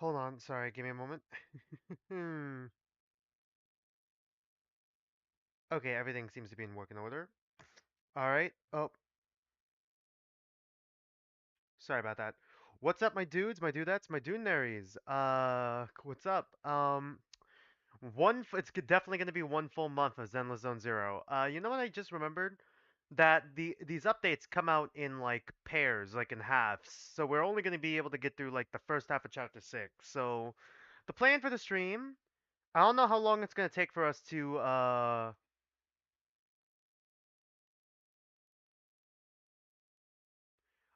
Hold on, sorry, give me a moment. Okay, everything seems to be in working order. Alright. Oh, sorry about that. What's up, my dudes, my dudettes, my dudenaries? What's up? It's definitely gonna be one full month of Zenless Zone Zero. You know what I just remembered? That these updates come out in like pairs, like in halves. So we're only gonna be able to get through like the first half of chapter 6. So the plan for the stream, I don't know how long it's gonna take for us to I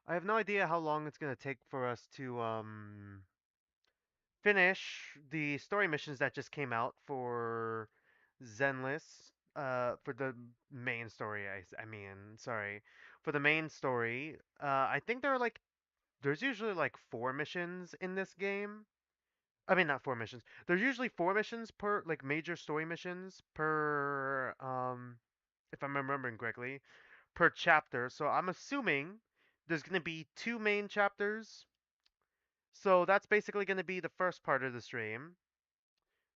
have no idea how long it's gonna take for us to finish the story missions that just came out for Zenless. For the main story, I mean, sorry, for the main story. I think there's usually like 4 missions in this game. I mean, not 4 missions. There's usually 4 missions per like major story missions per if I'm remembering correctly, per chapter. So I'm assuming there's going to be 2 main chapters. So that's basically going to be the first part of the stream.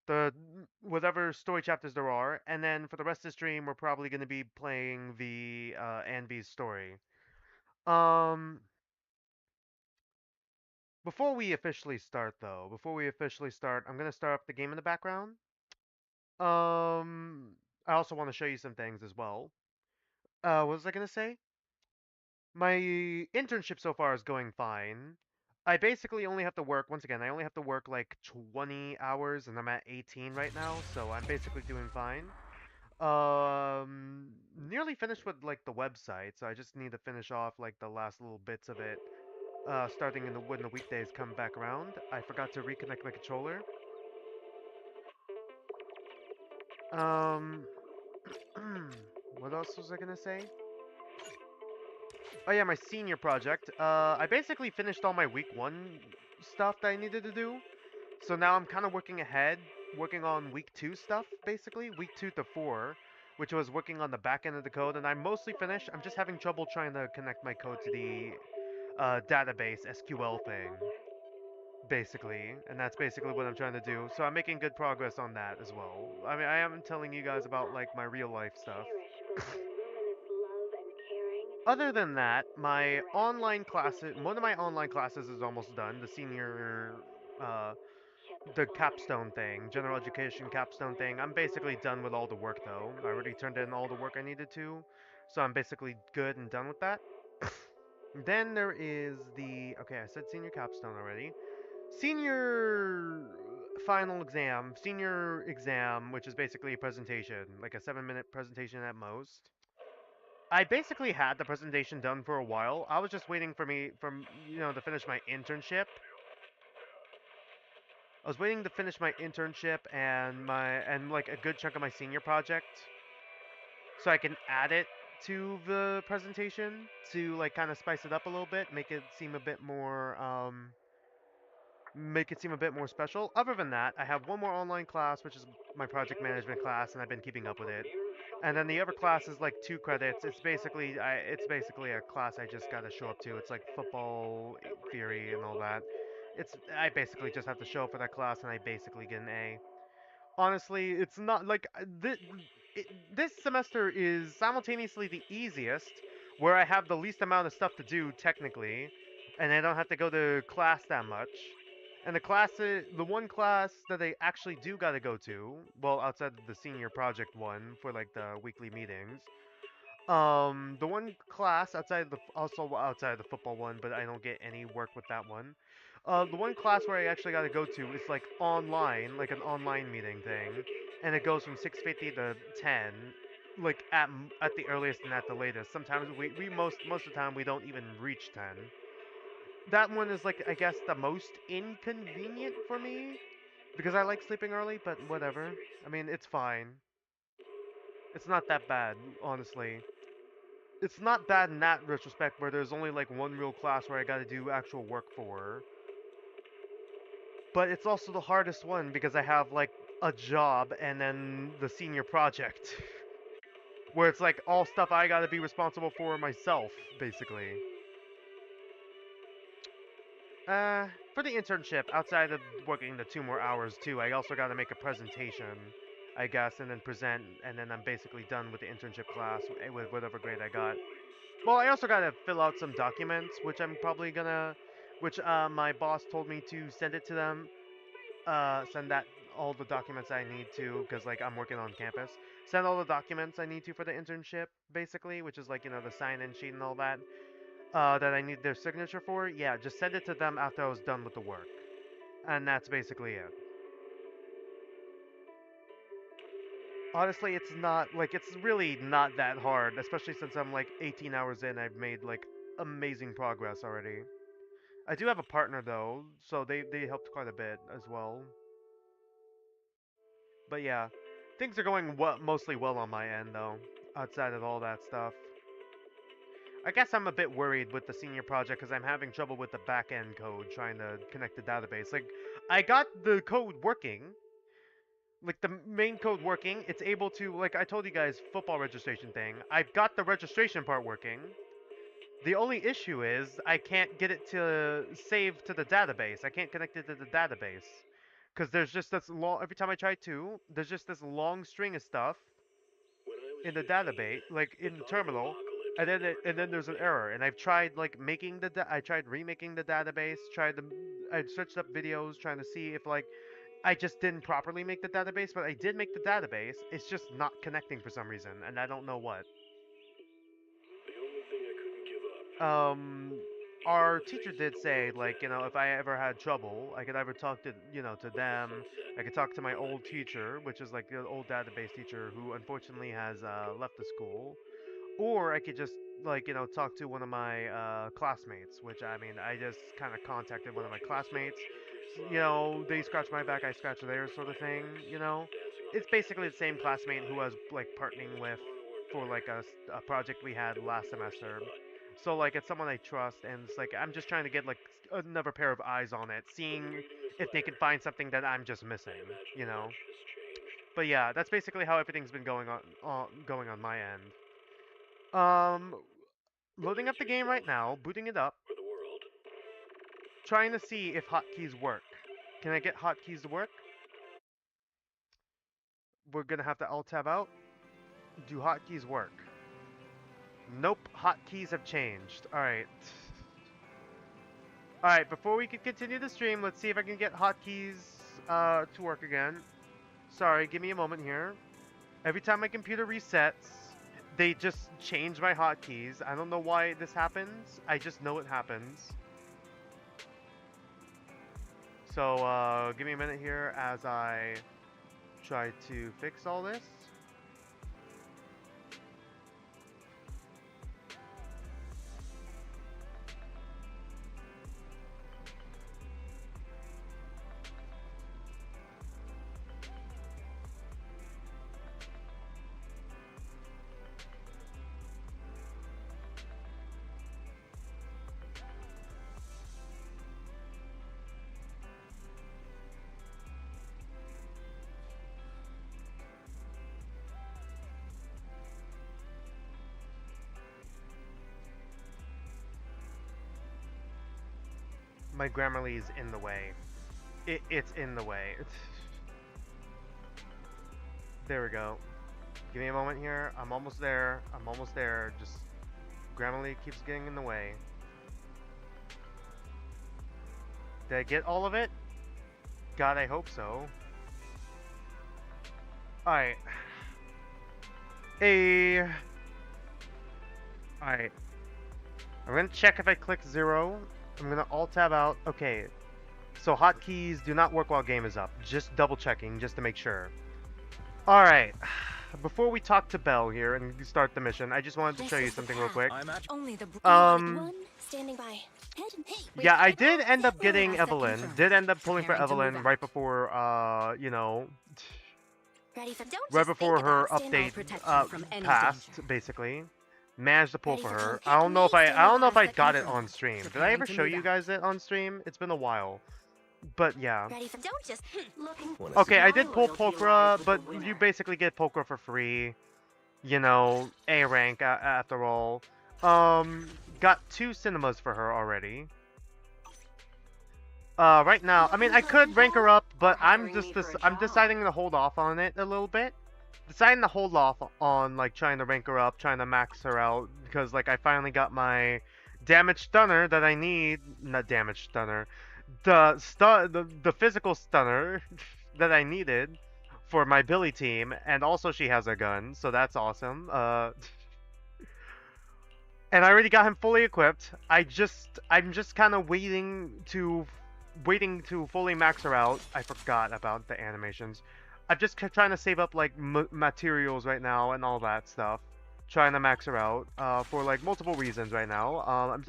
The whatever story chapters there are, and then for the rest of the stream, we're probably going to be playing the Anby's story. Um, before we officially start, though, I'm going to start up the game in the background. Um, I also want to show you some things as well. What was I going to say? My internship so far is going fine. I basically only have to work, once again, I only have to work like 20 hours and I'm at 18 right now, so I'm basically doing fine. Nearly finished with like the website, so I just need to finish off like the last little bits of it. Starting in when the weekdays come back around. I forgot to reconnect my controller. Um, what else was I gonna say? Oh yeah, my senior project. I basically finished all my week 1 stuff that I needed to do. So now I'm kind of working ahead, working on week 2 stuff, basically. Week 2 to 4, which was working on the back end of the code. And I'm mostly finished. I'm just having trouble trying to connect my code to the database SQL thing, basically. And that's basically what I'm trying to do. So I'm making good progress on that as well. I mean, I am telling you guys about like my real life stuff. Other than that, my online classes, one of my online classes is almost done. The senior, uh, the capstone thing, general education capstone thing. I'm basically done with all the work though. I already turned in all the work I needed to, so I'm basically good and done with that. Then there is okay, I said senior capstone already. Senior final exam, senior exam, which is basically a presentation, like a 7-minute presentation at most. I basically had the presentation done for a while. I was just waiting to finish my internship. I was waiting to finish my internship and like a good chunk of my senior project so I can add it to the presentation to like kind of spice it up a little bit, make it seem a bit more special. Other than that, I have one more online class, which is my project management class, and I've been keeping up with it. And then the other class is like 2 credits. It's basically a class I just gotta show up to. It's like football theory and all that. I basically just have to show up for that class, and I basically get an A. Honestly, it's not like this semester is simultaneously the easiest, where I have the least amount of stuff to do technically, and I don't have to go to class that much. And the one class that I actually do gotta go to, well, outside of the senior project one for like the weekly meetings, the one class also outside of the football one, but I don't get any work with that one. The one class where I actually got to go to is like online, like an online meeting thing, and it goes from 6:50 to 10, like at the earliest and at the latest. Sometimes we most of the time we don't even reach 10. That one is like I guess the most inconvenient for me because I like sleeping early, but whatever. I mean, it's fine. It's not that bad, honestly. It's not bad in that retrospect where there's only like one real class where I gotta do actual work for. But it's also the hardest one because I have like a job and then the senior project. Where it's like all stuff I gotta be responsible for myself, basically. For the internship, outside of working the 2 more hours too, I also got to make a presentation, I guess, and then present, and then I'm basically done with the internship class with whatever grade I got. Well, I also got to fill out some documents, which I'm probably gonna, which my boss told me to send it to them, send that all the documents I need to, because like I'm working on campus. Send all the documents I need to for the internship, basically, which is like the sign-in sheet and all that. That I need their signature for. Yeah, just send it to them after I was done with the work, and that's basically it. Honestly, it's not like it's really not that hard, especially since I'm like 18 hours in. I've made like amazing progress already. I do have a partner though, so they helped quite a bit as well. But yeah, things are going mostly well on my end though, outside of all that stuff. I guess I'm a bit worried with the senior project because I'm having trouble with the back end code trying to connect the database. Like, I got the code working, like the main code working. It's able to, like I told you guys, football registration thing. I've got the registration part working. The only issue is I can't get it to save to the database. I can't connect it to the database because there's just this long. Every time I try to, there's just this long string of stuff in the database, like in the terminal, and then there's an error. And I've tried like making the I tried remaking the database. I searched up videos trying to see if like I just didn't properly make the database, but I did make the database. It's just not connecting for some reason, and I don't know what. um our teacher did say, like, if I ever had trouble, I could either talk to to them. I could talk to my old teacher, which is like the old database teacher who unfortunately has left the school, or I could just like talk to one of my classmates, which I mean I just kind of contacted one of my classmates. They scratch my back, I scratch theirs, sort of thing. It's basically the same classmate who I was like partnering with for like a project we had last semester. So like it's someone I trust, and it's like I'm just trying to get like another pair of eyes on it, seeing if they can find something that I'm just missing. You know. But yeah, that's basically how everything's been going on my end. Um, Loading up the game right now, booting it up, trying to see if hotkeys work. Can I get hotkeys to work? We're gonna have to alt tab out. Do hotkeys work? Nope, hotkeys have changed. Alright. Alright, before we can continue the stream, let's see if I can get hotkeys to work again. Sorry, give me a moment here. Every time my computer resets, they just change my hotkeys. I don't know why this happens. I just know it happens. So, give me a minute here as I try to fix all this. My Grammarly is in the way. It's in the way. There we go. Give me a moment here. I'm almost there. I'm almost there. Just Grammarly keeps getting in the way. Did I get all of it? God, I hope so. Alright. Hey. Alright. I'm gonna check if I click 0. I'm gonna alt tab out. Okay. So hotkeys do not work while game is up. Just double checking, just to make sure. Alright. Before we talk to Belle here and start the mission, I just wanted to show you something real quick. Yeah, I did end up getting Evelyn. Did end up pulling for Evelyn right before, right before her update passed, basically. Managed to pull for her. I don't know if I got it on stream. Did I ever show you guys it on stream? It's been a while. But yeah. Okay, I did pull Pokra, but you basically get Pokra for free. A rank after all. Got 2 cinemas for her already. Right now, I mean, I could rank her up, but I'm I'm job. deciding to hold off on it a little bit. Deciding to hold off on like trying to rank her up, trying to max her out, because like I finally got my damage stunner that I need. Not damage stunner, the physical stunner that I needed for my Billy team, and also she has a gun, so that's awesome. And I already got him fully equipped. I'm just kind of waiting to fully max her out. I forgot about the animations. I'm just trying to save up like materials right now and all that stuff. Trying to max her out for like multiple reasons right now.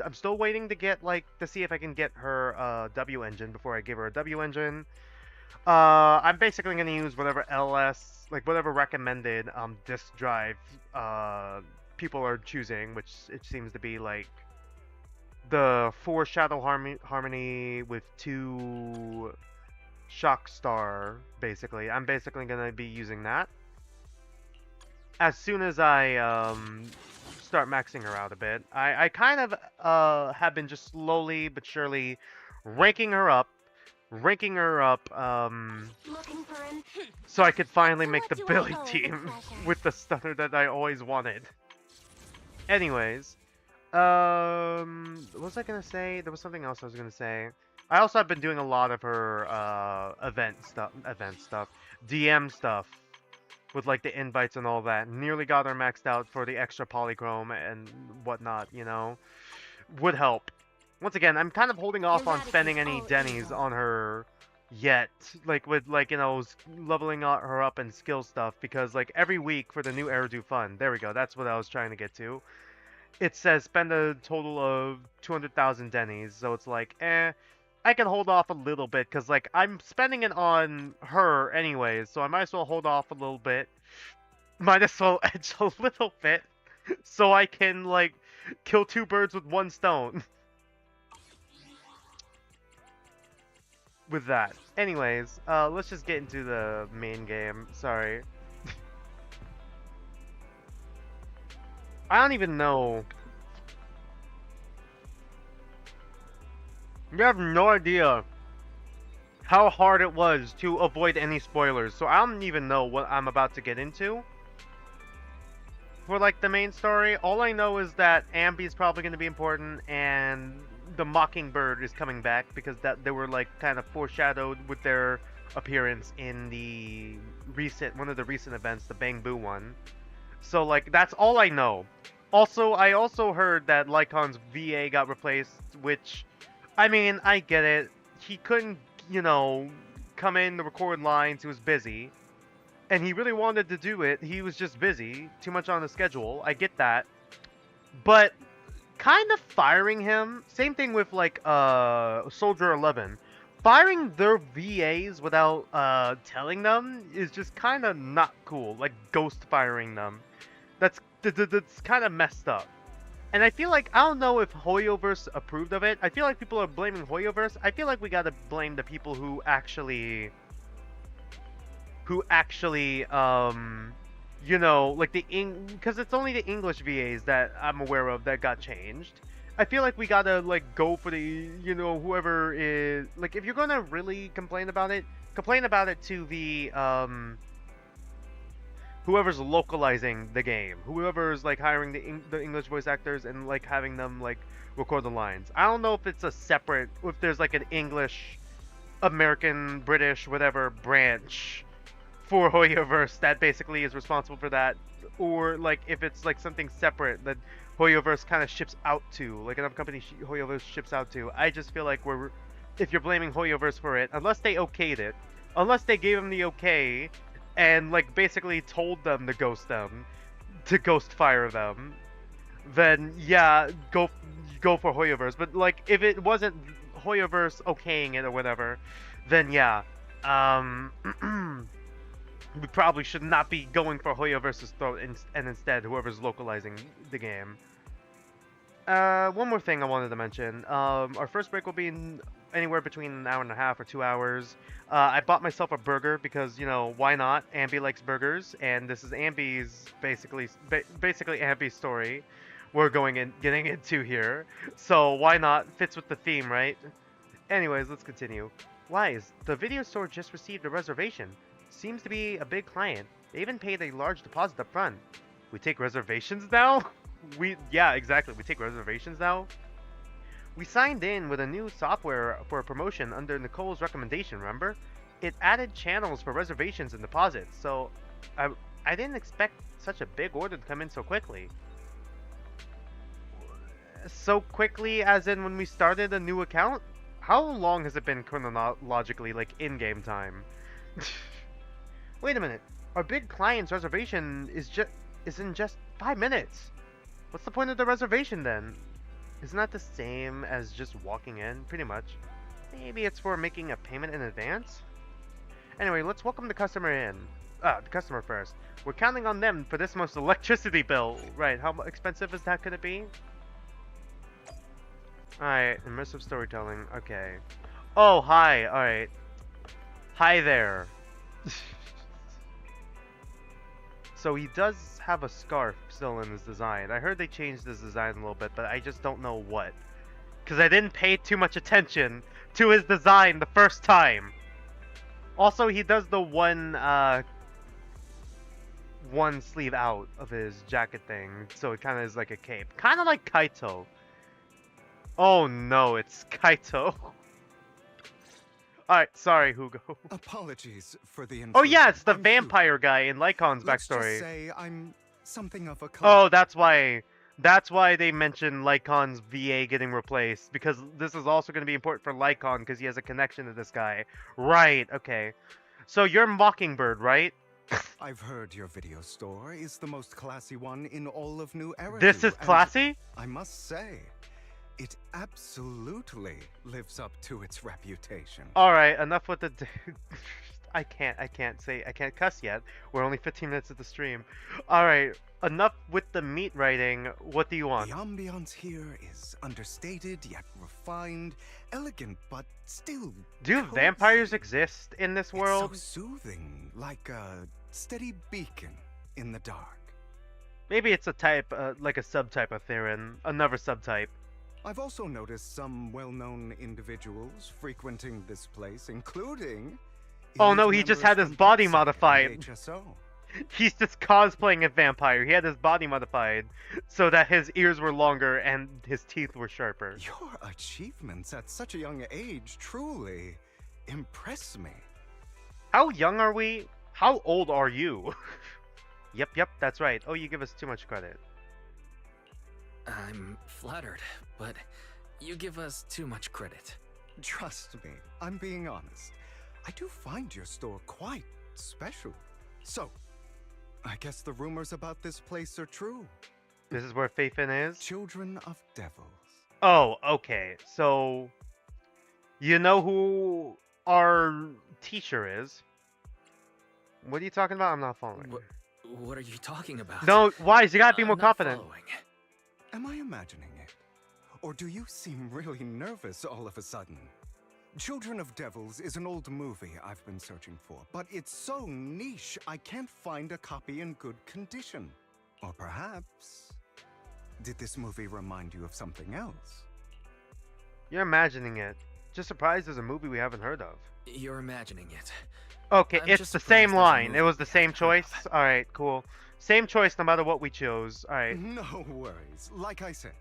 I'm still waiting to get like to see if I can get her W engine before I give her a W engine. I'm basically gonna use whatever LS, like whatever recommended disk drive people are choosing, which it seems to be like the 4 Shadow Harmony with 2 Shock Star, basically. I'm basically gonna be using that as soon as I start maxing her out a bit. I kind of have been just slowly but surely ranking her up, so I could finally make the Billy team with the stunner that I always wanted. Anyways, what was I gonna say? There was something else I was gonna say. I also have been doing a lot of her event stuff, DM stuff, with like the invites and all that. Nearly got her maxed out for the extra polychrome and whatnot. You know, would help. Once again, I'm kind of holding off on spending any Denny's on her yet, like with like, you know, leveling her up and skill stuff, because like every week for the new Eridu fund, there we go, that's what I was trying to get to. It says spend a total of 200,000 Denny's, so it's like, I can hold off a little bit, because like I'm spending it on her anyways, so I might as well hold off a little bit. Might as well edge a little bit, so I can like kill 2 birds with 1 stone. With that. Anyways, let's just get into the main game. Sorry. I don't even know. You have no idea how hard it was to avoid any spoilers, so I don't even know what I'm about to get into. For like the main story, all I know is that Ambi is probably going to be important, and the Mockingbird is coming back, because that they were like kind of foreshadowed with their appearance in the one of the recent events, the Bang Boo one. So like that's all I know. Also, I also heard that Lycon's VA got replaced, which, I mean, I get it. He couldn't, you know, come in to record lines. He was busy. And he really wanted to do it. He was just busy. Too much on the schedule. I get that. But kind of firing him, same thing with like Soldier 11. Firing their VAs without telling them is just kind of not cool. Like ghost firing them. That's kind of messed up. And I feel like, I don't know if Hoyoverse approved of it. I feel like people are blaming Hoyoverse. I feel like we gotta blame the people who actually, you know, like because it's only the English VAs that I'm aware of that got changed. I feel like we gotta, like, go for the, you know, whoever is, like, if you're gonna really complain about it to the, whoever's localizing the game. Whoever's, like, hiring the English voice actors and, like, having them, like, record the lines. I don't know if it's a separate, if there's, like, an English, American, British, whatever branch for Hoyoverse that basically is responsible for that, or like if it's like something separate that Hoyoverse kind of ships out to, like another company Hoyoverse ships out to. I just feel like if you're blaming Hoyoverse for it, unless they okayed it, unless they gave them the okay and like basically told them to ghost fire them, then yeah, go for Hoyoverse. But like if it wasn't Hoyoverse okaying it or whatever, then yeah, we probably should not be going for Hoyoverse's throat, and instead whoever's localizing the game. One more thing I wanted to mention. Our first break will be in anywhere between an hour and a half or 2 hours. I bought myself a burger because, you know, why not? Ambi likes burgers, and this is Ambi's basically Ambi's story we're getting into here. So why not? Fits with the theme, right? Anyways, let's continue. Wise, the video store just received a reservation. Seems to be a big client. They even paid a large deposit up front. We take reservations now? Yeah, exactly. We take reservations now? We signed in with a new software for a promotion under Nicole's recommendation, remember? It added channels for reservations and deposits, so I didn't expect such a big order to come in so quickly. So quickly as in when we started a new account? How long has it been chronologically, like in-game time? Wait a minute. Our big client's reservation is in just 5 minutes. What's the point of the reservation then? Isn't that the same as just walking in, pretty much? Maybe it's for making a payment in advance? Anyway, let's welcome the customer in. The customer first. We're counting on them for this month's electricity bill. Right, how expensive is that gonna be? Alright, immersive storytelling, okay. Oh, hi, alright. Hi there. So he does have a scarf still in his design. I heard they changed his design a little bit, but I just don't know what. Because I didn't pay too much attention to his design the first time. Also, he does the one sleeve out of his jacket thing, so it kind of is like a cape. Kind of like Kaito. Oh no, it's Kaito. Alright, sorry, Hugo. Apologies for the intrusion. Oh yeah, it's the I'm vampire guy in Lycon's Let's backstory. just say I'm something of a Oh, that's why they mentioned Lycon's VA getting replaced, because this is also going to be important for Lycon because he has a connection to this guy. Right, okay. So you're Mockingbird, right? I've heard your video store is the most classy one in all of New Eridu. This is classy? I must say, it absolutely lives up to its reputation. Alright, enough with the... I can't cuss yet. We're only 15 minutes of the stream. Alright, enough with the meat writing. What do you want? The ambiance here is understated yet refined, elegant but still Do cozy. vampires exist in this world? It's so soothing, like a steady beacon in the dark. Maybe it's a type, like a subtype of Theron. Another subtype. I've also noticed some well-known individuals frequenting this place, including... Oh no, he just had his body modified. HSO. He's just cosplaying a vampire. He had his body modified so that his ears were longer and his teeth were sharper. Your achievements at such a young age truly impress me. How young are we? How old are you? Yep, that's right. Oh, you give us too much credit. I'm flattered, but you give us too much credit. Trust me, I'm being honest. I do find your store quite special. So, I guess the rumors about this place are true. This is where Faithin is? Children of devils. Oh, okay. So, you know who our teacher is? What are you talking about? I'm not following. What are you talking about? No, Wise, you gotta be I'm more not confident. following. Am I imagining it? Or do you seem really nervous all of a sudden? Children of Devils is an old movie I've been searching for, but it's so niche I can't find a copy in good condition. Or perhaps, did this movie remind you of something else? You're imagining it. Just surprised there's a movie we haven't heard of. You're imagining it. Okay, I'm it's just the surprised same there's a line. It movie was the we same haven't heard choice. of. Alright, cool. Same choice no matter what we chose. Alright. No worries. Like I said,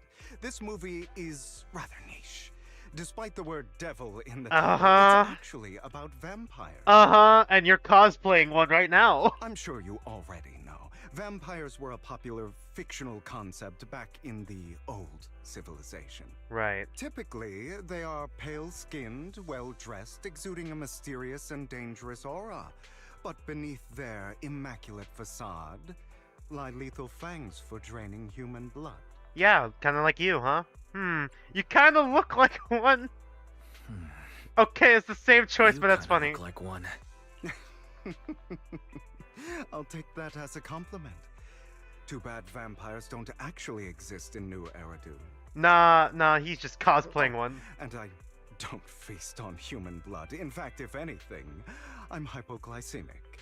this movie is rather niche. Despite the word devil in the title, it's actually about vampires. And you're cosplaying one right now. I'm sure you already know. Vampires were a popular fictional concept back in the old civilization. Right. Typically, they are pale-skinned, well-dressed, exuding a mysterious and dangerous aura. But beneath their immaculate facade lie lethal fangs for draining human blood. Yeah, kind of like you, huh? You kind of look like one. Okay, it's the same choice, You but that's kinda funny. Look like one. I'll take that as a compliment. Too bad vampires don't actually exist in New Eridu. Nah, he's just cosplaying one. And I don't feast on human blood. In fact, if anything, I'm hypoglycemic.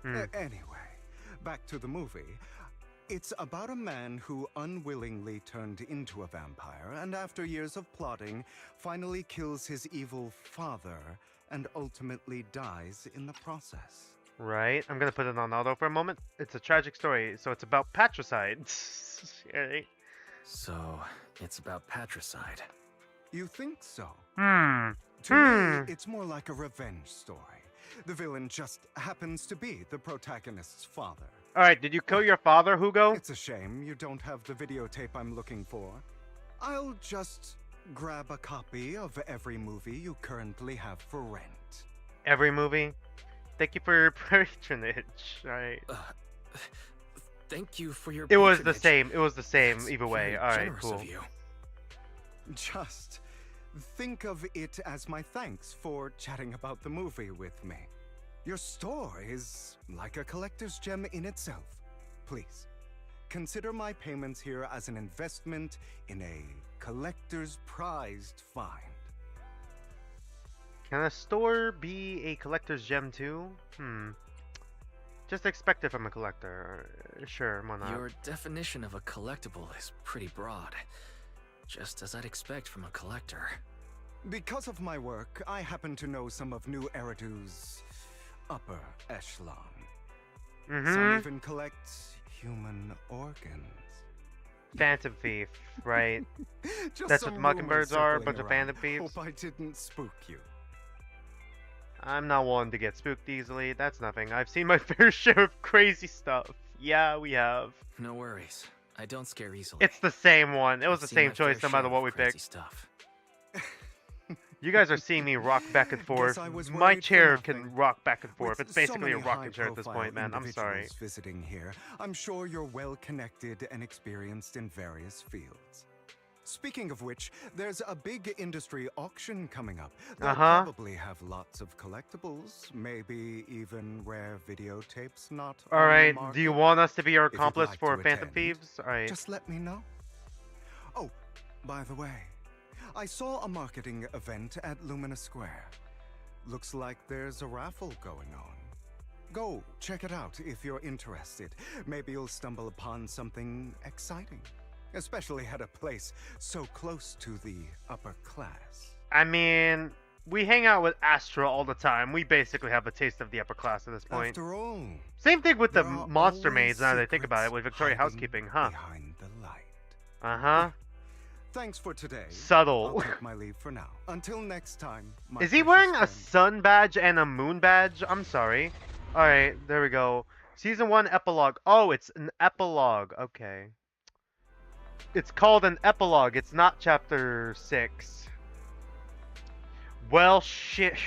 Anyway, back to the movie. It's about a man who unwillingly turned into a vampire and after years of plotting, finally kills his evil father and ultimately dies in the process. Right. I'm gonna put it on auto for a moment. It's a tragic story, so it's about patricide. Right. So, it's about patricide. You think so? Hmm. To me, it's more like a revenge story. The villain just happens to be the protagonist's father. Alright, did you kill your father, Hugo? It's a shame you don't have the videotape I'm looking for. I'll just grab a copy of every movie you currently have for rent. Every movie? Thank you for your patronage. Alright. Thank you for your It was the patronage. same. It was the same That's either way. very Alright, generous cool. of you. Just think of it as my thanks for chatting about the movie with me. Your store is like a collector's gem in itself. Please, consider my payments here as an investment in a collector's prized find. Can a store be a collector's gem too? Just expect it from a collector. Sure, why not? Your definition of a collectible is pretty broad. Just as I'd expect from a collector. Because of my work, I happen to know some of New Eridu's upper echelon. Some even collect human organs. Phantom thief, right? Just That's some what mockingbirds rumors are, a circling bunch of around. phantom thieves. Hope I didn't spook you. I'm not one to get spooked easily. That's nothing. I've seen my fair share of crazy stuff. Yeah, we have. No worries. I don't scare easily. It's the same one. It was I've the seen same my fair choice no share matter what of we crazy picked. Stuff. You guys are seeing me rock back and forth. I was My worried for chair nothing. can rock back and forth. With It's basically so a many rocking chair at this high-profile point, man. I'm sorry. individuals visiting here, I'm sure you're well connected and experienced in various fields. Speaking of which, there's a big industry auction coming up. They'll probably have lots of collectibles, maybe even rare videotapes not on the Alright, market. do you want us to be your If you'd accomplice like for to Phantom attend, Thieves? Alright. Just let me know. Oh, by the way, I saw a marketing event at Lumina Square. Looks like there's a raffle going on. Go, check it out if you're interested. Maybe you'll stumble upon something exciting. Especially at a place so close to the upper class. I mean, we hang out with Astra all the time. We basically have a taste of the upper class at this point. After all, Same thing with the there are monster always maids now that I think about it with secrets Victoria hiding Housekeeping, huh? behind the light. Uh-huh. Thanks for today. Subtle. I'll take my leave for now. Until next time. My Is he precious wearing a friend. sun badge and a moon badge? I'm sorry. Alright, there we go. Season 1 epilogue. Oh, it's an epilogue. Okay. It's called an epilogue. It's not chapter 6. Well, shit.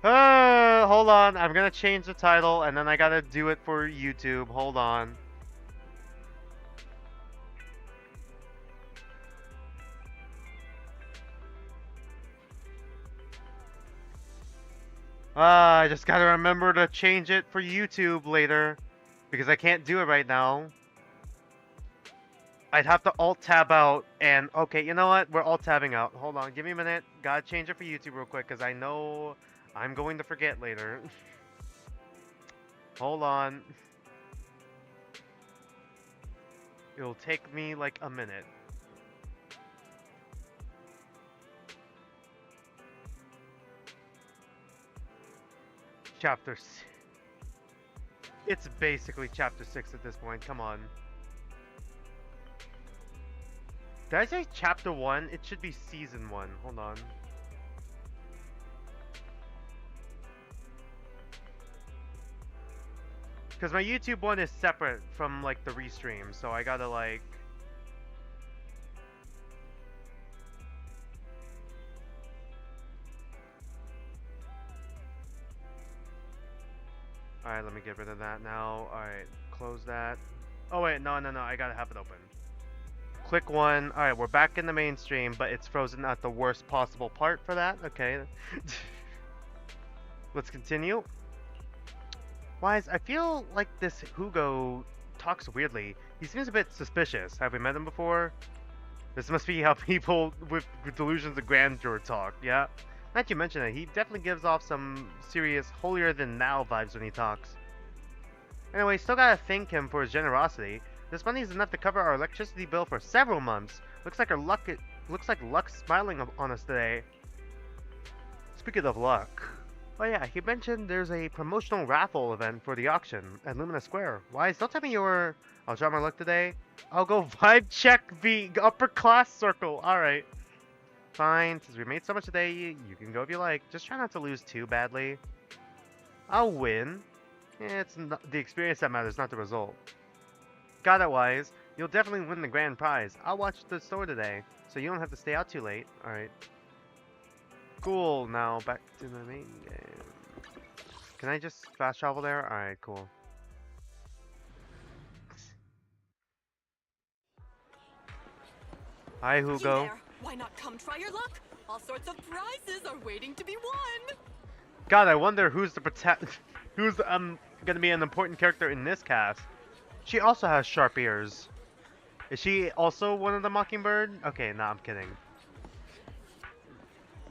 Hold on. I'm gonna change the title and then I gotta do it for YouTube. Hold on. I just gotta remember to change it for YouTube later. Because I can't do it right now. I'd have to alt-tab out and... Okay, you know what? We're alt-tabbing out. Hold on, give me a minute. Gotta change it for YouTube real quick because I know I'm going to forget later. Hold on. It'll take me like a minute. Chapter 6. It's basically chapter 6 at this point. Come on. Did I say chapter 1? It should be season 1. Hold on. Because my YouTube one is separate from like the restream, so I gotta like... Alright, let me get rid of that now. Alright, close that. Oh wait, no, I gotta have it open. Click one. Alright, we're back in the mainstream, but it's frozen at the worst possible part for that. Okay. Let's continue. Wise, I feel like this Hugo talks weirdly. He seems a bit suspicious. Have we met him before? This must be how people with delusions of grandeur talk, yeah? Now that you mention it, he definitely gives off some serious holier-than-thou vibes when he talks. Anyway, still gotta thank him for his generosity. This money is enough to cover our electricity bill for several months. Looks like luck's smiling on us today. Speaking of luck, oh yeah, he mentioned there's a promotional raffle event for the auction at Lumina Square. Wise, don't tell me I'll try my luck today. I'll go vibe check the upper class circle. Alright. Fine, since we made so much today, you can go if you like. Just try not to lose too badly. I'll win. It's not the experience that matters, not the result. Got it, Wise. You'll definitely win the grand prize. I'll watch the store today, so you don't have to stay out too late. Alright. Cool, now back to the main game. Can I just fast travel there? Alright, cool. Hi, You Hugo. there. Why not come try your luck? All sorts of prizes are waiting to be won. God, I wonder who's who's gonna be an important character in this cast. She also has sharp ears. Is she also one of the Mockingbird? Okay, nah, I'm kidding.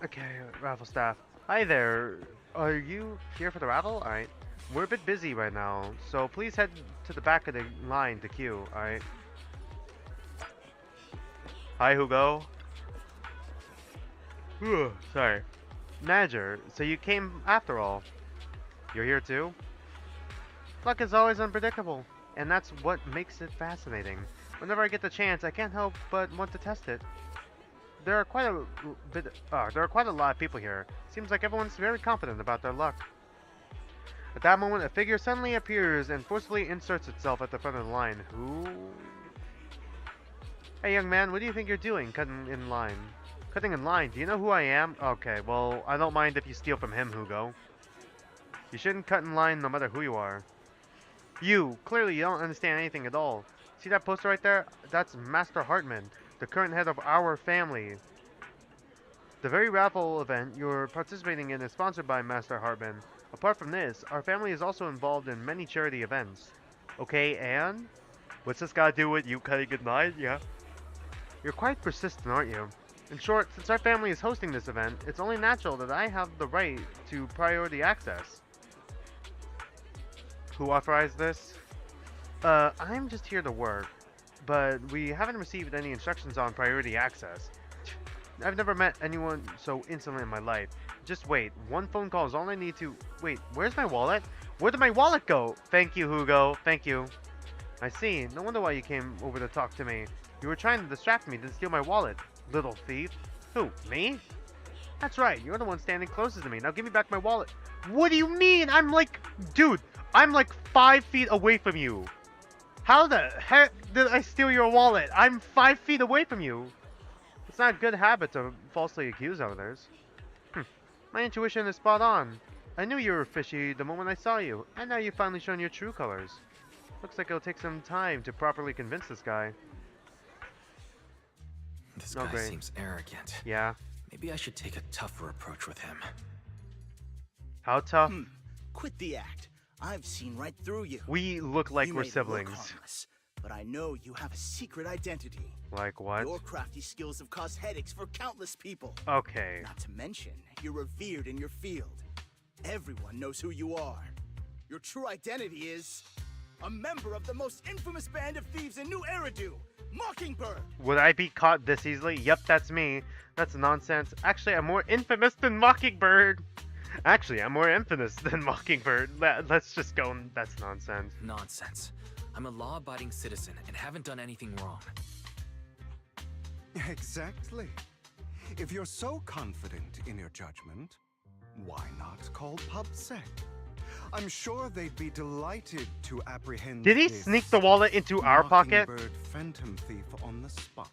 Okay, raffle staff. Hi there. Are you here for the raffle? Alright. We're a bit busy right now, so please head to the back of the line to queue, alright? Hi, Hugo. Sorry. Manager, so you came after all. You're here too? Luck is always unpredictable, and that's what makes it fascinating. Whenever I get the chance, I can't help but want to test it. There are quite a lot of people here. Seems like everyone's very confident about their luck. At that moment, a figure suddenly appears and forcefully inserts itself at the front of the line. Who? Hey, young man, what do you think you're doing, cutting in line? Cutting in line? Do you know who I am? Okay, well, I don't mind if you steal from him, Hugo. You shouldn't cut in line no matter who you are. Clearly you don't understand anything at all. See that poster right there? That's Master Hartman, the current head of our family. The very raffle event you're participating in is sponsored by Master Hartman. Apart from this, our family is also involved in many charity events. Okay, and? What's this got to do with you cutting in line? Yeah. You're quite persistent, aren't you? In short, since our family is hosting this event, it's only natural that I have the right to priority access. Who authorized this? I'm just here to work, but we haven't received any instructions on priority access. I've never met anyone so insolent in my life. Just wait, one phone call is all I need to... Wait, where's my wallet? Where did my wallet go? Thank you, Hugo. Thank you. I see. No wonder why you came over to talk to me. You were trying to distract me to steal my wallet. Little thief. Who, me? That's right, you're the one standing closest to me. Now give me back my wallet. What do you mean? I'm like... Dude, I'm like 5 feet away from you. How the heck did I steal your wallet? I'm 5 feet away from you. It's not a good habit to falsely accuse others. My intuition is spot on. I knew you were fishy the moment I saw you, and now you've finally shown your true colors. Looks like it'll take some time to properly convince this guy. This No, guy great. seems arrogant. Yeah. Maybe I should take a tougher approach with him. How tough? Quit the act. I've seen right through you. We look like You we're may look siblings. harmless, but I know you have a secret identity. Like what? Your crafty skills have caused headaches for countless people. Okay. Not to mention, you're revered in your field. Everyone knows who you are. Your true identity is a member of the most infamous band of thieves in New Eridu, Mockingbird. Would I be caught this easily? Yep, that's me. That's nonsense. Actually, I'm more infamous than Mockingbird. Actually, I'm more infamous than Mockingbird. Let's just go. That's nonsense. Nonsense. I'm a law-abiding citizen and haven't done anything wrong. Exactly. If you're so confident in your judgment, why not call PubSec? I'm sure they'd be delighted to apprehend. Did he this sneak the wallet into our pocket? Mockingbird phantom thief on the spot.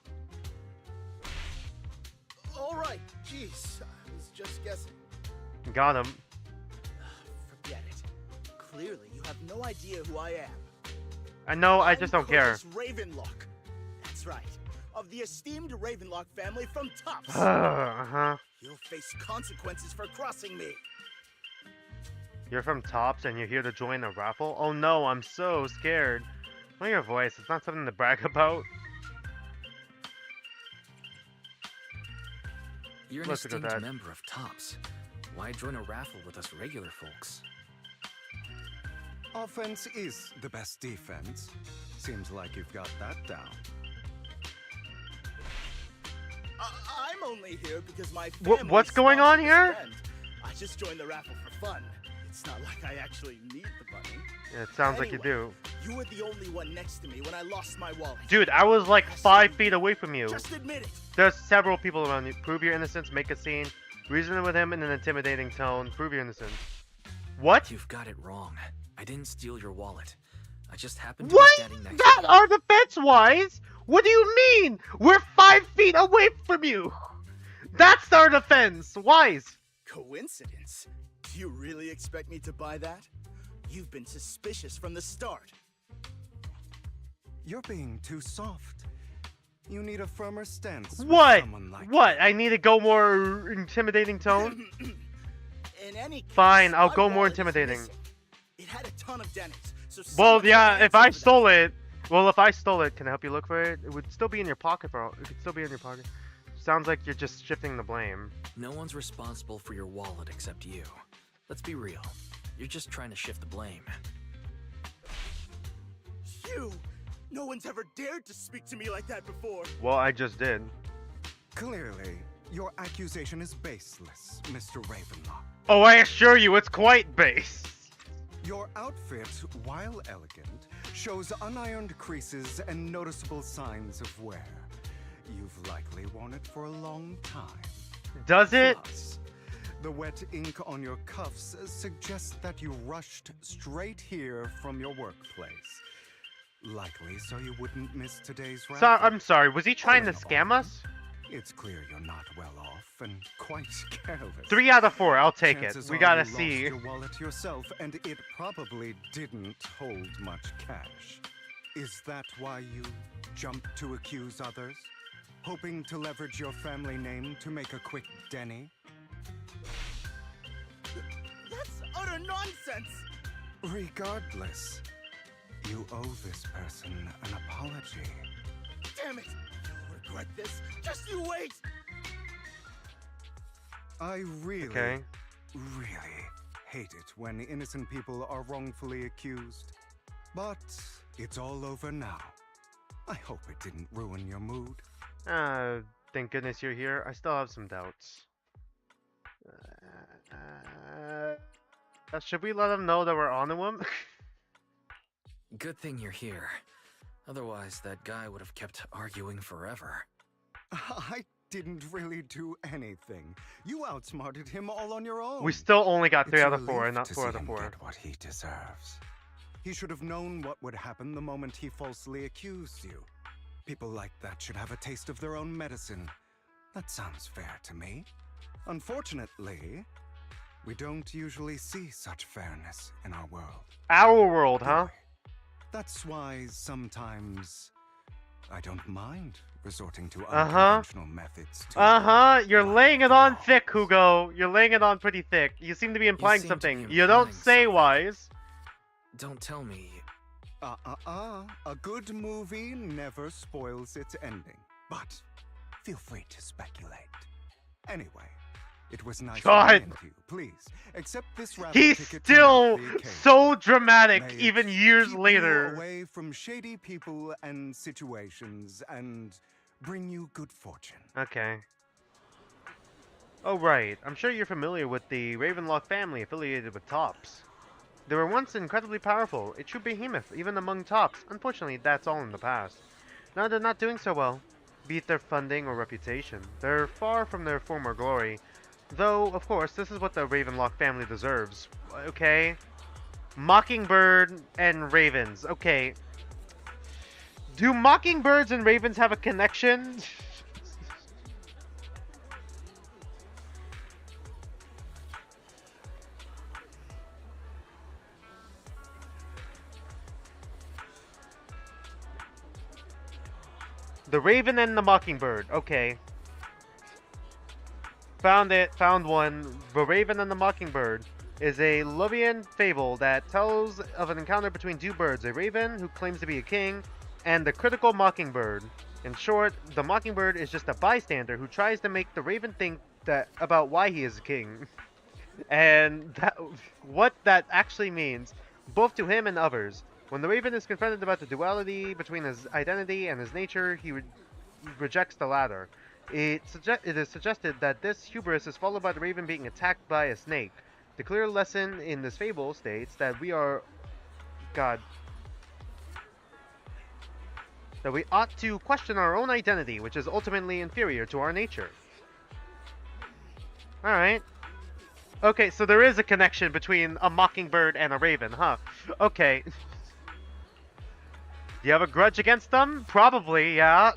All right, jeez, I was just guessing. Got him. Forget it. Clearly, you have no idea who I am. I know, I just don't care. Ravenlock. That's right. Of the esteemed Ravenlock family from Tops. Uh-huh. You'll face consequences for crossing me. You're from Tops and you're here to join a raffle? Oh no, I'm so scared. Look at your voice. It's not something to brag about. You're an Let's go with esteemed that. member of Tops. Why join a raffle with us regular folks? Offense is the best defense. Seems like you've got that down. I'm only here because my family What's going on sponsored here? this event. I just joined the raffle for fun. It's not like I actually need the money. Yeah, it sounds like you do. You were the only one next to me when I lost my wallet. Dude, I was like 5 feet away from you. Just admit it. There's several people around you. Prove your innocence, make a scene, reason with him in an intimidating tone, prove your innocence. What? You've got it wrong. I didn't steal your wallet. I just happened to What? be standing next That to you. are defense-wise? What do you mean? We're 5 feet away from you. That's our defense. Wise. Coincidence? Do you really expect me to buy that? You've been suspicious from the start. You're being too soft. You need a firmer stance. with What? someone like What? I need to go more intimidating tone? In any case, Fine, I'll my go more wallet is intimidating. missing. It had a ton of dents, so Well, someone yeah, had to if I answer for stole it... Well, if I stole it, can I help you look for it? It would still be in your pocket, bro. It could still be in your pocket. Sounds like you're just shifting the blame. No one's responsible for your wallet except you. Let's be real. You're just trying to shift the blame. that. You! No one's ever dared to speak to me like that before. Well, I just did. Clearly, your accusation is baseless, Mr. Ravenlock. Oh, I assure you, it's quite base. Your outfit, while elegant, shows unironed creases and noticeable signs of wear. You've likely worn it for a long time. Does it? Plus, the wet ink on your cuffs suggests that you rushed straight here from your workplace. Likely so you wouldn't miss today's raffle. I'm sorry, was he trying to All in scam all, us? It's clear you're not well off and quite careless. 3 out of 4, I'll take it. Chances We are gotta you see. Lost your wallet yourself, and it probably didn't hold much cash. Is that why you jumped to accuse others? Hoping to leverage your family name to make a quick Denny? That's utter nonsense! Regardless, you owe this person an apology. Damn it! You'll regret this. Just you wait! I really, Okay. really hate it when innocent people are wrongfully accused. But it's all over now. I hope it didn't ruin your mood. Thank goodness you're here. I still have some doubts. Should we let him know that we're on to him? Good thing you're here. Otherwise, that guy would have kept arguing forever. I didn't really do anything. You outsmarted him all on your own. We still only got 3 It's out a of 4, relief not to 4 see out of him 4. get what he deserves. He should have known what would happen the moment he falsely accused you. People like that should have a taste of their own medicine. That sounds fair to me. Unfortunately, we don't usually see such fairness in our world. Our world, huh? Boy, that's why sometimes I don't mind resorting to unconventional methods to You're right laying it the on wrong. thick, Hugo. You're laying it on pretty thick. You seem to be implying seem to be something. You don't implying say something. wise. Don't tell me. A good movie never spoils its ending. But feel free to speculate. Anyway, it was nice God. talking to you. Please, accept this raffle He's ticket to still mark the occasion. so dramatic, May it even years keep you later. away from shady people and situations and bring you good fortune. Okay. Oh, right. I'm sure you're familiar with the Ravenlock family affiliated with Tops. They were once incredibly powerful, a true behemoth, even among Tops. Unfortunately, that's all in the past. Now they're not doing so well, be it their funding or reputation. They're far from their former glory. Though, of course, this is what the Ravenlock family deserves. Okay? Mockingbird and Ravens. Okay. Do Mockingbirds and Ravens have a connection? The Raven and the Mockingbird. Okay. Found it. Found one. The Raven and the Mockingbird is a Luvian fable that tells of an encounter between two birds, a raven who claims to be a king, and the critical mockingbird. In short, the mockingbird is just a bystander who tries to make the raven think that about why he is king, and what that actually means, both to him and others. When the Raven is confronted about the duality between his identity and his nature, he rejects the latter. It is suggested that this hubris is followed by the Raven being attacked by a snake. The clear lesson in this fable states that God, that we ought to question our own identity, which is ultimately inferior to our nature. Alright. Okay, so there is a connection between a mockingbird and a raven, huh? Okay. Do you have a grudge against them? Probably, yeah.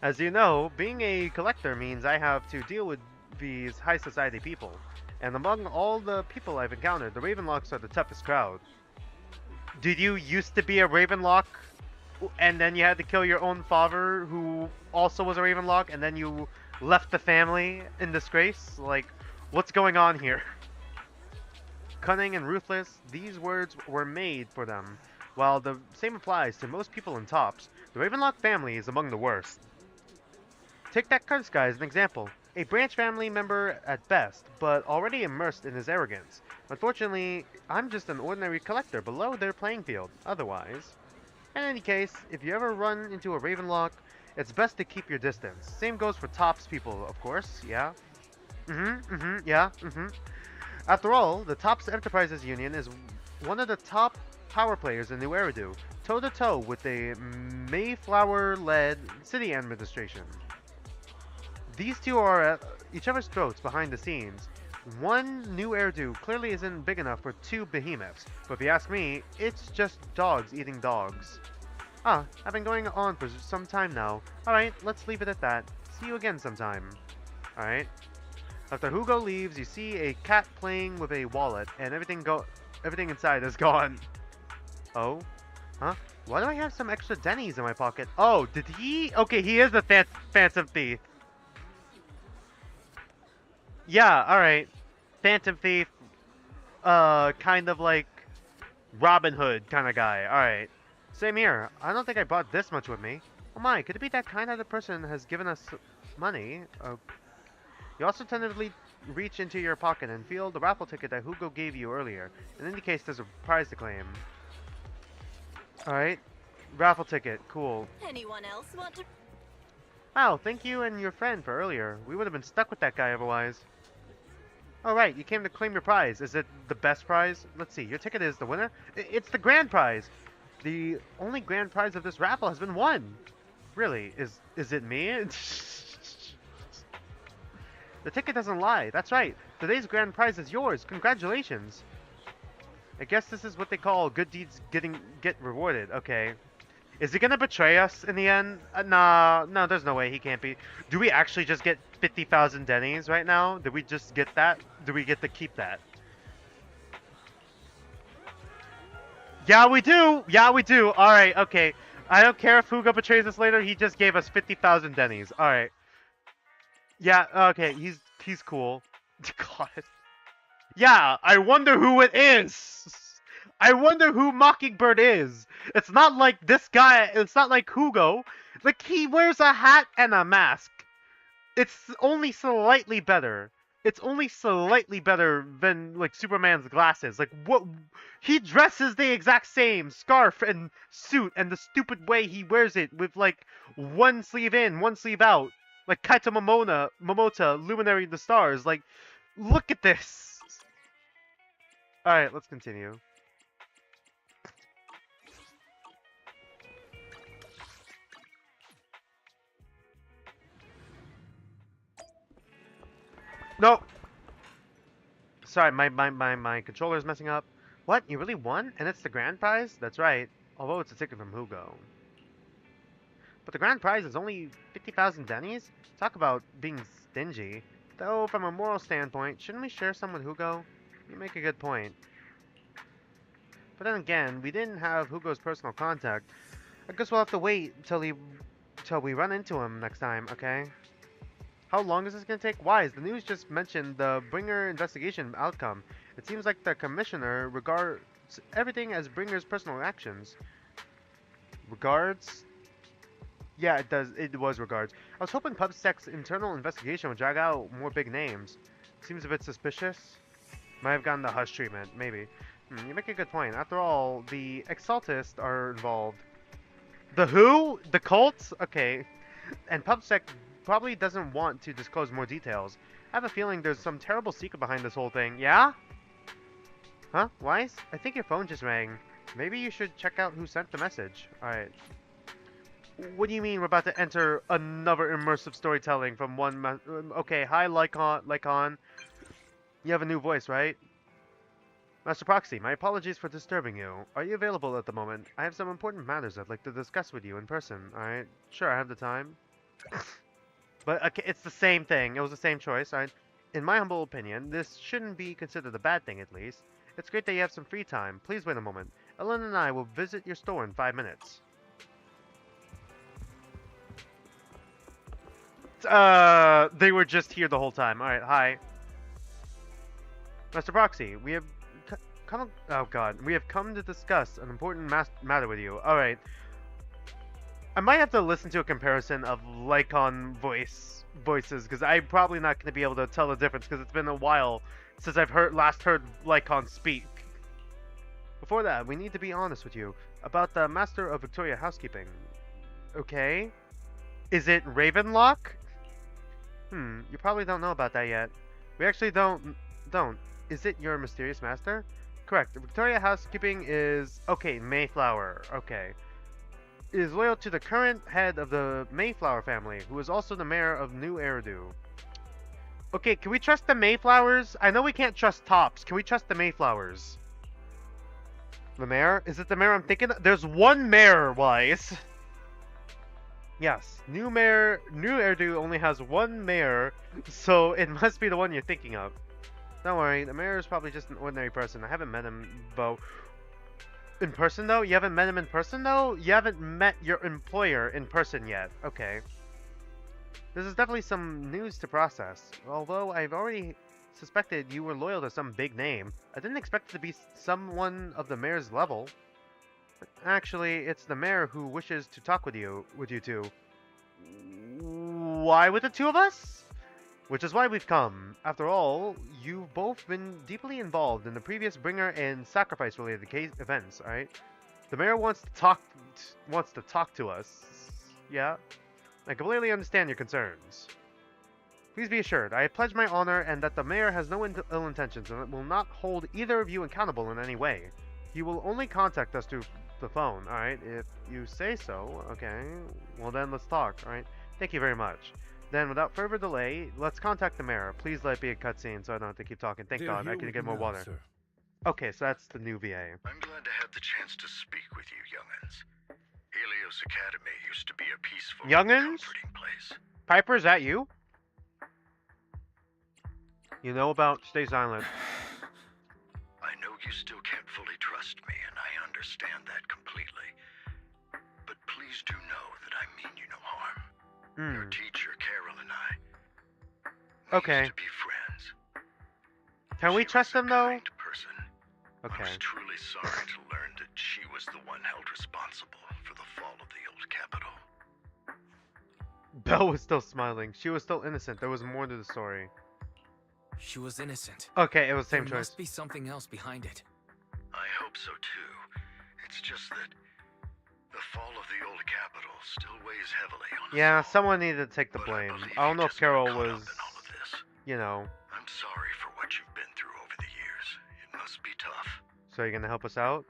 As you know, being a collector means I have to deal with these high society people. And among all the people I've encountered, the Ravenlocks are the toughest crowd. Did you used to be a Ravenlock, and then you had to kill your own father, who also was a Ravenlock, and then you left the family in disgrace? Like, what's going on here? Cunning and ruthless, these words were made for them. While the same applies to most people in tops, the Ravenlock family is among the worst. Take that Curse guy as an example. A branch family member at best, but already immersed in his arrogance. Unfortunately, I'm just an ordinary collector below their playing field, otherwise. In any case, if you ever run into a Ravenlock, it's best to keep your distance. Same goes for tops people, of course, yeah? After all, the Tops Enterprises Union is one of the top power players in New Eridu, toe-to-toe with the Mayflower-led city administration. These two are at each other's throats behind the scenes. One New Eridu clearly isn't big enough for two behemoths, but if you ask me, it's just dogs eating dogs. I've been going on for some time now. Alright, let's leave it at that. See you again sometime. Alright. After Hugo leaves, you see a cat playing with a wallet, and everything inside is gone. Oh? Huh? Why do I have some extra Denny's in my pocket? Oh, did he? Okay, he is the Phantom Thief. Yeah, alright. Phantom Thief, kind of like Robin Hood kind of guy. Alright. Same here. I don't think I brought this much with me. Oh my, could it be that kind-hearted person has given us money? You also tentatively reach into your pocket and feel the raffle ticket that Hugo gave you earlier. In any case, there's a prize to claim. Alright. Raffle ticket. Cool. Anyone else want to... Wow, thank you and your friend for earlier. We would have been stuck with that guy otherwise. Alright, you came to claim your prize. Is it the best prize? Let's see, your ticket is the winner? It's the grand prize! The only grand prize of this raffle has been won! Really? Is it me? The ticket doesn't lie. That's right. Today's grand prize is yours. Congratulations. I guess this is what they call good deeds get rewarded. Okay. Is he gonna betray us in the end? Nah, no, there's no way he can't be. Do we actually just get 50,000 Denny's right now? Did we just get that? Do we get to keep that? Yeah, we do! Yeah, we do! Alright, okay. I don't care if Hugo betrays us later, he just gave us 50,000 Denny's. Alright. Yeah, okay, he's cool. God. Yeah, I wonder who it is! I wonder who Mockingbird is! It's not like this guy, it's not like Hugo. Like, he wears a hat and a mask. It's only slightly better. It's only slightly better than, like, Superman's glasses. Like, what? He dresses the exact same. Scarf and suit, and the stupid way he wears it with, like, one sleeve in, one sleeve out. Like Kaito Momota, Luminary of the Stars. Like, look at this! Alright, let's continue. No! Sorry, my controller's messing up. What? You really won? And it's the grand prize? That's right. Although it's a ticket from Hugo. But the grand prize is only 50,000 Denny's? Talk about being stingy. Though, from a moral standpoint, shouldn't we share some with Hugo? You make a good point. But then again, we didn't have Hugo's personal contact. I guess we'll have to wait till we run into him next time, okay? How long is this gonna take? Why? The news just mentioned the Bringer investigation outcome. It seems like the commissioner regards everything as Bringer's personal actions. Regards? Yeah, it does. It was regards. I was hoping PubSec's internal investigation would drag out more big names. Seems a bit suspicious. Might have gotten the hush treatment, maybe. You make a good point. After all, the Exaltists are involved. The who? The cults? Okay. And PubSec probably doesn't want to disclose more details. I have a feeling there's some terrible secret behind this whole thing. Yeah? Huh? Wise? I think your phone just rang. Maybe you should check out who sent the message. Alright. What do you mean we're about to enter another immersive storytelling from one okay, hi Lycon. You have a new voice, right? Master Proxy, my apologies for disturbing you. Are you available at the moment? I have some important matters I'd like to discuss with you in person, alright? Sure, I have the time. But okay, it's the same thing. It was the same choice, alright? In my humble opinion, this shouldn't be considered a bad thing, at least. It's great that you have some free time. Please wait a moment. Ellen and I will visit your store in 5 minutes. They were just here the whole time. Alright, hi. Master Proxy, we have we have come to discuss an important matter with you. Alright. I might have to listen to a comparison of Lycon voices, because I'm probably not going to be able to tell the difference, because it's been a while since I've last heard Lycon speak. Before that, we need to be honest with you about the Master of Victoria Housekeeping. Okay? Is it Ravenlock? You probably don't know about that yet. We actually don't. Is it your mysterious master? Correct. Victoria Housekeeping is... Okay, Mayflower. Okay. Is loyal to the current head of the Mayflower family, who is also the mayor of New Eridu. Okay, can we trust the Mayflowers? I know we can't trust Tops. Can we trust the Mayflowers? The mayor? Is it the mayor I'm thinking of? There's one mayor, Wise. Yes, New Eridu only has one mayor, so it must be the one you're thinking of. Don't worry, the mayor is probably just an ordinary person. I haven't met him, though. In person, though? You haven't met him in person, though? You haven't met your employer in person yet. Okay. This is definitely some news to process. Although I've already suspected you were loyal to some big name, I didn't expect it to be someone of the mayor's level. Actually, it's the mayor who wishes to talk with you two. Why with the two of us? Which is why we've come. After all, you've both been deeply involved in the previous bringer and sacrifice-related events, alright? The mayor wants to talk to us. Yeah? I completely understand your concerns. Please be assured, I pledge my honor and that the mayor has no ill intentions and will not hold either of you accountable in any way. He will only contact us through the phone, alright? If you say so, okay. Well then, let's talk, alright? Thank you very much. Then, without further delay, let's contact the mayor. Please let it be a cutscene so I don't have to keep talking. Thank God, I can get more water. Sir. Okay, so that's the new VA. I'm glad to have the chance to speak with you, young'uns. Helios Academy used to be a peaceful, Young'uns? comforting place. Piper, is that you? You know about... Stay silent. I know you still can't fully trust me, and I understand that completely. But please do know that I mean you no harm. Your teacher, Carol, and I Okay. used to be friends. Can we She trust was them, a though? kind person. I Okay. was truly sorry to learn that she was the one held responsible for the fall of the old capital. Belle was still smiling. She was still innocent. There was more to the story. She was innocent. Okay, it was the same There choice. must be something else behind it. I hope so too. It's just that the fall of the old capital still weighs heavily on us Yeah, all. someone needed to take the But blame. believe I don't you know if just got Carol caught was, up in all of this. you know. I'm sorry for what you've been through over the years. It must be tough. So you're gonna help us out?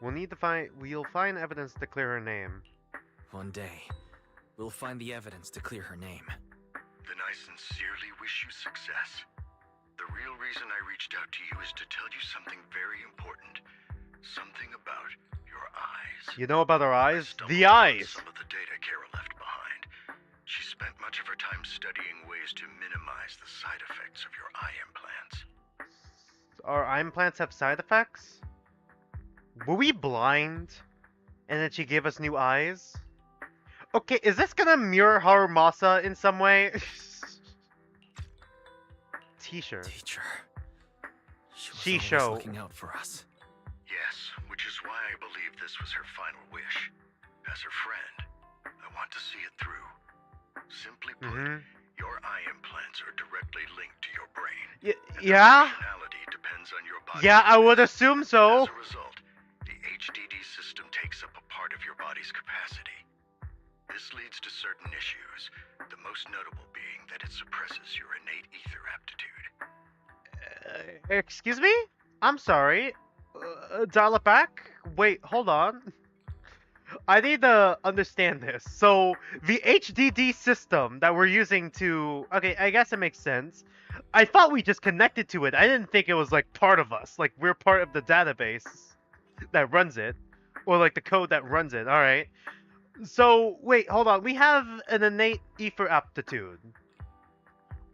We'll find evidence to clear her name. One day, we'll find the evidence to clear her name. Then I sincerely wish you success. The real reason I reached out to you is to tell you something very important. Something about your eyes. You know about her I eyes? stumbled The upon eyes! some of the data Carol left behind. She spent much of her time studying ways to minimize the side effects of your eye implants. Our eye implants have side effects? Were we blind? And then she gave us new eyes? Okay, is this gonna mirror Harumasa in some way? T-shirt. Teacher. She was show. always looking out for us. Yes, which is why I believe this was her final wish. As her friend, I want to see it through. Simply put, Mm-hmm. your eye implants are directly linked to your brain. Yeah? Functionality depends on your body. Yeah, I would assume so. As a result, the HDD system takes up a part of your body's capacity. This leads to certain issues, the most notable being that it suppresses your innate ether aptitude. Excuse me? I'm sorry. Dial it back? Wait, hold on. I need to understand this. So, the HDD system that we're using to... Okay, I guess it makes sense. I thought we just connected to it. I didn't think it was, like, part of us. Like, we're part of the database that runs it. Or, like, the code that runs it. Alright. So, wait, hold on. We have an innate ether aptitude.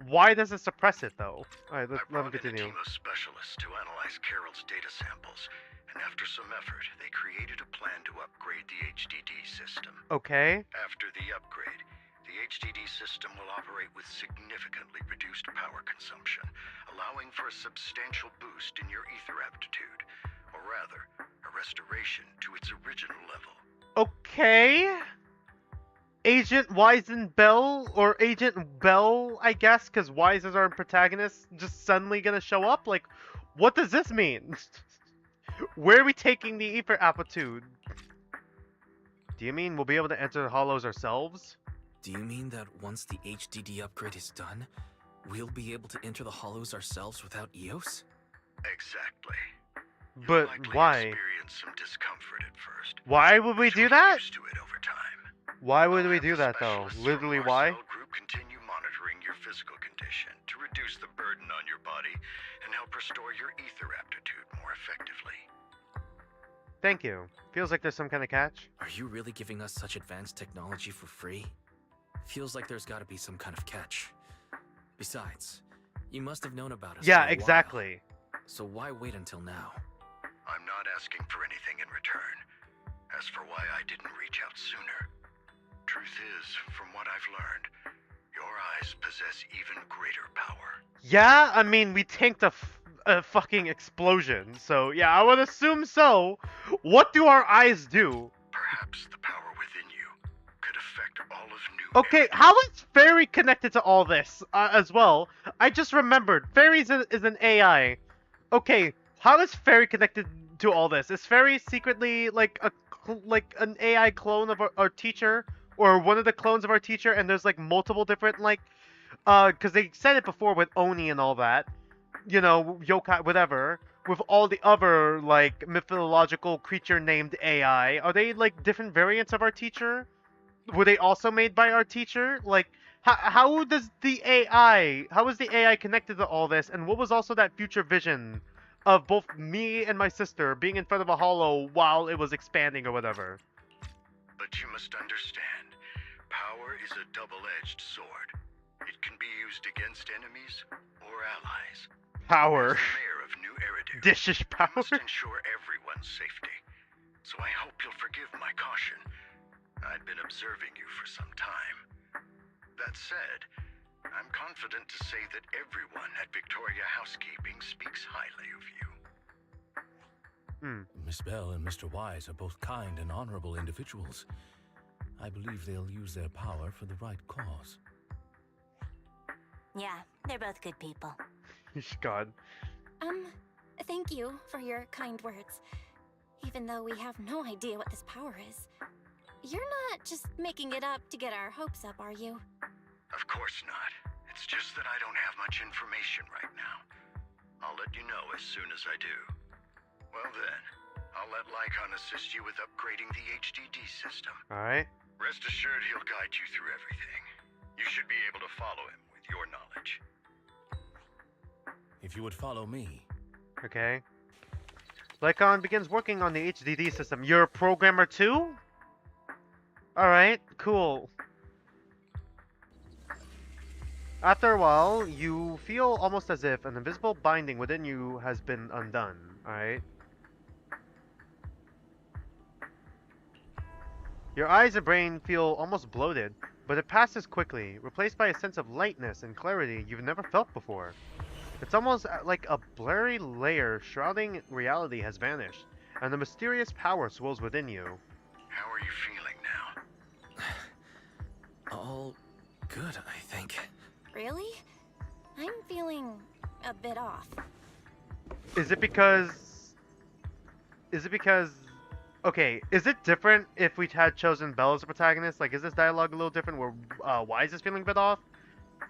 Why does it suppress it, though? Alright, let me I brought in a continue. team of specialists to analyze Carol's data samples, and after some effort, they created a plan to upgrade the HDD system. Okay. After the upgrade, the HDD system will operate with significantly reduced power consumption, allowing for a substantial boost in your ether aptitude, or rather, a restoration to its original level. Okay. Agent Weisenbell, or Agent Bell, I guess, because Wise is our protagonist, just suddenly gonna show up? Like, what does this mean? Where are we taking the ether aptitude? Do you mean we'll be able to enter the hollows ourselves? Do you mean that once the HDD upgrade is done, we'll be able to enter the hollows ourselves without EOS? Exactly. But Likely why? experience some discomfort at first. Why would we but do you'll get that? used to it over time. Why would I'll we have do the that though? specialists Literally from our why? cell group continue monitoring your physical condition to reduce the burden on your body and help restore your ether aptitude more effectively. Thank you. Feels like there's some kind of catch. Are you really giving us such advanced technology for free? Feels like there's gotta be some kind of catch. Besides, you must have known about us for a Yeah, while. exactly. So why wait until now? I'm not asking for anything in return. As for why I didn't reach out sooner, truth is, from what I've learned, your eyes possess even greater power. Yeah, I mean, we tanked a fucking explosion, so yeah, I would assume so. What do our eyes do? Perhaps the power within you could affect all of New Okay, Eridu. how is Fairy connected to all this as well? I just remembered, Fairy is an AI. Okay, how is Fairy connected to all this? Is Fairy secretly like an AI clone of our teacher, or one of the clones of our teacher? And there's like multiple different like, because they said it before with Oni and all that, you know, yokai, whatever. With all the other like mythological creature named AI, are they like different variants of our teacher? Were they also made by our teacher? Like, how does the AI, how is the AI connected to all this? And what was also that future vision of both me and my sister being in front of a hollow while it was expanding or whatever? But you must understand, power is a double-edged sword. It can be used against enemies or allies. Power. As the mayor of New Eridu, Dishish I power. must ensure everyone's safety. So I hope you'll forgive my caution. I'd been observing you for some time. That said, I'm confident to say that everyone at Victoria Housekeeping speaks highly of you. Miss Bell and Mr. Wise are both kind and honorable individuals. I believe they'll use their power for the right cause. Yeah, they're both good people. God. Thank you for your kind words. Even though we have no idea what this power is. You're not just making it up to get our hopes up, are you? Of course not. It's just that I don't have much information right now. I'll let you know as soon as I do. Well then, I'll let Lycon assist you with upgrading the HDD system. Alright. Rest assured he'll guide you through everything. You should be able to follow him with your knowledge. If you would follow me. Okay. Lycon begins working on the HDD system. You're a programmer too? Alright, cool. After a while, you feel almost as if an invisible binding within you has been undone. Alright. Your eyes and brain feel almost bloated, but it passes quickly, replaced by a sense of lightness and clarity you've never felt before. It's almost like a blurry layer shrouding reality has vanished, and a mysterious power swells within you. How are you feeling now? All good, I think. Really? I'm feeling a bit off. Is it because... Okay, is it different if we had chosen Belle as a protagonist? Like, is this dialogue a little different where Wise is feeling a bit off?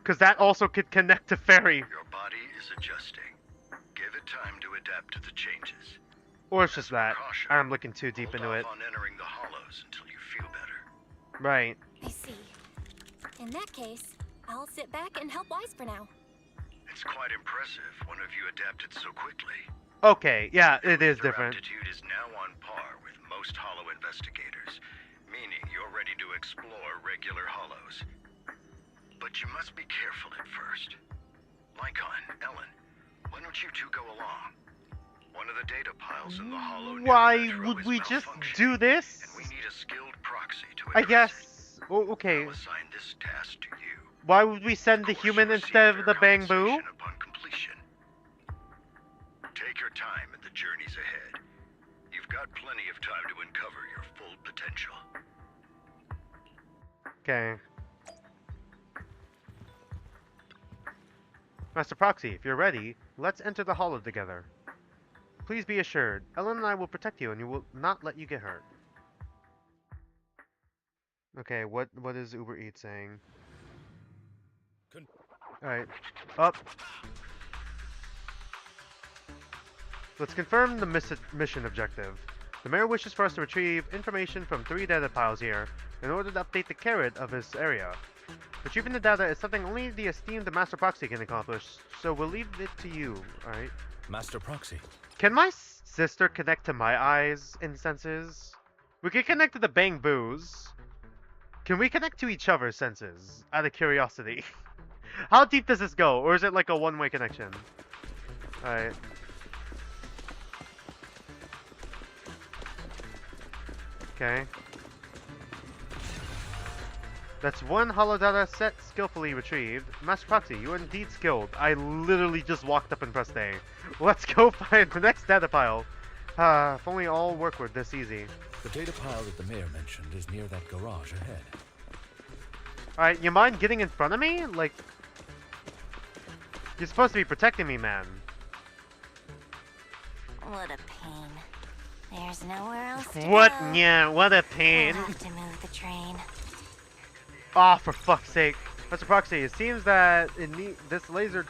Because that also could connect to Fairy. Your body is adjusting. Give it time to adapt to the changes. Or it's just As a that. precaution, I'm looking too deep hold into off it. on entering the hollows until you feel better. Right. I see. In that case, I'll sit back and help Wise for now. It's quite impressive one of you adapted so quickly. Okay, yeah, it is Your different. aptitude is now on par with most hollow investigators, meaning you're ready to explore regular hollows. But you must be careful at first. Lycon, Ellen, why don't you two go along? One of the data piles in the hollow near the Why metro would is we just malfunctioning, do this? and we need a skilled proxy to I address it. guess. Oh, okay. I'll assign this task to you. Why would we send the Of course, human you'll receive instead of fair the bamboo? compensation upon completion. Take your time and the journey's ahead. You've got plenty of time to uncover your full potential. Okay. Master Proxy, if you're ready, let's enter the hollow together. Please be assured, Ellen and I will protect you and you will not let you get hurt. Okay, what is Uber Eats saying? Alright. Up. Let's confirm the mission objective. The mayor wishes for us to retrieve information from 3 data piles here in order to update the carrot of his area. Retrieving the data is something only the esteemed Master Proxy can accomplish, so we'll leave it to you, alright? Master Proxy. Can my sister connect to my eyes and senses? We can connect to the bamboos. Can we connect to each other's senses? Out of curiosity. How deep does this go? Or is it like a one-way connection? Alright. Okay. That's one hollow data set skillfully retrieved. Master Proxy, you are indeed skilled. I literally just walked up and pressed A. Let's go find the next data pile. If only all work were this easy. The data pile that the mayor mentioned is near that garage ahead. Alright, you mind getting in front of me? Like, you're supposed to be protecting me, man. What a pain. There's nowhere else to What? go. Yeah, what a pain. We'll have to move the train. Ah, for fuck's sake. Master Proxy, it seems that this laser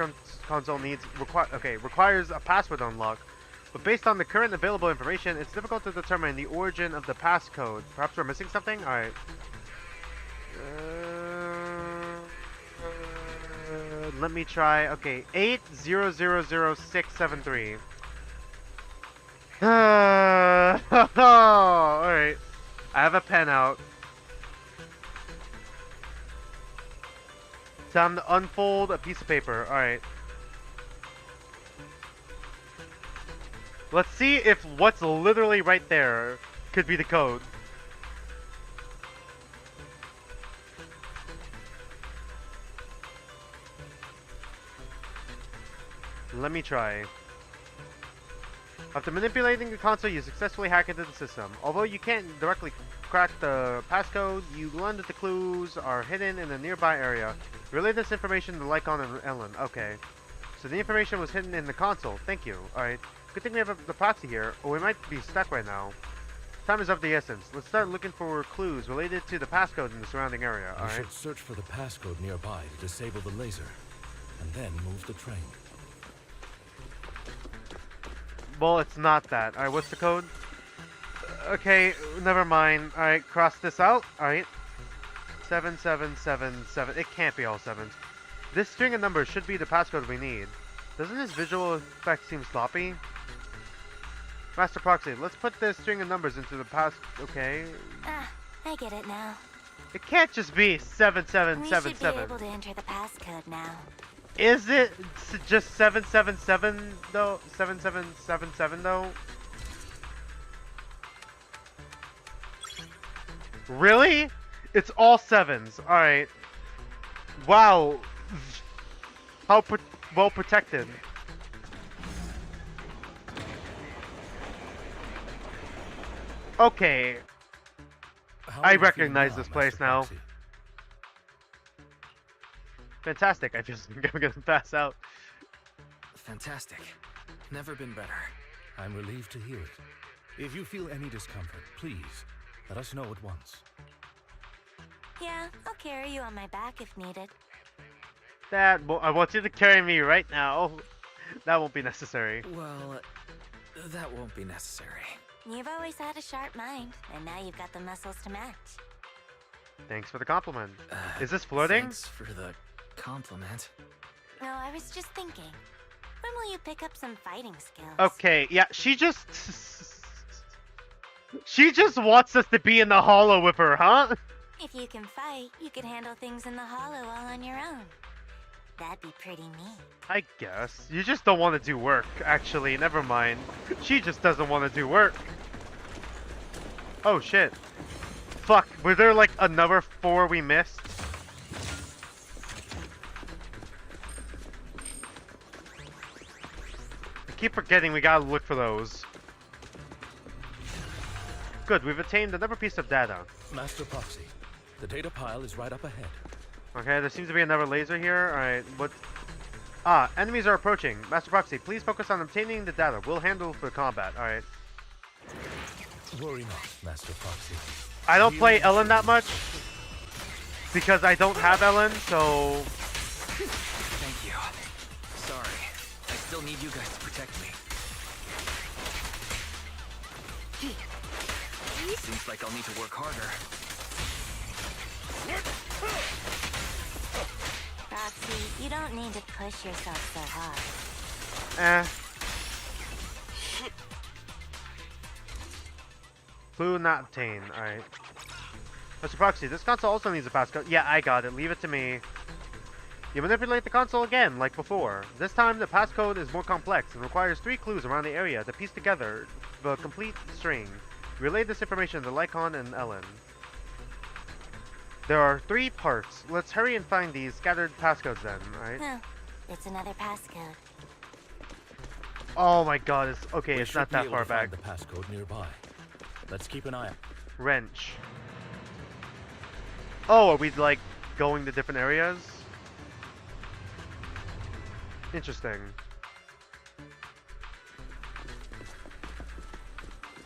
console requires a password unlock. But based on the current available information, it's difficult to determine the origin of the passcode. Perhaps we're missing something? Alright. Let me try. Okay, 8000673. Alright. I have a pen out. Time to unfold a piece of paper. Alright. Let's see if what's literally right there could be the code. Let me try. After manipulating the console, you successfully hack into the system. Although you can't directly crack the passcode, you learn that the clues are hidden in a nearby area. Relay this information to Lycon and Ellen. Okay. So the information was hidden in the console. Thank you. Alright. Good thing we have the proxy here, or we might be stuck right now. Time is of the essence. Let's start looking for clues related to the passcode in the surrounding area. We Alright. should search for the passcode nearby to disable the laser, and then move the train. Well, it's not that. Alright, what's the code? Okay, never mind. Alright, cross this out. Alright. 7777. It can't be all sevens. This string of numbers should be the passcode we need. Doesn't this visual effect seem sloppy? Master Proxy, let's put this string of numbers into the pass. Okay. Ah, I get it now. It can't just be We should be 7777. able to enter the passcode now. Is it just 777 though? 7777 though? Really? It's all sevens. Alright. Wow. How well protected. Okay. How I are you feeling recognize now, this place Master now. Proxy? Fantastic. I just think I'm gonna pass out. Fantastic. Never been better. I'm relieved to hear it. If you feel any discomfort, please let us know at once. Yeah, I'll carry you on my back if needed. I want you to carry me right now. That won't be necessary. Well, that won't be necessary. You've always had a sharp mind, and now you've got the muscles to match. Thanks for the compliment. Is this flirting? Thanks for the compliment. No, I was just thinking. When will you pick up some fighting skills? Okay, yeah, she just wants us to be in the hollow with her, huh? If you can fight, you can handle things in the hollow all on your own. That'd be pretty neat. I guess. You just don't want to do work, actually. Never mind. She just doesn't want to do work. Oh, shit. Fuck, were there like another 4 we missed? I keep forgetting we gotta look for those. Good, we've attained another piece of data. Master Proxy, the data pile is right up ahead. Okay, there seems to be another laser here. Alright, what? Ah, enemies are approaching. Master Proxy, please focus on obtaining the data. We'll handle for combat. Alright. Worry not, Master Proxy. I don't play Ellen that much because I don't have Ellen, so Thank you. Sorry. I still need you guys to protect me. Seems like I'll need to work harder. Roxy, you don't need to push yourself so hard. Clue not obtained. Alright. Mr. Proxy, this console also needs a passcode. Yeah, I got it. Leave it to me. You manipulate the console again, like before. This time, the passcode is more complex and requires 3 clues around the area to piece together the complete string. Relay this information to Lycon and Ellen. There are 3 parts. Let's hurry and find these scattered passcodes then, alright? No, it's another passcode. Oh my god, it's okay, We it's should not be that able far to find back. the passcode nearby. Let's keep an eye out. Wrench. Oh, are we like going to different areas? Interesting.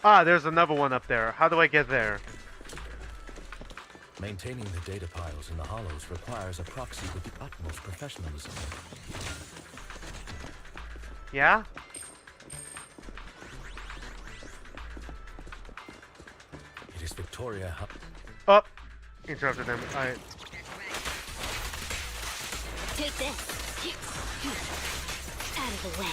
Ah, there's another one up there. How do I get there? Maintaining the data piles in the hollows requires a proxy with the utmost professionalism. Yeah? It is Victoria. Oh! Interrupted him. Alright. Take this. Out of the way.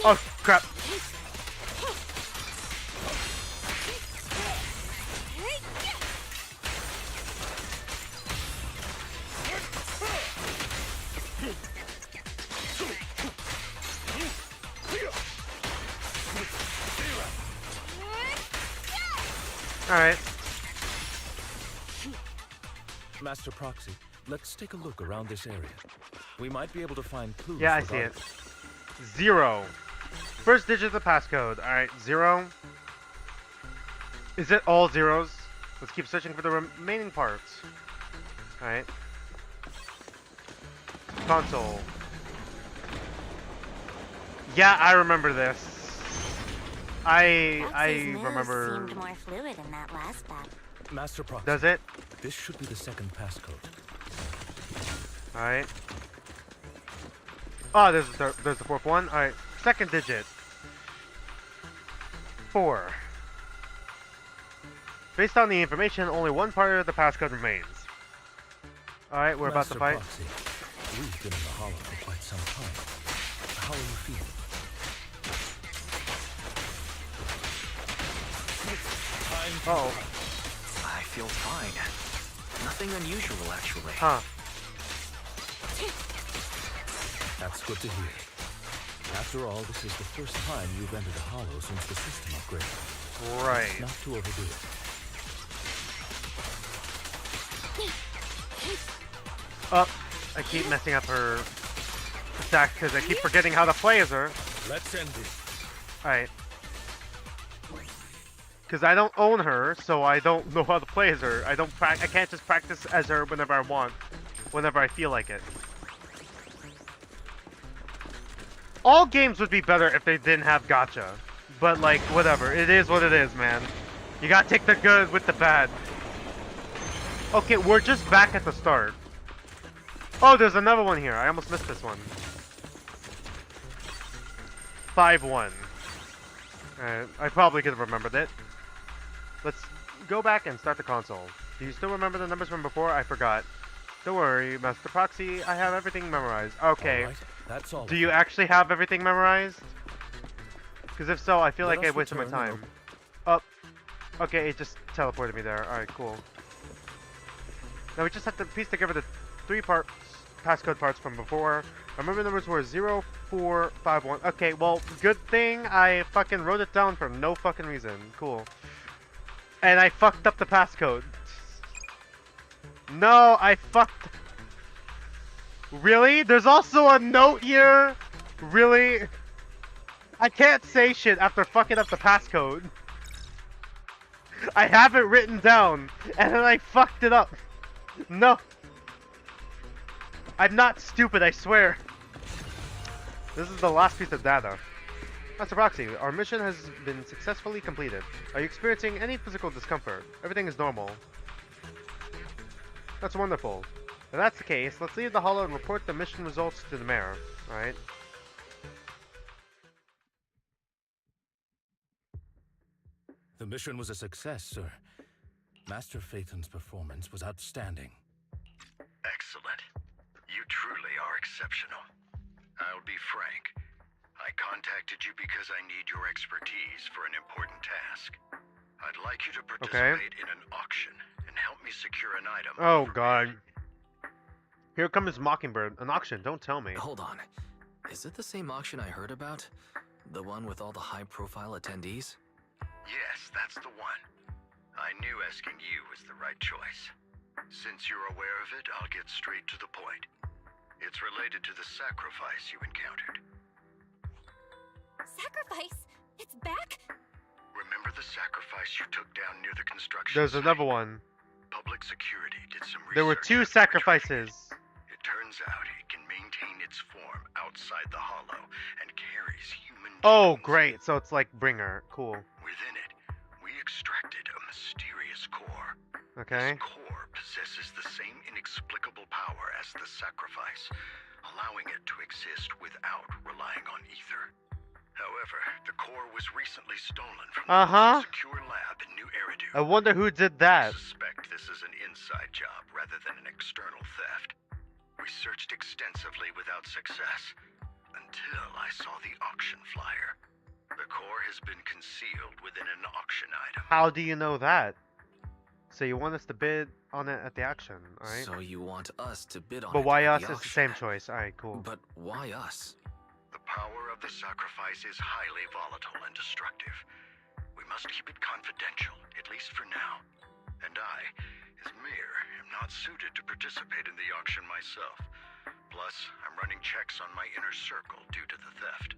Oh, crap. Alright. Master Proxy, let's take a look around this area. We might be able to find clues. Yeah, I see it. 0. First digit of the passcode. Alright, 0. Is it all zeros? Let's keep searching for the remaining parts. Alright. Console. Yeah, I remember this. I Roxy's moves remember. seemed more fluid in that last battle. Master Proxy. Does it? This should be the second passcode. Alright. Oh, there's the 4th one. Alright. Second digit. 4. Based on the information, only one part of the passcode remains. Alright, we're about to fight. Proxy, we've been in the hollow for quite some time. How are you feeling? Uh-oh. I feel fine. Nothing unusual, actually. Huh. That's good to hear. After all, this is the first time you've entered a hollow since the system upgrade. Right. Not to overdo it. Oh, I keep messing up her sec, because I keep forgetting how to play as her. Let's end this. Alright. Because I don't own her, so I don't know how to play as her. I can't just practice as her whenever I want. Whenever I feel like it. All games would be better if they didn't have gacha. But, like, whatever. It is what it is, man. You gotta take the good with the bad. Okay, we're just back at the start. Oh, there's another one here. I almost missed this one. 5-1. I probably could have remembered it. Let's go back and start the console. Do you still remember the numbers from before? I forgot. Don't worry, Master Proxy. I have everything memorized. Okay. All right, that's all. Do you actually have everything memorized? Because if so, I feel like I wasted my time. Oh. Okay, it just teleported me there. Alright, cool. Now we just have to piece together the 3 parts, passcode parts from before. I remember the numbers were 0, 4, 5, 1. Okay, well, good thing I fucking wrote it down for no fucking reason. Cool. And I fucked up the passcode. No, I fucked... Really? There's also a note here? Really? I can't say shit after fucking up the passcode. I have it written down, and then I fucked it up. No. I'm not stupid, I swear. This is the last piece of data. Master Proxy, our mission has been successfully completed. Are you experiencing any physical discomfort? Everything is normal. That's wonderful. If that's the case, let's leave the hollow and report the mission results to the mayor. Alright. The mission was a success, sir. Master Phaethon's performance was outstanding. Excellent. You truly are exceptional. I'll be frank. I contacted you because I need your expertise for an important task. I'd like you to participate in an auction and help me secure an item. Oh god. Here comes Mockingbird. An auction, don't tell me. Hold on. Is it the same auction I heard about? The one with all the high-profile attendees? Yes, that's the one. I knew asking you was the right choice. Since you're aware of it, I'll get straight to the point. It's related to the sacrifice you encountered. Sacrifice? It's back? Remember the sacrifice you took down near the construction There's site? another one. Public security did some research. There were 2 after sacrifices. It turns out it can maintain its form outside the hollow and carries human Oh, genes. great. So it's like Bringer. Cool. Within it, we extracted a mysterious core. Okay. This core possesses the same inexplicable power as the sacrifice, allowing it to exist without relying on ether. However, the core was recently stolen from the secure lab in New Eridu. I wonder who did that. I suspect this is an inside job rather than an external theft. We searched extensively without success, until I saw the auction flyer. The core has been concealed within an auction item. How do you know that? So you want us to bid on it at the auction, alright? So you want us to bid on it But why at us the is the auction. same choice. Alright, cool. But why us? The power of the sacrifice is highly volatile and destructive. We must keep it confidential, at least for now. And I, as mayor, am not suited to participate in the auction myself. Plus, I'm running checks on my inner circle due to the theft.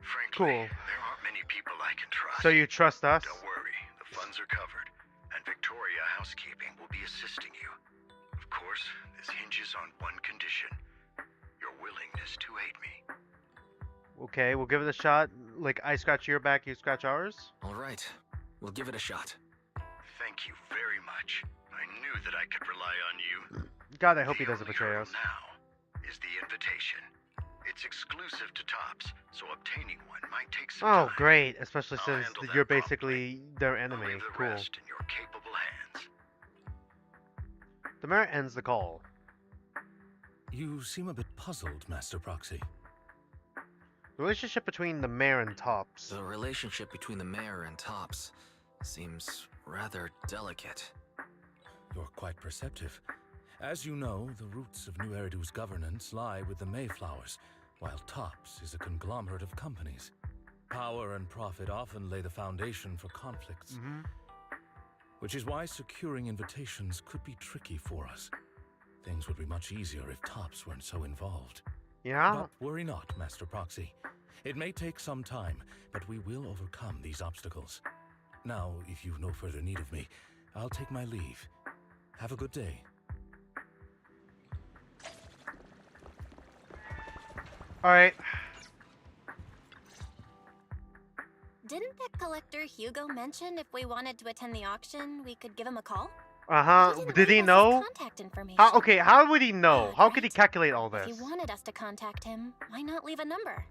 Frankly, Cool. there aren't many people I can trust. So you trust us? Don't worry, the funds are covered, and Victoria Housekeeping will be assisting you. Of course, this hinges on one condition: your willingness to aid me. Okay, we'll give it a shot. Like, I scratch your back, you scratch ours? All right, we'll give it a shot. Thank you very much. I knew that I could rely on you. God, I hope he The doesn't only betray hurdle us. now is the invitation. It's exclusive to Tops, so obtaining one might take some Oh, time. great. Especially I'll since handle that you're promptly. basically their I'll enemy. leave the Cool. rest in your capable hands. The mayor ends the call. You seem a bit puzzled, Master Proxy. The relationship between the mayor and Tops. The relationship between the mayor and Tops seems rather delicate. You're quite perceptive. As you know, the roots of New Eridu's governance lie with the Mayflowers, while Tops is a conglomerate of companies. Power and profit often lay the foundation for conflicts. Which is why securing invitations could be tricky for us. Things would be much easier if Tops weren't so involved. Yeah? But worry not, Master Proxy. It may take some time, but we will overcome these obstacles. Now, if you've no further need of me, I'll take my leave. Have a good day. Alright. Didn't that collector Hugo mention if we wanted to attend the auction, we could give him a call? Uh-huh. He didn't Did he leave us his know? contact information. Okay, how would he know? Odd, How could he right? calculate all If this? he wanted us to contact him, why not leave a number?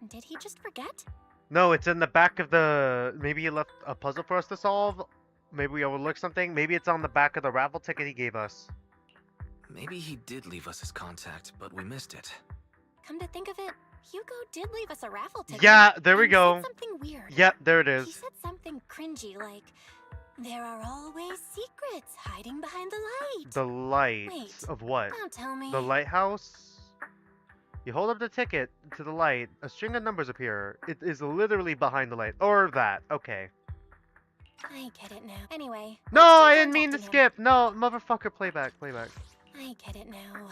Did he just forget? No, it's in the back of the... Maybe he left a puzzle for us to solve? Maybe we overlooked something? Maybe it's on the back of the raffle ticket he gave us. Maybe he did leave us his contact, but we missed it. Come to think of it, Hugo did leave us a raffle ticket. Yeah, there we and go. Said something weird. Yep, there it He is. said something cringy like, "There are always secrets hiding behind the light." The light Wait. of what? Don't tell me. The lighthouse? You hold up the ticket to the light, a string of numbers appear. It is literally behind the light. Or that. Okay. I get it now. Anyway. No, let's try I didn't mean to contacting him. skip. No, motherfucker, playback, playback. I get it now.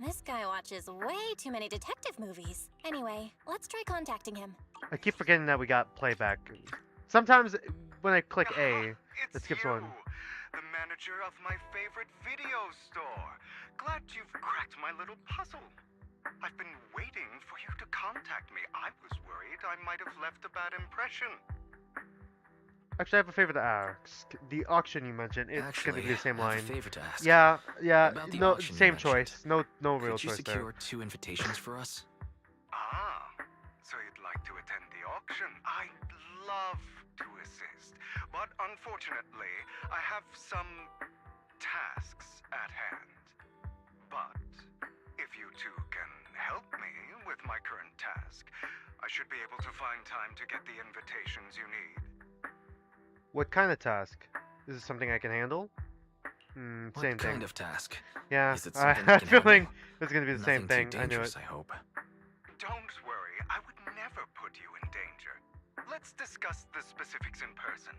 This guy watches way too many detective movies. Anyway, let's try contacting him. I keep forgetting that we got playback. Sometimes when I click A, It's it skips you, one. the manager of my favorite video store. Glad you've cracked my little puzzle. I've been waiting for you to contact me. I was worried I might have left a bad impression. Actually, I have a favor to ask. The auction you mentioned, it's Actually, gonna be the same I have line. a favor to ask. Yeah, yeah, About the no, auction you same mentioned. choice. No real Could you choice secure there. 2 invitations for us? Ah, so you'd like to attend the auction? I'd love to assist, but unfortunately, I have some tasks at hand. But if you two can help me with my current task, I should be able to find time to get the invitations you need. What kind of task? Is it something I can handle? What Same kind thing. of task? Yeah, Is it I something you have a can feeling handle? it's gonna be the same Nothing thing. too I knew dangerous, it. I hope. Don't worry, I would never put you in danger. Let's discuss the specifics in person.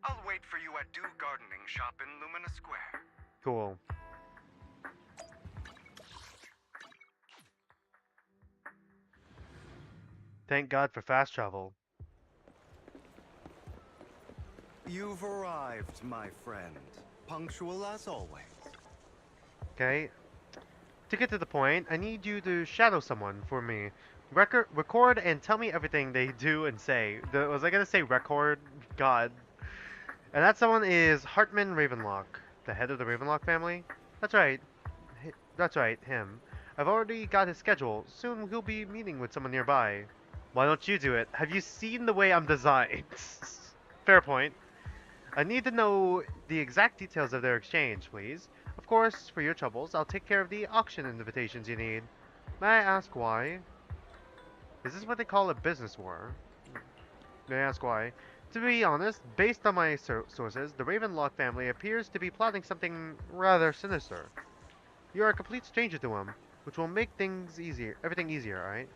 I'll wait for you at Dew Gardening Shop in Lumina Square. Cool. Thank God for fast travel. You've arrived, my friend. Punctual as always. Okay. To get to the point, I need you to shadow someone for me. Record and tell me everything they do and say. Was I gonna say record? God. And that someone is Hartman Ravenlock, the head of the Ravenlock family. That's right. That's right, him. I've already got his schedule. Soon he'll be meeting with someone nearby. Why don't you do it? Have you seen the way I'm designed? Fair point. I need to know the exact details of their exchange, please. Of course, for your troubles, I'll take care of the auction invitations you need. May I ask why? Is this what they call a business war? May I ask why? To be honest, based on my sources, the Ravenlock family appears to be plotting something rather sinister. You are a complete stranger to him, which will make everything easier, alright?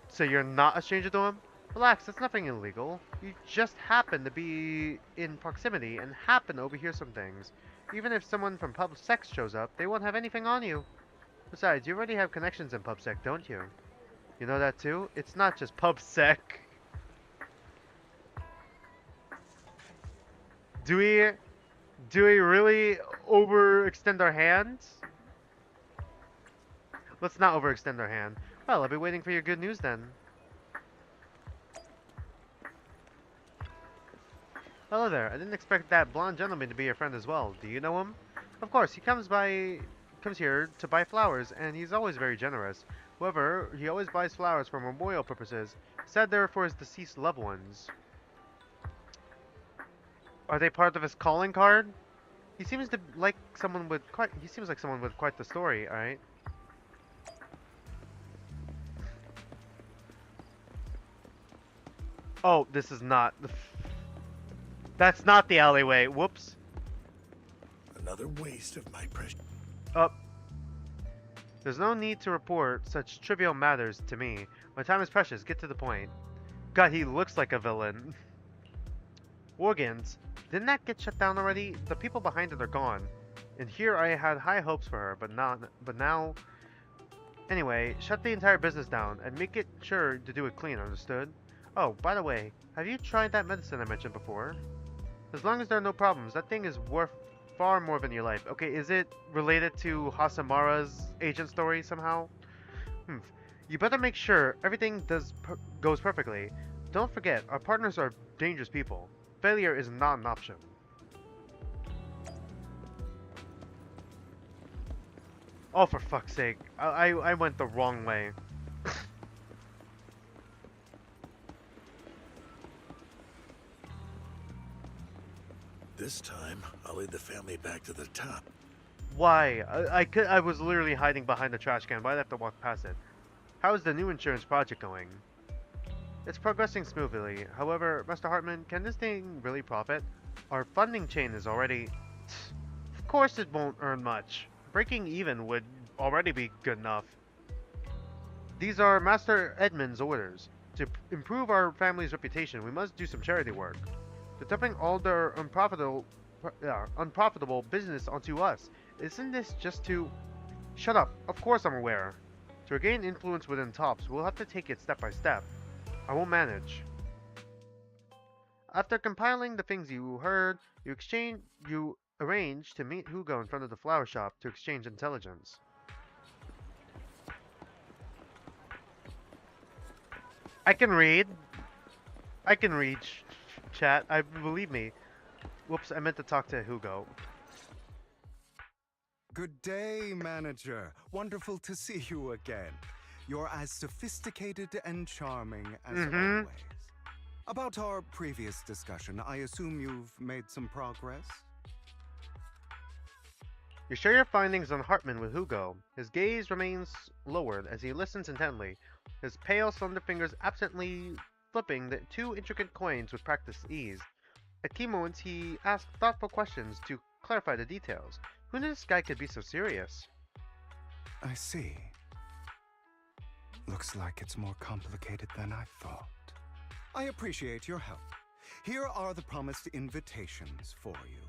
So you're not a stranger to him? Relax, it's nothing illegal. You just happen to be in proximity and happen to overhear some things. Even if someone from PubSec shows up, they won't have anything on you. Besides, you already have connections in PubSec, don't you? You know that too? It's not just PubSec. Do we really overextend our hands? Let's not overextend our hand. Well, I'll be waiting for your good news then. Hello there. I didn't expect that blonde gentleman to be your friend as well. Do you know him? Of course, he comes here to buy flowers, and he's always very generous. However, he always buys flowers for memorial purposes. Said they're for his deceased loved ones. Are they part of his calling card? He seems to like someone with quite. He seems like someone with quite the story. All right. Oh, this is not. That's not the alleyway. Whoops. Another waste of my precious. Up. There's no need to report such trivial matters to me. My time is precious. Get to the point. God, he looks like a villain. Organs. Didn't that get shut down already? The people behind it are gone. And here I had high hopes for her, but now. Anyway, shut the entire business down and make it sure to do it clean, understood? Oh, by the way, have you tried that medicine I mentioned before? As long as there are no problems, that thing is worth far more than your life. Okay, is it related to Hasamara's agent story somehow? You better make sure everything goes perfectly. Don't forget, our partners are dangerous people. Failure is not an option. Oh, for fuck's sake. I went the wrong way. This time, I'll lead the family back to the top. Why? I was literally hiding behind the trash can. Why'd I have to walk past it? How is the new insurance project going? It's progressing smoothly. However, Mr. Hartman, can this thing really profit? Our funding chain is already... Of course it won't earn much. Breaking even would already be good enough. These are Master Edmund's orders. To improve our family's reputation, we must do some charity work. To dumping all their unprofitable business onto us. Isn't this just to... Shut up. Of course I'm aware. To regain influence within TOPS, we'll have to take it step by step. I won't manage. After compiling the things you heard, you arranged to meet Hugo in front of the flower shop to exchange intelligence. I can read. I can read, chat. Believe me. Whoops, I meant to talk to Hugo. Good day, manager. Wonderful to see you again. You're as sophisticated and charming as always. About our previous discussion, I assume you've made some progress? You share your findings on Hartman with Hugo. His gaze remains lowered as he listens intently, his pale, slender fingers absently flipping the two intricate coins with practiced ease. At key moments, he asks thoughtful questions to clarify the details. Who knew this guy could be so serious? I see. Looks like it's more complicated than I thought. I appreciate your help. Here are the promised invitations for you.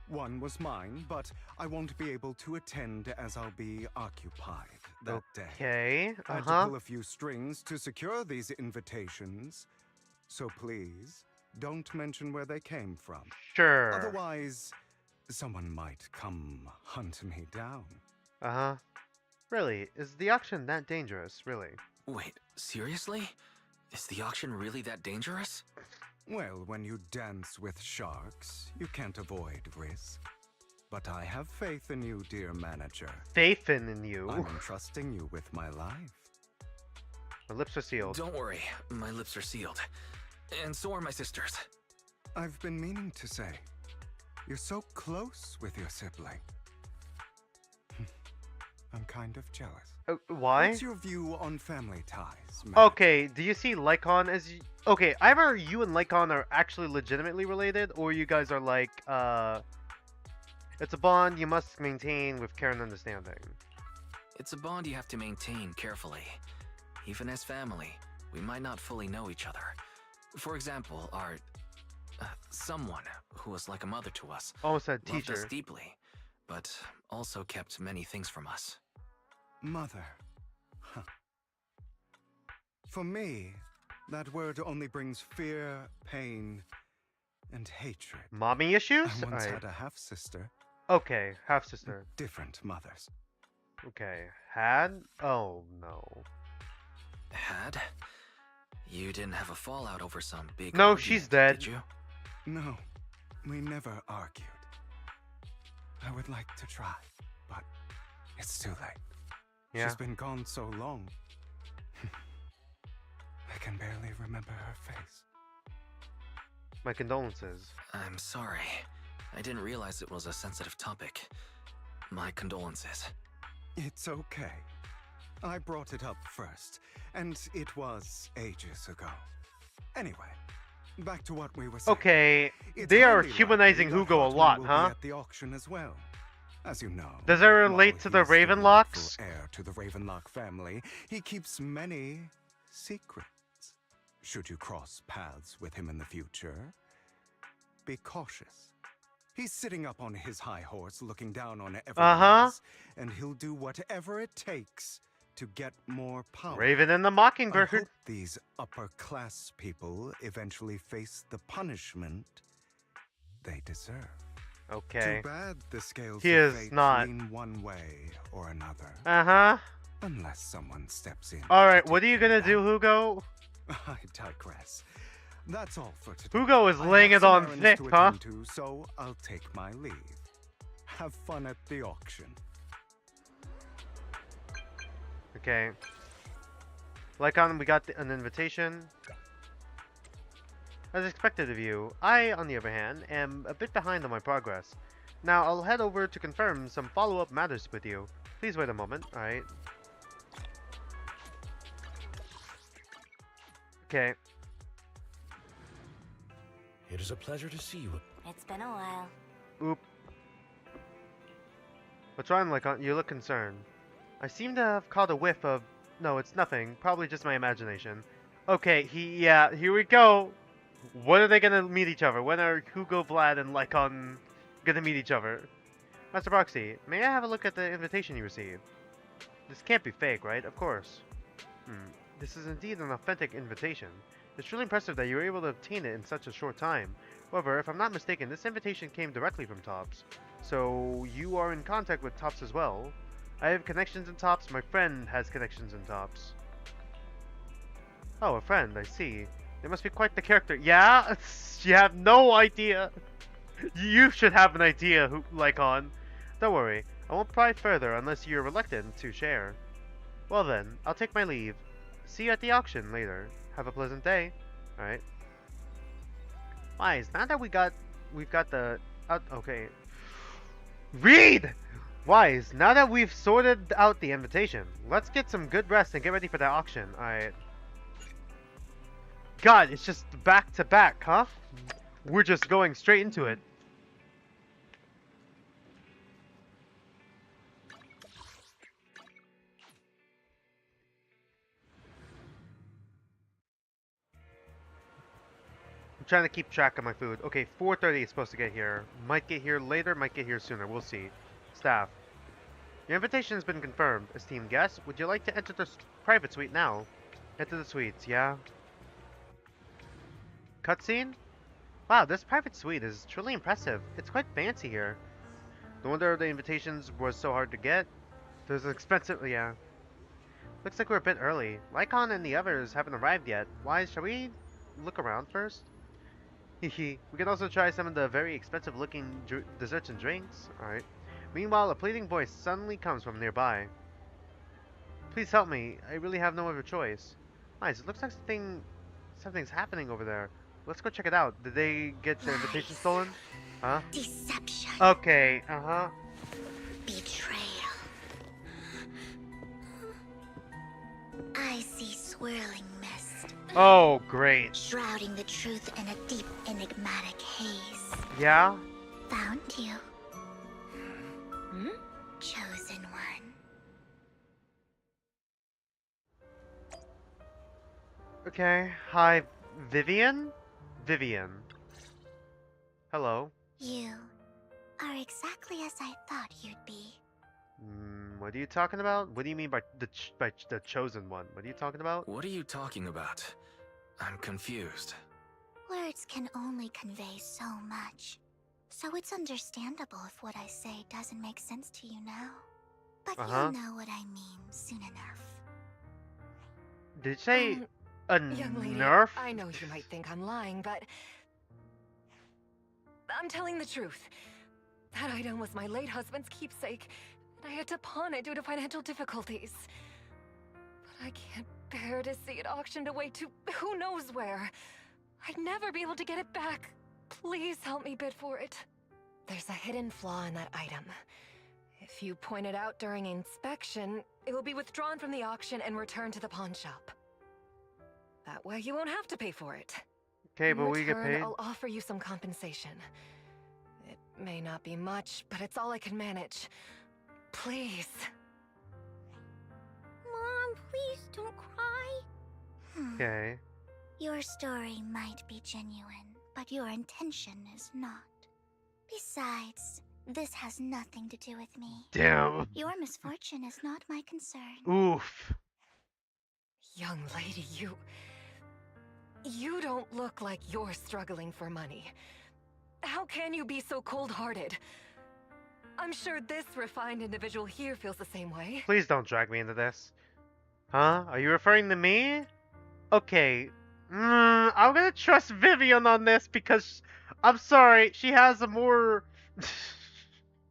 One was mine, but I won't be able to attend as I'll be occupied that day. Okay, I had to pull a few strings to secure these invitations, so please don't mention where they came from. Sure. Otherwise, someone might come hunt me down. Really? Is the auction that dangerous, really? Wait, seriously? Is the auction really that dangerous? Well, when you dance with sharks, you can't avoid risk. But I have faith in you, dear manager. Faith in you? I'm entrusting you with my life. My lips are sealed. Don't worry, my lips are sealed. And so are my sisters. I've been meaning to say, you're so close with your sibling. I'm kind of jealous. Why? What's your view on family ties, man? Okay, do you see Lycon as... Okay, either you and Lycon are actually legitimately related, or you guys are like, it's a bond you must maintain with care and understanding. It's a bond you have to maintain carefully. Even as family, we might not fully know each other. For example, our... someone who was like a mother to us. Almost said loved teacher. us deeply, but also kept many things from us. Mother. Huh. For me, that word only brings fear, pain, and hatred. Mommy issues? I once had a half-sister. Okay, half-sister. Different mothers. Okay, had? Oh, no. Had? You didn't have a fallout over some big No, argument, she's dead. Did you? No, we never argued. I would like to try, but it's too late. Yeah. She's been gone so long. I can barely remember her face. My condolences. I'm sorry. I didn't realize it was a sensitive topic. My condolences. It's okay. I brought it up first, and it was ages ago. Anyway, back to what we were saying. Okay, It's they are highly humanizing likely that Hugo a Hartman lot, will be huh? at the auction as well. As you know, Does it relate while to the he's the Ravenlocks? rightful heir to the Ravenlock family, he keeps many secrets. Should you cross paths with him in the future, be cautious. He's sitting up on his high horse looking down on everyone else, and he'll do whatever it takes to get more power. Raven and the I Mockingbird. hope these upper-class people eventually face the punishment they deserve. Okay. Too bad the scales He of is fate not. lean one way or another. Uh-huh. Unless someone steps in. Alright, to what are you take gonna them do, back. Hugo? I digress. That's all for today. Hugo is I laying have it some on errands thick, to huh? attend to, so I'll take my leave. Have fun at the auction. Okay. Lycon, we got an invitation. As expected of you, I, on the other hand, am a bit behind on my progress. Now, I'll head over to confirm some follow-up matters with you. Please wait a moment, alright? Okay. It is a pleasure to see you. It's been a while. Oop. What's wrong, Lycon? You look concerned. I seem to have caught a whiff of... No, it's nothing. Probably just my imagination. Okay, yeah, here we go. When are they gonna meet each other? When are Hugo, Vlad, and Lycon gonna meet each other? Master Proxy, may I have a look at the invitation you received? This can't be fake, right? Of course. This is indeed an authentic invitation. It's truly impressive that you were able to obtain it in such a short time. However, if I'm not mistaken, this invitation came directly from Tops. So, you are in contact with Tops as well. I have connections in Tops. My friend has connections in Tops. Oh, a friend, I see. They must be quite the character. Yeah? You have no idea. You should have an idea, Lycon. Don't worry. I won't pry further unless you're reluctant to share. Well then, I'll take my leave. See you at the auction later. Have a pleasant day. Alright. Wise, now that we've got the... okay. Read! Wise, now that we've sorted out the invitation, let's get some good rest and get ready for the auction. Alright. God, it's just back to back, huh? We're just going straight into it. I'm trying to keep track of my food. Okay, 4:30 is supposed to get here. Might get here later, might get here sooner. We'll see. Staff. Your invitation has been confirmed. Esteemed guests, would you like to enter the private suite now? Enter the suites, yeah? Cutscene? Wow, this private suite is truly impressive. It's quite fancy here. No wonder the invitations was so hard to get. There's an expensive... yeah. Looks like we're a bit early. Lycon and the others haven't arrived yet. Why, shall we look around first? Hehe. We can also try some of the very expensive looking desserts and drinks. Alright. Meanwhile, a pleading voice suddenly comes from nearby. Please help me. I really have no other choice. Nice. It looks like something's happening over there. Let's go check it out. Did they get the invitation stolen? Huh? Deception. Okay. Uh-huh. Betrayal. I see swirling mist. Oh, great. Shrouding the truth in a deep, enigmatic haze. Yeah? Found you. Chosen one. Okay. Hi, Vivian? Vivian. Hello. You are exactly as I thought you'd be. What are you talking about? What do you mean by the chosen one? What are you talking about? What are you talking about? I'm confused. Words can only convey so much. So it's understandable if what I say doesn't make sense to you now. But you'll know what I mean soon enough. Did you say a Young lady, nerf? I know you might think I'm lying, but I'm telling the truth. That item was my late husband's keepsake, and I had to pawn it due to financial difficulties. But I can't bear to see it auctioned away to who knows where. I'd never be able to get it back. Please help me bid for it. There's a hidden flaw in that item. If you point it out during inspection, it will be withdrawn from the auction and returned to the pawn shop. That way you won't have to pay for it. Okay, In but we get return, paid. I'll offer you some compensation. It may not be much, but it's all I can manage. Please. Mom, please don't cry. Okay. Your story might be genuine, but your intention is not. Besides, This has nothing to do with me. Damn. Your misfortune is not my concern. Oof. Young lady, you don't look like you're struggling for money. How can you be so cold-hearted? I'm sure this refined individual here feels the same way. Please don't drag me into this. Huh? Are you referring to me? Okay. I'm gonna trust Vivian on this because, I'm sorry, she has a more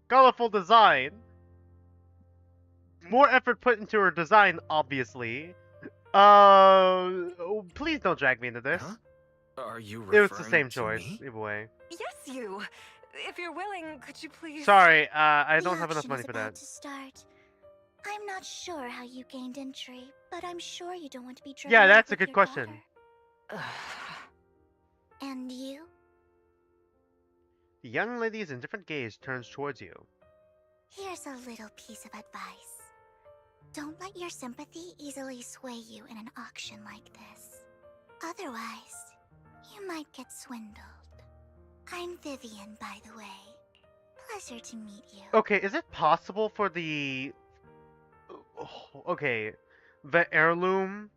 colorful design. More effort put into her design, obviously. Please don't drag me into this. Huh? Are you It referring was the same to choice, me? either way. Yes, you. If you're willing, could you please... Sorry, I don't The have enough auction money is for about that. to start. I'm not sure how you gained entry, but I'm sure you don't want to be driven Yeah, out that's a with good your question. daughter. And you? The young lady's indifferent gaze turns towards you. Here's a little piece of advice. Don't let your sympathy easily sway you in an auction like this. Otherwise, you might get swindled. I'm Vivian, by the way. Pleasure to meet you. Okay, is it possible for the... Okay, the heirloom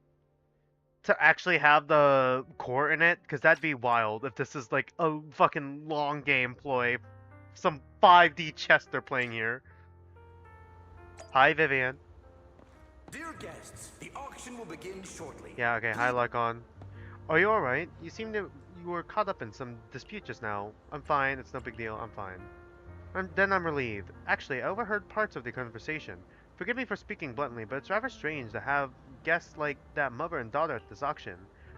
to actually have the core in it? Because that'd be wild if this is like a fucking long game ploy. Some 5D chess they're playing here. Hi, Vivian. Dear guests, the auction will begin shortly. Yeah, okay, hi, Lycon. Are you alright? You were caught up in some dispute just now. I'm fine, it's no big deal, I'm fine. I'm relieved. Actually, I overheard parts of the conversation. Forgive me for speaking bluntly, but it's rather strange to have guests like that mother and daughter at this auction.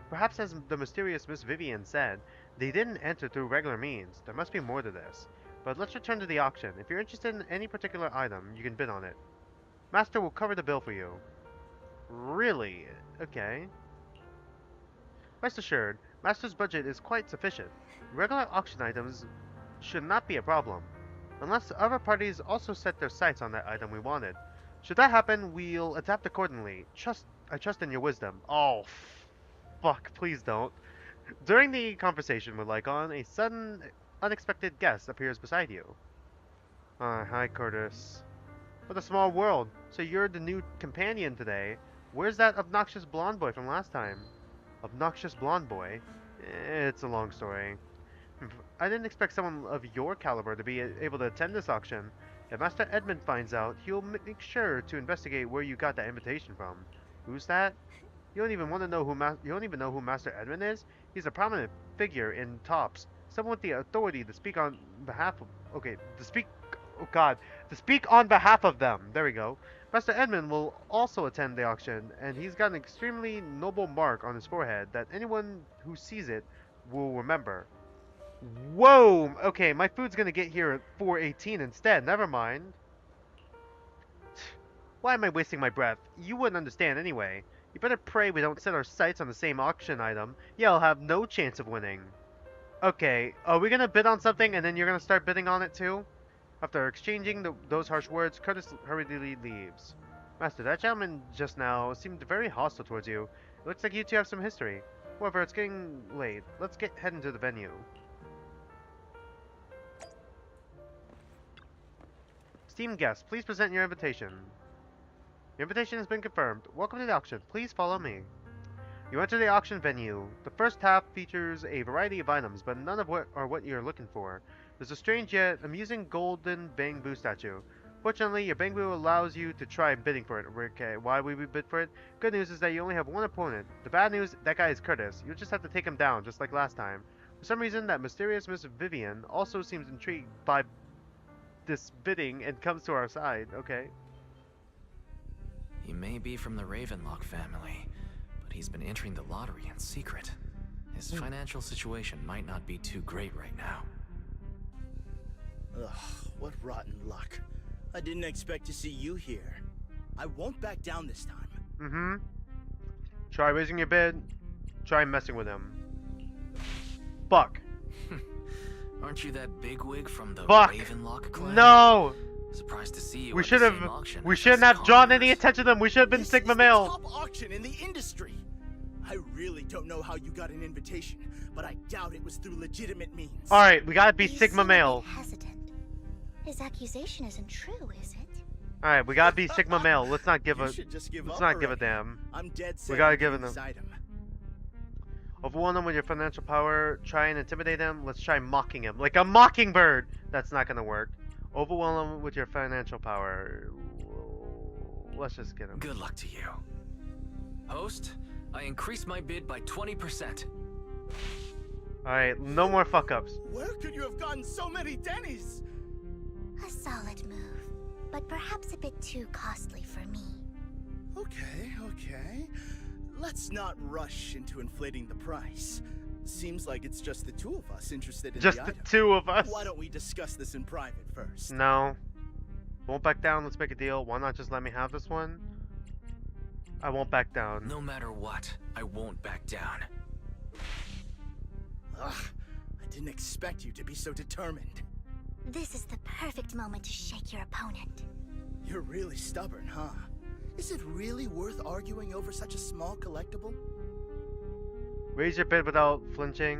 Perhaps as the mysterious Miss Vivian said, they didn't enter through regular means. There must be more to this. But let's return to the auction. If you're interested in any particular item, you can bid on it. Master will cover the bill for you. Really? Okay. Rest assured, Master's budget is quite sufficient. Regular auction items should not be a problem. Unless other parties also set their sights on that item we wanted. Should that happen, we'll adapt accordingly. I trust in your wisdom. Oh, fuck, please don't. During the conversation with Lycon, a sudden, unexpected guest appears beside you. Hi, Curtis. What a small world. So you're the new companion today. Where's that obnoxious blonde boy from last time? Obnoxious blonde boy? It's a long story. I didn't expect someone of your caliber to be able to attend this auction. If Master Edmund finds out, he'll make sure to investigate where you got that invitation from. Who's that? You don't even want to know who you don't even know who Master Edmund is? He's a prominent figure in Tops. Someone with the authority to speak on behalf of... Okay, to speak... Oh god. To speak on behalf of them. There we go. Master Edmund will also attend the auction, and he's got an extremely noble mark on his forehead that anyone who sees it will remember. Whoa! Okay, my food's gonna get here at 4:18 instead. Never mind. Why am I wasting my breath? You wouldn't understand anyway. You better pray we don't set our sights on the same auction item. Yeah, I'll have no chance of winning. Okay, are we gonna bid on something and then you're gonna start bidding on it too? After exchanging those harsh words, Curtis hurriedly leaves. Master, that gentleman just now seemed very hostile towards you. It looks like you two have some history. However, it's getting late. Let's head into the venue. Esteemed guests, please present your invitation. Your invitation has been confirmed. Welcome to the auction. Please follow me. You enter the auction venue. The first half features a variety of items, but none of what you're looking for. There's a strange yet amusing golden bamboo statue. Fortunately, your bamboo allows you to try bidding for it. Okay, why would we bid for it? Good news is that you only have one opponent. The bad news, that guy is Curtis. You'll just have to take him down, just like last time. For some reason, that mysterious Miss Vivian also seems intrigued by this bidding and comes to our side. Okay. He may be from the Ravenlock family, but he's been entering the lottery in secret. His financial situation might not be too great right now. Ugh, what rotten luck. I didn't expect to see you here. I won't back down this time. Mm-hmm. Try raising your bid. Try messing with him. Fuck. Aren't you that bigwig from the Fuck. Ravenlock clan? No! Surprised to see you We at should the have. same auction We as shouldn't us have drawn any commoners. attention to them. We should have been This Sigma is the male. top auction in the industry. I really don't know how you got an invitation, but I doubt it was through legitimate means. All right, we gotta be You Sigma seem a bit male. hesitant. His accusation isn't true, is it? All right, we gotta be Sigma male. Let's not give You a. should just give Let's up not give a already. damn. I'm dead set We gotta on give getting it this them. item. Overwhelm them with your financial power. Try and intimidate them. Let's try mocking him like a mockingbird. That's not gonna work. Overwhelm him with your financial power. Let's just get him. Good luck to you. Host, I increased my bid by 20%. All right, no more fuck ups. Where could you have gotten so many Denny's? A solid move, but perhaps a bit too costly for me. Okay, okay. Let's not rush into inflating the price. Seems like it's just the two of us interested in Just the the item. two of us. Why don't we discuss this in private first? No. Won't back down. Let's make a deal. Why not just let me have this one? I won't back down. No matter what, I won't back down. Ugh, I didn't expect you to be so determined. This is the perfect moment to shake your opponent. You're really stubborn, huh? Is it really worth arguing over such a small collectible? Raise your bid without flinching.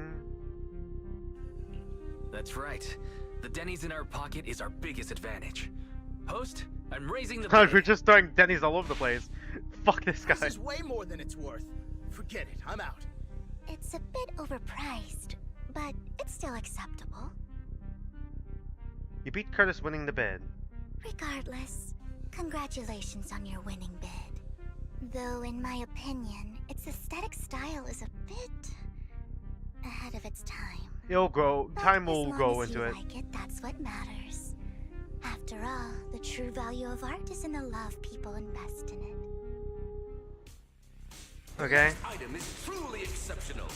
That's right. The Denny's in our pocket is our biggest advantage. Host, I'm raising the God, bid. we're just throwing Denny's all over the place. Fuck this guy. This is way more than it's worth. Forget it, I'm out. It's a bit overpriced, but it's still acceptable. You beat Curtis winning the bid. Regardless, congratulations on your winning bid. Though, in my opinion, its aesthetic style is a bit ahead of its time. It'll grow. But Time as will long grow as into you it. like it, that's what matters. After all, the true value of art is in the love people invest in it. Okay. This item is truly exceptional.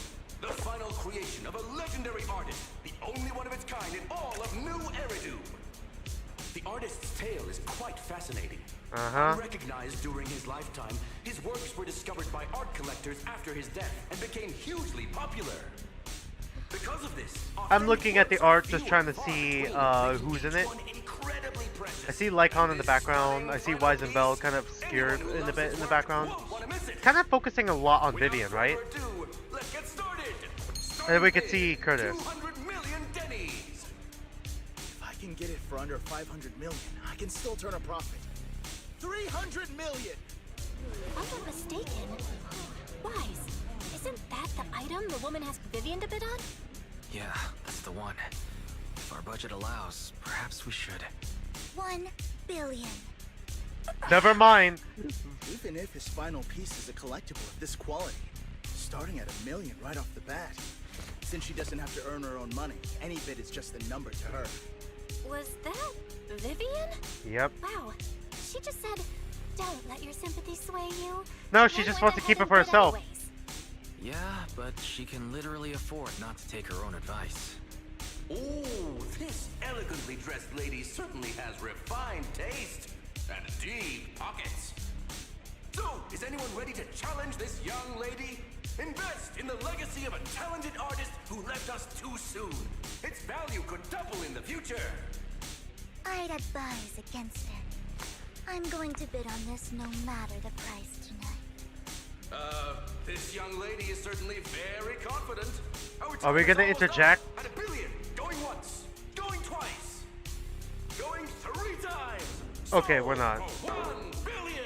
The final creation of a legendary artist, the only one of its kind in all of New Eridu. The artist's tale is quite fascinating. Unrecognized during his lifetime, his works were discovered by art collectors after his death and became hugely popular. Because of this, I'm looking at the art, just trying to see who's in it. I see Lycon in the background. I see Weizenfeld kind of scared in the background. Kind of focusing a lot on Vivian, right? Let's get started. And then we could see Curtis. 200 million Denny's. If I can get it for under 500 million, I can still turn a profit. 300 million! If I'm not mistaken, Wise, isn't that the item the woman asked Vivian to bid on? Yeah, that's the one. If our budget allows, perhaps we should. 1 billion. Never mind. Even if his final piece is a collectible of this quality, starting at $1 million right off the bat. Since she doesn't have to earn her own money, any bid is just a number to her. Was that Vivian? Yep. Wow. She just said, don't let your sympathy sway you. No, she Then just went wants to keep ahead it for and bid herself. anyways. Yeah, but she can literally afford not to take her own advice. Ooh, this elegantly dressed lady certainly has refined taste and deep pockets. So, is anyone ready to challenge this young lady? Invest in the legacy of a talented artist who left us too soon. Its value could double in the future. I'd advise against it. I'm going to bid on this no matter the price tonight. This young lady is certainly very confident. Are we gonna interject? At $1 billion, going once, going twice, going 3 times. Okay, we're not. For $1 billion.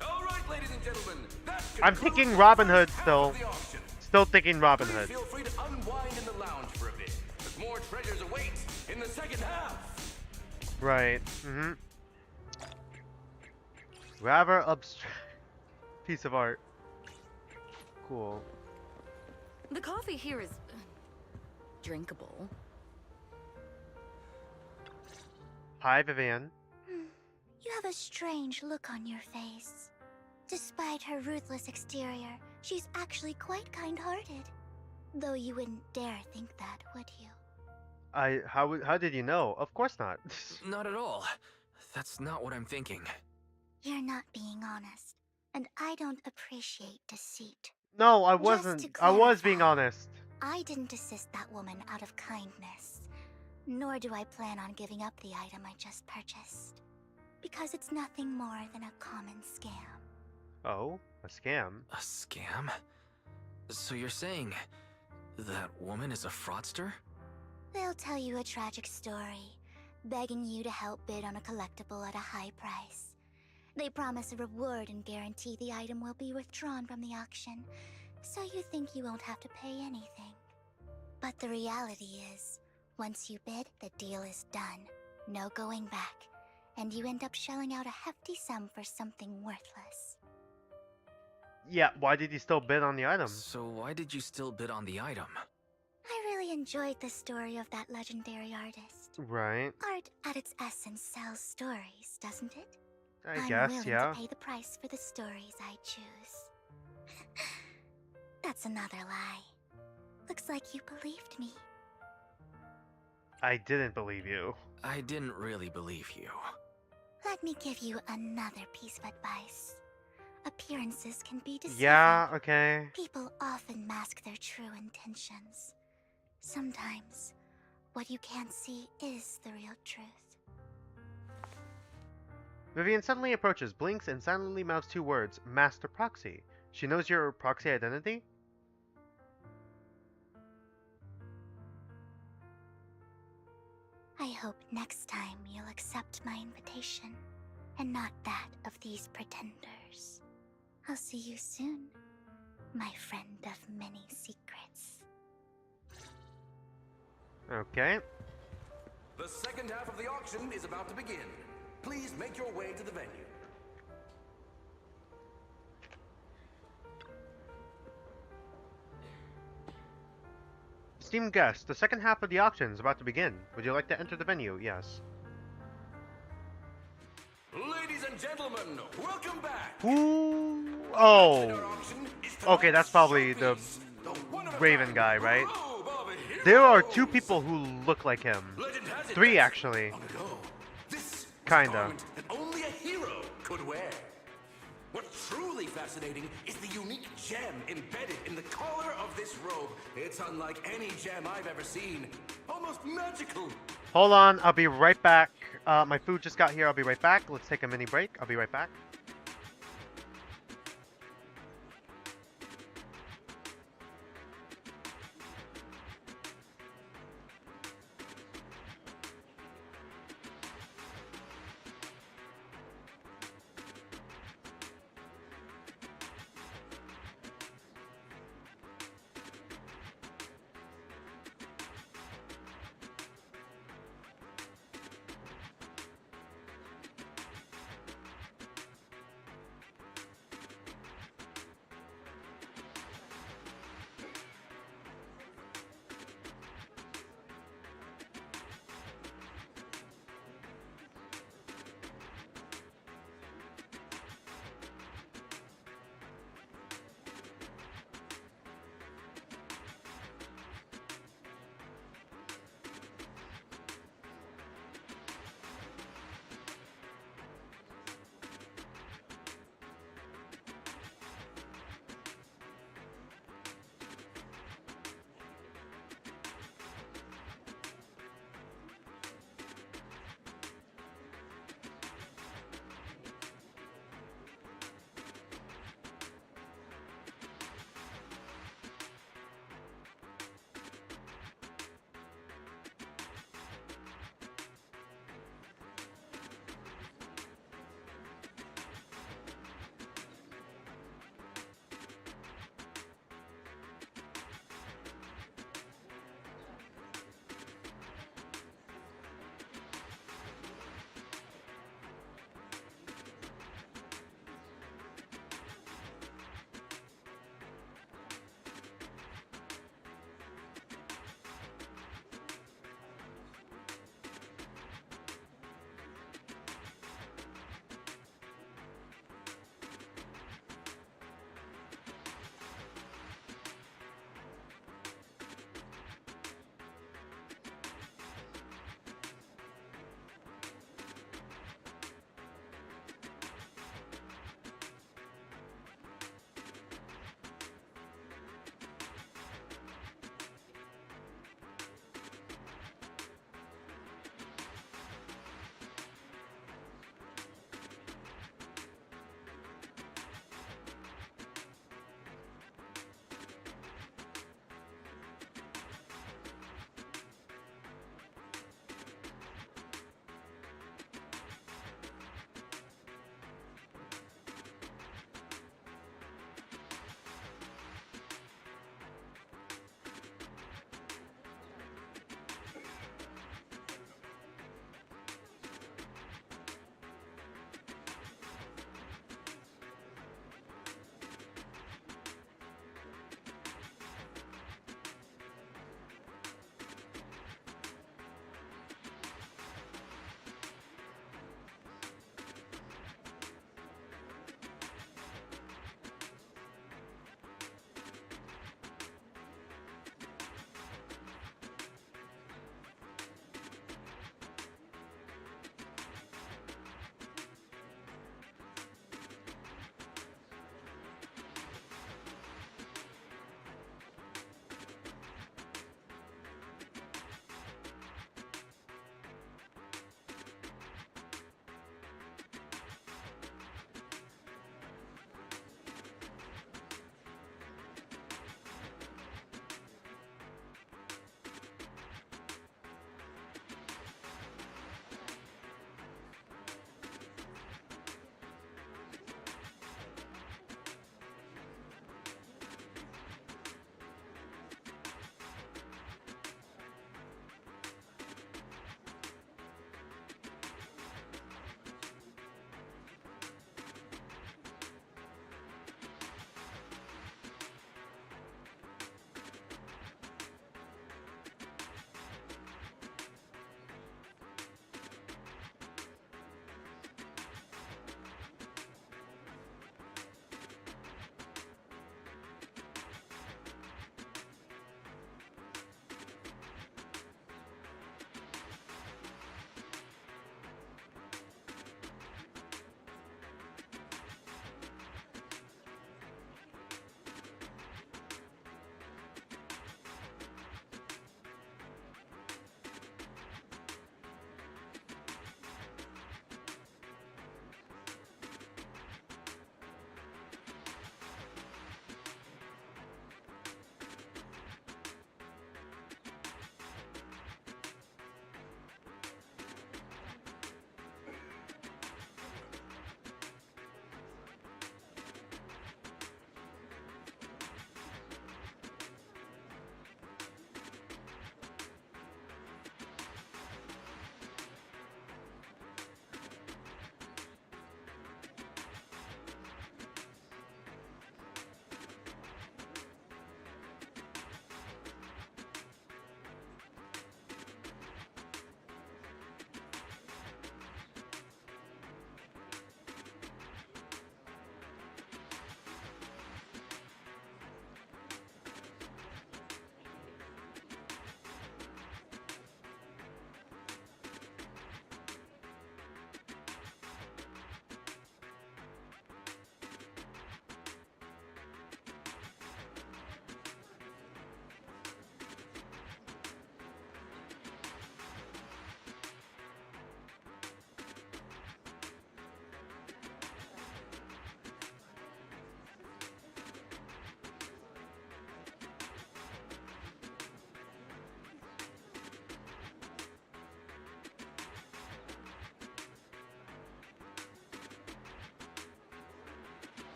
All right, ladies and gentlemen, that I'm concludes thinking the Robin first Hood half still. of the auction. Still thinking Robin Please Hood. feel free to unwind in the lounge for a bit, as more treasures await in the second half. Right. Rather abstract piece of art. Cool. The coffee here is drinkable. Hi, Vivian. You have a strange look on your face. Despite her ruthless exterior, she's actually quite kind-hearted. Though you wouldn't dare think that, would you? How did you know? Of course not. Not at all. That's not what I'm thinking. You're not being honest, and I don't appreciate deceit. No, I Just wasn't. to I was clarify, being honest. I didn't assist that woman out of kindness, nor do I plan on giving up the item I just purchased. Because it's nothing more than a common scam. Oh, a scam. A scam? So you're saying that woman is a fraudster? They'll tell you a tragic story, begging you to help bid on a collectible at a high price. They promise a reward and guarantee the item will be withdrawn from the auction, so you think you won't have to pay anything. But the reality is, once you bid, the deal is done. No going back. And you end up shelling out a hefty sum for something worthless. Yeah, why did you still bid on the item? So why did you still bid on the item? I really enjoyed the story of that legendary artist. Right. Art, at its essence, sells stories, doesn't it? I guess, I'm willing yeah. to pay the price for the stories I choose. That's another lie. Looks like you believed me. I didn't believe you. I didn't really believe you. Let me give you another piece of advice. Appearances can be deceiving. Yeah, okay. People often mask their true intentions. Sometimes, what you can't see is the real truth. Vivian suddenly approaches, blinks, and silently mouths 2 words, Master Proxy. She knows your proxy identity? I hope next time you'll accept my invitation, and not that of these pretenders. I'll see you soon, my friend of many secrets. Okay. The second half of the auction is about to begin. Please make your way to the venue. Esteemed guest, the second half of the auction is about to begin. Would you like to enter the venue? Yes. Ladies and gentlemen, welcome back. Ooh. Oh. Okay, that's probably the Raven guy, right? There are 2 people who look like him. 3 actually. Kinda. That only a hero could wear. What's truly fascinating is the unique gem embedded in the collar of this robe. It's unlike any gem I've ever seen. Almost magical. Hold on, I'll be right back. My food just got here. I'll be right back. Let's take a mini break. I'll be right back.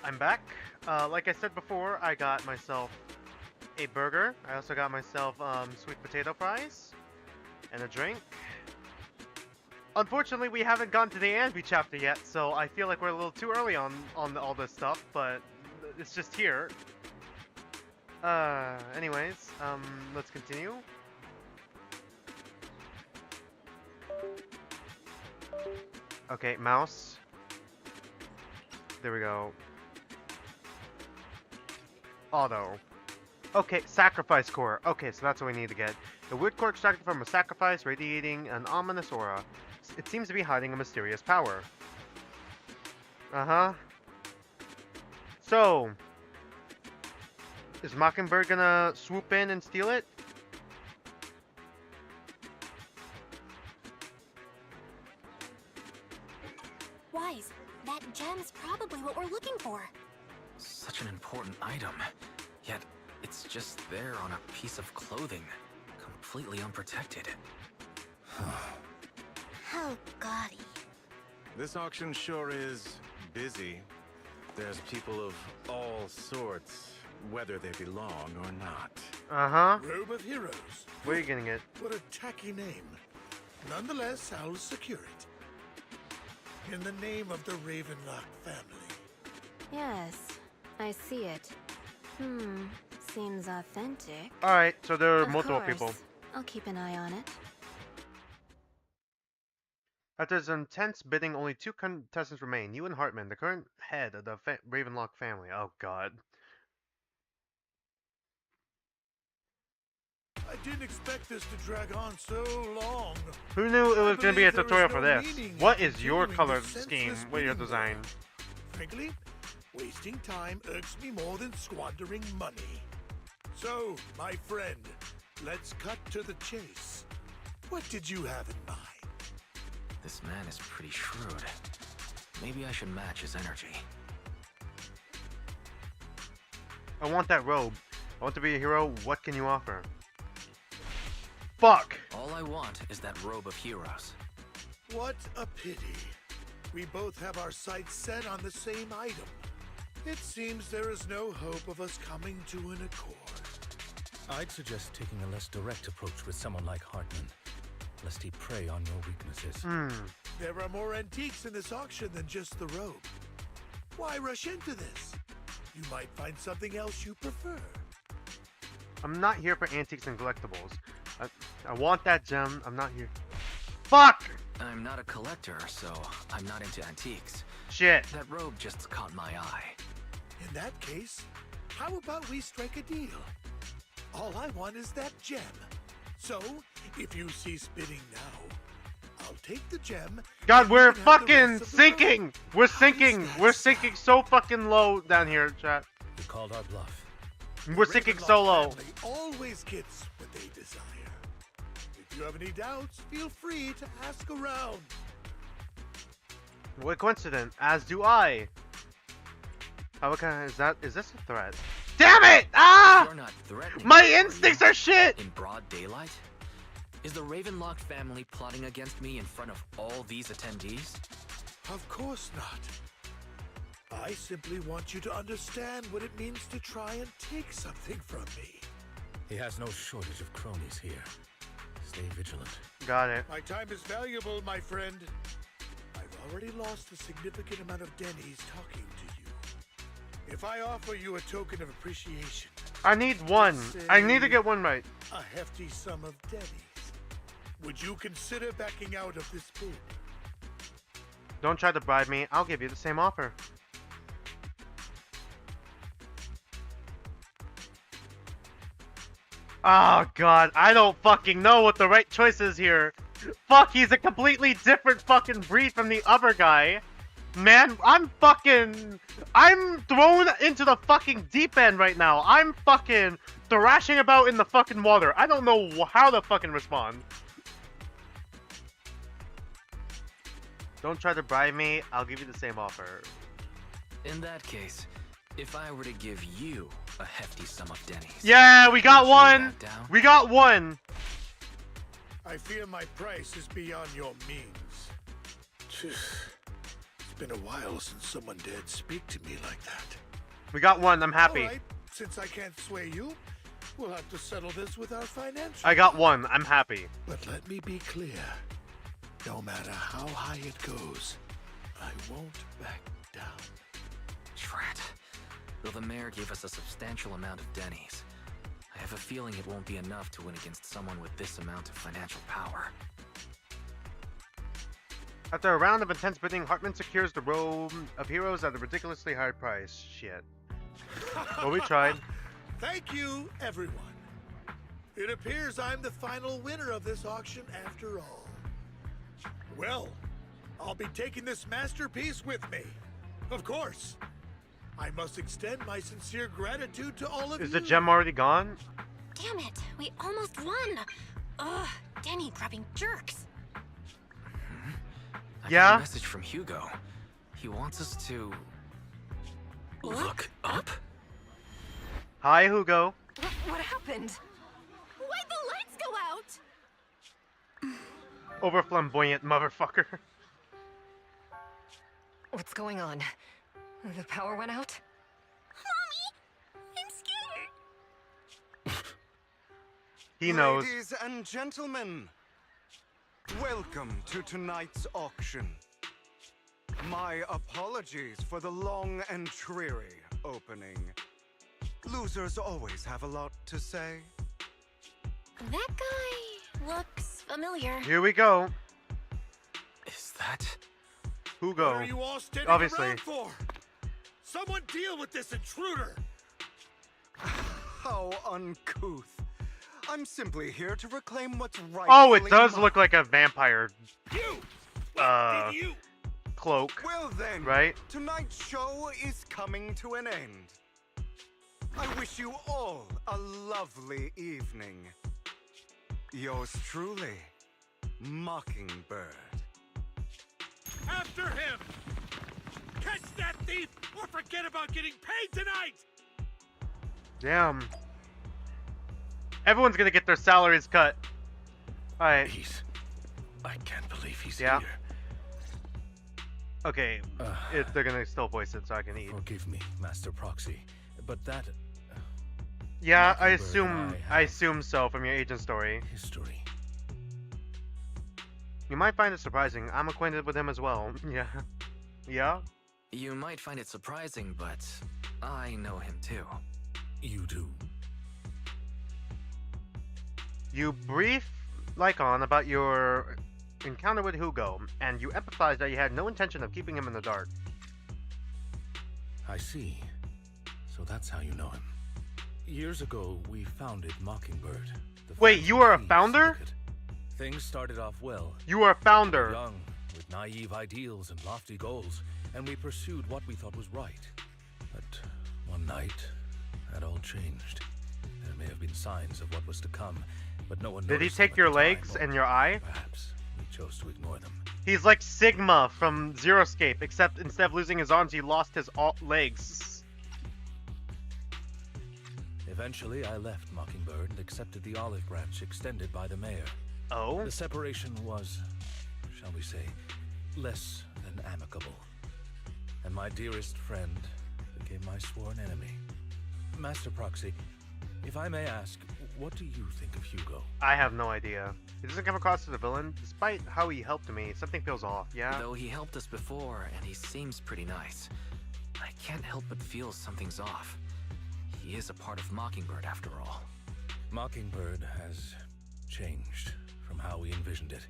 I'm back. Like I said before, I got myself a burger. I also got myself sweet potato fries and a drink. Unfortunately, we haven't gone to the Anvi chapter yet, so I feel like we're a little too early on all this stuff, but it's just here. Anyways, let's continue. Okay, mouse. There we go. Auto. Okay, sacrifice core. Okay, so that's what we need to get. The wood core extracted from a sacrifice, radiating an ominous aura. It seems to be hiding a mysterious power. Uh-huh. So, is Mockingbird gonna swoop in and steal it? Wise, that gem's probably what we're looking for. Such an important item, yet it's just there on a piece of clothing, completely unprotected. How gaudy. This auction sure is busy. There's people of all sorts, whether they belong or not. Uh-huh. Robe of Heroes. Where are you getting it? What a tacky name. Nonetheless, I'll secure it. In the name of the Ravenlock family. Yes, I see it. Seems authentic. Alright, so there are Of multiple course. people. I'll keep an eye on it. After some intense bidding, only 2 contestants remain. You and Hartman, the current head of the Ravenlock family. Oh god. I didn't expect this to drag on so long. Who knew it was going to be a believe there is tutorial for no this? meaning in What is your continuing color this scheme? senseless What is your bidding design? war. Frankly, wasting time irks me more than squandering money. So, my friend, let's cut to the chase. What did you have in mind? This man is pretty shrewd. Maybe I should match his energy. I want that robe. I want to be a hero. What can you offer? Fuck! All I want is that robe of heroes. What a pity. We both have our sights set on the same item. It seems there is no hope of us coming to an accord. I'd suggest taking a less direct approach with someone like Hartman, lest he prey on your weaknesses. There are more antiques in this auction than just the robe. Why rush into this? You might find something else you prefer. I'm not here for antiques and collectibles. I want that gem. I'm not here. Fuck! I'm not a collector, so I'm not into antiques. Shit. That robe just caught my eye. In that case, how about we strike a deal? All I want is that gem. So, if you cease bidding now, I'll take the gem. God, we're fucking sinking! We're sinking! We're sinking so fucking low down here, chat. You called our bluff. We're sinking so low. Family always gets what they desire. If you have any doubts, feel free to ask around. What a coincidence, as do I. How can is this a threat? Damn it! Ah! You're not threatening My me, instincts are shit! in broad daylight? Is the Ravenlock family plotting against me in front of all these attendees? Of course not. I simply want you to understand what it means to try and take something from me. He has no shortage of cronies here. Stay vigilant. Got it. My time is valuable, my friend. I've already lost a significant amount of Denny's talking to you. If I offer you a token of appreciation... I need one. I need to get one right. A hefty sum of Denny's. Would you consider backing out of this bid? Don't try to bribe me. I'll give you the same offer. Oh god, I don't fucking know what the right choice is here. Fuck, he's a completely different fucking breed from the other guy. Man, I'm thrown into the fucking deep end right now. I'm fucking thrashing about in the fucking water. I don't know how to fucking respond. Don't try to bribe me. I'll give you the same offer. In that case, if I were to give you a hefty sum of Denny's... Yeah, we got would you one! back down? We got one! I fear my price is beyond your means. been a while since someone dared speak to me like that. We got one. I'm happy. All right, since I can't sway you, we'll have to settle this with our financial. I got one. I'm happy. But let me be clear. No matter how high it goes, I won't back down. Drat. Though the mayor gave us a substantial amount of Denny's, I have a feeling it won't be enough to win against someone with this amount of financial power. After a round of intense bidding, Hartman secures the row of heroes at a ridiculously high price. Shit. Well, we tried. Thank you, everyone. It appears I'm the final winner of this auction after all. Well, I'll be taking this masterpiece with me. Of course. I must extend my sincere gratitude to all of you. Is the gem already gone? Damn it, we almost won. Ugh, Denny grabbing jerks. I Yeah? got a message from Hugo. He wants us to look up. Hi, Hugo. What happened? Why'd the lights go out? Over flamboyant motherfucker. What's going on? The power went out? Mommy, I'm scared. He knows. Ladies and gentlemen, welcome to tonight's auction. My apologies for the long and dreary opening. Losers always have a lot to say. That guy looks familiar. Here we go. Is that Hugo? What are you all standing Obviously. around for? Someone deal with this intruder! How uncouth. I'm simply here to reclaim what's right. Oh, it does look like a vampire You! What did you? cloak. Well then, Right? tonight's show is coming to an end. I wish you all a lovely evening. Yours truly, Mockingbird. After him! Catch that thief or forget about getting paid tonight! Damn. Everyone's gonna get their salaries cut. Alright. I can't believe he's Yeah. here. Okay. They're gonna still voice it so I can eat. Forgive me, Master Proxy, but that Yeah, I Mockingbird assume. and I assume so from your agent story. history. You might find it surprising. I'm acquainted with him as well. Yeah. Yeah. You might find it surprising, but I know him too. You do. You brief Lycon about your encounter with Hugo, and you empathize that you had no intention of keeping him in the dark. I see. So that's how you know him. Years ago, we founded Mockingbird. the Wait, family you are a thief founder? syndicate. Things started off well. You are a founder. Young, with naive ideals and lofty goals, and we pursued what we thought was right. But one night, that all changed. There may have been signs of what was to come, but no one Did he noticed them take at your the time, legs or and your eye? Perhaps we chose to ignore them. He's like Sigma from Zeroscape, except instead of losing his arms, he lost his legs. Eventually, I left Mockingbird and accepted the olive branch extended by the mayor. Oh? The separation was, shall we say, less than amicable. And my dearest friend became my sworn enemy. Master Proxy, if I may ask, what do you think of Hugo? I have no idea. He doesn't come across as a villain. Despite how he helped me, something feels off, yeah? Though he helped us before, and he seems pretty nice, I can't help but feel something's off. He is a part of Mockingbird after all. Mockingbird has changed from how we envisioned it.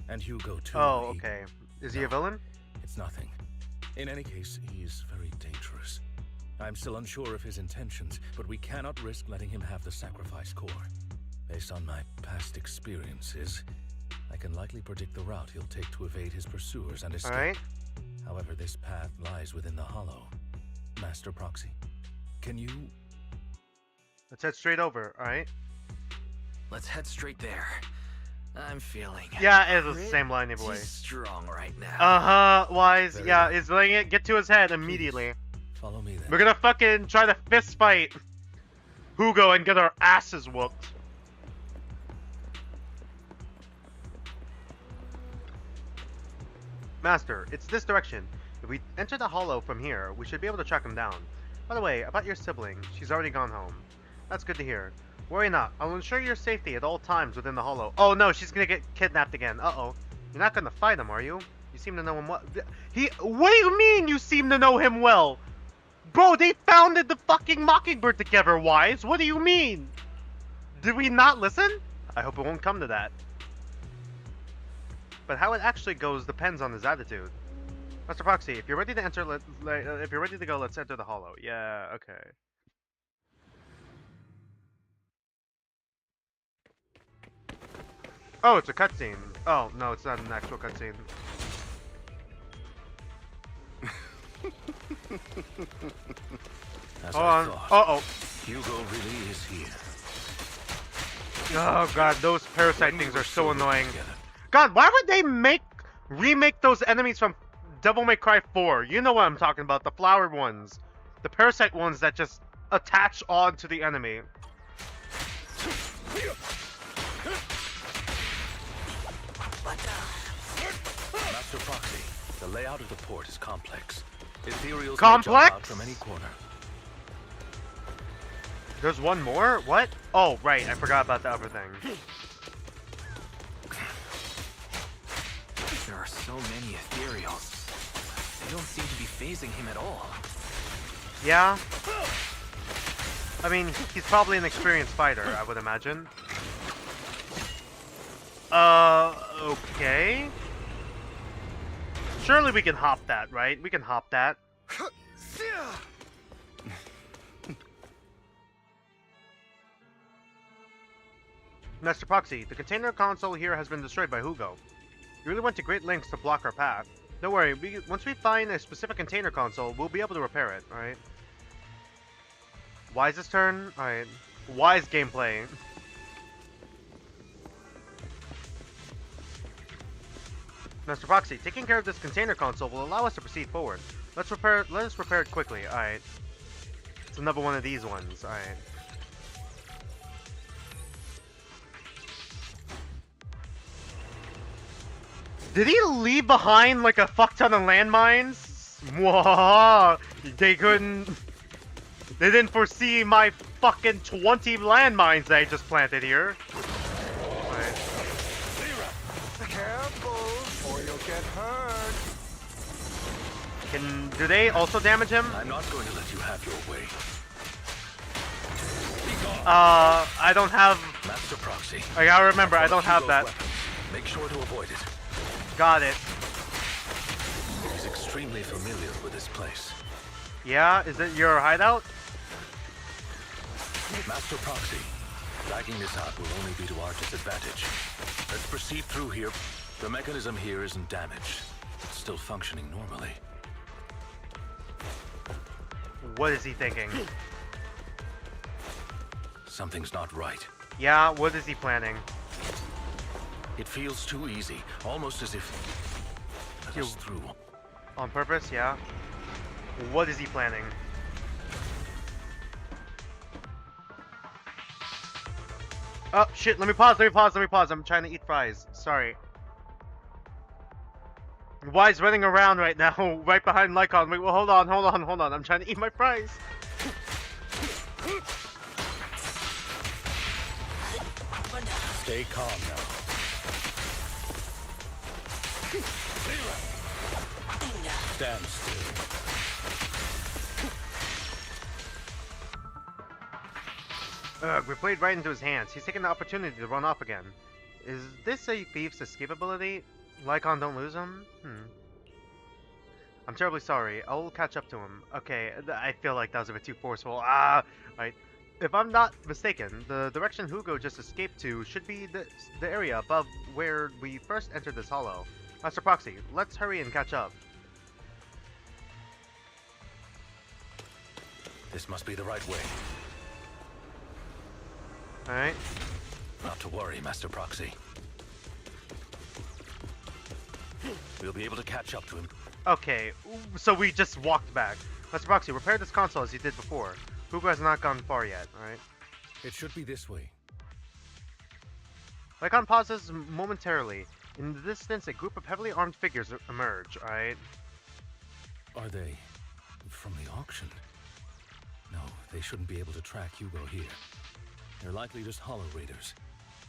And Hugo too. Oh, okay. Is he a villain? It's nothing. In any case, he is very dangerous. I'm still unsure of his intentions, but we cannot risk letting him have the sacrifice core. Based on my past experiences, I can likely predict the route he'll take to evade his pursuers and escape. Alright. However, this path lies within the hollow. Master Proxy, can you... Let's head straight over, alright? Let's head straight there. I'm feeling... Yeah, it's the same line either way. pretty strong right now. Uh-huh, Wise. Very Yeah, well. he's letting it get to his head immediately. Follow me then. We're gonna fucking try to fist fight Hugo and get our asses whooped. Master, it's this direction. If we enter the hollow from here, we should be able to track him down. By the way, about your sibling, she's already gone home. That's good to hear. Worry not, I'll ensure your safety at all times within the hollow. Oh no, she's gonna get kidnapped again. Uh-oh. You're not gonna fight him, are you? You seem to know him well. What do you mean you seem to know him well? Bro, they founded the fucking Mockingbird together, Wise. What do you mean? Did we not listen? I hope it won't come to that. But how it actually goes depends on his attitude. Master Proxy, if you're ready to enter, if you're ready to go, let's enter the hollow. Yeah, okay. Oh, it's a cutscene. Oh, no, it's not an actual cutscene. As Hold I on. thought, Uh-oh. Hugo really is here. Oh god, those parasite things are so annoying. God, why would they remake those enemies from Devil May Cry 4? You know what I'm talking about, the flower ones. The parasite ones that just attach on to the enemy. Master Proxy, the layout of the port is complex. Ethereals Complex? may jump out from any corner. There's one more? What? Oh, right, I forgot about the other thing. There are so many Ethereals. They don't seem to be phasing him at all. Yeah? I mean, he's probably an experienced fighter, I would imagine. Okay. Surely we can hop that, right? We can hop that. Master Proxy, the container console here has been destroyed by Hugo. You really went to great lengths to block our path. Don't worry, once we find a specific container console, we'll be able to repair it, alright? Wise's turn? Alright. Wise gameplay. Master Proxy, taking care of this container console will allow us to proceed forward. Let us repair it quickly, alright. It's another one of these ones, alright. Did he leave behind like a fuck ton of landmines? Whoa! They didn't foresee my fucking 20 landmines that I just planted here. Alright. Careful, or you'll get hurt. Do they also damage him? I'm not going to let you have your way. I don't have... Master Proxy. I gotta remember, I don't have that. Weapon. Make sure to avoid it. Got it. He's extremely familiar with this place. Yeah? Is it your hideout? Master Proxy, dragging this out will only be to our disadvantage. Let's proceed through here. The mechanism here isn't damaged. It's still functioning normally. What is he thinking? Something's not right. Yeah, what is he planning? It feels too easy, almost as if let us through. On purpose, yeah. What is he planning? Oh, shit, let me pause. I'm trying to eat fries. Sorry. Why's running around right now, right behind Lycon? Wait, well, hold on. I'm trying to eat my fries. Stay calm now. Stand still. Ugh, we played right into his hands. He's taking the opportunity to run off again. Is this a thief's escape ability? Lycon don't lose him? I'm terribly sorry. I'll catch up to him. Okay, I feel like that was a bit too forceful. Right. If I'm not mistaken, the direction Hugo just escaped to should be the area above where we first entered this hollow. Master Proxy, let's hurry and catch up. This must be the right way. Alright. Not to worry, Master Proxy. We'll be able to catch up to him. Okay, so we just walked back. Master Proxy, repair this console as you did before. Hugo has not gone far yet, alright? It should be this way. Lycon pauses momentarily. In the distance, a group of heavily armed figures emerge, alright? Are they from the auction? No, they shouldn't be able to track Hugo here. They're likely just hollow raiders.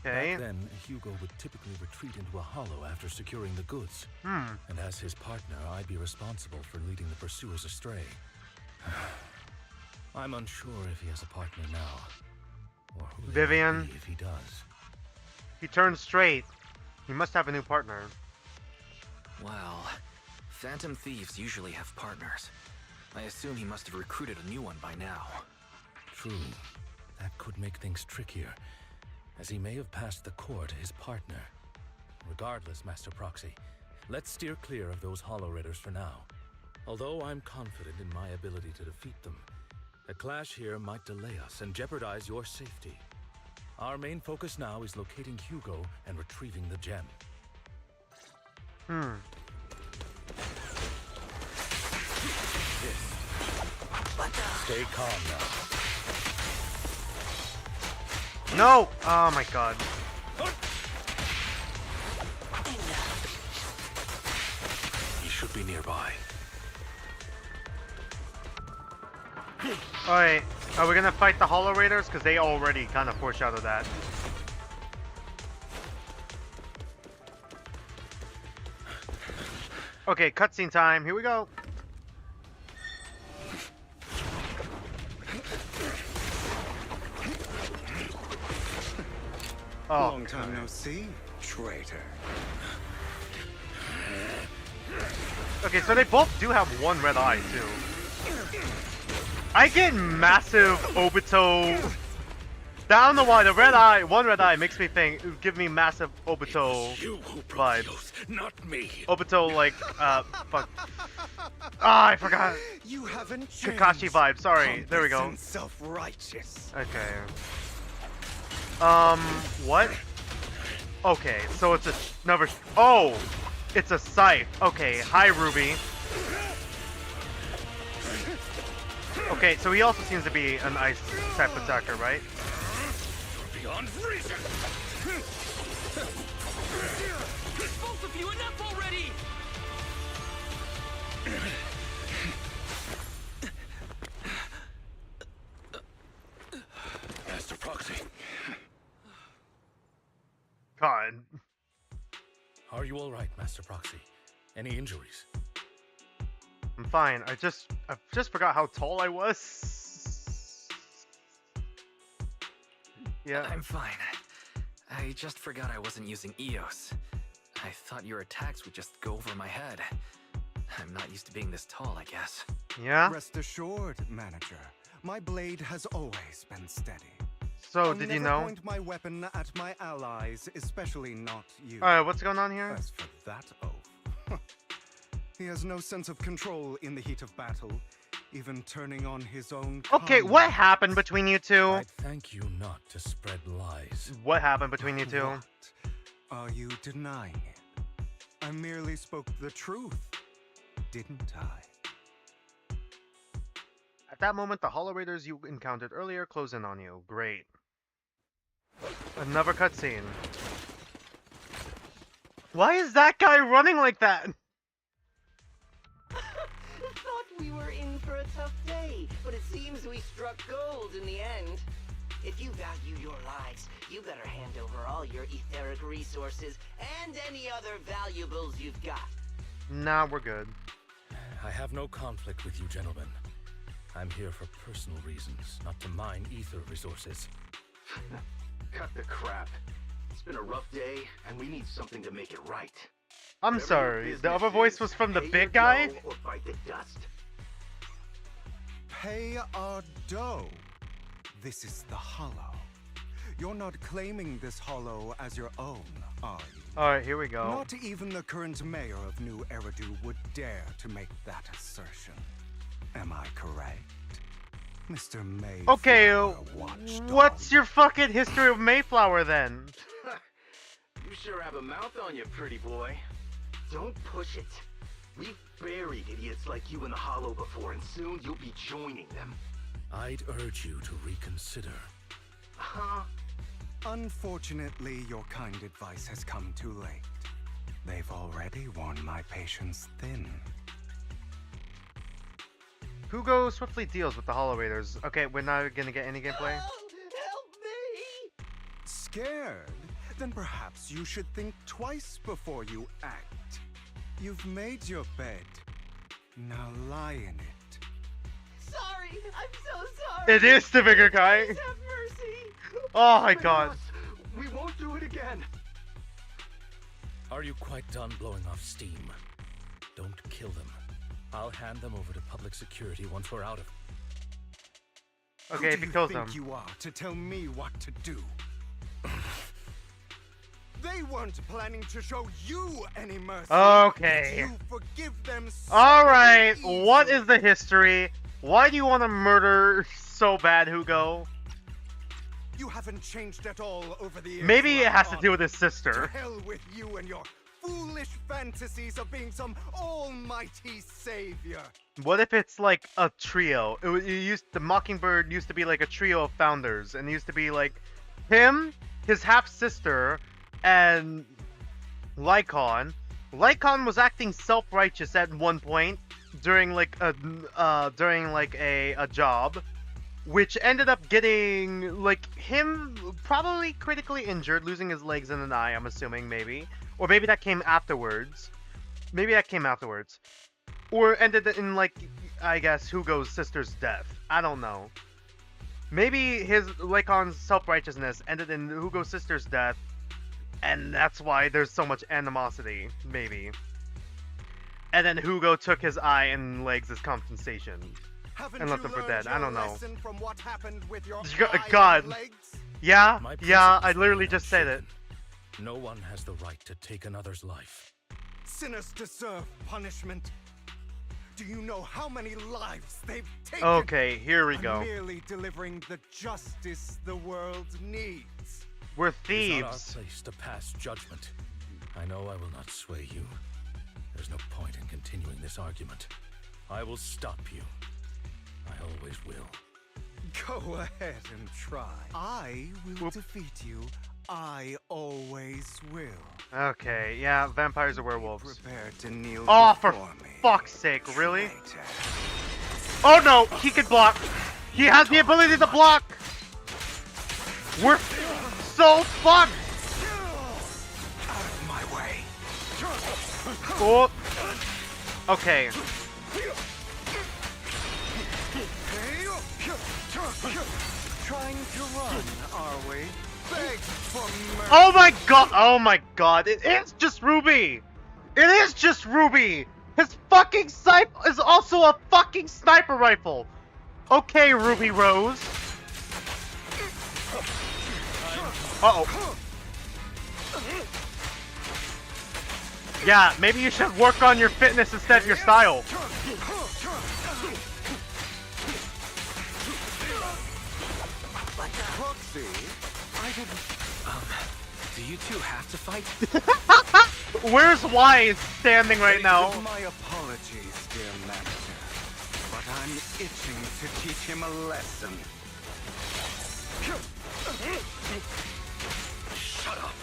Okay. Back then, Hugo would typically retreat into a hollow after securing the goods. And as his partner, I'd be responsible for leading the pursuers astray. I'm unsure if he has a partner now, or who they might be if he does. He turned straight. He must have a new partner. Well, phantom thieves usually have partners. I assume he must have recruited a new one by now. True. That could make things trickier, as he may have passed the core to his partner. Regardless, Master Proxy, let's steer clear of those Hollow Raiders for now. Although I'm confident in my ability to defeat them, a clash here might delay us and jeopardize your safety. Our main focus now is locating Hugo and retrieving the gem. Stay calm now. No! Oh my god. He should be nearby. Alright, are we gonna fight the Hollow Raiders? Because they already kind of foreshadowed that. Okay, cutscene time. Here we go. Oh. Long time no see, traitor. Okay, so they both do have one red eye, too. I get massive Obito. I don't know why the one red eye makes me think, give me massive Obito vibes. Not me. Obito, like, fuck. Ah, I forgot. You haven't changed. Kakashi vibe, sorry. There we go. Self-righteous. Okay. What? Okay, so it's another. Oh! It's a scythe. Okay, hi, Ruby. Okay, so he also seems to be an ice type attacker, right? Beyond reason. Both of you, enough already. Master Proxy. God. Are you all right, Master Proxy? Any injuries? I'm fine. I just forgot how tall I was. Yeah. I'm fine. I just forgot I wasn't using Eos. I thought your attacks would just go over my head. I'm not used to being this tall, I guess. Yeah? Rest assured, manager. My blade has always been steady. So, did you know? I'll never point my weapon at my allies, especially not you. Alright, what's going on here? As for that oath, he has no sense of control in the heat of battle, even turning on his own Okay, kind. what happened between you two? I'd thank you not to spread lies. What happened between you two? What? Are you denying it? I merely spoke the truth, didn't I? At that moment, the Hollow Raiders you encountered earlier close in on you. Great. Another cutscene. Why is that guy running like that? Thought we were in for a tough day, but it seems we struck gold in the end. If you value your lives, you better hand over all your etheric resources and any other valuables you've got. Nah, we're good. I have no conflict with you, gentlemen. I'm here for personal reasons, not to mine ether resources. Cut the crap. It's been a rough day, and we need something to make it right. I'm sorry, the other voice was from the big guy? Or bite the dust. Pay our dough. This is the Hollow. You're not claiming this Hollow as your own, are you? Alright, here we go. Not even the current mayor of New Eridu would dare to make that assertion. Am I correct? Mr. Mayflower. Okay, Watchdog. what's your fucking history of Mayflower then? You sure have a mouth on you, pretty boy. Don't push it. We've buried idiots like you in the Hollow before, and soon you'll be joining them. I'd urge you to reconsider. Huh? Unfortunately, your kind advice has come too late. They've already worn my patience thin. Hugo swiftly deals with the Hollow Raiders. Okay, we're not gonna get any gameplay. Help me! Scared? Then perhaps you should think twice before you act. You've made your bed. Now lie in it. Sorry, I'm so sorry. It is the bigger guy. Please have mercy. Oh my god. We won't do it again. Are you quite done blowing off steam? Don't kill them. I'll hand them over to public security once we're out of. Okay, if he kills them. Who do you think you are to tell me what to do? They weren't planning to show you any mercy. Okay. You forgive them so Alright, easily. what is the history? Why do you want to murder so bad, Hugo? You haven't changed at all over the years. Maybe it has to Ron. do with his To sister. hell with you and your foolish fantasies of being some almighty savior. What if it's like a trio? The Mockingbird used to be like a trio of founders, and it used to be like him, his half-sister, and Lycon. Lycon was acting self-righteous at one point during like a job, which ended up getting like him probably critically injured, losing his legs and an eye. I'm assuming maybe, or maybe that came afterwards. Or ended in like I guess Hugo's sister's death. I don't know. Maybe his Lycon's self-righteousness ended in Hugo's sister's death. And that's why there's so much animosity, maybe. And then Hugo took his eye and legs as compensation. And left him for dead. I don't know. From what happened with your God. legs? Yeah, My yeah, I principles literally remain just said it. unshaken. No one has the right to take another's life. Sinners deserve punishment. Do you know how many lives they've taken? Okay, here we I'm go. merely delivering the justice the world needs. We're It's not thieves. our place to pass judgment. I know I will not sway you. There's no point in continuing this argument. I will stop you. I always will. Go ahead and try. I will defeat you. I always will. Okay, yeah, vampires are werewolves. Prepare to kneel Oh, for before me. fuck's sake, really? Oh no, he can block. He has the ability to block. We're so fucked. Out of my way. Oh. Okay. Trying to run, are we? Beg for mercy. Oh my god! Oh my god! It is just Ruby! It is just Ruby! His fucking snipe is also a fucking sniper rifle! Okay, Ruby Rose. Uh-oh. Yeah, maybe you should work on your fitness instead of your style. Proxy, I didn't... Do you two have to fight? Where's Wise standing right now? My apologies, dear master, but I'm itching to teach him a lesson. Shut up.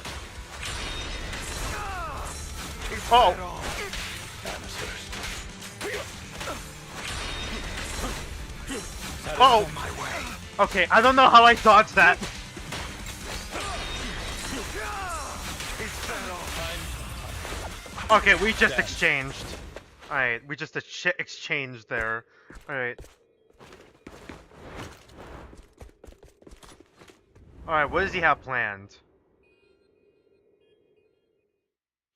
Oh. Oh. Okay, I don't know how I dodged that. Okay, we just exchanged. Alright, we just exchanged there. Alright. Alright, what does he have planned?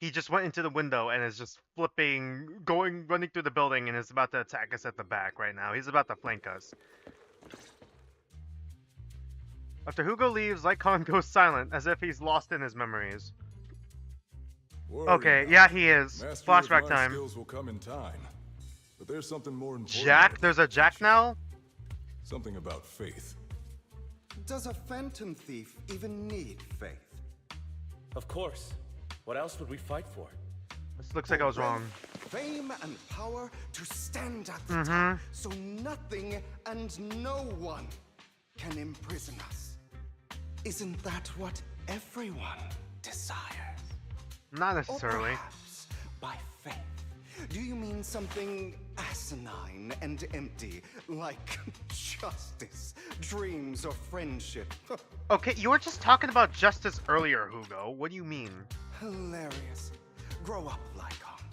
He just went into the window and is just running through the building and is about to attack us at the back right now. He's about to flank us. After Hugo leaves, Lycon goes silent, as if he's lost in his memories. Okay, yeah, he is. Flashback time. Skills will come in time, but there's something more important. Jack? There's a Jack now? Something about faith. Does a phantom thief even need faith? Of course. What else would we fight for? This looks like I was wrong. Fame and power to stand at the top, so nothing and no one can imprison us. Isn't that what everyone desires? Not necessarily. Or perhaps by faith, do you mean something asinine and empty, like justice, dreams, or friendship. Okay, you were just talking about justice earlier, Hugo. What do you mean? Hilarious. Grow up, Lycon.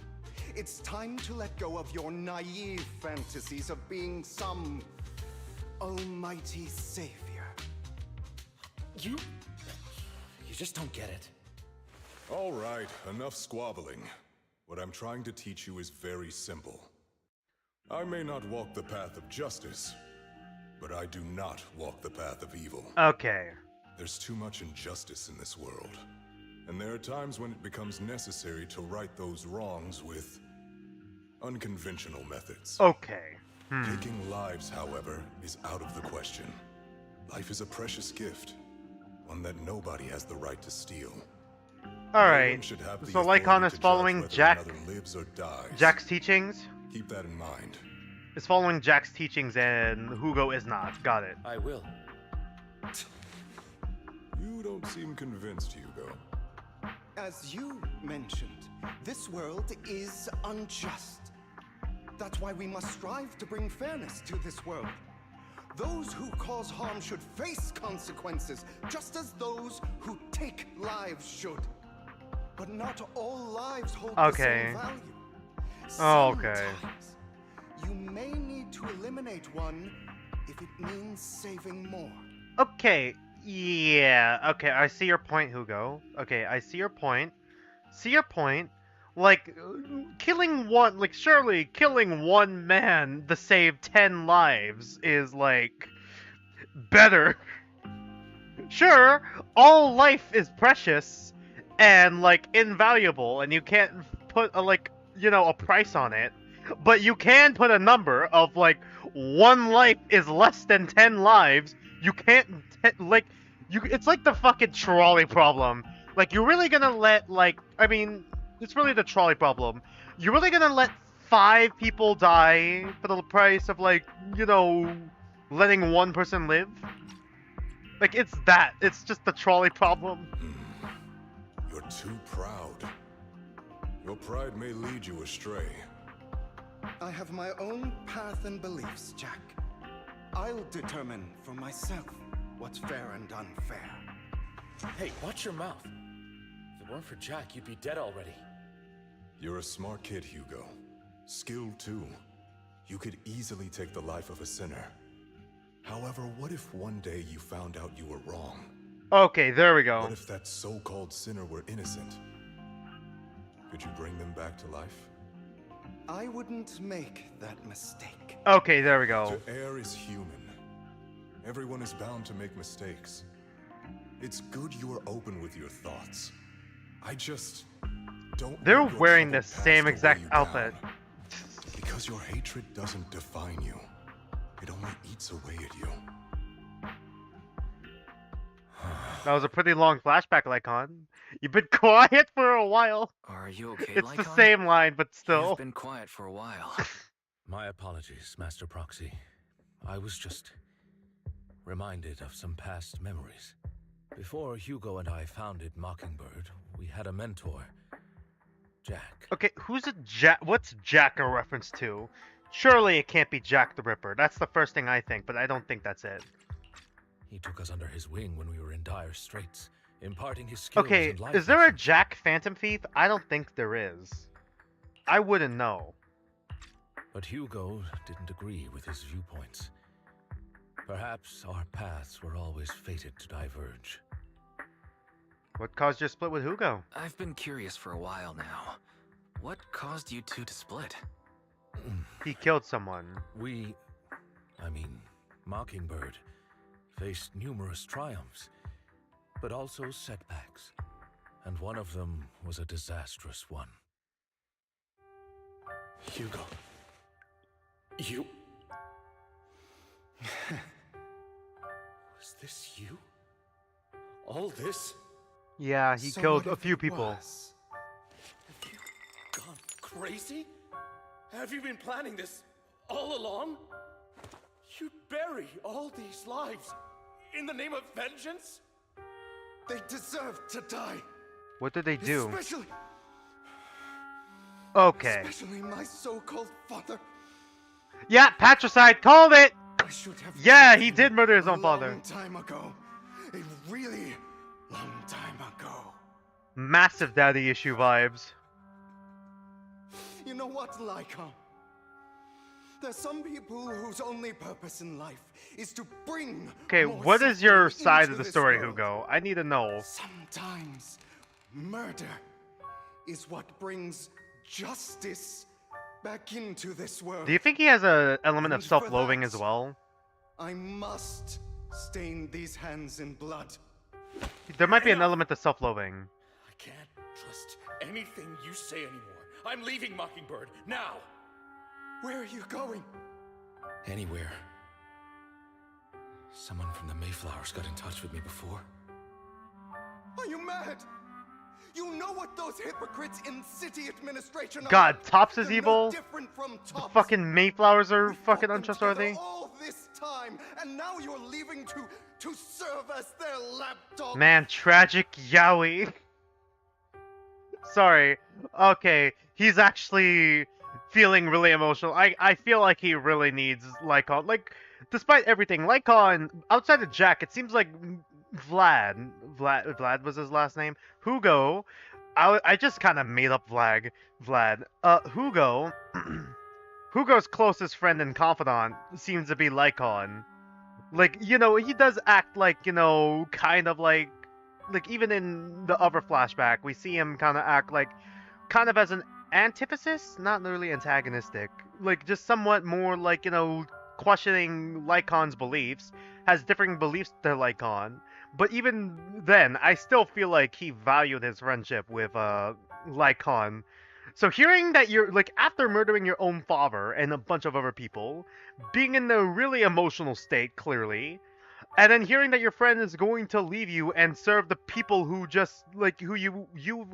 It's time to let go of your naive fantasies of being some almighty savior. You just don't get it. All right, enough squabbling. What I'm trying to teach you is very simple. I may not walk the path of justice, but I do not walk the path of evil. Okay. There's too much injustice in this world, and there are times when it becomes necessary to right those wrongs with unconventional methods. Okay. Taking lives, however, is out of the question. Life is a precious gift, one that nobody has the right to steal. Alright, so Lycon is following Jack's teachings? Keep that in mind. Is following Jack's teachings and Hugo is not. Got it. I will. You don't seem convinced, Hugo. As you mentioned, this world is unjust. That's why we must strive to bring fairness to this world. Those who cause harm should face consequences, just as those who take lives should. But not all lives hold the same value. Okay. Sometimes you may need to eliminate one if it means saving more. Okay, yeah. Okay, I see your point, Hugo. Okay, I see your point. See your point. Like, killing one, like, surely killing one man to save 10 lives is, like, better. Sure, all life is precious and, like, invaluable, and you can't put, a price on it. But you can put a number of, like, one life is less than 10 lives. You can't, it's like the fucking trolley problem. Like, you're really gonna let, it's really the trolley problem. You're really gonna let 5 people die for the price of, letting one person live? Like, it's that. It's just the trolley problem. You're too proud. Your pride may lead you astray. I have my own path and beliefs, Jack. I'll determine for myself what's fair and unfair. Hey, watch your mouth. If it weren't for Jack, you'd be dead already. You're a smart kid, Hugo. Skilled too. You could easily take the life of a sinner. However, what if one day you found out you were wrong? Okay, there we go. What if that so-called sinner were innocent? Could you bring them back to life? I wouldn't make that mistake. Okay, there we go. To err is human. Everyone is bound to make mistakes. It's good you are open with your thoughts. I just don't. They're wearing the same exact outfit. Because your hatred doesn't define you. It only eats away at you. That was a pretty long flashback, Lycon. You've been quiet for a while. Are you okay, It's Lycon? the same line, but still. You've been quiet for a while. My apologies, Master Proxy. I was just reminded of some past memories. Before Hugo and I founded Mockingbird, we had a mentor, Jack. Okay, who's a Jack? What's Jack a reference to? Surely it can't be Jack the Ripper. That's the first thing I think, but I don't think that's it. He took us under his wing when we were in dire straits, imparting his skills Okay, and life is there a lessons. Jack Phantom Thief? I don't think there is. I wouldn't know. But Hugo didn't agree with his viewpoints. Perhaps our paths were always fated to diverge. What caused your split with Hugo? I've been curious for a while now. What caused you two to split? He killed someone. Mockingbird, faced numerous triumphs, but also setbacks. And one of them was a disastrous one. Hugo. You... Was this you? All this? Yeah, he killed a few people. Have you gone crazy? Have you been planning this all along? You'd bury all these lives in the name of vengeance? They deserve to die. What did they do? Especially Okay. my so-called father. Yeah, patricide, called it! I should have Yeah, he did murder his own a father. long time ago. A really long time ago. Massive daddy issue vibes. You know what, Lycon? There's some people whose only purpose in life is to bring. Okay, more what is your suffering side into of the this story, world. Hugo? I need to know. Sometimes murder is what brings justice back into this world. Do you think he has an element of And for self-loathing that, as well? I must stain these hands in blood. There might be an element of self-loathing. I can't trust anything you say anymore. I'm leaving Mockingbird, now! Where are you going? Anywhere. Someone from the Mayflowers got in touch with me before. Are you mad? You know what those hypocrites in city administration are? God, Tops is They're evil. No different from The Tops. fucking Mayflowers are We fucking fought them together untrustworthy. all this time, and now you're leaving to serve as their lapdog. Man, tragic Yowie. Sorry. Okay, he's actually feeling really emotional. I feel like he really needs Lycon. Like, despite everything, Lycon, outside of Jack, it seems like Vlad was his last name. Hugo, I just kind of made up Vlad. Hugo, Hugo's closest friend and confidant seems to be Lycon. Like, you know, he does act like, you know, kind of like even in the other flashback, we see him kind of act like, kind of as an antithesis, not really antagonistic, like just somewhat more like, you know, questioning Lycon's beliefs, has differing beliefs to Lycon, but even then, I still feel like he valued his friendship with Lycon. So hearing that you're, like, after murdering your own father and a bunch of other people, being in a really emotional state, clearly, and then hearing that your friend is going to leave you and serve the people who just, like, who you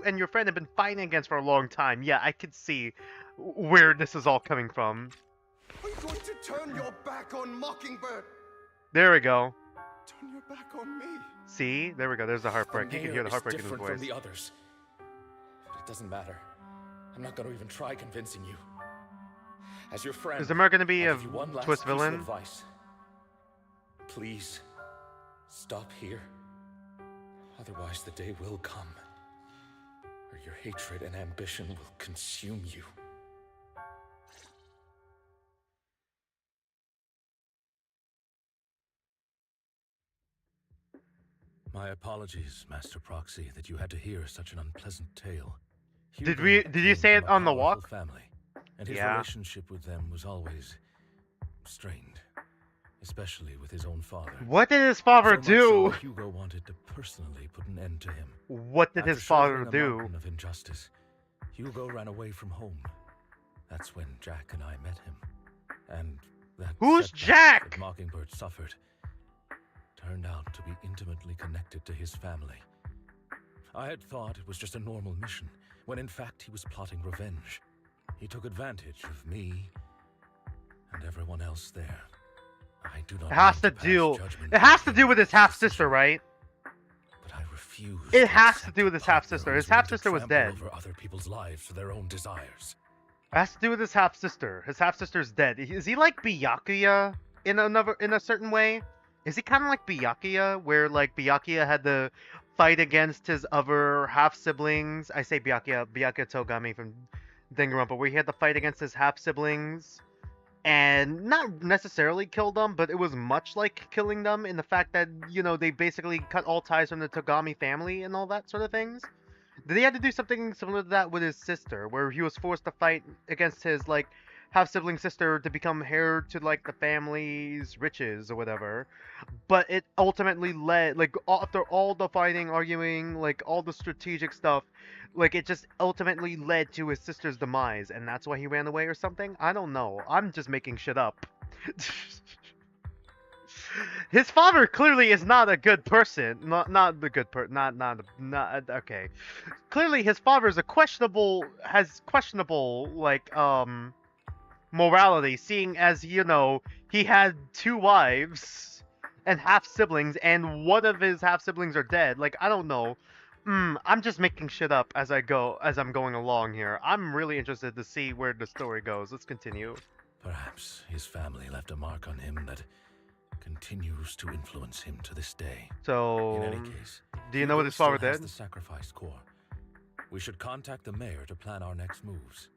and your friend have been fighting against for a long time. Yeah, I could see where this is all coming from. Are you going to turn your back on Mockingbird? There we go. Turn your back on me. See? There we go. There's the heartbreak. You can hear the heartbreak in his different voice. from the others. But it doesn't matter. I'm not going to even try convincing you. As your friend, Is there going to be I'll a give you one last twist piece of villain? advice. Please, stop here. Otherwise, the day will come where your hatred and ambition will consume you. My apologies, Master Proxy, that you had to hear such an unpleasant tale. Did Hugo you came say it from a on the powerful walk? Family, and his Yeah. relationship with them was always strained, especially with his own father. What did his father So much so do? that Hugo wanted to personally put an end to him. What did After his father shouldering a do? mountain of injustice, Hugo ran away from home. That's when Jack and I met him. And that Who's setback Jack? that Mockingbird suffered turned out to be intimately connected to his family. I had thought it was just a normal mission, when in fact he was plotting revenge. He took advantage of me and everyone else there. I do not It has want to pass do. judgment It has on to him do with his for his half sister, decision, right? but I refuse. It to has to accept do with a his half partner sister. who His is willing half to sister was trample dead. over other people's lives for their own desires. It has to do with his half sister. His half sister's dead. Is he like Byakuya in a certain way? Is he kind of like Byakuya, where like Byakuya had to fight against his other half siblings? I say Byakuya Togami from Danganronpa, where he had to fight against his half siblings and not necessarily kill them, but it was much like killing them in the fact that, you know, they basically cut all ties from the Togami family and all that sort of things. Did he have to do something similar to that with his sister, where he was forced to fight against his, like, half-sibling sister to become heir to, like, the family's riches or whatever? But it ultimately led, like, after all the fighting, arguing, like, all the strategic stuff, like, it just ultimately led to his sister's demise, and that's why he ran away or something? I don't know. I'm just making shit up. His father clearly is not a good person. Not the good person. Not okay. Clearly, his father is has questionable like morality, seeing as, you know, he had 2 wives and half siblings, and one of his half siblings are dead. Like, I don't know. I'm just making shit up as I'm going along here. I'm really interested to see where the story goes. Let's continue. Perhaps his family left a mark on him that continues to influence him to this day. So, in any case, do you know what his still father has did? the sacrificed core. We should contact the mayor to plan our next moves.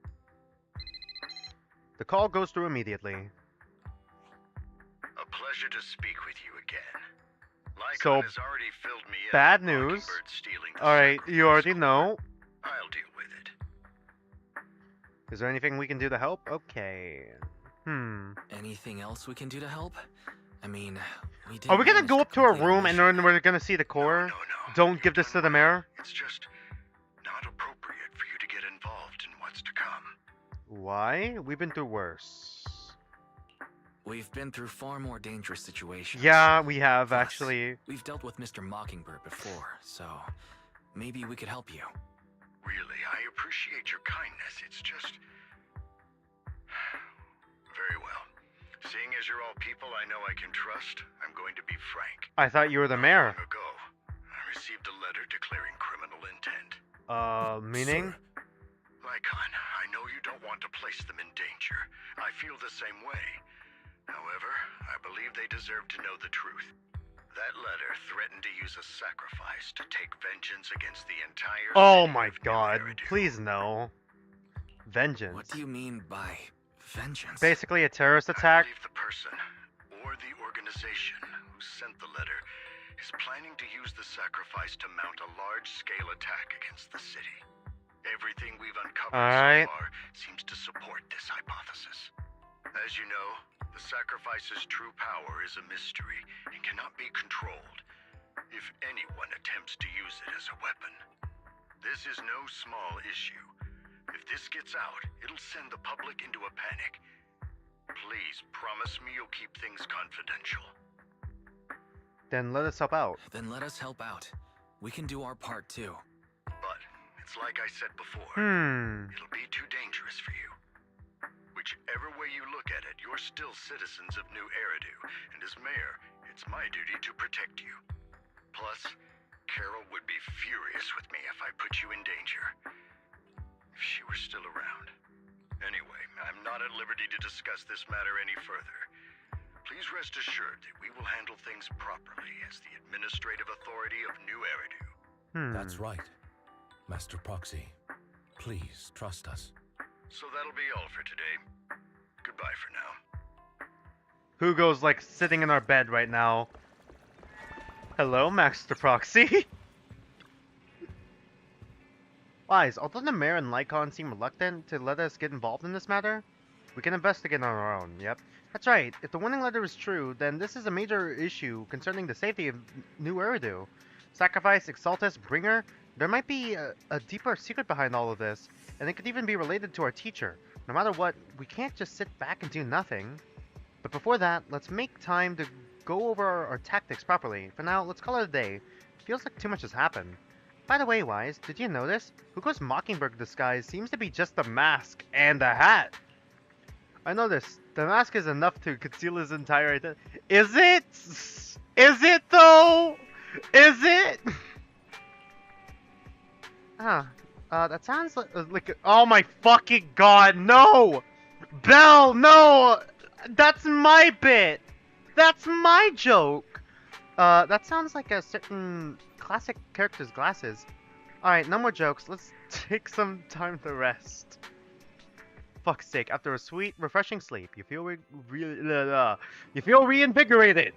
The call goes through immediately. A pleasure to speak with you again. So, Lycon has already filled me in bad on news. Mockingbird stealing the Alright, you already know. I'll deal with it. Is there anything we can do to help? Okay. Anything else we can do to help? I mean, we did. Are we gonna go up to our room and then we're gonna see the core? Don't give this to the mayor? It's just not appropriate for you to get involved in what's to come. Why? We've been through worse. We've been through far more dangerous situations. Yeah, we have, Plus, actually. We've dealt with Mr. Mockingbird before, so maybe we could help you. Really, I appreciate your kindness. It's just... Very well. Seeing as you're all people I know I can trust, I'm going to be frank. I thought you were the mayor. Long ago, I received a letter declaring criminal intent. Meaning? Lycon, I know you don't want to place them in danger. I feel the same way. However, I believe they deserve to know the truth. That letter threatened to use a sacrifice to take vengeance against the entire Oh city my of New god, Eridu. please no. Vengeance. What do you mean by vengeance? Basically a terrorist attack. I believe the person, or the organization, who sent the letter is planning to use the sacrifice to mount a large-scale attack against the city. Everything we've uncovered so far seems to support this hypothesis. As you know, the sacrifice's true power is a mystery and cannot be controlled if anyone attempts to use it as a weapon. This is no small issue. If this gets out, it'll send the public into a panic. Please promise me you'll keep things confidential. Then let us help out. Then let us help out. We can do our part too. But it's like I said before. It'll be too dangerous for you. Whichever way you look at it, you're still citizens of New Eridu, and as mayor, it's my duty to protect you. Plus, Carol would be furious with me if I put you in danger. If she were still around. Anyway, I'm not at liberty to discuss this matter any further. Please rest assured that we will handle things properly as the administrative authority of New Eridu. That's right. Master Proxy, please trust us. So that'll be all for today. Goodbye for now. Hugo's like sitting in our bed right now. Hello, Master Proxy. Wise, although the mayor and Lycon seem reluctant to let us get involved in this matter, we can investigate on our own, yep. That's right, if the warning letter is true, then this is a major issue concerning the safety of New Eridu. Sacrifice, Exaltus, Bringer, there might be a deeper secret behind all of this, and it could even be related to our teacher. No matter what, we can't just sit back and do nothing. But before that, let's make time to go over our tactics properly. For now, let's call it a day. It feels like too much has happened. By the way, Wise, did you notice? Hugo's Mockingbird disguise seems to be just the mask and the hat. I noticed. The mask is enough to conceal his entire identity. Is it? Is it though? Is it? That sounds like oh my fucking god, no! Belle, no! That's my bit! That's my joke! That sounds like a certain classic character's glasses. Alright, no more jokes. Let's take some time to rest. Fuck's sake, after a sweet, refreshing sleep, you feel reinvigorated!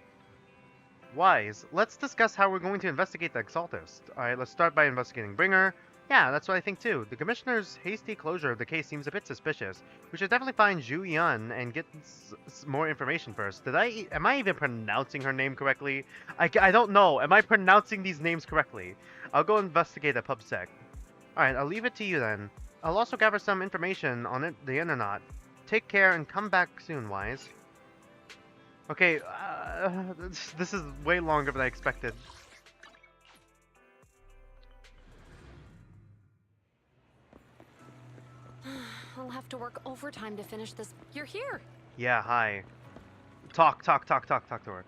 Wise, let's discuss how we're going to investigate the Exaltist. Alright, let's start by investigating Bringer. Yeah, that's what I think too. The Commissioner's hasty closure of the case seems a bit suspicious. We should definitely find Zhu Yun and get more information first. Am I even pronouncing her name correctly? I don't know. Am I pronouncing these names correctly? I'll go investigate at PubSec. Alright, I'll leave it to you then. I'll also gather some information on the internet. Take care and come back soon, Wise. Okay, this is way longer than I expected. I'll have to work overtime to finish this. You're here. Yeah, hi. Talk to her.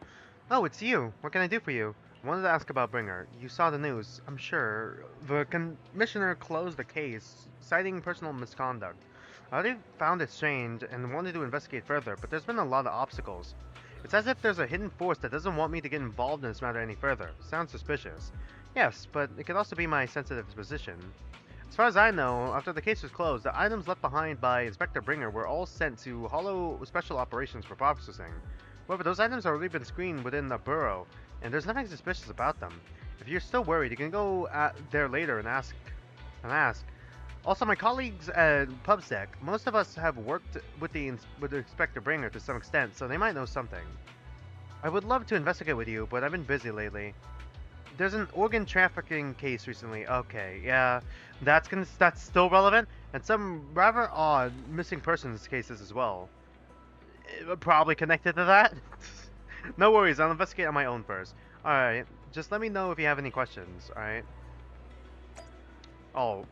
Oh, it's you. What can I do for you? I wanted to ask about Bringer. You saw the news, I'm sure. The commissioner closed the case, citing personal misconduct. I already found it strange and wanted to investigate further, but there's been a lot of obstacles. It's as if there's a hidden force that doesn't want me to get involved in this matter any further. Sounds suspicious. Yes, but it could also be my sensitive disposition. As far as I know, after the case was closed, the items left behind by Inspector Bringer were all sent to Hollow Special Operations for processing. However, those items have already been screened within the Burrow, and there's nothing suspicious about them. If you're still worried, you can go there later and ask. Also, my colleagues at PubSec, most of us have worked with the Inspector Bringer to some extent, so they might know something. I would love to investigate with you, but I've been busy lately. There's an organ trafficking case recently. Okay, yeah, that's still relevant, and some rather odd missing persons cases as well. Probably connected to that. No worries, I'll investigate on my own first. Alright, just let me know if you have any questions, alright? Oh.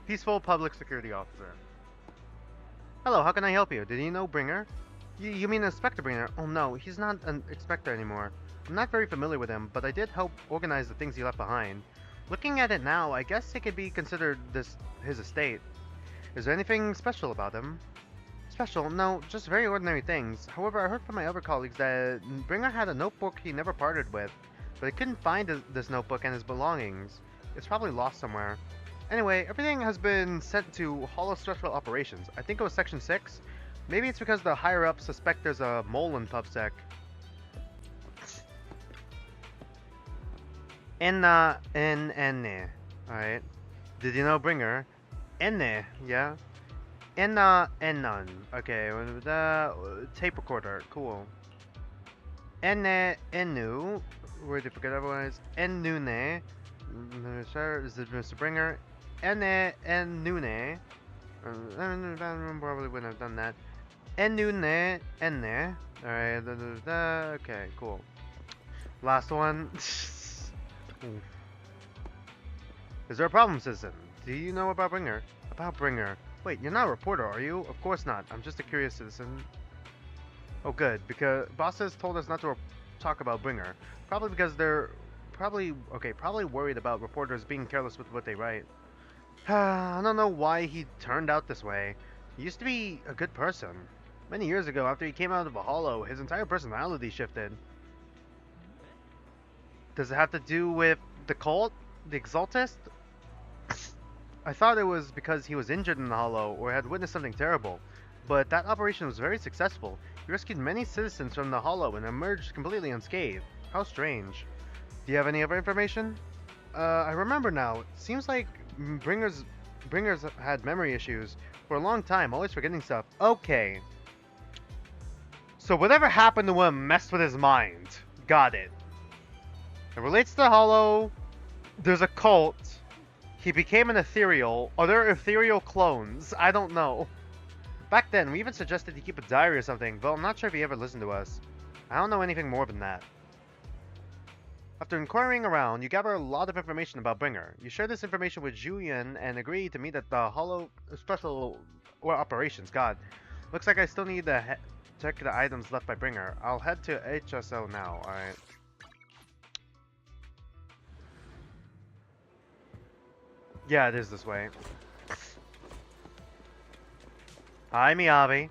Peaceful Public Security Officer. Hello, how can I help you? Did you know Bringer? You mean Inspector Bringer? Oh no, he's not an Inspector anymore. I'm not very familiar with him, but I did help organize the things he left behind. Looking at it now, I guess it could be considered his estate. Is there anything special about him? Special? No, just very ordinary things. However, I heard from my other colleagues that Bringer had a notebook he never parted with, but I couldn't find this notebook and his belongings. It's probably lost somewhere. Anyway, everything has been sent to Hollow Special Operations. I think it was Section 6. Maybe it's because the higher-ups suspect there's a mole in PubSec. Enne. Alright. Did you know Bringer? Enne, yeah. Ennon. Okay, tape recorder. Cool. Ennu. Where did you forget otherwise? Ennune. Is it Mr. Bringer? Ennune. Probably wouldn't have done that. Enne. Alright. Okay, cool. Last one. Is there a problem, citizen? Do you know about Bringer? About Bringer? Wait, you're not a reporter, are you? Of course not. I'm just a curious citizen. Oh, good, because bosses told us not to talk about Bringer. Probably because they're probably worried about reporters being careless with what they write. I don't know why he turned out this way. He used to be a good person. Many years ago, after he came out of a hollow, his entire personality shifted. Does it have to do with the cult? The Exaltist? I thought it was because he was injured in the hollow or had witnessed something terrible. But that operation was very successful. He rescued many citizens from the hollow and emerged completely unscathed. How strange. Do you have any other information? I remember now. It seems like Bringer's had memory issues for a long time, always forgetting stuff. Okay. So whatever happened to him messed with his mind. Got it. It relates to the hollow. There's a cult. He became an Ethereal. Are there Ethereal clones? I don't know. Back then, we even suggested he keep a diary or something, but I'm not sure if he ever listened to us. I don't know anything more than that. After inquiring around, you gather a lot of information about Bringer. You share this information with Julian and agree to meet at the Hollow Special Operations. God, looks like I still need to check the items left by Bringer. I'll head to HSO now, alright. Yeah, it is this way. Hi, Miyabi.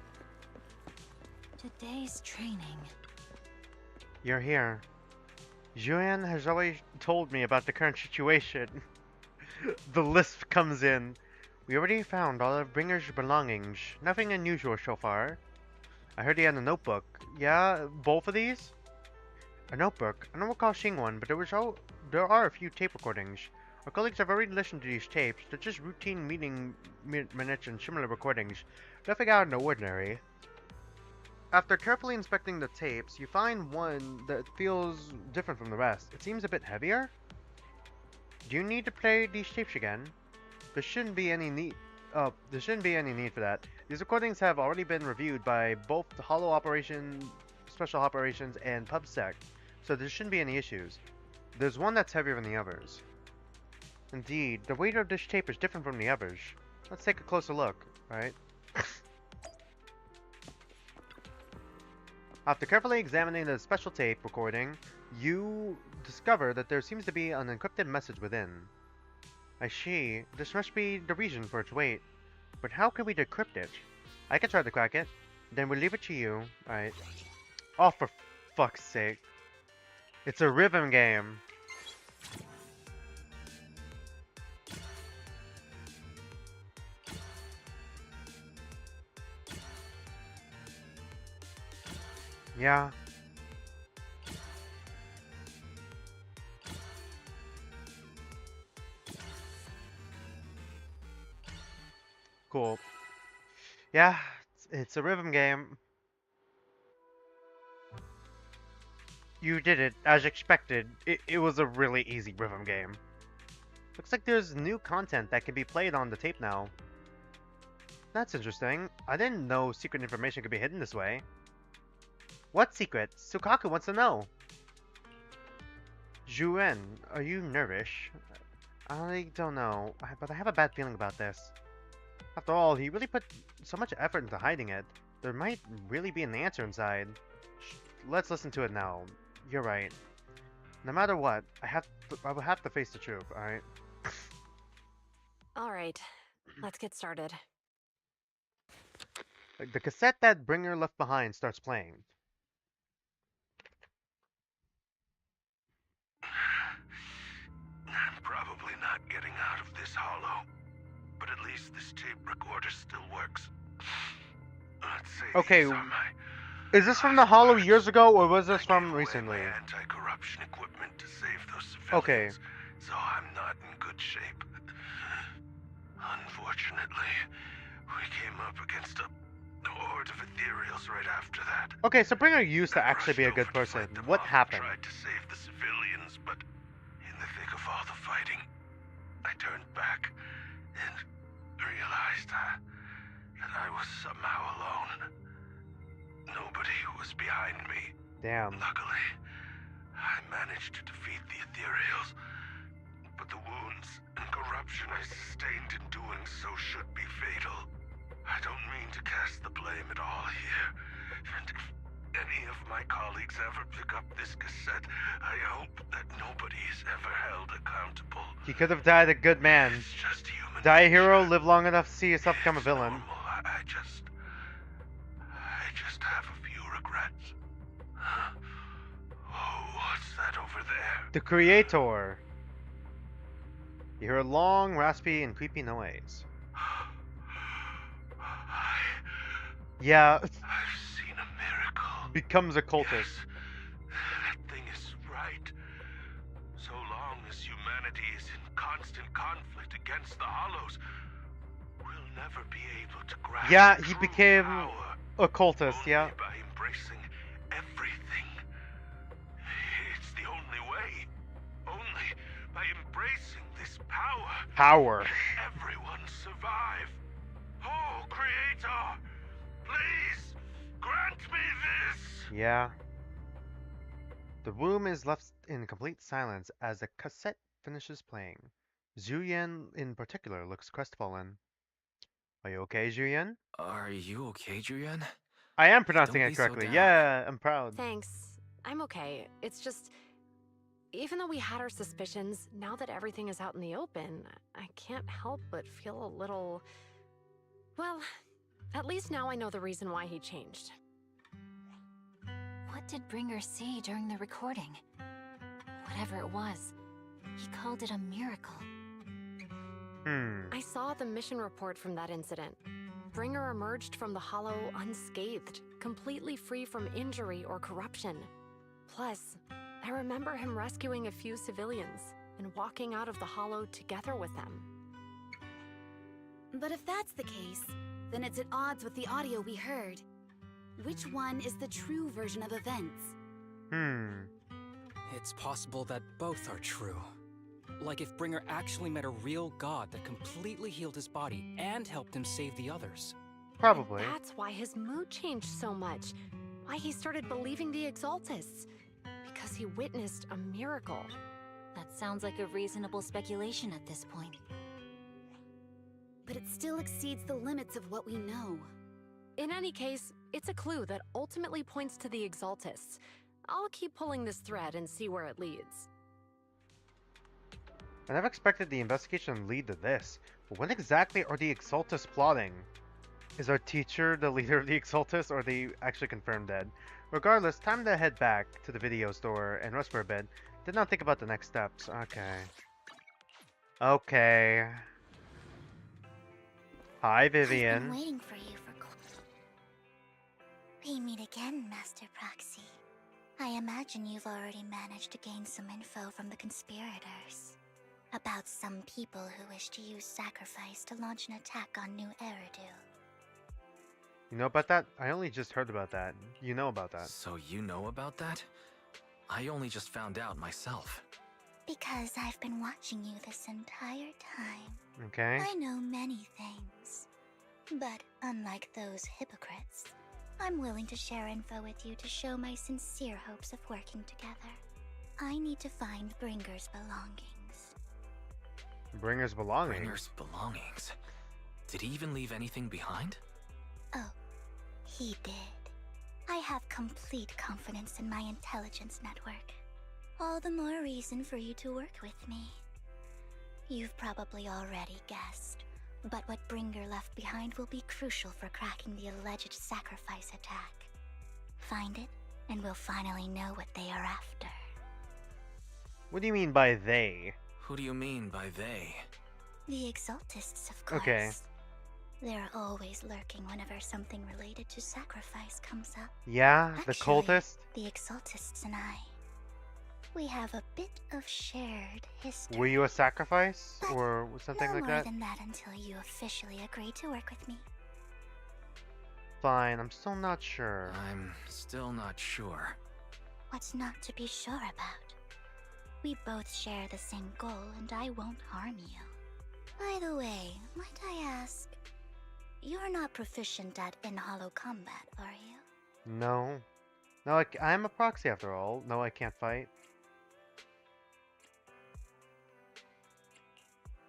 Today's training. You're here. Julian has always told me about the current situation. The lisp comes in. We already found all of Bringer's belongings. Nothing unusual so far. I heard he had a notebook. Yeah, both of these? A notebook. I don't recall seeing one, but there are a few tape recordings. Our colleagues have already listened to these tapes. They're just routine meeting minutes and similar recordings. Nothing out of the ordinary. After carefully inspecting the tapes, you find one that feels different from the rest. It seems a bit heavier. Do you need to play these tapes again? There shouldn't be any need. There shouldn't be any need for that. These recordings have already been reviewed by both the Hollow Special Operations, and PubSec, so there shouldn't be any issues. There's one that's heavier than the others. Indeed, the weight of this tape is different from the others. Let's take a closer look, right? After carefully examining the special tape recording, you discover that there seems to be an encrypted message within. I see. This must be the reason for its weight. But how can we decrypt it? I can try to crack it. Then we'll leave it to you. Alright. Oh, for fuck's sake. It's a rhythm game. Yeah. Cool. Yeah, it's a rhythm game. You did it, as expected. It was a really easy rhythm game. Looks like there's new content that can be played on the tape now. That's interesting. I didn't know secret information could be hidden this way. What secret? Sukaku wants to know. Juren, are you nervous? I don't know, but I have a bad feeling about this. After all, he really put so much effort into hiding it. There might really be an answer inside. Let's listen to it now. You're right. No matter what, I will have to face the truth, alright? Alright, let's get started. The cassette that Bringer left behind starts playing. I'm probably not getting out of this hollow, but at least this tape recorder still works. Let's say okay, these are my is this from the hollow years ago, or was this from recently? Anti-corruption equipment to save those civilians, okay. So I'm not in good shape. Unfortunately, we came up against a horde of Ethereals right after that. Okay, so Bringer used to actually be a good person. What happened? Tried to save the civilians, but in the thick of all the fighting, I turned back and realized that I was somehow alone. Nobody was behind me. Damn. Luckily, I managed to defeat the Ethereals, but the wounds and corruption I sustained in doing so should be fatal. I don't mean to cast the blame at all here, and if any of my colleagues ever pick up this cassette, I hope that nobody is ever held accountable. He could have died a good man. It's just human Die a nature. hero, live long enough to see yourself become a villain. Normal. I just have a few regrets. Oh, what's that over there? The Creator. You hear a long, raspy, and creepy noise. Yeah. I've seen a miracle. Becomes a cultist. Yes, that thing is right. So long as humanity is in constant conflict against the Hollows, we'll never be able to grasp Yeah, he true became power. a cultist, Only yeah. by embracing everything. It's the only way. Only by embracing this power. Power. Can everyone survive. Oh, Creator, please grant me this. Yeah. The room is left in complete silence as the cassette finishes playing. Zuyen, in particular, looks crestfallen. Are you okay, Zuyen? Are you okay, Julian? I am pronouncing Don't it be so correctly. down. Yeah, I'm proud. Thanks. I'm okay. It's just... Even though we had our suspicions, now that everything is out in the open, I can't help but feel a little... Well, at least now I know the reason why he changed. What did Bringer see during the recording? Whatever it was, he called it a miracle. I saw the mission report from that incident. Bringer emerged from the Hollow unscathed, completely free from injury or corruption. Plus, I remember him rescuing a few civilians and walking out of the Hollow together with them. But if that's the case, then it's at odds with the audio we heard. Which one is the true version of events? It's possible that both are true. Like if Bringer actually met a real god that completely healed his body and helped him save the others. Probably. And that's why his mood changed so much. Why he started believing the Exaltists. Because he witnessed a miracle. That sounds like a reasonable speculation at this point. But it still exceeds the limits of what we know. In any case, it's a clue that ultimately points to the Exaltists. I'll keep pulling this thread and see where it leads. I never expected the investigation to lead to this. But when exactly are the Exaltus plotting? Is our teacher the leader of the Exaltus, or are they actually confirmed dead? Regardless, time to head back to the video store and rest for a bit. Did not think about the next steps. Okay. Okay. Hi, I've been Vivian. waiting for you for We meet again, Master Proxy. I imagine you've already managed to gain some info from the conspirators. About some people who wish to use sacrifice to launch an attack on New Eridu. You know about that? I only just heard about that. You know about that. So you know about that? I only just found out myself. Because I've been watching you this entire time. Okay. I know many things. But unlike those hypocrites, I'm willing to share info with you to show my sincere hopes of working together. I need to find Bringer's belongings. Bringer's belongings? Bringer's belongings? Did he even leave anything behind? Oh, he did. I have complete confidence in my intelligence network. All the more reason for you to work with me. You've probably already guessed, but what Bringer left behind will be crucial for cracking the alleged sacrifice attack. Find it, and we'll finally know what they are after. What do you mean by they? Who do you mean by they? The Exaltists, of course. Okay. They're always lurking whenever something related to sacrifice comes up. Yeah, the Actually, cultist? The Exaltists and I. We have a bit of shared history. Were you a sacrifice? Or something no like more that? than that until you officially agree to work with me. Fine, I'm still not sure. I'm still not sure. What's not to be sure about? We both share the same goal, and I won't harm you. By the way, might I ask, you're not proficient at in-hollow combat, are you? No. No, I'm a proxy after all. No, I can't fight.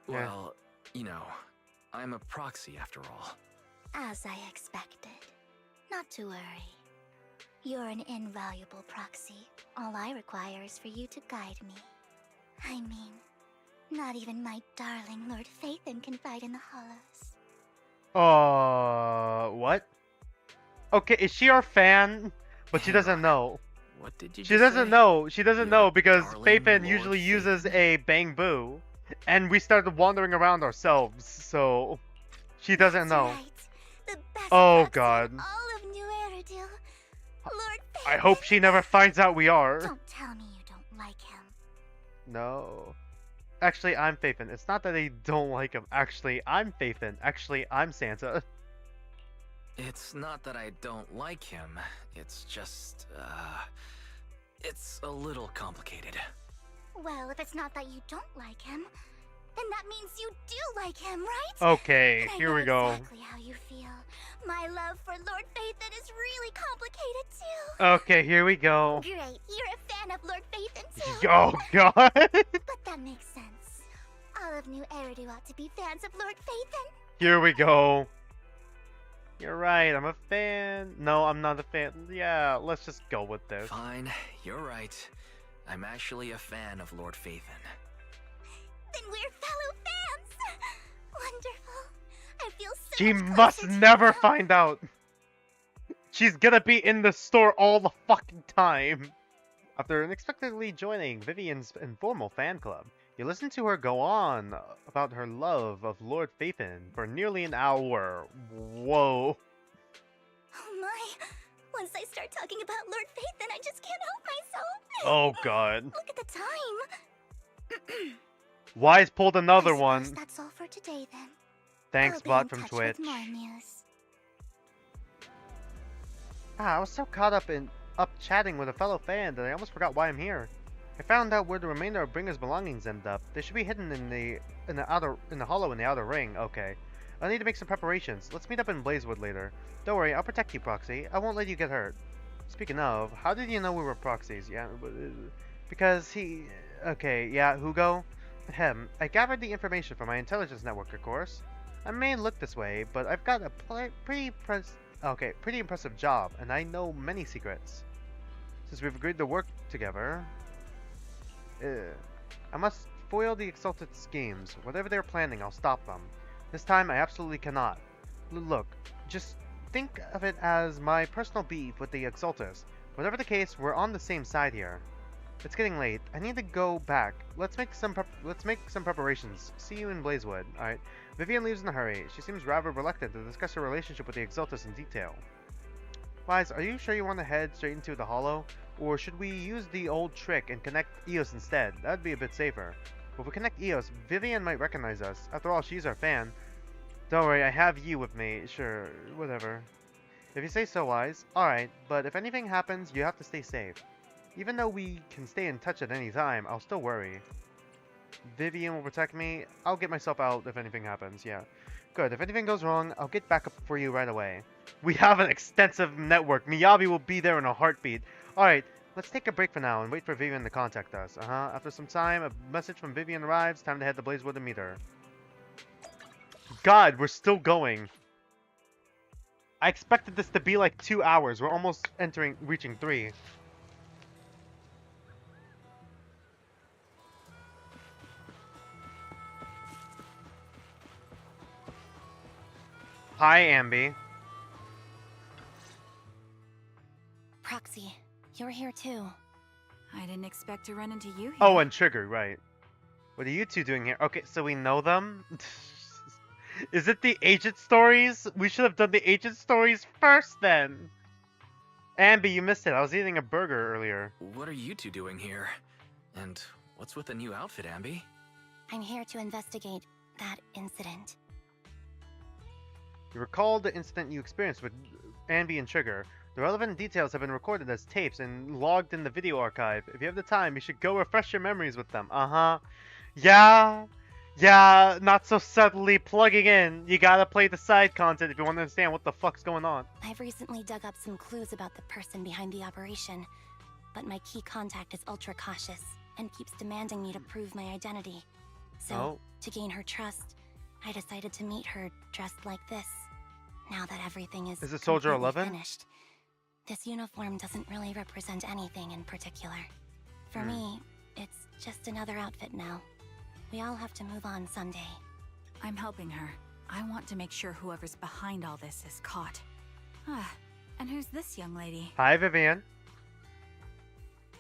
Well, you know, I'm a proxy after all. As I expected. Not to worry. You're an invaluable proxy. All I require is for you to guide me. I mean, not even my darling Lord Phaethon can fight in the hollows. What? Okay, is she our fan? But she doesn't know. What did you She doesn't know. She doesn't know because Phaethon usually uses a bang boo. And we started wandering around ourselves, so she doesn't know. Right. The best Oh proxy god. in all of New Eridu. Lord I hope she never finds out we are. Don't tell me you don't like him. No. Actually, I'm Phaethon. It's not that I don't like him. Actually, I'm Phaethon. Actually, I'm Santa. It's not that I don't like him. It's just, it's a little complicated. Well, if it's not that you don't like him, then that means you do like him, right? Okay, And I here know we go. exactly how you feel. My love for Lord Phaethon is really complicated too. Okay, here we go. Great, you're a fan of Lord Phaethon too. Oh god. But that makes sense. All of New Eridu ought to be fans of Lord Phaethon. Here we go. You're right, I'm a fan. No, I'm not a fan. Yeah, let's just go with this. Fine, you're right. I'm actually a fan of Lord Phaethon. Then we're fellow fans. Wonderful. I feel so She much must closer to never you now. find out. She's gonna be in the store all the fucking time. After unexpectedly joining Vivian's informal fan club, you listen to her go on about her love of Lord Phaethon for nearly an hour. Whoa. Oh my. Once I start talking about Lord Phaethon, I just can't help myself. Oh god. Look at the time. Wise pulled another I suppose one. That's all for today then. Thanks, I'll be bot in from touch Twitch. with more news. I was so caught up chatting with a fellow fan that I almost forgot why I'm here. I found out where the remainder of Bringer's belongings end up. They should be hidden in the hollow in the outer ring. Okay. I need to make some preparations. Let's meet up in Blazewood later. Don't worry, I'll protect you, Proxy. I won't let you get hurt. Speaking of, how did you know we were proxies? Yeah, because he... Okay, yeah, Hugo? Ahem, I gathered the information from my intelligence network, of course. I may look this way, but I've got a pretty impressive job, and I know many secrets. Since we've agreed to work together, I must foil the Exalted schemes. Whatever they're planning, I'll stop them. This time, I absolutely cannot. Look, just think of it as my personal beef with the Exaltus. Whatever the case, we're on the same side here. It's getting late. I need to go back. Let's make some preparations. See you in Blazewood. All right. Vivian leaves in a hurry. She seems rather reluctant to discuss her relationship with the Exaltus in detail. Wise, are you sure you want to head straight into the Hollow, or should we use the old trick and connect Eos instead? That'd be a bit safer. But if we connect Eos, Vivian might recognize us. After all, she's our fan. Don't worry, I have you with me. Sure, whatever. If you say so, Wise. Alright, but if anything happens, you have to stay safe. Even though we can stay in touch at any time, I'll still worry. Vivian will protect me. I'll get myself out if anything happens, yeah. Good, if anything goes wrong, I'll get back up for you right away. We have an extensive network. Miyabi will be there in a heartbeat. Alright, let's take a break for now and wait for Vivian to contact us. After some time, a message from Vivian arrives. Time to head to Blazewood and meet her. God, we're still going. I expected this to be like 2 hours. We're almost reaching 3. Hi, Ambi. Proxy, you're here too. I didn't expect to run into you here. Oh, and Trigger, right. What are you two doing here? Okay, so we know them? Is it the agent stories? We should have done the agent stories first then. Ambi, you missed it. I was eating a burger earlier. What are you two doing here? And what's with the new outfit, Ambi? I'm here to investigate that incident. You recall the incident you experienced with Ambi and Trigger. The relevant details have been recorded as tapes and logged in the video archive. If you have the time, you should go refresh your memories with them. Yeah, not so subtly plugging in. You gotta play the side content if you want to understand what the fuck's going on. I've recently dug up some clues about the person behind the operation, but my key contact is ultra cautious and keeps demanding me to prove my identity. So, to gain her trust, I decided to meet her dressed like this. Now that everything is it Soldier 11? finished, this uniform doesn't really represent anything in particular. For me, it's just another outfit now. We all have to move on someday. I'm helping her. I want to make sure whoever's behind all this is caught. And who's this young lady? Hi, Vivian.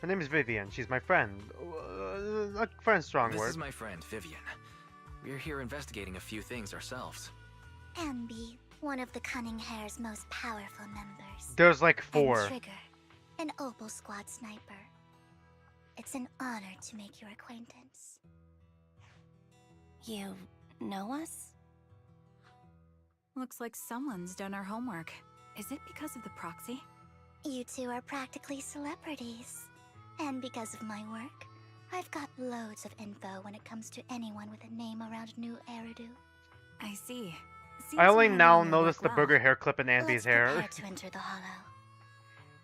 Her name is Vivian. She's my friend. A friend's strong word. This is my friend, Vivian. We're here investigating a few things ourselves. Ambi, one of the Cunning Hair's most powerful members. There's like 4. And Trigger, an Opal Squad sniper. It's an honor to make your acquaintance. You know us? Looks like someone's done our homework. Is it because of the proxy? You two are practically celebrities. And because of my work, I've got loads of info when it comes to anyone with a name around New Eridu. I see. I only now noticed the burger hair clip in Ambi's hair. Prepare to enter the Hollow.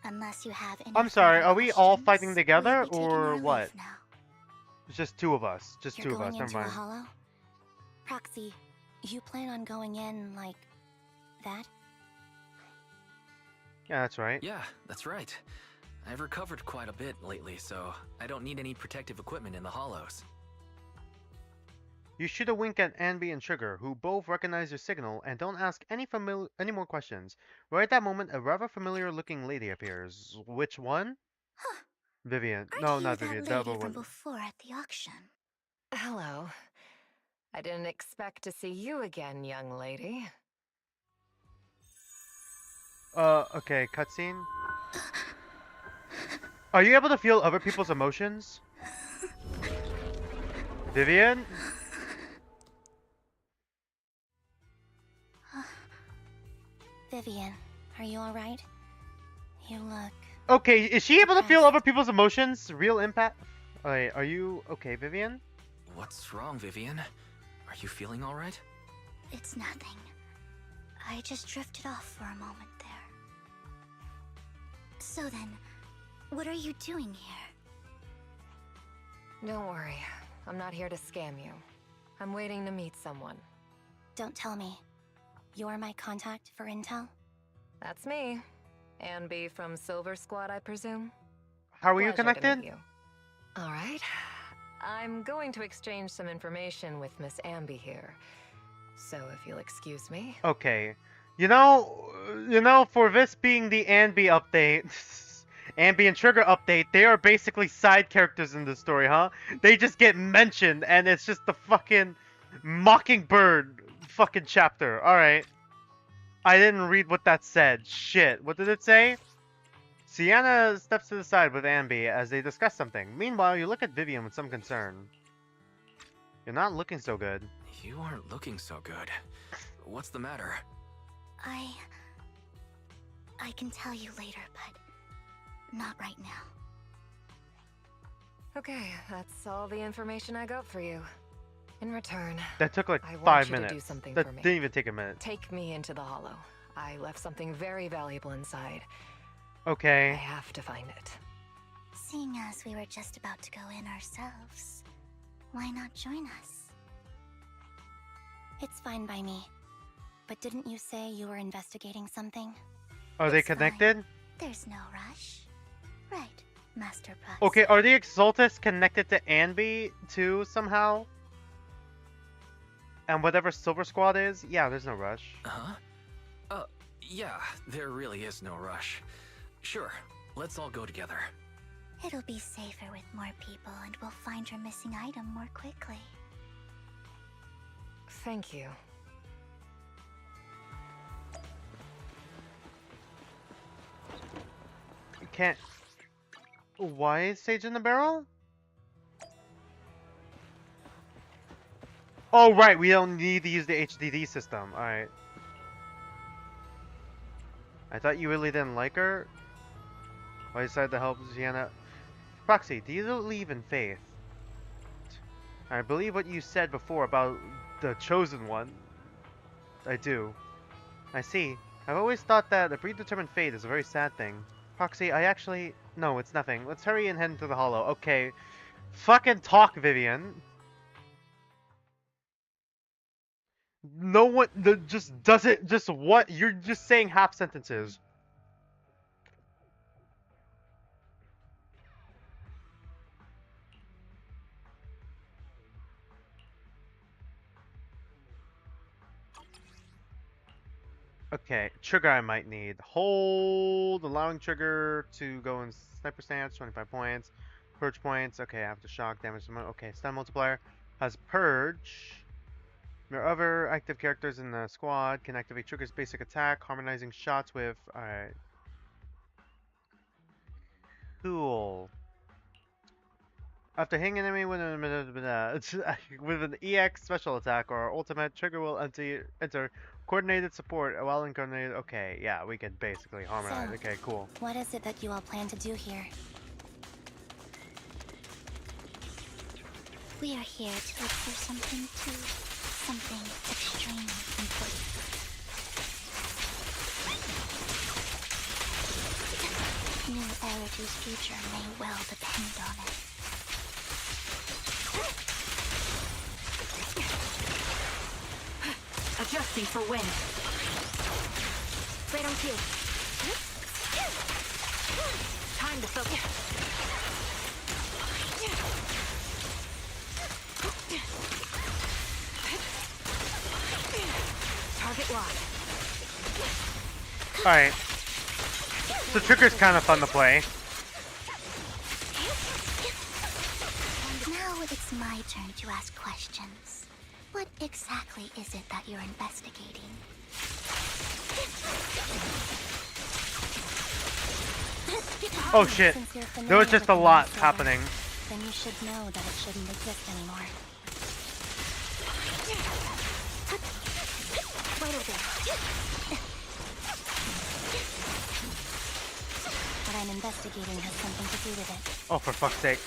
Unless you have any I'm sorry, are we all questions, fighting together we'll be taking or our leave what? now. It's just 2 of us. Just You're 2 of us. going Never into the mind. Hollow? Proxy, you plan on going in like that? Yeah, that's right. Yeah, that's right. I've recovered quite a bit lately, so I don't need any protective equipment in the hollows. You shoot a wink at Ambi and Trigger, who both recognize your signal and don't ask any more questions. Right at that moment, a rather familiar-looking lady appears. Which one? Huh. Vivian. Aren't No, you not that Vivian. The lady other from one. before at the auction? Hello. I didn't expect to see you again, young lady. Okay, cutscene. Are you able to feel other people's emotions? Vivian? Vivian, are you alright? You look... Okay, is she able to feel other people's emotions? Real impact? Alright, are you okay, Vivian? What's wrong, Vivian? Are you feeling alright? It's nothing. I just drifted off for a moment there. So then, what are you doing here? Don't worry. I'm not here to scam you. I'm waiting to meet someone. Don't tell me. You're my contact for intel? That's me. Ambi from Silver Squad, I presume? How are you Pleasure to connected? meet you. All right. I'm going to exchange some information with Miss Ambi here. So if you'll excuse me. Okay. You know, for this being the Ambi update, Ambi and Trigger update, they are basically side characters in this story, huh? They just get mentioned, and it's just the fucking Mockingbird fucking chapter. Alright. I didn't read what that said. Shit. What did it say? Sienna steps to the side with Ambi as they discuss something. Meanwhile, you look at Vivian with some concern. You're not looking so good. You aren't looking so good. What's the matter? I can tell you later, but not right now. Okay, that's all the information I got for you. In return, That took like I want 5 you to minutes. do something That for me. didn't even take a minute. Take me into the Hollow. I left something very valuable inside. I Okay. have to find it. Seeing as we were just about to go in ourselves, why not join us? It's fine by me. But didn't you say you were investigating something? Are they It's fine. connected? There's no rush. Right, Master Price. Okay, are the Exaltus connected to Ambi too somehow? And whatever Silver Squad is? Yeah, there's no rush. Huh? Yeah, there really is no rush. Sure, let's all go together. It'll be safer with more people, and we'll find your missing item more quickly. Thank you. Can't... Why is Sage in the barrel? Oh, right, we don't need to use the HDD system. Alright. I thought you really didn't like her. Why decided to help Sienna? Proxy, do you believe in faith? I believe what you said before about the chosen one. I do. I see. I've always thought that a predetermined fate is a very sad thing. Proxy, I actually... No, it's nothing. Let's hurry and head into the Hollow. Okay. Fucking talk, Vivian. No one just does it. Just what? You're just saying half sentences. Okay, trigger I might need. Hold, allowing trigger to go in sniper stance, 25 points. Purge points, okay, I have to shock damage. Okay, stun multiplier has purge. Your other active characters in the squad can activate trigger's basic attack, harmonizing shots with... Alright. Cool. After hitting an enemy with an EX special attack or ultimate, trigger will enter coordinated support while in coordinated... Okay, yeah, we can basically harmonize. So, okay, cool. What is it that you all plan to do here? We are here to look for something extremely important. New Eridu's future may well depend on it. Adjusting for wind. Right on cue. Time to focus. Target locked. Alright. So trigger's kind of fun to play. Now it's my turn to ask questions. What exactly is it that you're investigating? Oh shit. There was just a lot happening. Then you should know that it shouldn't exist anymore. Right over there. What I'm investigating has something to do with it. Oh, for fuck's sake.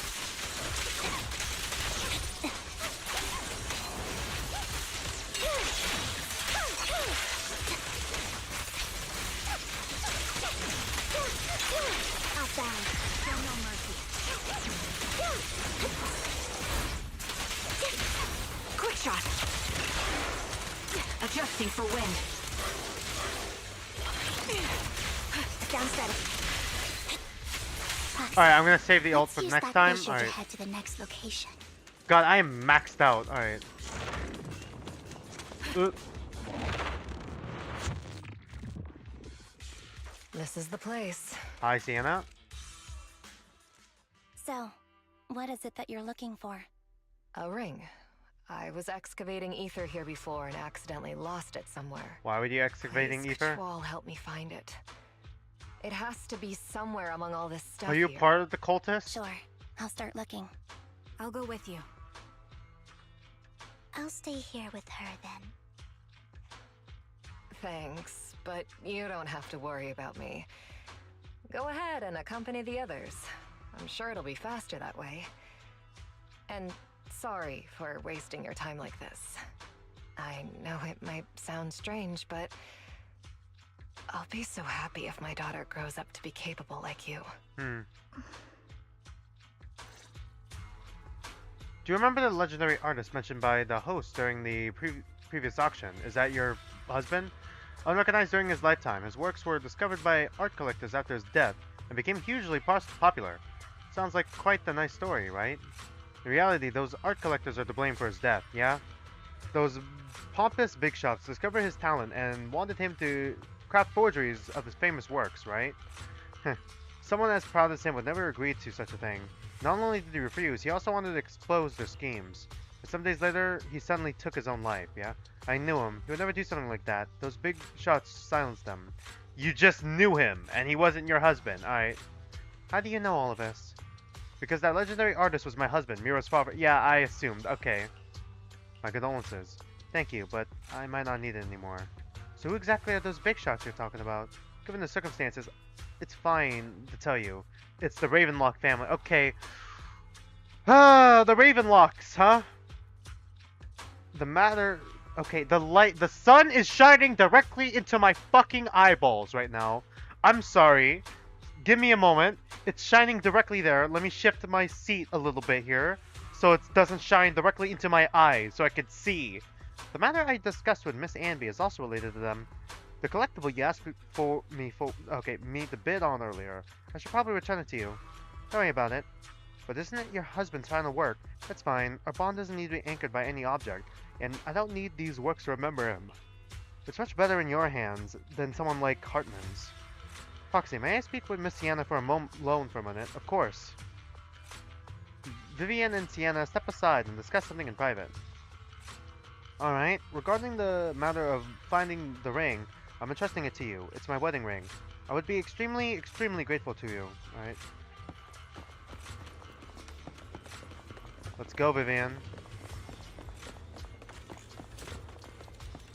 Outbound. Show no mercy. Quick shot. Adjusting for wind. Down steady. Alright, I'm gonna save the ult for Let's use next that time. vision to Alright. head to the next location. God, I am maxed out. Alright. This is the place. Hi, Sienna. So, what is it that you're looking for? A ring. I was excavating ether here before and accidentally lost it somewhere. Why were you excavating ether? Wall help me find it. It has to be somewhere among all this stuff. Are you here. part of the cultists? Sure, I'll start looking. I'll go with you. I'll stay here with her then. Thanks, but you don't have to worry about me. Go ahead and accompany the others. I'm sure it'll be faster that way. And sorry for wasting your time like this. I know it might sound strange, but I'll be so happy if my daughter grows up to be capable like you. Do you remember the legendary artist mentioned by the host during the previous auction? Is that your husband? Unrecognized during his lifetime, his works were discovered by art collectors after his death and became hugely popular. Sounds like quite the nice story, right? In reality, those art collectors are to blame for his death, yeah? Those pompous big shots discovered his talent and wanted him to craft forgeries of his famous works, right? Someone as proud as him would never agree to such a thing. Not only did he refuse, he also wanted to expose their schemes. But some days later, he suddenly took his own life, yeah? I knew him. He would never do something like that. Those big shots silenced them. You just knew him, and he wasn't your husband, alright? How do you know all of this? Because that legendary artist was my husband, Miro's father. Yeah, I assumed. Okay. My condolences. Thank you, but I might not need it anymore. So who exactly are those big shots you're talking about? Given the circumstances, it's fine to tell you. It's the Ravenlock family. Okay. Ah, the Ravenlocks, huh? The matter... Okay, the sun is shining directly into my fucking eyeballs right now. I'm sorry. Give me a moment. It's shining directly there. Let me shift my seat a little bit here so it doesn't shine directly into my eyes so I can see. The matter I discussed with Miss Anby is also related to them. The collectible you asked me to bid on earlier. I should probably return it to you. Don't worry about it. But isn't it your husband's final work? That's fine. Our bond doesn't need to be anchored by any object, and I don't need these works to remember him. It's much better in your hands than someone like Hartman's. Foxy, may I speak with Miss Sienna for a loan for a minute? Of course. Vivian and Sienna step aside and discuss something in private. Alright, regarding the matter of finding the ring, I'm entrusting it to you. It's my wedding ring. I would be extremely, extremely grateful to you. Alright. Let's go, Vivian.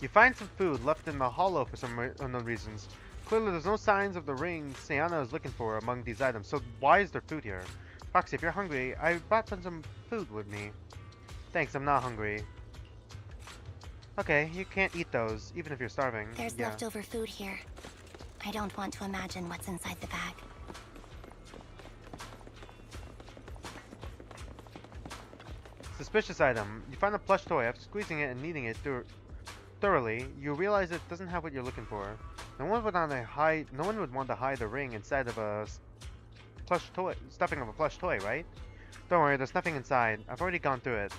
You find some food left in the hollow for some unknown reasons. Clearly, there's no signs of the ring Sienna is looking for among these items, so why is there food here? Foxy, if you're hungry, I brought some food with me. Thanks, I'm not hungry. Okay, you can't eat those, even if you're starving. There's leftover food here. I don't want to imagine what's inside the bag. Suspicious item. You find a plush toy. After squeezing it and kneading it thoroughly, you realize it doesn't have what you're looking for. No one would want to hide a ring inside of a plush toy, stuffing of a plush toy, right? Don't worry, there's nothing inside. I've already gone through it.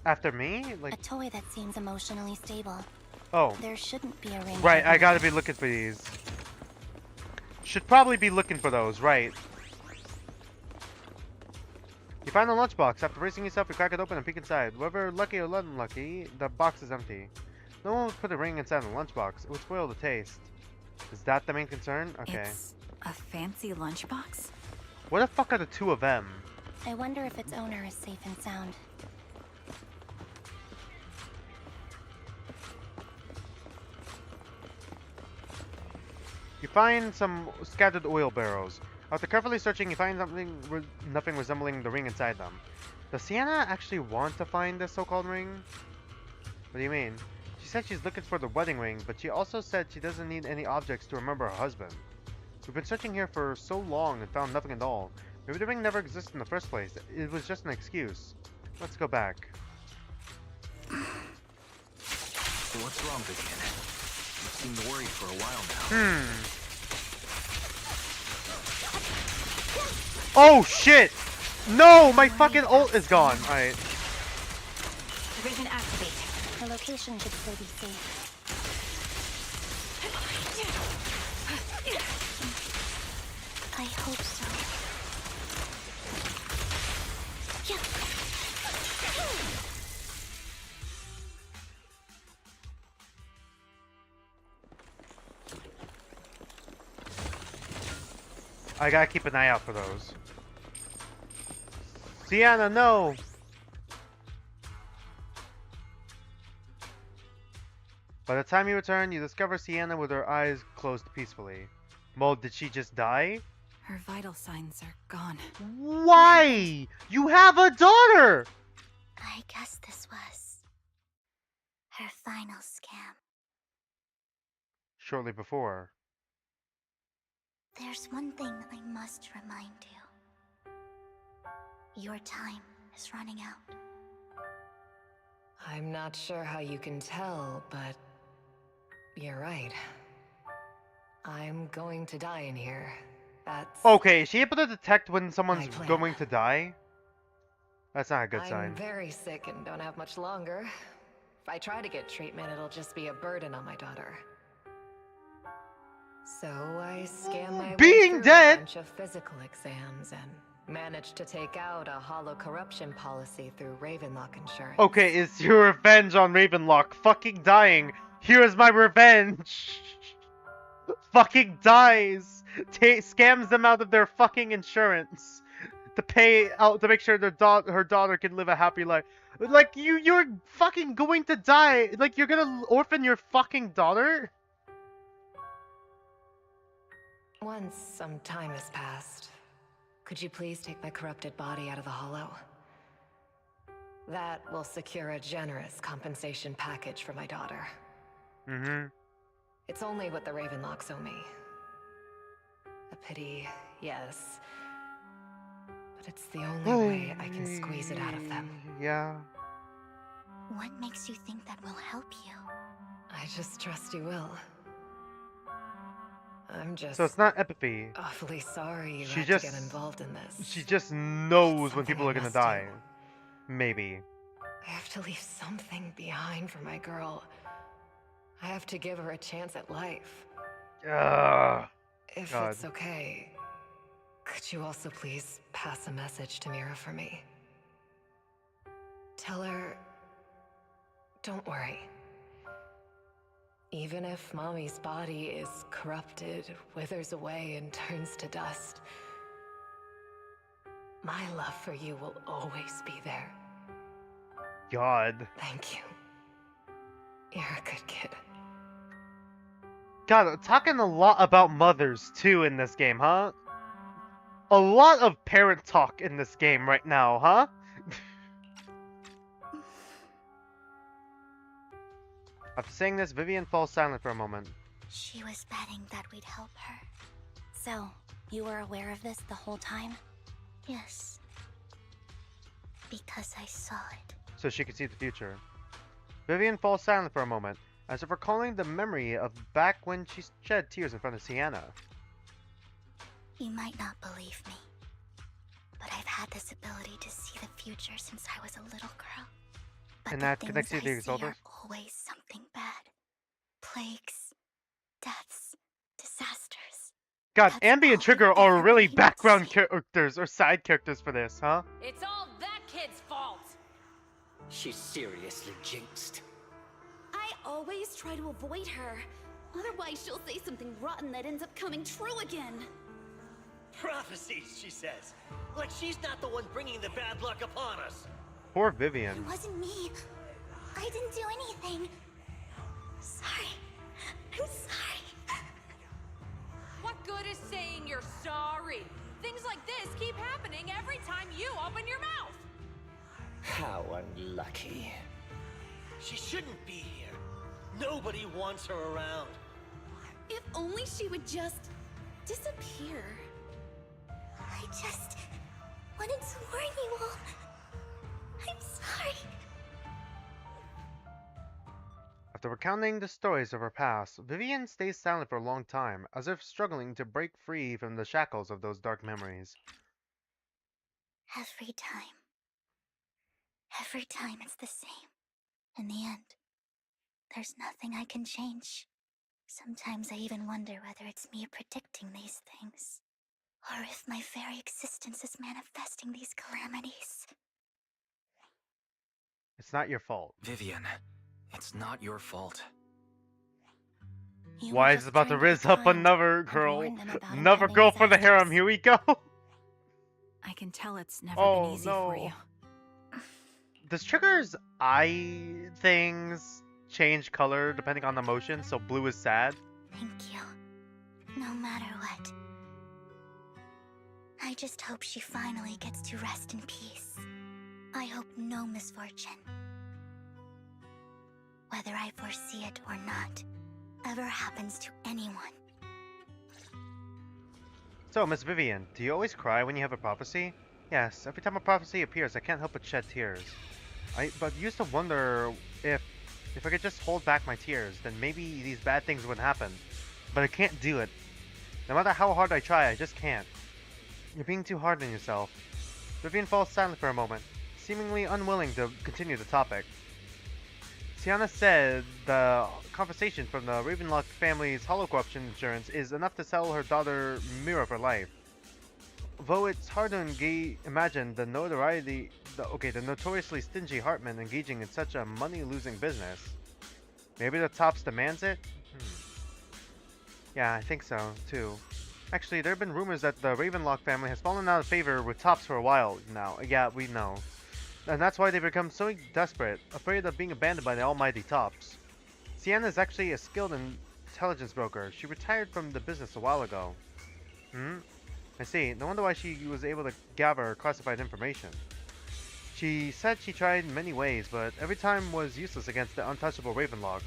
After me? Like a toy that seems emotionally stable. Oh. There shouldn't be a ring. Right, I gotta be looking for these. Should probably be looking for those, right? You find the lunchbox. After bracing yourself, you crack it open and peek inside. Whether lucky or unlucky, the box is empty. No one would put a ring inside the lunchbox. It would spoil the taste. Is that the main concern? Okay. It's a fancy lunchbox? What the fuck are the two of them? I wonder if its owner is safe and sound. You find some scattered oil barrels. After carefully searching, you find nothing resembling the ring inside them. Does Sienna actually want to find this so-called ring? What do you mean? She said she's looking for the wedding ring, but she also said she doesn't need any objects to remember her husband. We've been searching here for so long and found nothing at all. Maybe the ring never existed in the first place. It was just an excuse. Let's go back. What's wrong, Vivian? You seemed worried for a while now. Oh shit! No! My fucking ult is gone! Alright. Her location should still be safe. I hope so. I gotta keep an eye out for those. Sienna, no! By the time you return, you discover Sienna with her eyes closed peacefully. Mo, did she just die? Her vital signs are gone. Why? You have a daughter! I guess this was her final scam. Shortly before. There's one thing I must remind you. Your time is running out. I'm not sure how you can tell, but you're right. I'm going to die in here. That's... Okay, is she able to detect when someone's going to die? That's not a good sign. I'm very sick and don't have much longer. If I try to get treatment, it'll just be a burden on my daughter. So I scam my way through a bunch of physical exams and managed to take out a hollow corruption policy through Ravenlock insurance. Okay, is your revenge on Ravenlock fucking dying? Here is my revenge! Fucking dies! Scams them out of their fucking insurance to pay out to make sure her daughter can live a happy life. Like you're fucking going to die. Like you're gonna orphan your fucking daughter. Once some time has passed, could you please take my corrupted body out of the hollow? That will secure a generous compensation package for my daughter. Mm-hmm. It's only what the Ravenlocks owe me. A pity, yes. But it's the only way I can squeeze it out of them. Yeah. What makes you think that will help you? I just trust you will. I'm just... So it's not empathy. awfully sorry you She had just to get involved in this. She just knows when people are gonna die. Maybe. I have to leave something behind for my girl. I have to give her a chance at life. If God. it's okay, could you also please pass a message to Mira for me? Tell her, don't worry. Even if Mommy's body is corrupted, withers away, and turns to dust, my love for you will always be there. God. Thank you. You're a good kid. God, talking a lot about mothers too in this game, huh? A lot of parent talk in this game right now, huh? After saying this, Vivian falls silent for a moment. She was betting that we'd help her. So, you were aware of this the whole time? Yes. Because I saw it. So she could see the future. Vivian falls silent for a moment, as if recalling the memory of back when she shed tears in front of Sienna. You might not believe me, but I've had this ability to see the future since I was a little girl. But And the that things connects you to I your see soldiers? are always something bad. Plagues, deaths, disasters. God, Ambi and Trigger are really background characters or side characters for this, huh? It's all that kid's fault. She's seriously jinxed. I always try to avoid her. Otherwise, she'll say something rotten that ends up coming true again. Prophecies, she says. Like she's not the one bringing the bad luck upon us. Poor Vivian. It wasn't me. I didn't do anything. Sorry. I'm sorry. What good is saying you're sorry? Things like this keep happening every time you open your mouth. How unlucky. She shouldn't be here. Nobody wants her around. If only she would just disappear. I just wanted to warn you all. I'm sorry. After recounting the stories of her past, Vivian stays silent for a long time, as if struggling to break free from the shackles of those dark memories. Every time it's the same. In the end, there's nothing I can change. Sometimes I even wonder whether it's me predicting these things, or if my very existence is manifesting these calamities. It's not your fault. Vivian, it's not your fault. Why is about to raise up another girl? Another girl for the harem, here we go! I can tell it's never been easy for you. Does Trigger's eye things change color depending on the emotion, so blue is sad? Thank you. No matter what. I just hope she finally gets to rest in peace. I hope no misfortune, whether I foresee it or not, ever happens to anyone. So, Miss Vivian, do you always cry when you have a prophecy? Yes, every time a prophecy appears, I can't help but shed tears. But used to wonder if I could just hold back my tears, then maybe these bad things wouldn't happen. But I can't do it. No matter how hard I try, I just can't. You're being too hard on yourself. Vivian falls silent for a moment, seemingly unwilling to continue the topic. Sienna said the compensation from the Ravenlock family's hollow corruption insurance is enough to sell her daughter Mira for life. Though it's hard to imagine the notoriously stingy Hartman engaging in such a money-losing business. Maybe the Tops demands it? Yeah, I think so, too. Actually, there have been rumors that the Ravenlock family has fallen out of favor with Tops for a while now. Yeah, we know. And that's why they've become so desperate, afraid of being abandoned by the almighty Tops. Sienna is actually a skilled intelligence broker. She retired from the business a while ago. I see. No wonder why she was able to gather classified information. She said she tried in many ways, but every time was useless against the untouchable Ravenlock.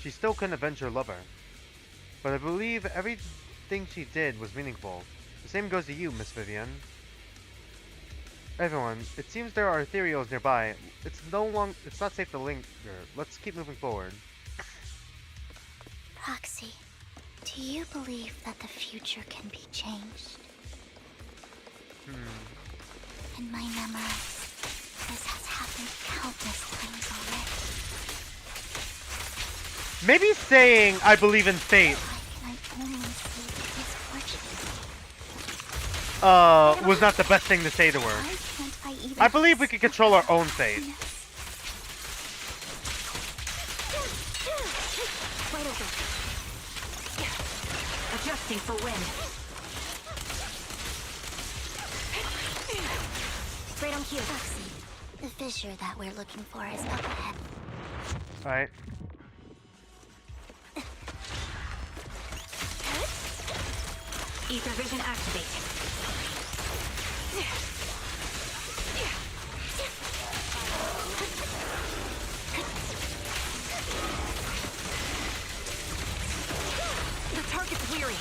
She still couldn't avenge her lover. But I believe everything she did was meaningful. The same goes to you, Miss Vivian. Everyone, it seems there are Ethereals nearby. It's not safe to linger. Let's keep moving forward. Roxy, do you believe that the future can be changed? In my memories, this has happened countless times already. Maybe saying I believe in fate was not the best thing to say to her. I believe we can control our own fate. Adjusting for wind. Right on cue. Roxy, the fissure that we're looking for is up ahead. Alright. Ether vision activate. The target's weary.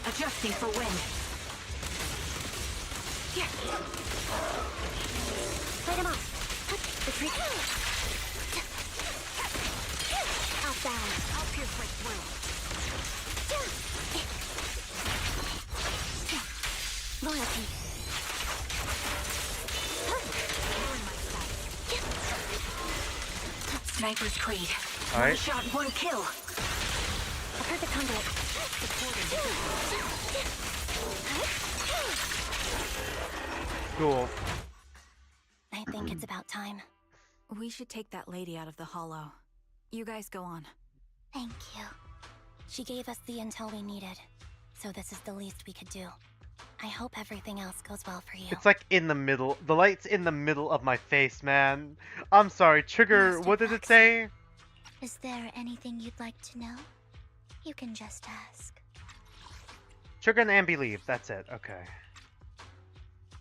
Adjusting for wind. Fight him off. Retreat. Outbound. I'll pierce right through. Loyalty. Sniper's Creed. All right. One shot, one kill. I've heard the conduit. Cool. I think it's about time. We should take that lady out of the hollow. You guys go on. Thank you. She gave us the intel we needed, so this is the least we could do. I hope everything else goes well for you. It's like in the middle. The light's in the middle of my face, man. I'm sorry, Trigger, Master what did it Roxy, say? Is there anything you'd like to know? You can just ask. Trigger and Ambi leave, that's it, okay.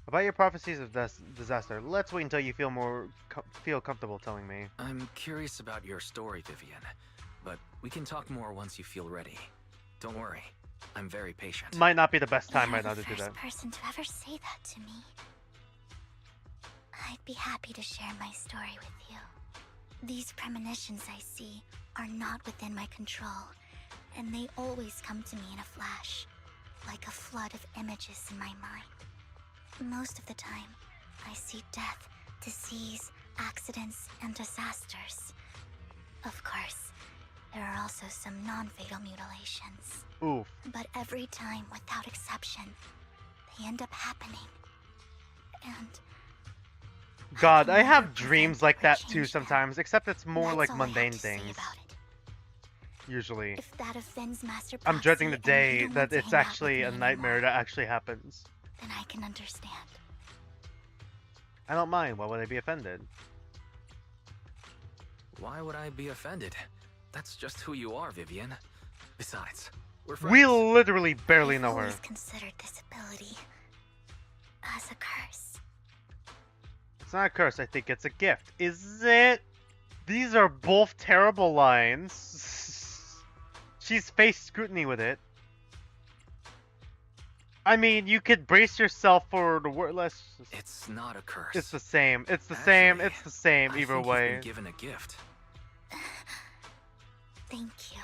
About your prophecies of disaster, let's wait until you feel comfortable telling me. I'm curious about your story, Vivian, but we can talk more once you feel ready. Don't worry, I'm very patient. Might not be the best time You're right now to the do that. first person to ever say that to me. I'd be happy to share my story with you. These premonitions I see are not within my control, and they always come to me in a flash, like a flood of images in my mind. Most of the time, I see death, disease, accidents, and disasters. Of course, there are also some non-fatal mutilations. Oof. But every time, without exception, they end up happening. And God, I have dreams like that too sometimes, except it's more like mundane things. Usually. if that offends Master I'm Proxy dreading the and you day don't that want to it's hang out actually with a me nightmare anymore, that actually happens. then I can understand. I don't mind. Why would I be offended? Why would I be offended? That's just who you are, Vivian. Besides, we're friends. We literally barely know I've her. always considered this ability as a curse. It's not a curse. I think it's a gift. Is it? These are both terrible lines. She's faced scrutiny with it. I mean, you could brace yourself for the word less. It's not a curse. It's the same. It's the same. It's the same I either think way. You've been given a gift. Thank you.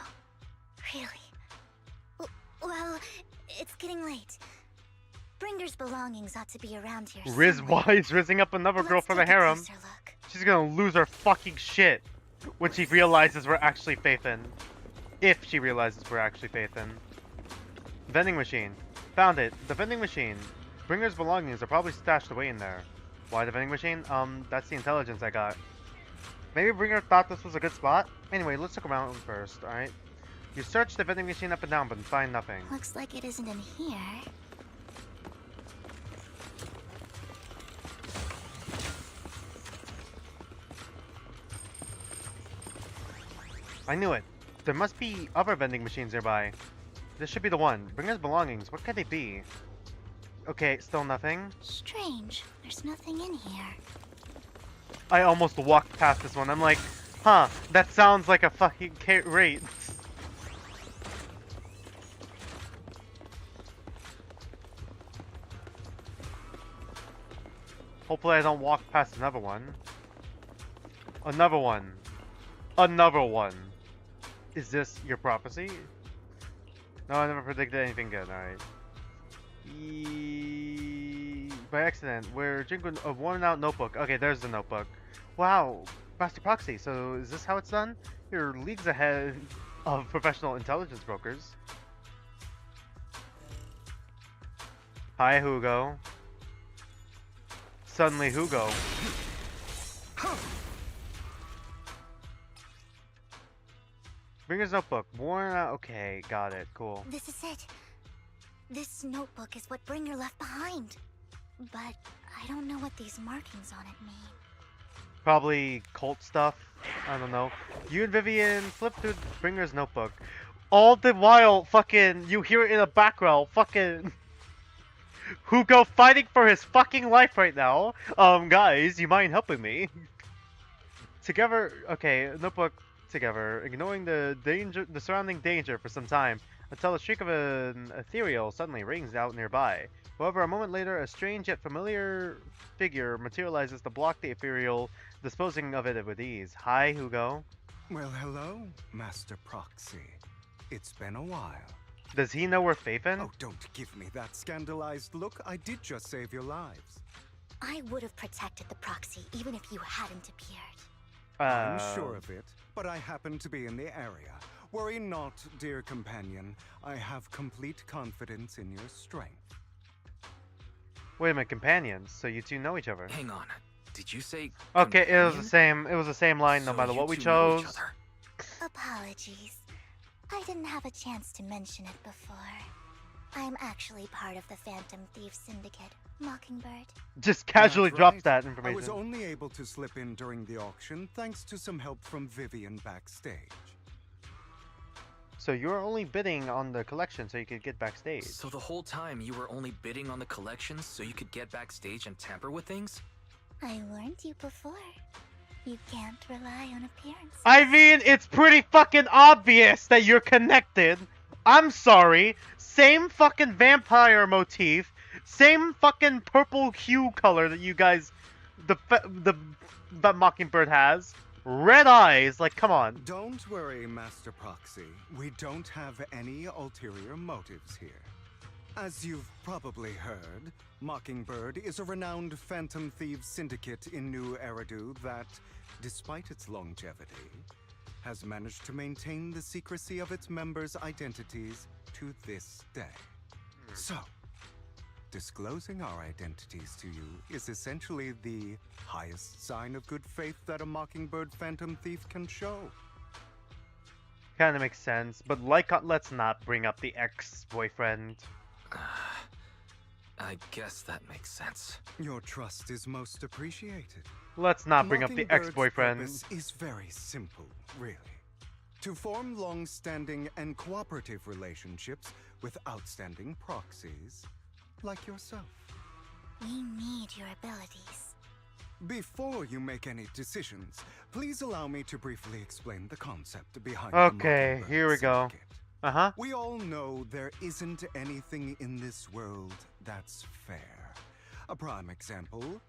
Really. Well, it's getting late. Bringer's belongings ought to be around here Riz somewhere. Wise rizzing up another girl Let's for the take a harem. closer look. She's gonna lose her fucking shit when she realizes we're actually Faithin. If she realizes we're actually Faithin. Vending machine. Found it. The vending machine. Bringer's belongings are probably stashed away in there. Why the vending machine? That's the intelligence I got. Maybe Bringer thought this was a good spot? Anyway, let's look around first, alright? You search the vending machine up and down, but find nothing. Looks like it isn't in here. I knew it. There must be other vending machines nearby. This should be the one. Bringer's belongings. What could they be? Okay, still nothing. Strange. There's nothing in here. I almost walked past this one. I'm like, huh, that sounds like a fucking rate. Hopefully I don't walk past another one. Another one. Another one. Is this your prophecy? No, I never predicted anything good. Alright. By accident, we're drinking a worn out notebook. Okay, there's the notebook. Wow, Master Proxy, so is this how it's done? You're leagues ahead of professional intelligence brokers. Hi, Hugo. Suddenly, Hugo. Bringer's notebook. Worn out. Okay, got it. Cool. This is it. This notebook is what Bringer left behind. But I don't know what these markings on it mean. Probably cult stuff. I don't know. You and Vivian flip through Bringer's notebook. All the while, fucking, you hear it in the background. Fucking Hugo fighting for his fucking life right now. Guys, you mind helping me? Together, okay, notebook together, ignoring the danger, the surrounding danger for some time, until the shriek of an ethereal suddenly rings out nearby. However, a moment later, a strange yet familiar figure materializes to block the ethereal, disposing of it with ease. Hi, Hugo. Well, hello, Master Proxy. It's been a while. Does he know we're Faithin? Oh, don't give me that scandalized look. I did just save your lives. I would have protected the proxy even if you hadn't appeared. I'm sure of it, but I happen to be in the area. Worry not, dear companion. I have complete confidence in your strength. Wait a minute, companions. So you two know each other. Hang on. Did you say Okay, it was companion? the same. It was the same line no So matter you what we two know each chose. other. Apologies. I didn't have a chance to mention it before. I'm actually part of the Phantom Thief Syndicate, Mockingbird. Just casually That's drops right. that I information. was only able to slip in during the auction thanks to some help from Vivian backstage. So you were only bidding on the collection so you could get backstage. So the whole time you were only bidding on the collections so you could get backstage and tamper with things? I warned you before. You can't rely on appearance. I mean, it's pretty fucking obvious that you're connected. I'm sorry. Same fucking vampire motif. Same fucking purple hue color that you guys, that Mockingbird has. Red eyes. Like, come on. Don't worry, Master Proxy. We don't have any ulterior motives here. As you've probably heard, Mockingbird is a renowned Phantom Thieves syndicate in New Eridu that, despite its longevity, has managed to maintain the secrecy of its members' identities to this day. So, disclosing our identities to you is essentially the highest sign of good faith that a Mockingbird Phantom Thief can show. Kind of makes sense, but let's not bring up the ex-boyfriend. I guess that makes sense. Your trust is most appreciated. Let's not bring up the Mockingbird's ex-boyfriend. purpose is very simple, really. To form long-standing and cooperative relationships with outstanding proxies, like yourself. We need your abilities. Before you make any decisions, please allow me to briefly explain the concept behind Okay, the here we go. Uh-huh. We all know there isn't anything in this world that's fair. A prime example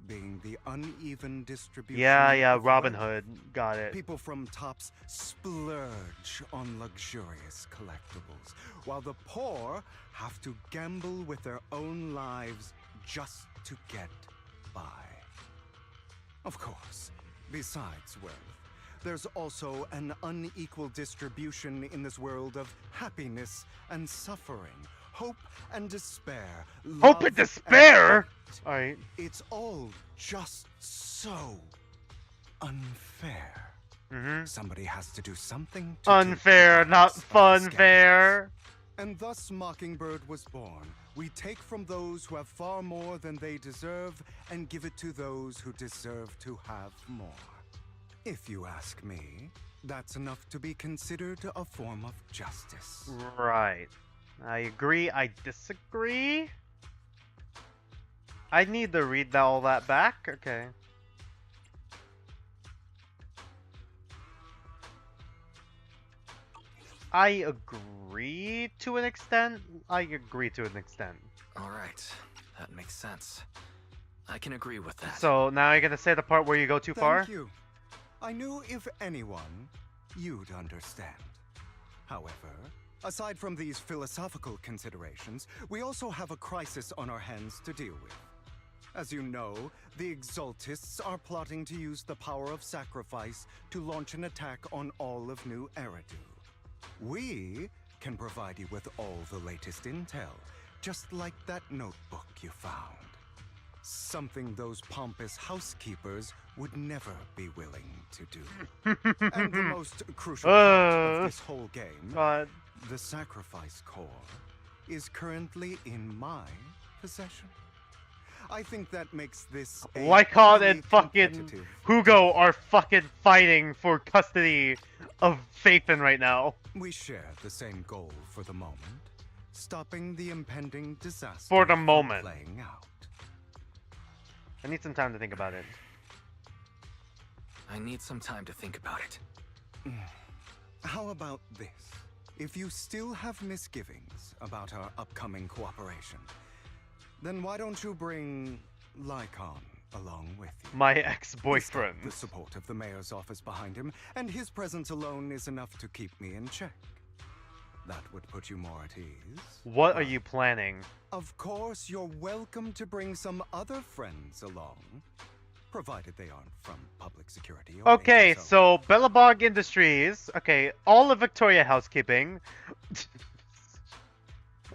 being the uneven distribution. Yeah, of Robin wealth. Hood. Got it. People from tops splurge on luxurious collectibles, while the poor have to gamble with their own lives just to get by. Of course, besides wealth, there's also an unequal distribution in this world of happiness and suffering, hope and despair. Hope and despair? Alright. It's all just so unfair. Somebody has to do something to Unfair, not funfair. And thus Mockingbird was born. We take from those who have far more than they deserve and give it to those who deserve to have more. If you ask me, that's enough to be considered a form of justice. Right. I agree, I disagree. I need to read all that back. Okay. I agree to an extent. I agree to an extent. Alright, that makes sense. I can agree with that. So now you're gonna say the part where you go too far? Thank you. I knew if anyone, you'd understand. However, aside from these philosophical considerations, we also have a crisis on our hands to deal with. As you know, the Exaltists are plotting to use the power of sacrifice to launch an attack on all of New Eridu. We can provide you with all the latest intel, just like that notebook you found. Something those pompous housekeepers would never be willing to do. And the most crucial part of this whole game, the sacrifice core, is currently in my possession. I think that makes this Lycon and fucking Hugo are fucking fighting for custody of Phaethon right now. We share the same goal for the moment, stopping the impending disaster For the from moment. playing out. I need some time to think about it. I need some time to think about it. How about this? If you still have misgivings about our upcoming cooperation, then why don't you bring Lycon along with you? My ex-boyfriend. The support of the mayor's office behind him, and his presence alone is enough to keep me in check. That would put you more at ease. What are you planning? Of course, you're welcome to bring some other friends along, provided they aren't from public security. Or Okay, so Bellabog Industries. Okay, all of Victoria Housekeeping.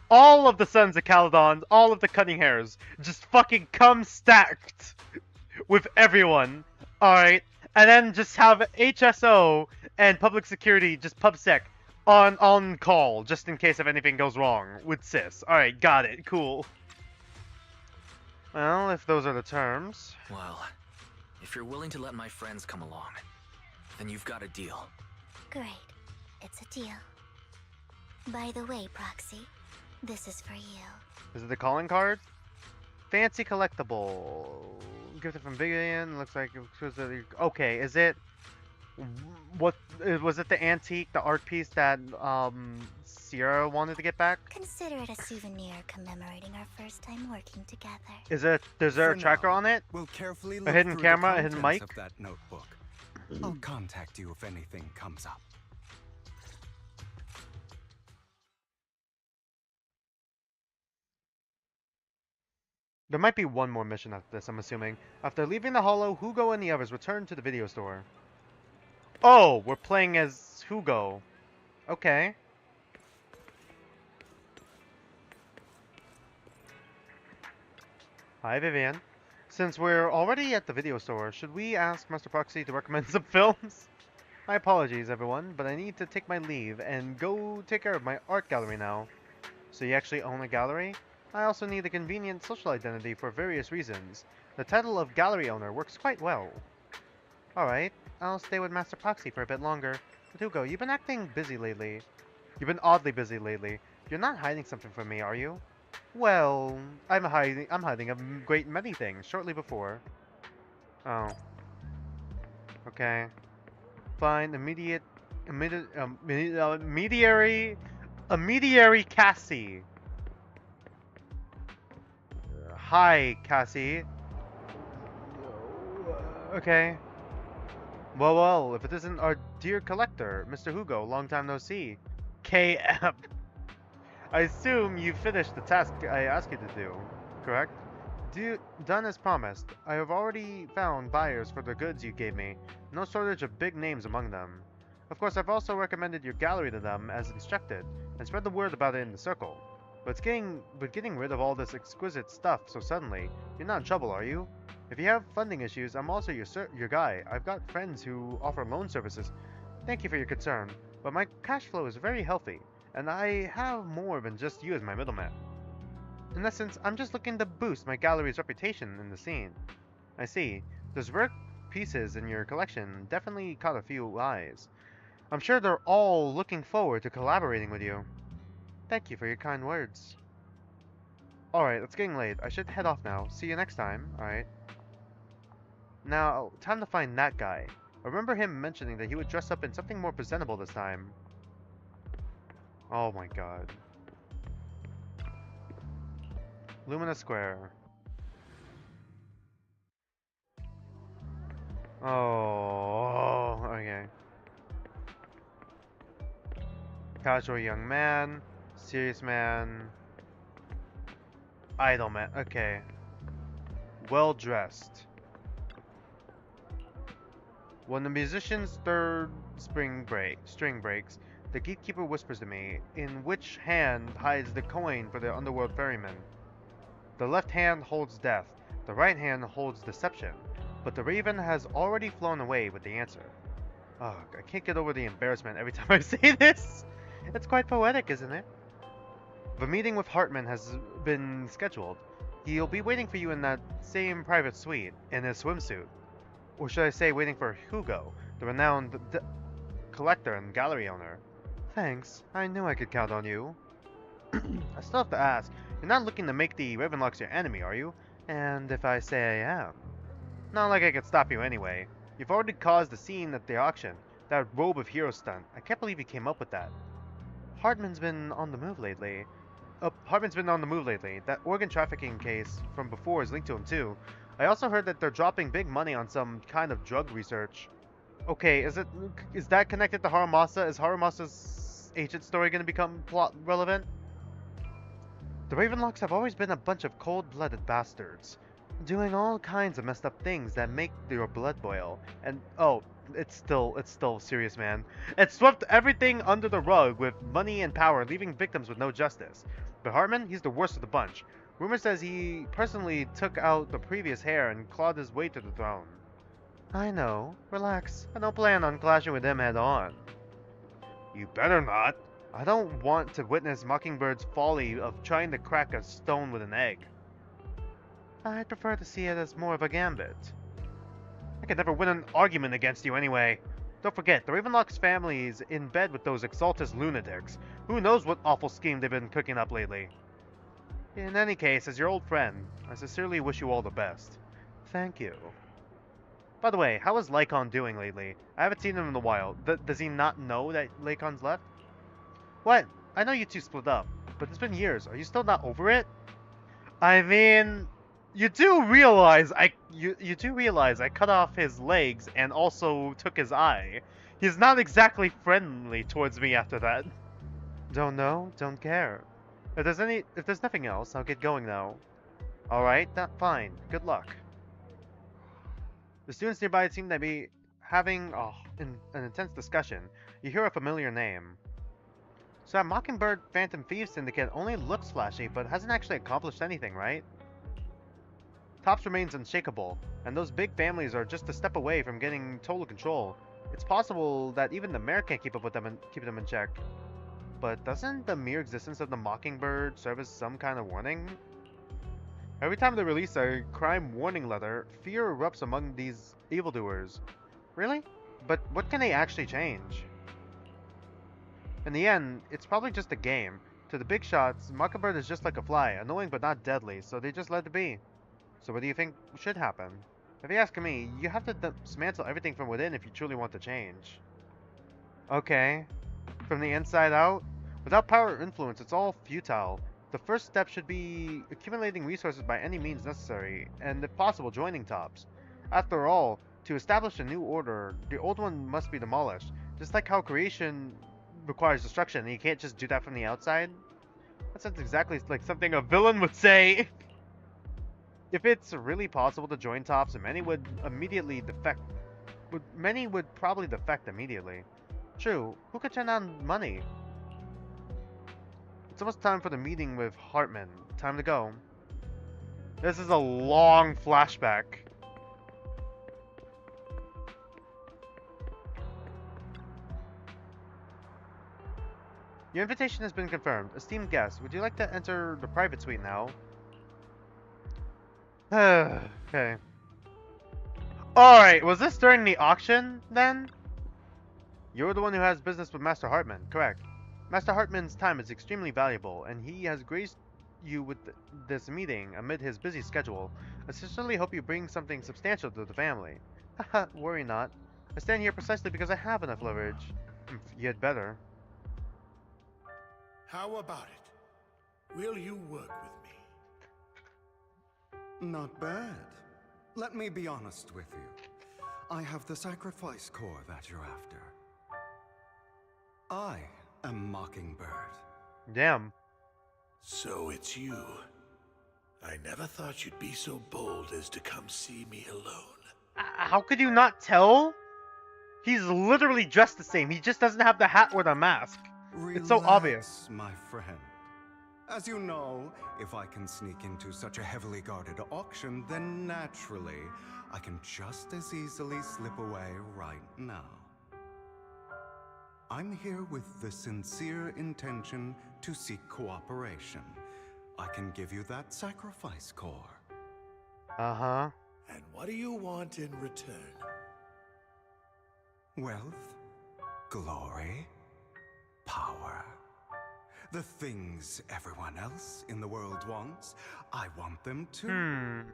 All of the Sons of Caledon, all of the Cutting Hairs, just fucking come stacked with everyone. Alright, and then just have HSO and public security, just PubSec, on call, just in case if anything goes wrong with Sis. Alright, got it, cool. Well, if those are the terms. Well, if you're willing to let my friends come along, then you've got a deal. Great. It's a deal. By the way, Proxy, this is for you. Is it the calling card? Fancy collectible. Gifted from Big Ian. Looks like it was okay. Is it what was it? The antique, the art piece that Sierra wanted to get back? Consider it a souvenir commemorating our first time working together. Is there a tracker on it? We'll carefully A hidden camera, a hidden mic? Of that notebook. I'll contact you if anything comes up. There might be one more mission after this, I'm assuming. After leaving the Hollow, Hugo and the others return to the video store. Oh, we're playing as Hugo. Okay. Hi, Vivian. Since we're already at the video store, should we ask Master Proxy to recommend some films? My apologies, everyone, but I need to take my leave and go take care of my art gallery now. So you actually own a gallery? I also need a convenient social identity for various reasons. The title of gallery owner works quite well. Alright, I'll stay with Master Proxy for a bit longer. But Hugo, you've been acting busy lately. You've been oddly busy lately. You're not hiding something from me, are you? Well, I'm hiding a great many things shortly before. Oh. Okay. Fine, mediary Cassie. Hi, Cassie. Okay. Well, if it isn't our dear collector, Mr. Hugo, long time no see. KF. I assume you finished the task I asked you to do, correct? Done as promised. I have already found buyers for the goods you gave me. No shortage of big names among them. Of course, I've also recommended your gallery to them as instructed, and spread the word about it in the circle. But getting rid of all this exquisite stuff so suddenly, you're not in trouble, are you? If you have funding issues, I'm also your guy. I've got friends who offer loan services. Thank you for your concern, but my cash flow is very healthy, and I have more than just you as my middleman. In essence, I'm just looking to boost my gallery's reputation in the scene. I see. Those rare pieces in your collection definitely caught a few eyes. I'm sure they're all looking forward to collaborating with you. Thank you for your kind words. Alright, it's getting late. I should head off now. See you next time, alright? Now, time to find that guy. I remember him mentioning that he would dress up in something more presentable this time. Oh my god. Lumina Square. Oh, okay. Casual young man, serious man, idle man. Okay. Well dressed. When the musician's third string breaks, the gatekeeper whispers to me, in which hand hides the coin for the underworld ferryman. The left hand holds death, the right hand holds deception, but the raven has already flown away with the answer. Ugh, I can't get over the embarrassment every time I say this. It's quite poetic, isn't it? The meeting with Hartman has been scheduled. He'll be waiting for you in that same private suite, in his swimsuit. Or should I say waiting for Hugo, the renowned collector and gallery owner. Thanks, I knew I could count on you. I still have to ask, you're not looking to make the Ravenlocks your enemy, are you? And if I say I am? Not like I could stop you anyway. You've already caused a scene at the auction. That robe of hero stunt. I can't believe you came up with that. Hartman's been on the move lately. That organ trafficking case from before is linked to him too. I also heard that they're dropping big money on some kind of drug research. Okay, is that connected to Haramasa? Is Haramasa's agent story going to become plot relevant? The Ravenlocks have always been a bunch of cold-blooded bastards, doing all kinds of messed up things that make your blood boil. And oh, it's still serious, man. It swept everything under the rug with money and power, leaving victims with no justice. But Hartman, he's the worst of the bunch. Rumor says he personally took out the previous heir and clawed his way to the throne. I know. Relax. I don't plan on clashing with him head on. You better not. I don't want to witness Mockingbird's folly of trying to crack a stone with an egg. I'd prefer to see it as more of a gambit. I could never win an argument against you anyway. Don't forget, the Ravenlock's family's in bed with those Exaltus lunatics. Who knows what awful scheme they've been cooking up lately. In any case, as your old friend, I sincerely wish you all the best. Thank you. By the way, how is Lycon doing lately? I haven't seen him in a while. Does he not know that Lycon's left? What? I know you two split up, but it's been years. Are you still not over it? I mean, you do realize I cut off his legs and also took his eye. He's not exactly friendly towards me after that. Don't know, don't care. If there's nothing else, I'll get going now. Alright, fine. Good luck. The students nearby seem to be having an intense discussion, you hear a familiar name. So that Mockingbird Phantom Thieves Syndicate only looks flashy, but hasn't actually accomplished anything, right? Tops remains unshakable, and those big families are just a step away from getting total control. It's possible that even the mayor can't keep up with them and keep them in check. But doesn't the mere existence of the Mockingbird serve as some kind of warning? Every time they release a crime warning letter, fear erupts among these evildoers. Really? But what can they actually change? In the end, it's probably just a game. To the big shots, Mockingbird is just like a fly, annoying but not deadly, so they just let it be. So what do you think should happen? If you ask me, you have to dismantle everything from within if you truly want to change. Okay. From the inside out? Without power or influence, it's all futile. The first step should be accumulating resources by any means necessary, and if possible, joining Tops. After all, to establish a new order, the old one must be demolished. Just like how creation requires destruction, and you can't just do that from the outside. That sounds exactly like something a villain would say. If it's really possible to join Tops, many would immediately defect. Many would probably defect immediately. True, who could turn down money? It's almost time for the meeting with Hartman. Time to go. This is a long flashback. Your invitation has been confirmed. Esteemed guest, would you like to enter the private suite now? Okay. Alright, was this during the auction, then? You're the one who has business with Master Hartman, correct? Master Hartman's time is extremely valuable, and he has graced you with this meeting amid his busy schedule. I sincerely hope you bring something substantial to the family. Haha, worry not. I stand here precisely because I have enough leverage. You had better. How about it? Will you work with me? Not bad. Let me be honest with you. I have the sacrifice core that you're after. I am Mockingbird. Damn. So it's you. I never thought you'd be so bold as to come see me alone. How could you not tell? He's literally dressed the same. He just doesn't have the hat or the mask. It's so obvious. My friend. As you know, if I can sneak into such a heavily guarded auction, then naturally, I can just as easily slip away right now. I'm here with the sincere intention to seek cooperation. I can give you that sacrifice core. Uh-huh. And what do you want in return? Wealth, glory, power. The things everyone else in the world wants, I want them too. And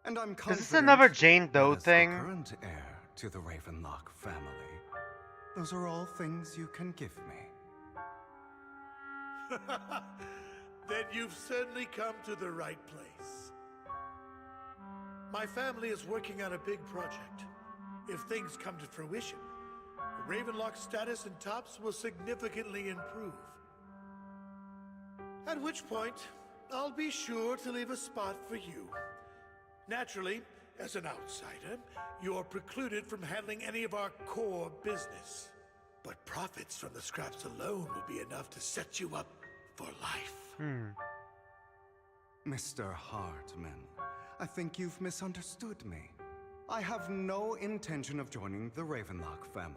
I'm confident is this another Jane Doe that as thing? the current heir to the Ravenlock family, those are all things you can give me. Then you've certainly come to the right place. My family is working on a big project. If things come to fruition, Ravenlock's status in Tops will significantly improve. At which point, I'll be sure to leave a spot for you. Naturally, as an outsider, you're precluded from handling any of our core business. But profits from the scraps alone will be enough to set you up for life. Mr. Hartman, I think you've misunderstood me. I have no intention of joining the Ravenlock family.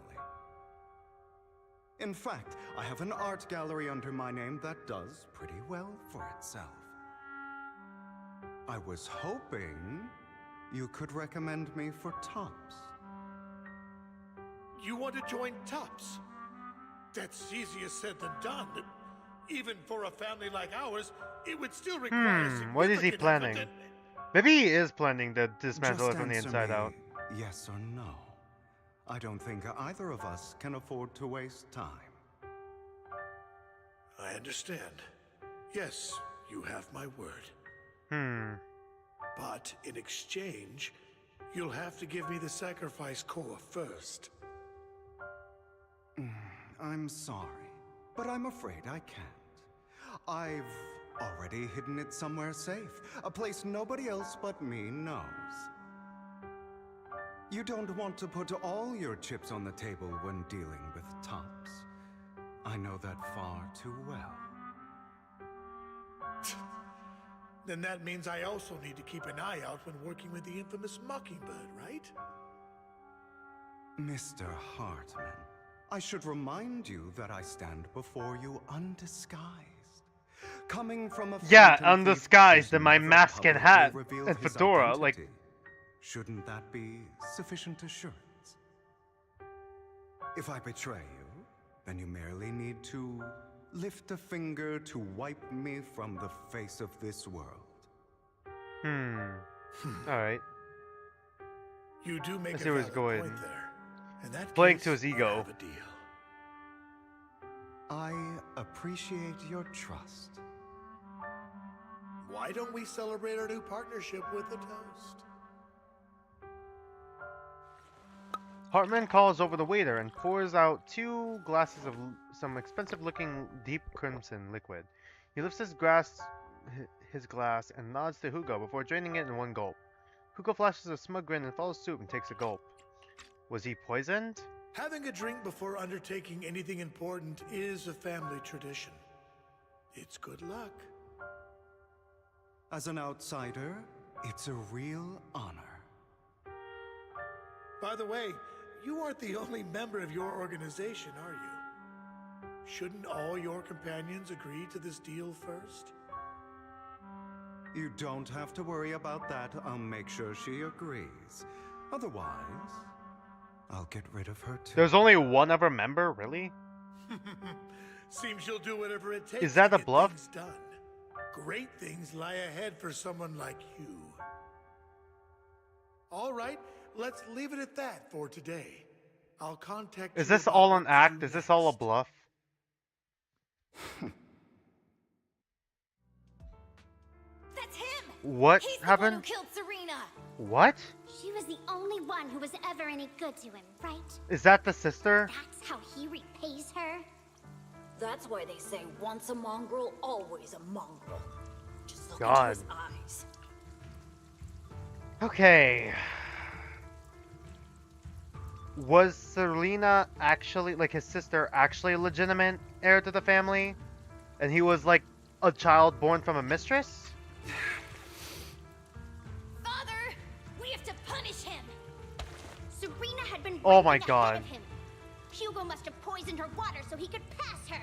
In fact, I have an art gallery under my name that does pretty well for itself. I was hoping you could recommend me for Tops. You want to join Tops? That's easier said than done. Even for a family like ours, it would still require What is he significant planning? effort Maybe he is planning to dismantle it from the Just inside answer out. me yes or no. I don't think either of us can afford to waste time. I understand. Yes, you have my word. But in exchange, you'll have to give me the sacrifice core first. I'm sorry, but I'm afraid I can't. I've already hidden it somewhere safe, a place nobody else but me knows. You don't want to put all your chips on the table when dealing with tops. I know that far too well. Then that means I also need to keep an eye out when working with the infamous Mockingbird, right? Mr. Hartman, I should remind you that I stand before you undisguised. Coming from a yeah, fountain undisguised thief in my never mask and hat publicly revealed and his fedora, identity. like... Shouldn't that be sufficient assurance? If I betray you, then you merely need to lift a finger to wipe me from the face of this world. Alright. You do make I a see where he's valid going. point there. In that Playing case, to his we ego. have a deal. I appreciate your trust. Why don't we celebrate our new partnership with a toast? Hartman calls over the waiter and pours out 2 glasses of some expensive-looking deep crimson liquid. He lifts his glass and nods to Hugo before draining it in one gulp. Hugo flashes a smug grin and follows suit and takes a gulp. Was he poisoned? Having a drink before undertaking anything important is a family tradition. It's good luck. As an outsider, it's a real honor. By the way, you aren't the only member of your organization, are you? Shouldn't all your companions agree to this deal first? You don't have to worry about that. I'll make sure she agrees. Otherwise, I'll get rid of her too. There's only one other member, really? Seems you'll do whatever it takes. Is that to a get bluff? things done. Great things lie ahead for someone like you. All right, let's leave it at that for today. I'll contact Is you this about all what an to act? do Is this all a next. bluff? That's him! What He's the happened? one who killed Serena! What? She was the only one who was ever any good to him, right? Is that the sister? That's how he repays her? That's why they say once a mongrel, always a mongrel. Just look God. into his eyes. Okay. Was Serena actually, like his sister, actually a legitimate heir to the family? And he was like a child born from a mistress? Father! We have to punish him! Serena had been Oh my right ahead God. of him. Hugo must have poisoned her water so he could pass her.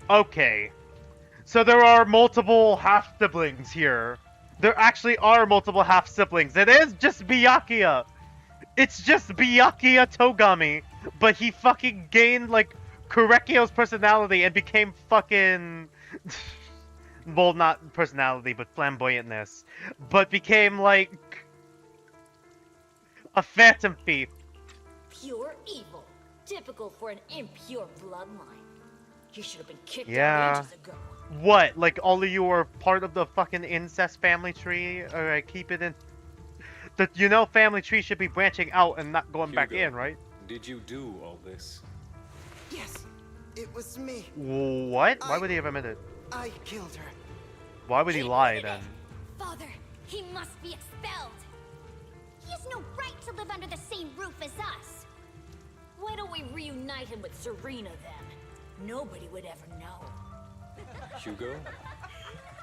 Okay. So there are multiple half-siblings here. There actually are multiple half-siblings. It is just Byakuya. It's just Byakuya Togami. But he fucking gained, like, Kurekio's personality and became fucking... well, not personality, but flamboyantness. But became, like... a phantom thief. Pure evil. Typical for an impure bloodline. You should have been kicked Yeah. out ages ago. What? Like, all of you are part of the fucking incest family tree? Alright, keep it in... You know family tree should be branching out and not going back Hugo, in, right? Did you do all this? Yes, it was me. What? Why would he have admitted? I killed her. Why would he lie then? Father, he must be expelled. He has no right to live under the same roof as us. Why don't we reunite him with Serena then? Nobody would ever know. Hugo,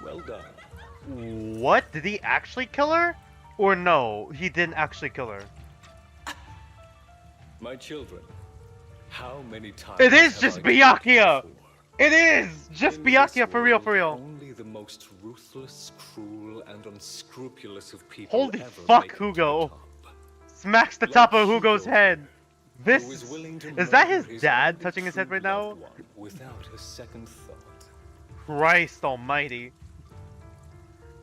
well done. What? Did he actually kill her? Or no, he didn't actually kill her? My children, how many times It is have just I told you Byakuya! before? It is! Just In Byakuya, this for real, world, for real. Only the most ruthless, cruel, and unscrupulous of people Holy ever fuck, make it Hugo. Smacks the top of Hugo's head. This... who is willing to Is that murder his his dad only touching his head true right now? loved one without a second thought. Christ almighty.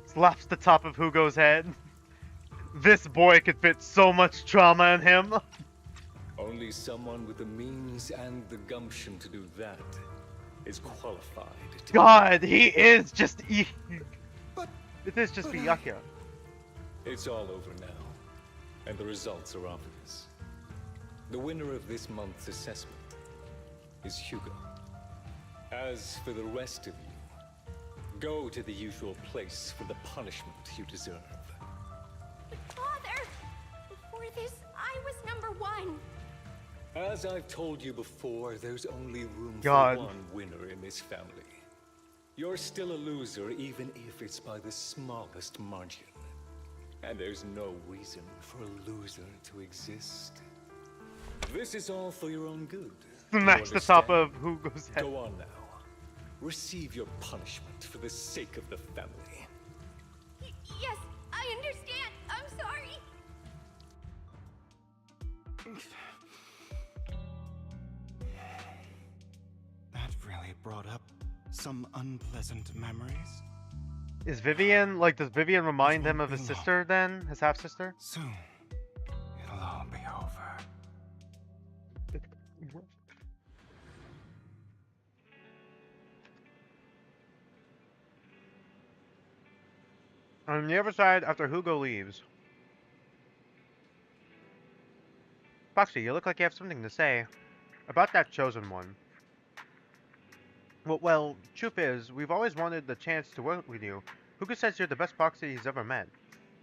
Slaps the top of Hugo's head. This boy could fit so much trauma in him. Only someone with the means and the gumption to do that is qualified to... God, he is just... It is just Byakuya. It's all over now, and the results are obvious. The winner of this month's assessment is Hugo. As for the rest of you, go to the usual place for the punishment you deserve. Father, For this, I was #1. As I've told you before, there's only room God. for one winner in this family. You're still a loser, even if it's by the smallest margin. And there's no reason for a loser to exist. This is all for your own good. Smash the top of Hugo's head. Go on now. Receive your punishment for the sake of the family. Yes, I understand. I'm sorry. That really brought up some unpleasant memories. Is Vivian, like, does Vivian remind him of his sister then? His half-sister? Soon, it'll all be over. On the other side, after Hugo leaves. Foxy, you look like you have something to say. About that chosen one. Well, truth is, we've always wanted the chance to work with you. Hugo says you're the best proxy he's ever met.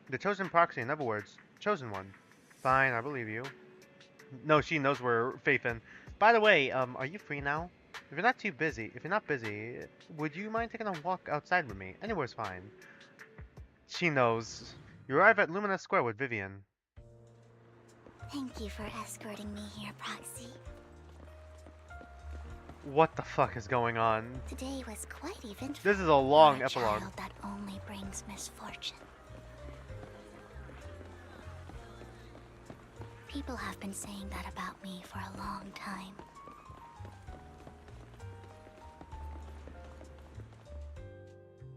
The chosen proxy, in other words. Chosen one. Fine, I believe you. No, she knows we're faithing. By the way, are you free now? If you're not busy, would you mind taking a walk outside with me? Anywhere's fine. She knows. You arrive at Luminous Square with Vivian. Thank you for escorting me here, Proxy. What the fuck is going on? Today was quite eventful. This is a long for a epilogue. child that only brings misfortune. People have been saying that about me for a long time.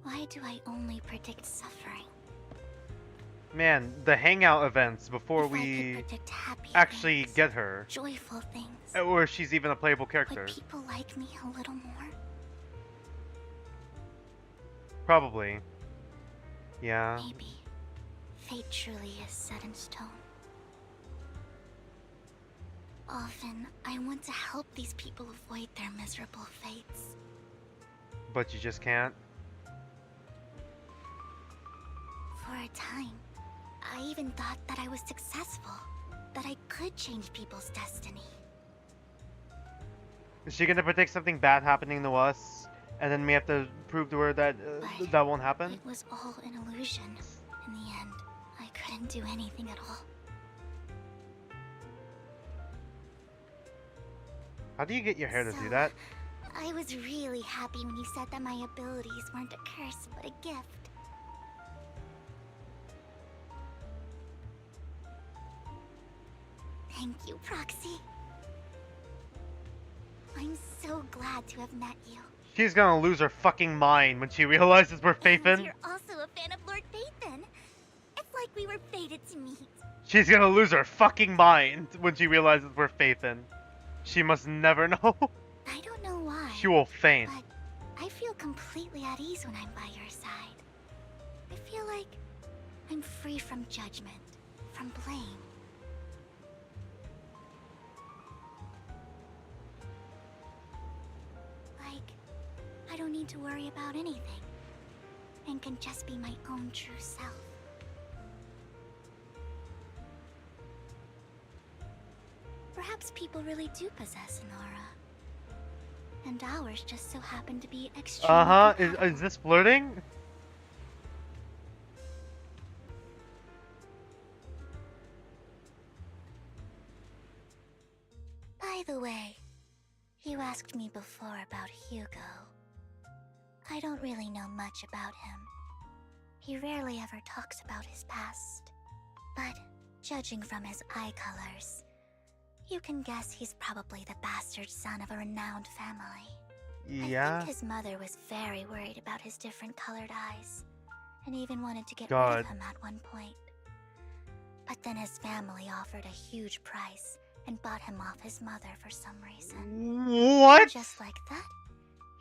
Why do I only predict suffering? Man, the hangout events before If I we could predict happy actually things, get her. joyful things, Or she's even a playable character. would people like me a little more? Probably. Yeah. Maybe fate truly is set in stone. Often, I want to help these people avoid their miserable fates. But you just can't. For a time, I even thought that I was successful, that I could change people's destiny. Is she gonna predict something bad happening to us, and then we have to prove to her that that won't happen? It was all an illusion. In the end, I couldn't do anything at all. How do you get your hair to do that? I was really happy when you said that my abilities weren't a curse, but a gift. Thank you, Proxy. I'm so glad to have met you. She's gonna lose her fucking mind when she realizes we're And faithing. you're also a fan of Lord Phaethon. It's like we were fated to meet. She's gonna lose her fucking mind when she realizes we're faithing. She must never know. I don't know why. She will faint. But I feel completely at ease when I'm by your side. I feel like I'm free from judgment, from blame. Like, I don't need to worry about anything, and can just be my own true self. Perhaps people really do possess an aura. And ours just so happen to be extremely Is this flirting? By the way, you asked me before about Hugo. I don't really know much about him. He rarely ever talks about his past. But judging from his eye colors, you can guess he's probably the bastard son of a renowned family. Yeah. I think his mother was very worried about his different colored eyes, and even wanted to get rid God. of him at one point. But then his family offered a huge price and bought him off his mother for some reason. What? And just like that,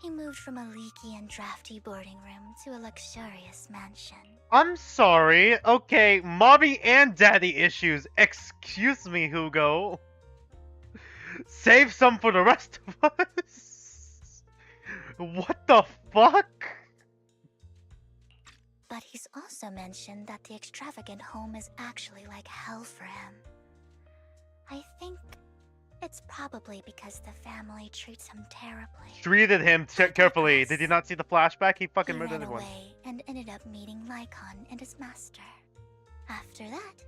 he moved from a leaky and drafty boarding room to a luxurious mansion. I'm sorry. Okay, mommy and daddy issues. Excuse me, Hugo. Save some for the rest of us. What the fuck? But he's also mentioned that the extravagant home is actually like hell for him. I think it's probably because the family treats him terribly. Treated him carefully. Did you not see the flashback? He fucking murdered ran everyone. away and ended up meeting Lycon and his master. After that,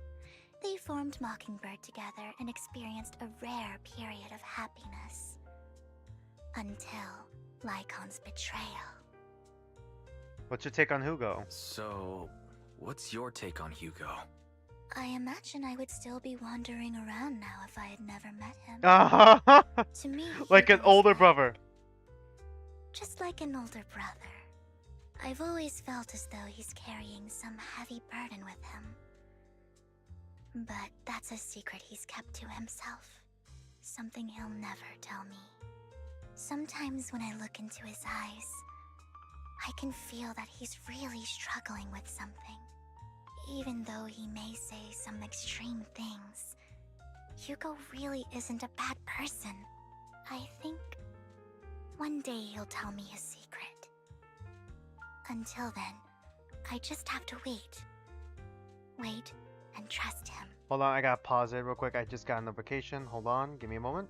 they formed Mockingbird together and experienced a rare period of happiness. Until Lycon's betrayal. What's your take on Hugo? So, what's your take on Hugo? I imagine I would still be wandering around now if I had never met him. To me, like an older brother. Just like an older brother. I've always felt as though he's carrying some heavy burden with him. But that's a secret he's kept to himself. Something he'll never tell me. Sometimes when I look into his eyes, I can feel that he's really struggling with something. Even though he may say some extreme things, Hugo really isn't a bad person. I think one day he'll tell me his secret. Until then, I just have to wait. Wait and trust him. Hold on, I gotta pause it real quick. I just got a notification. Hold on, give me a moment.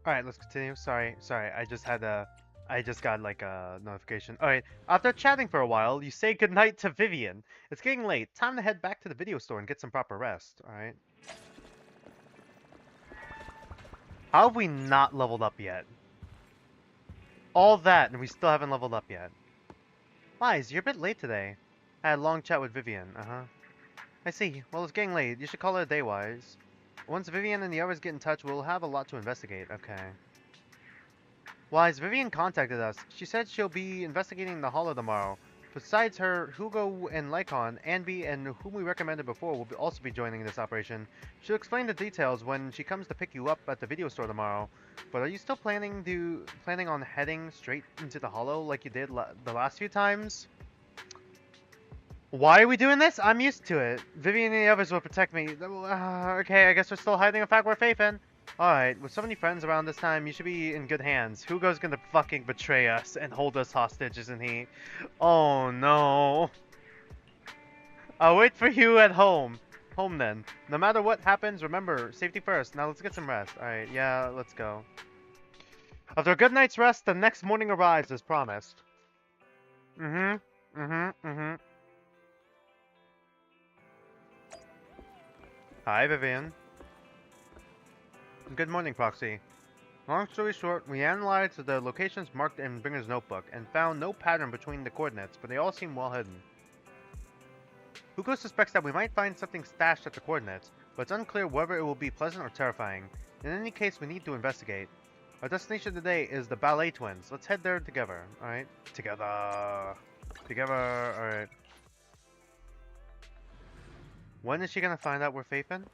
Alright, let's continue. Sorry, I just got like a notification. Alright, after chatting for a while, you say goodnight to Vivian. It's getting late. Time to head back to the video store and get some proper rest. Alright. How have we not leveled up yet? All that, and we still haven't leveled up yet. Wise, you're a bit late today. I had a long chat with Vivian. I see. Well, it's getting late. You should call it a day, Wise. Once Vivian and the others get in touch, we'll have a lot to investigate. Okay. Wise, Vivian contacted us. She said she'll be investigating the Hollow tomorrow. Besides her, Hugo and Lycon, Anby, and whom we recommended before will also be joining this operation. She'll explain the details when she comes to pick you up at the video store tomorrow. But are you still planning on heading straight into the Hollow like you did the last few times? Why are we doing this? I'm used to it. Vivian and the others will protect me. Okay, I guess we're still hiding a fact we're faith in. Alright, with so many friends around this time, you should be in good hands. Hugo's gonna fucking betray us and hold us hostage, isn't he? Oh no. I'll wait for you at home. Home then. No matter what happens, remember, safety first. Now let's get some rest. Alright, yeah, let's go. After a good night's rest, the next morning arrives as promised. Hi, Vivian. Good morning, Proxy. Long story short, we analyzed the locations marked in Bringer's notebook and found no pattern between the coordinates, but they all seem well hidden. Hugo suspects that we might find something stashed at the coordinates, but it's unclear whether it will be pleasant or terrifying. In any case, we need to investigate. Our destination today is the Ballet Twins. Let's head there together, alright? Together, alright. When is she gonna find out we're faithing?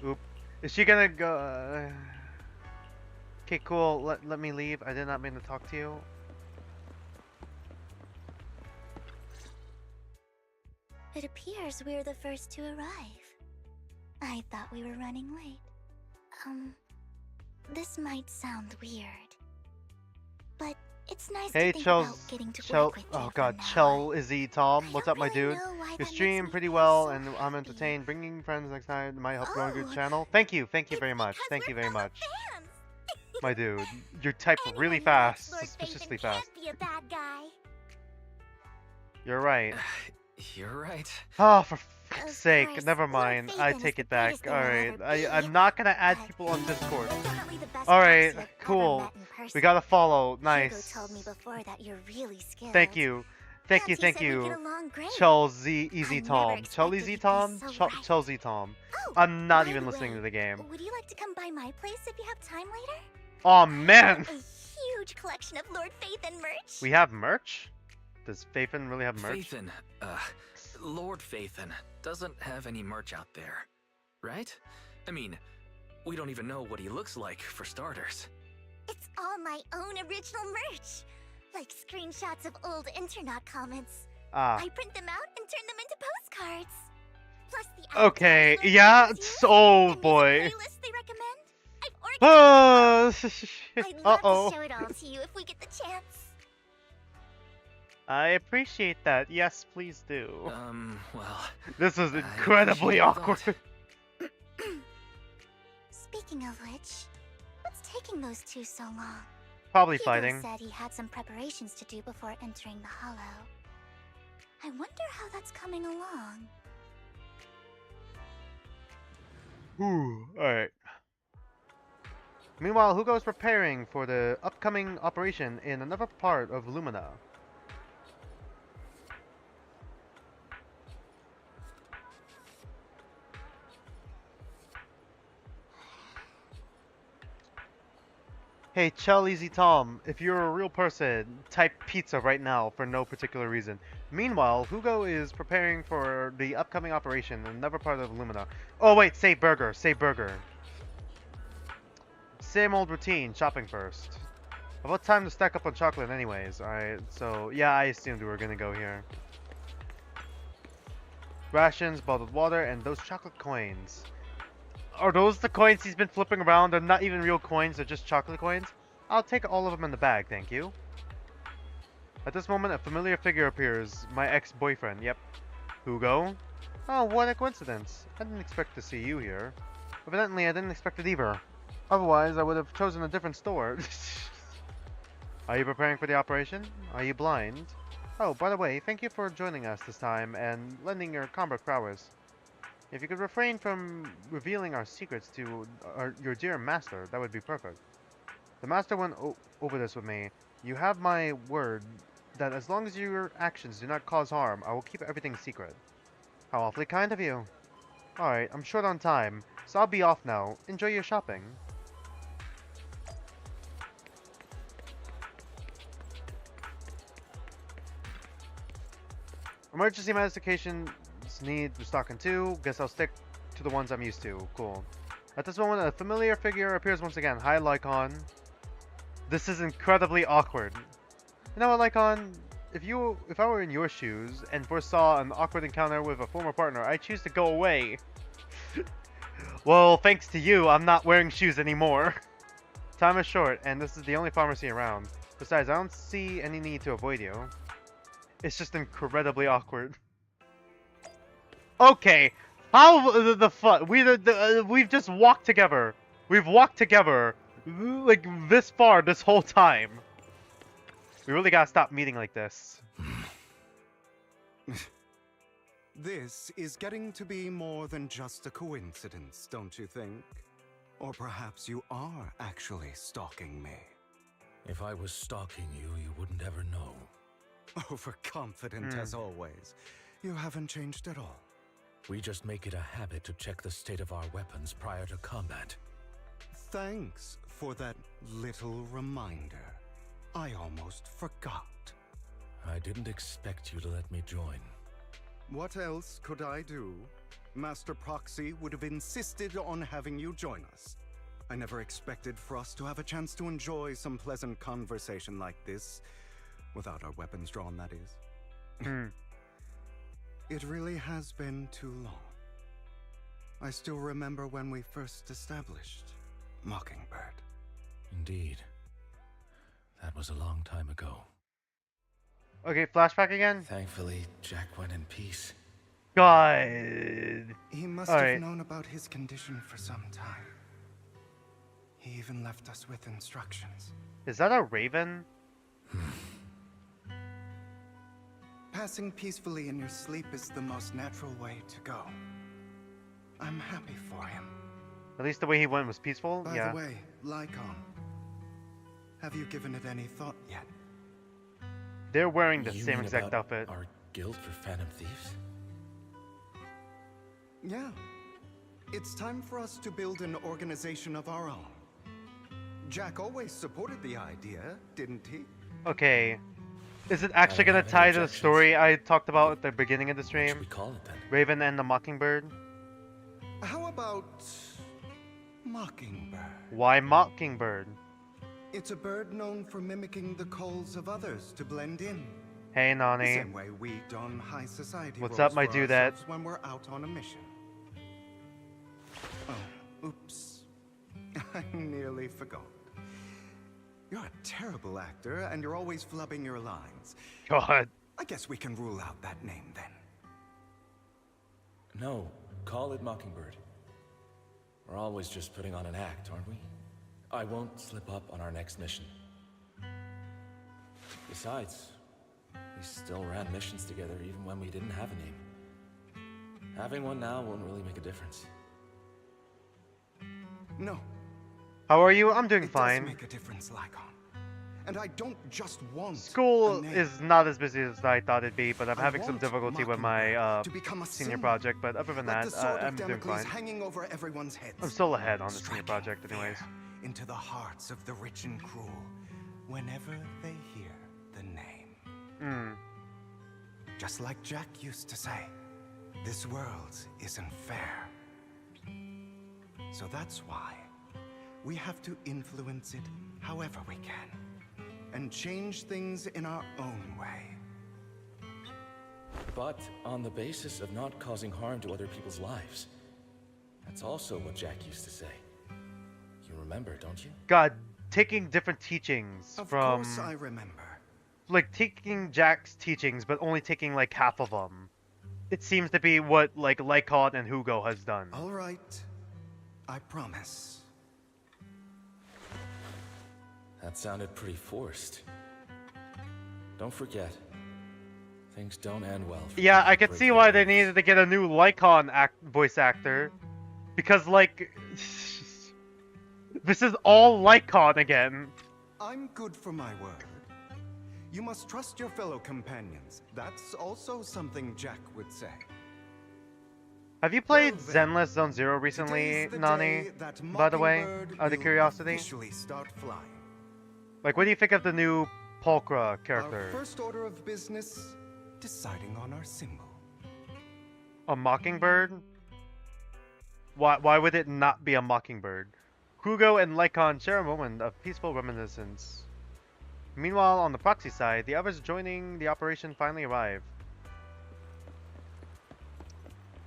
Oop. Is she gonna go... Okay, cool. Let me leave. I did not mean to talk to you. It appears we're the first to arrive. I thought we were running late. This might sound weird, but it's nice to think about getting to work with you. Oh god, Chell, Izzy, Tom, what's up, my dude? You stream pretty well, and I'm entertained. Bringing friends next time might help grow your channel. Thank you very much. Thank you very much. My dude, you type really fast, suspiciously fast. You're right. You're right. Oh, for fuck's sake, never mind. I take it back. Alright, I'm not gonna add people on Discord. Alright, cool. We got a follow. Nice. Thank you. Thank you. Chelsea Easy Tom. Chelsea Tom? Chelsea Tom. I'm not even listening to the game. Would you like to come by my place if you have time later? Oh man! A huge collection of Lord Faith and merch. We have merch? Does Phaethon really have merch? Phaethon, Lord Phaethon, doesn't have any merch out there, right? I mean, we don't even know what he looks like, for starters. It's all my own original merch. Like screenshots of old internet comments. I print them out and turn them into postcards. Plus the Okay, yeah, oh boy. playlists they recommend. I'd love Uh-oh. to show it all to you if we get the chance. I appreciate that. Yes, please do. Well... This is incredibly awkward. Speaking of which, what's taking those two so long? Probably Hugo fighting. said he had some preparations to do before entering the Hollow. I wonder how that's coming along. Alright. Meanwhile, Hugo is preparing for the upcoming operation in another part of Lumina. Hey, Chell Easy Tom, if you're a real person, type pizza right now for no particular reason. Meanwhile, Hugo is preparing for the upcoming operation in another part of Lumina. Oh wait, say burger, say burger. Same old routine, shopping first. About time to stack up on chocolate anyways, alright, so yeah, I assumed we were gonna go here. Rations, bottled water, and those chocolate coins. Are those the coins he's been flipping around? They're not even real coins, they're just chocolate coins? I'll take all of them in the bag, thank you. At this moment, a familiar figure appears. My ex-boyfriend, yep. Hugo? Oh, what a coincidence. I didn't expect to see you here. Evidently, I didn't expect it either. Otherwise, I would have chosen a different store. Are you preparing for the operation? Are you blind? Oh, by the way, thank you for joining us this time and lending your combat prowess. If you could refrain from revealing our secrets to your dear master, that would be perfect. The master went over this with me. You have my word that as long as your actions do not cause harm, I will keep everything secret. How awfully kind of you. Alright, I'm short on time, so I'll be off now. Enjoy your shopping. Emergency medications need restocking too. Guess I'll stick to the ones I'm used to. Cool. At this moment, a familiar figure appears once again. Hi, Lycon. This is incredibly awkward. You know what, Lycon? If I were in your shoes and foresaw an awkward encounter with a former partner, I choose to go away. Well, thanks to you, I'm not wearing shoes anymore. Time is short, and this is the only pharmacy around. Besides, I don't see any need to avoid you. It's just incredibly awkward. Okay, how the fuck? We've just walked together. We've walked together, like, this far this whole time. We really gotta stop meeting like this. This is getting to be more than just a coincidence, don't you think? Or perhaps you are actually stalking me. If I was stalking you, you wouldn't ever know. Overconfident as always. You haven't changed at all. We just make it a habit to check the state of our weapons prior to combat. Thanks for that little reminder. I almost forgot. I didn't expect you to let me join. What else could I do? Master Proxy would have insisted on having you join us. I never expected for us to have a chance to enjoy some pleasant conversation like this. Without our weapons drawn, that is. It really has been too long. I still remember when we first established Mockingbird. Indeed. That was a long time ago. Okay, flashback again? Thankfully, Jack went in peace. God. He must have known about his condition for some time. He even left us with instructions. Is that a raven? Passing peacefully in your sleep is the most natural way to go. I'm happy for him. At least the way he went was peaceful? By yeah. the way, Lycon, have you given it any thought yet? They're wearing the You same mean exact about outfit. Our guild for Phantom Thieves? Yeah. It's time for us to build an organization of our own. Jack always supported the idea, didn't he? Okay. Is it actually gonna tie to the story I talked about at the beginning of the stream? We call it then. Raven and the Mockingbird? How about Mockingbird? Why Mockingbird? It's a bird known for mimicking the calls of others to blend in. Hey, The Nani. same way we don high society What's roles up, my for dudette? ourselves when we're out on a mission. Oh, oops. I nearly forgot. You're a terrible actor, and you're always flubbing your lines. God. I guess we can rule out that name then. No, call it Mockingbird. We're always just putting on an act, aren't we? I won't slip up on our next mission. Besides, we still ran missions together even when we didn't have a name. Having one now won't really make a difference. No. How are you? I'm doing It fine. does make a difference, Lycon. And I don't just want School a name. is not as busy as I thought it'd be, but I'm I having some want difficulty with Mockingbird my to become a senior symbol, project, but other than like that, the sword of I'm doing Damocles fine. hanging over everyone's heads. I'm still ahead on the senior Striking project anyways. fear into the hearts of the rich and cruel whenever they hear the name. Just like Jack used to say, this world isn't fair. So that's why we have to influence it however we can, and change things in our own way. But on the basis of not causing harm to other people's lives. That's also what Jack used to say. You remember, don't you? God, taking different teachings Of from... course I remember. Like, taking Jack's teachings, but only taking, like, half of them. It seems to be what, like, Lycon and Hugo has done. All right, I promise. That sounded pretty forced. Don't forget, things don't end well. for Yeah, people I who could break see their why they rules. needed to get a new Lycon voice actor. Because, like... this is all Lycon again. I'm good for my word. You must trust your fellow companions. That's also something Jack would say. Have you played Well then, Zenless Zone Zero recently, Today's the Nani? day that By the way, Mockingbird out of will curiosity? officially start flying. Like, what do you think of the new Pulchra Our character? first order of business, deciding on our symbol. A mockingbird? Why would it not be a mockingbird? Hugo and Lycon share a moment of peaceful reminiscence. Meanwhile, on the proxy side, the others joining the operation finally arrive.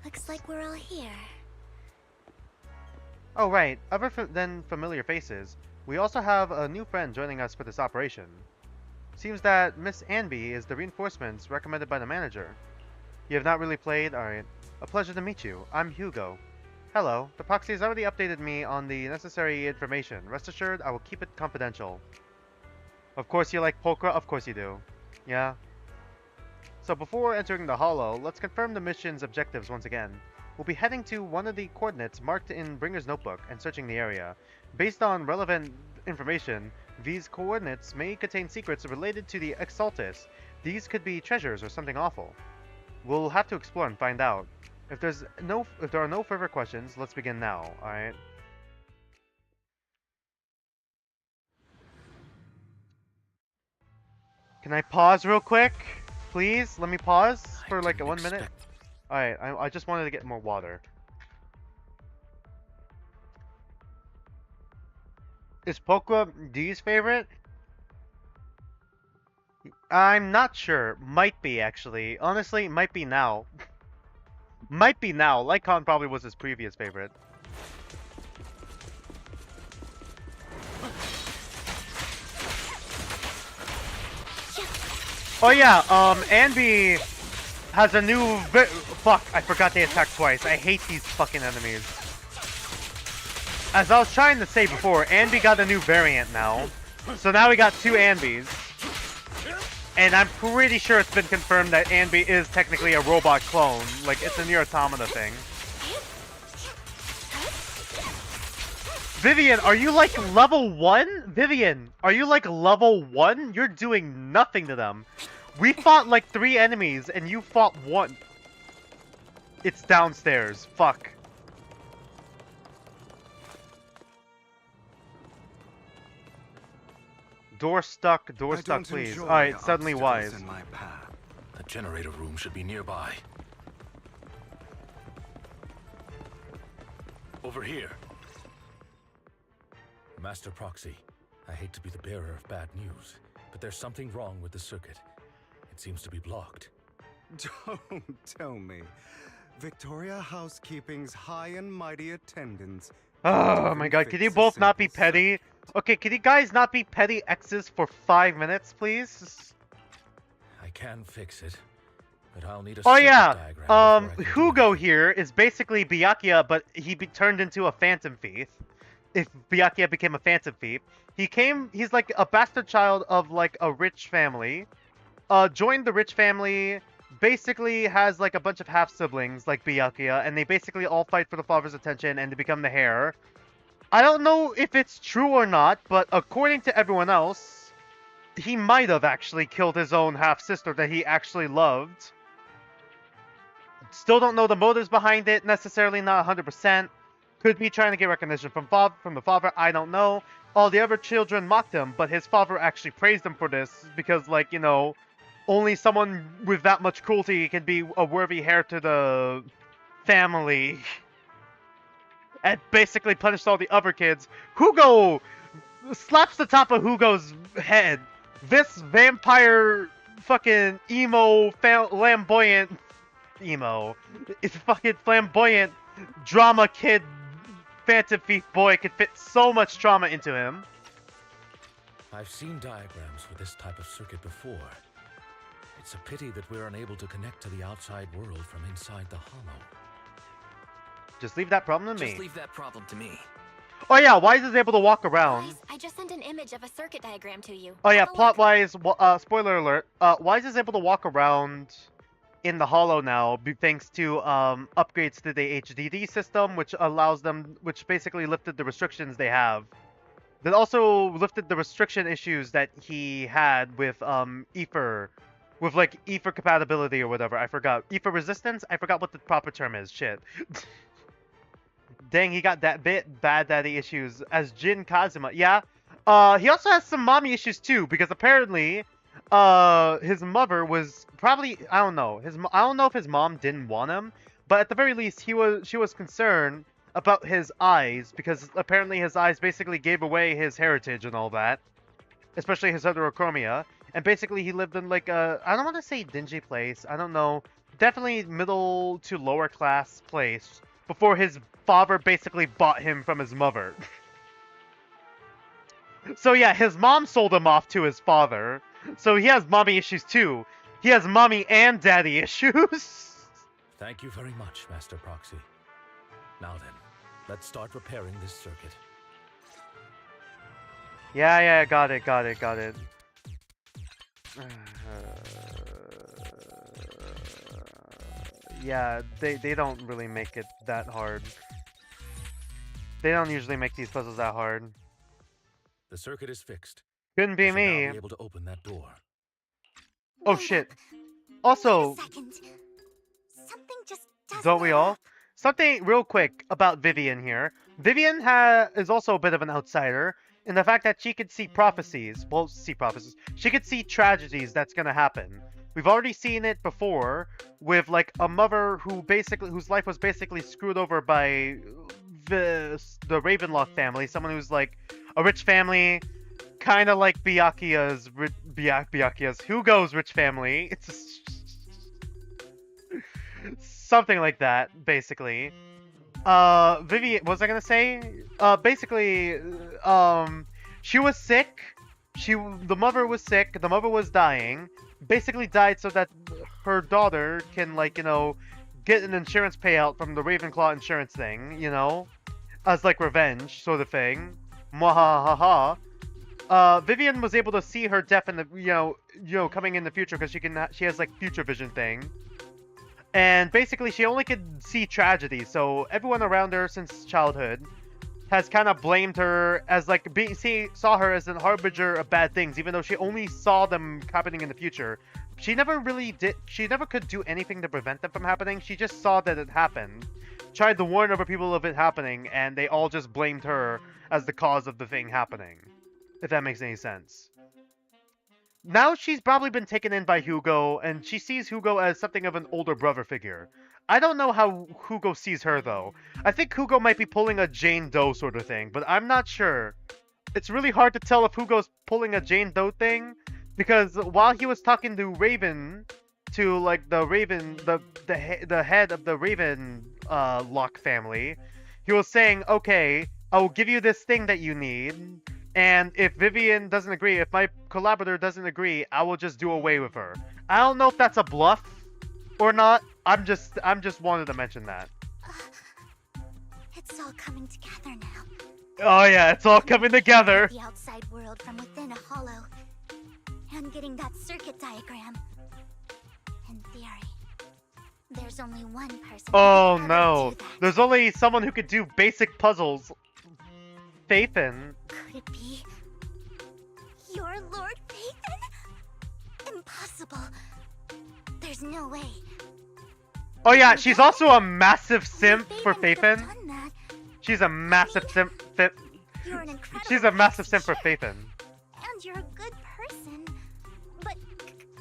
Looks like we're all here. Oh right, other than familiar faces, we also have a new friend joining us for this operation. Seems that Miss Anby is the reinforcements recommended by the manager. You have not really played? Alright. A pleasure to meet you. I'm Hugo. Hello. The proxy has already updated me on the necessary information. Rest assured, I will keep it confidential. Of course you like Pulchra? Of course you do. Yeah. So before entering the Hollow, let's confirm the mission's objectives once again. We'll be heading to one of the coordinates marked in Bringer's notebook and searching the area. Based on relevant information, these coordinates may contain secrets related to the Exaltus. These could be treasures or something awful. We'll have to explore and find out. If there are no further questions, let's begin now, alright? Can I pause real quick? Please? Let me pause for like 1 minute? Alright, I just wanted to get more water. Is Pulchra D's favorite? I'm not sure. Might be, actually. Honestly, might be now. Might be now. Lycon probably was his previous favorite. Oh yeah, Anby has a new fuck, I forgot they attack twice. I hate these fucking enemies. As I was trying to say before, Anby got a new variant now. So now we got two Anbys. And I'm pretty sure it's been confirmed that Anby is technically a robot clone. Like, it's a Nier Automata thing. Vivian, are you like level 1? Vivian, are you like level 1? You're doing nothing to them. We fought like 3 enemies and you fought 1. It's downstairs. Fuck. Door stuck, I please. don't enjoy Alright, suddenly obstacles wise. in my path. The generator room should be nearby. Over here. Master Proxy, I hate to be the bearer of bad news, but there's something wrong with the circuit. It seems to be blocked. Don't tell me. Victoria Housekeeping's high and mighty attendance. Oh my god, can you both not be petty? Okay, can you guys not be petty exes for 5 minutes, please? I can fix it, but I'll need a Oh circuit yeah, diagram before I can Hugo here is basically Byakuya, but he turned into a phantom thief. If Byakuya became a phantom thief. He's like a bastard child of like a rich family. Joined the rich family, basically has like a bunch of half-siblings like Byakuya, and they basically all fight for the father's attention and to become the heir. I don't know if it's true or not, but according to everyone else, he might have actually killed his own half-sister that he actually loved. Still don't know the motives behind it, necessarily not 100%. Could be trying to get recognition from the father, I don't know. All the other children mocked him, but his father actually praised him for this because, like, you know, only someone with that much cruelty can be a worthy heir to the family. And basically punished all the other kids. Hugo slaps the top of Hugo's head. This vampire fucking emo flamboyant emo. It's fucking flamboyant drama kid phantom thief boy could fit so much trauma into him. I've seen diagrams for this type of circuit before. It's a pity that we're unable to connect to the outside world from inside the hollow. Just leave that problem to me. Just leave that problem to me. Oh yeah, Wise is able to walk around. Guys, I just sent an image of a circuit diagram to you. Oh yeah, Have a look. plot-wise, spoiler alert, Wise is able to walk around in the hollow now, thanks to upgrades to the HDD system, which basically lifted the restrictions they have. That also lifted the restriction issues that he had with Ether, with like Ether compatibility or whatever. I forgot. Ether resistance? I forgot what the proper term is. Shit. Dang, he got that bit bad daddy issues as Jin Kazuma. Yeah. He also has some mommy issues too, because apparently his mother was probably, I don't know if his mom didn't want him, but at the very least she was concerned about his eyes, because apparently his eyes basically gave away his heritage and all that, especially his heterochromia. And basically he lived in like a, I don't want to say dingy place, I don't know, definitely middle to lower class place before his father basically bought him from his mother. So yeah, his mom sold him off to his father. So he has mommy issues too. He has mommy and daddy issues. Thank you very much, Master Proxy. Now then, let's start repairing this circuit. Yeah, got it. Yeah, they don't really make it that hard. They don't usually make these puzzles that hard. The circuit is fixed. Couldn't be You should me. now be able to open that door. Oh shit. Also, Something just doesn't don't we all? Something real quick about Vivian here. Vivian is also a bit of an outsider in the fact that she could see prophecies. Well, she could see tragedies that's gonna happen. We've already seen it before with like a mother whose life was basically screwed over by the Ravenlock family, someone who's like a rich family, kind of like Byakuya's Hugo's rich family. It's something like that, basically. Vivian, what was I gonna say? Basically, she was sick. The mother was sick. The mother was dying. Basically died so that her daughter can, like, you know, get an insurance payout from the Ravenclaw insurance thing, you know, as like revenge sort of thing. Mwahaha. Vivian was able to see her death in the, you know, coming in the future because she has like future vision thing. And basically she only could see tragedy, so everyone around her since childhood has kind of blamed her as like saw her as a harbinger of bad things, even though she only saw them happening in the future. She never could do anything to prevent them from happening. She just saw that it happened, tried to warn other people of it happening, and they all just blamed her as the cause of the thing happening. If that makes any sense. now she's probably been taken in by Hugo, and she sees Hugo as something of an older brother figure. I don't know how Hugo sees her, though. I think Hugo might be pulling a Jane Doe sort of thing, but I'm not sure. It's really hard to tell if Hugo's pulling a Jane Doe thing, because while he was talking to Raven, to like the Raven, the head of the Raven Lock family, he was saying, okay, I'll give you this thing that you need, and if Vivian doesn't agree, if my collaborator doesn't agree, I will just do away with her. I don't know if that's a bluff or not. I'm just wanted to mention that. It's all coming together now. Oh yeah, it's all coming together. The outside world from within a hollow. And getting that circuit diagram. In theory, there's only one person. Oh no, there's only someone who could do basic puzzles. Phaethon. Could it be your Lord Phaethon? Impossible. There's no way. Oh yeah, she's also a massive simp for Phaethon. She's a massive simp. She's a massive simp for Phaethon. And you're a good person. But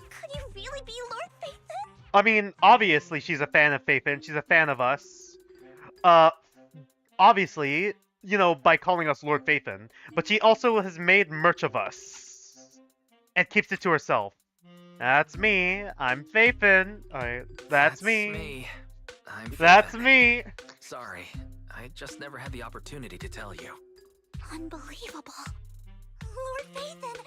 could you really be Lord Phaethon? I mean, obviously she's a fan of Phaethon. She's a fan of us. Obviously, you know, by calling us Lord Phaethon. But she also has made merch of us. And keeps it to herself. That's me. I'm Phaethon. Alright, that's me. That's me. Sorry, I just never had the opportunity to tell you. Unbelievable. Lord Phaethon,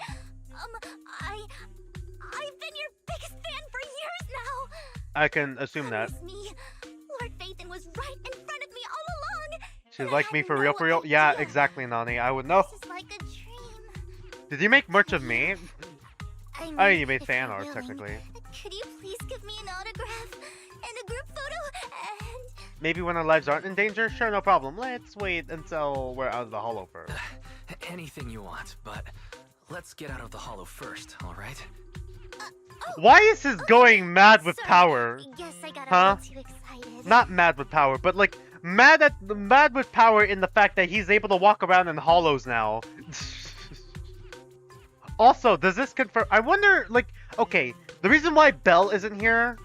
I've been your biggest fan for years now. I can assume that. Promise me, Lord Phaethon was right in front of me all along. She's like me for real, for real? Yeah, exactly, Nani. I would know. This is like a dream. Did you make merch of me? I mean, you made if fan you're art, willing, technically. Could you please give me an autograph and a group photo and... Maybe when our lives aren't in danger? Sure, no problem. Let's wait until we're out of the hollow first. Anything you want, but let's get out of the hollow first, alright? Why is this going mad with power? Guess I got Huh? too excited. Not mad with power, but like mad with power in the fact that he's able to walk around in hollows now. Also, does this confirm? I wonder, like, okay, the reason why Belle isn't here,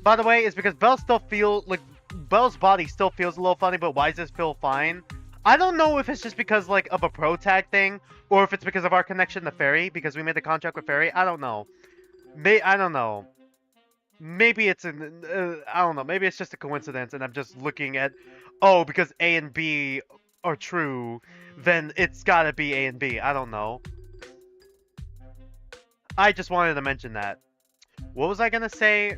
by the way, is because Belle still feels like Belle's body still feels a little funny, but why does this feel fine? I don't know if it's just because like of a pro tag thing, or if it's because of our connection to Fairy, because we made the contract with Fairy. I don't know. I don't know. Maybe it's an I don't know. Maybe it's just a coincidence, and I'm just looking at, oh, because A and B are true, then it's gotta be A and B. I don't know. I just wanted to mention that. What was I gonna say?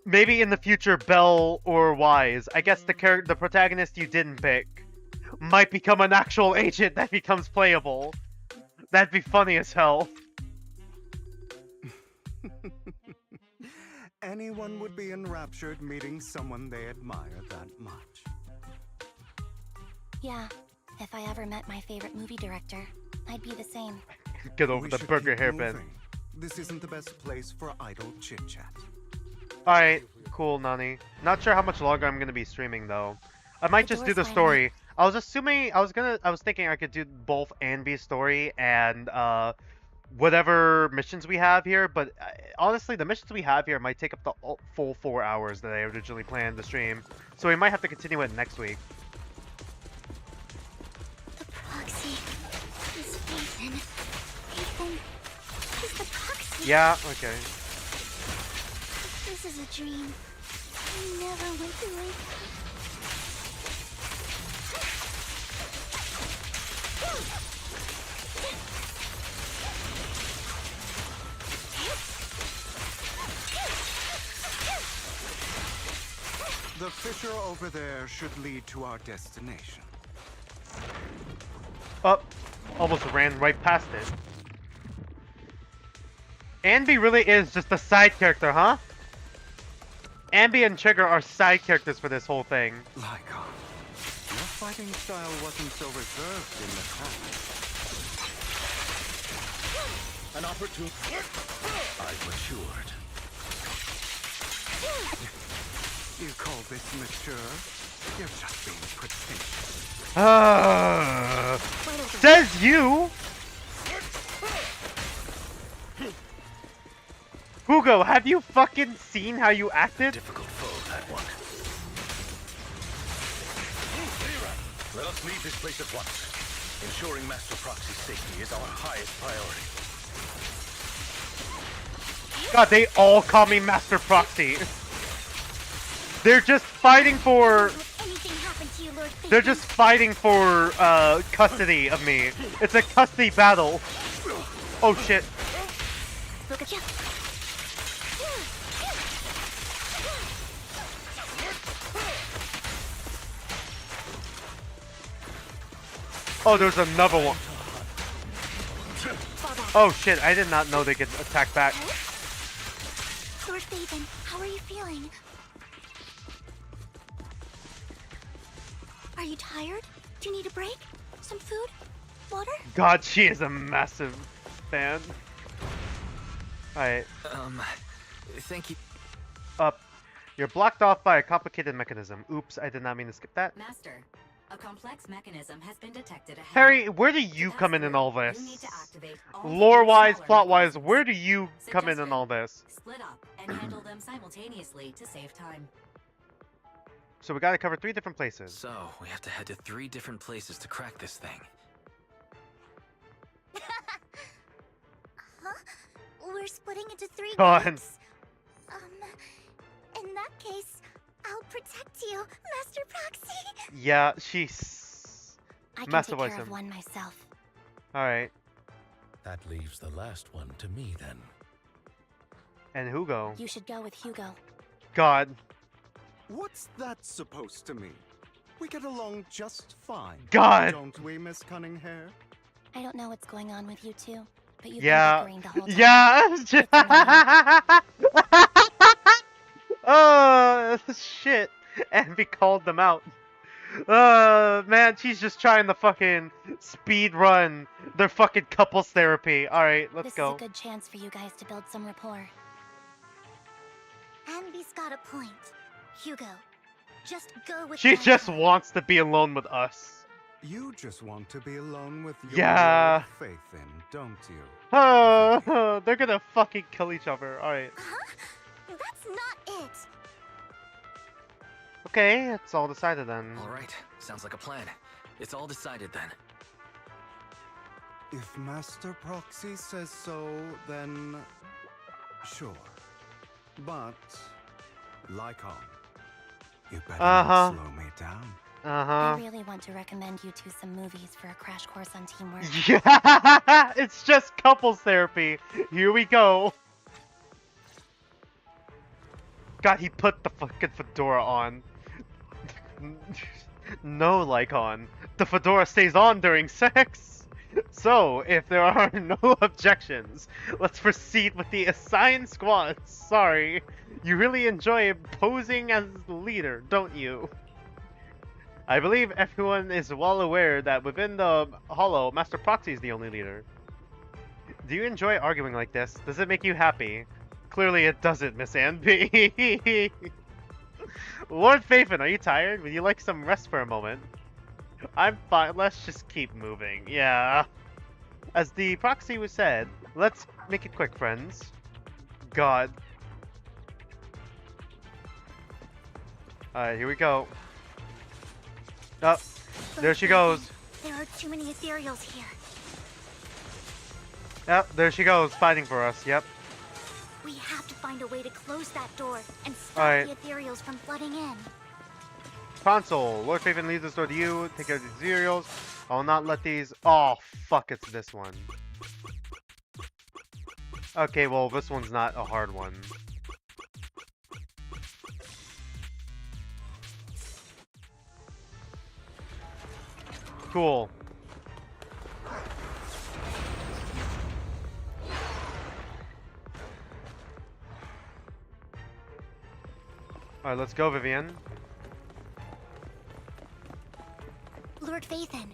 Maybe in the future, Belle or Wise, I guess the protagonist you didn't pick, might become an actual agent that becomes playable. That'd be funny as hell. Anyone would be enraptured meeting someone they admire that much. Yeah, if I ever met my favorite movie director, I'd be the same. Get over We the should burger keep hairpin. moving. This isn't the best place for idle chit-chat. Alright, cool, Nani. Not sure how much longer I'm gonna be streaming though. I might just do the door's story. I was assuming I was thinking I could do both Anby's story and whatever missions we have here, but honestly the missions we have here might take up the full 4 hours that I originally planned to stream. So we might have to continue it next week. The proxy is Phaethon. Phaethon is the proxy. Yeah, okay. This is a dream. I never went through it. The fissure over there should lead to our destination. Oh, almost ran right past it. Anby really is just a side character, huh? Anby and Trigger are side characters for this whole thing. Lyca, your fighting style wasn't so reserved in the past. An opportunity. I've matured. You call this mature? You're just being pretentious. Says you! Hugo, have you fucking seen how you acted? Difficult foe, that one. Let us leave this place at once. Ensuring Master Proxy's safety is our highest priority. God, they all call me Master Proxy. They're just fighting for... They're just fighting for custody of me. It's a custody battle. Oh shit. Look at you. Oh, there's another one. Oh shit, I did not know they could attack back. Lord Phaethon, how are you feeling? Are you tired? Do you need a break? Some food? Water? God, she is a massive fan. Alright. Thank you. Up. You're blocked off by a complicated mechanism. Oops, I did not mean to skip that. Master, a complex mechanism has been detected ahead. Harry, where do you come in all this? Lore-wise, plot-wise, where do you come in all this? Split up and handle them simultaneously to save time. So we gotta cover 3 different places. So, we have to head to 3 different places to crack this thing. Huh? We're splitting into 3 God. groups. In that case, I'll protect you, Master Proxy. Yeah, she's... I can Master take voice care of him. one myself. Alright. That leaves the last one to me, then. And Hugo. You should go with Hugo. God. What's that supposed to mean? We get along just fine. God. Don't we, Miss Cunninghair? I don't know what's going on with you two, but you've Yeah. been bickering the whole time. Yeah. Oh, shit. And we called them out. Man, she's just trying to fucking speed run their fucking couples therapy. Alright, let's go. This is a good chance for you guys to build some rapport. Envy's got a point. Hugo, just go with She my just plan. wants to be alone with us. You just want to be alone with your Yeah. faith in, don't you? They're gonna fucking kill each other. Alright. Huh? That's not it. Okay, it's all decided then. Alright, sounds like a plan. It's all decided then. If Master Proxy says so, then sure. But, Lycon, you better not slow me down. I really want to recommend you two some movies for a crash course on teamwork. Yeah, it's just couples therapy. Here we go. God, he put the fucking fedora on. No, Lycon. The fedora stays on during sex. So, if there are no objections, let's proceed with the assigned squads. Sorry. You really enjoy posing as the leader, don't you? I believe everyone is well aware that within the Hollow, Master Proxy is the only leader. Do you enjoy arguing like this? Does it make you happy? Clearly it doesn't, Miss Anby. Lord Phaethon, are you tired? Would you like some rest for a moment? I'm fine. Let's just keep moving. Yeah. As the proxy was said, let's make it quick, friends. God. Alright, here we go. Oh, there she goes. There are too many Ethereals here. Yep, there she goes, fighting for us. Yep. We have to find a way to close that door and stop Alright. the Ethereals from flooding in. Console. Lord Phaethon leaves this door to you. Take care of these cereals. I will not let these... Oh, fuck, it's this one. Okay, well, this one's not a hard one. Cool. Alright, let's go, Vivian. Lord Phaethon,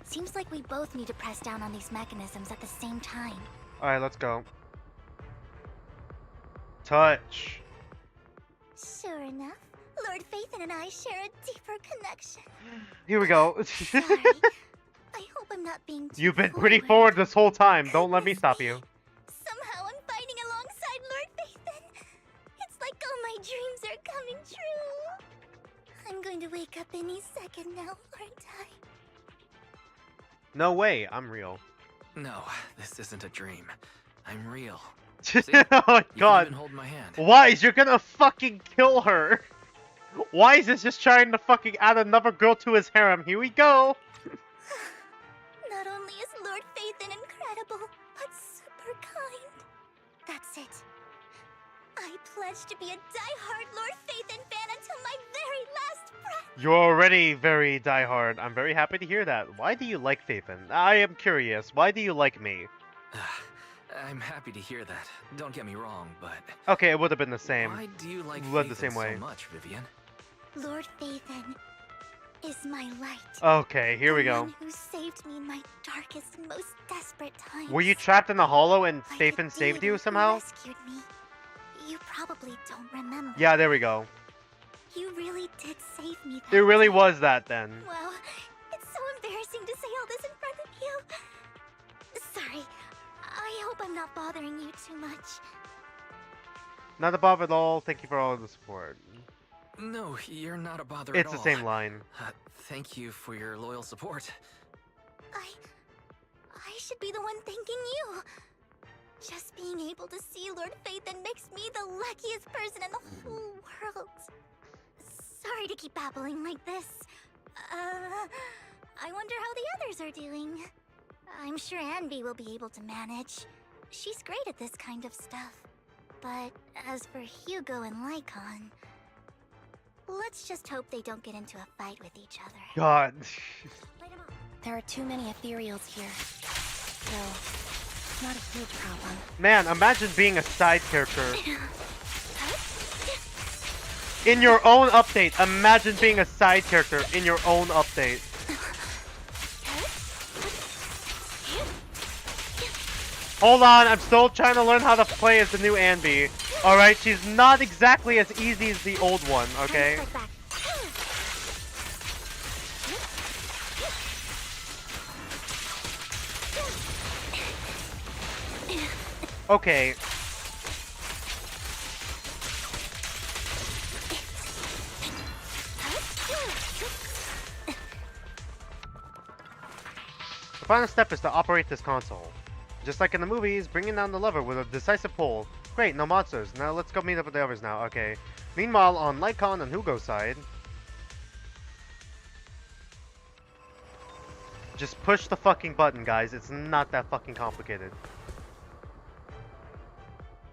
seems like we both need to press down on these mechanisms at the same time. Alright, let's go. Touch. Sure enough, Lord Phaethon and I share a deeper connection. Here we go. Sorry. I hope I'm not being too You've been pretty forward this whole time. Don't let me stop you. Somehow I'm fighting alongside Lord dreams are coming true. I'm going to wake up any second now, aren't I? No way, I'm real. No, this isn't a dream. I'm real. Oh my god. Even hold my hand. Wise, you're gonna fucking kill her. Wise is just trying to fucking add another girl to his harem. Here we go. Not only is Lord Phaethon incredible, but super kind. That's it. I pledge to be a die-hard Lord Phaethon fan until my very last breath. You're already very diehard. I'm very happy to hear that. Why do you like Phaethon? I am curious. Why do you like me? I'm happy to hear that. Don't get me wrong, but... Okay, it would have been the same. Why do you like Led Phaethon the same way. so much, Vivian? Lord Phaethon is my light. Okay, here we The go. one who saved me in my darkest, most desperate times. Were you trapped in the hollow and Phaethon The saved deity you who somehow? rescued me. You probably don't remember. Yeah, there we go. You really did save me that It really day. was that then. Wow, it's so embarrassing to say all this in front of you. Sorry, I hope I'm not bothering you too much. Not a bother at all. Thank you for all of the support. No, you're not a bother at It's all. the same line. Thank you for your loyal support. I should be the one thanking you. Just being able to see Lord Phaethon makes me the luckiest person in the whole world. Sorry to keep babbling like this. I wonder how the others are doing. I'm sure Anby will be able to manage. She's great at this kind of stuff. But as for Hugo and Lycon, let's just hope they don't get into a fight with each other. God. There are too many Ethereals here. So, not a huge problem. Man, imagine being a side character. In your own update, imagine being a side character in your own update. Hold on, I'm still trying to learn how to play as the new Anby. Alright, she's not exactly as easy as the old one, okay? Okay. The final step is to operate this console. Just like in the movies, bringing down the lever with a decisive pull. Great, no monsters. Now let's go meet up with the others now. Okay. Meanwhile, on Lycon and Hugo's side, just push the fucking button, guys. It's not that fucking complicated.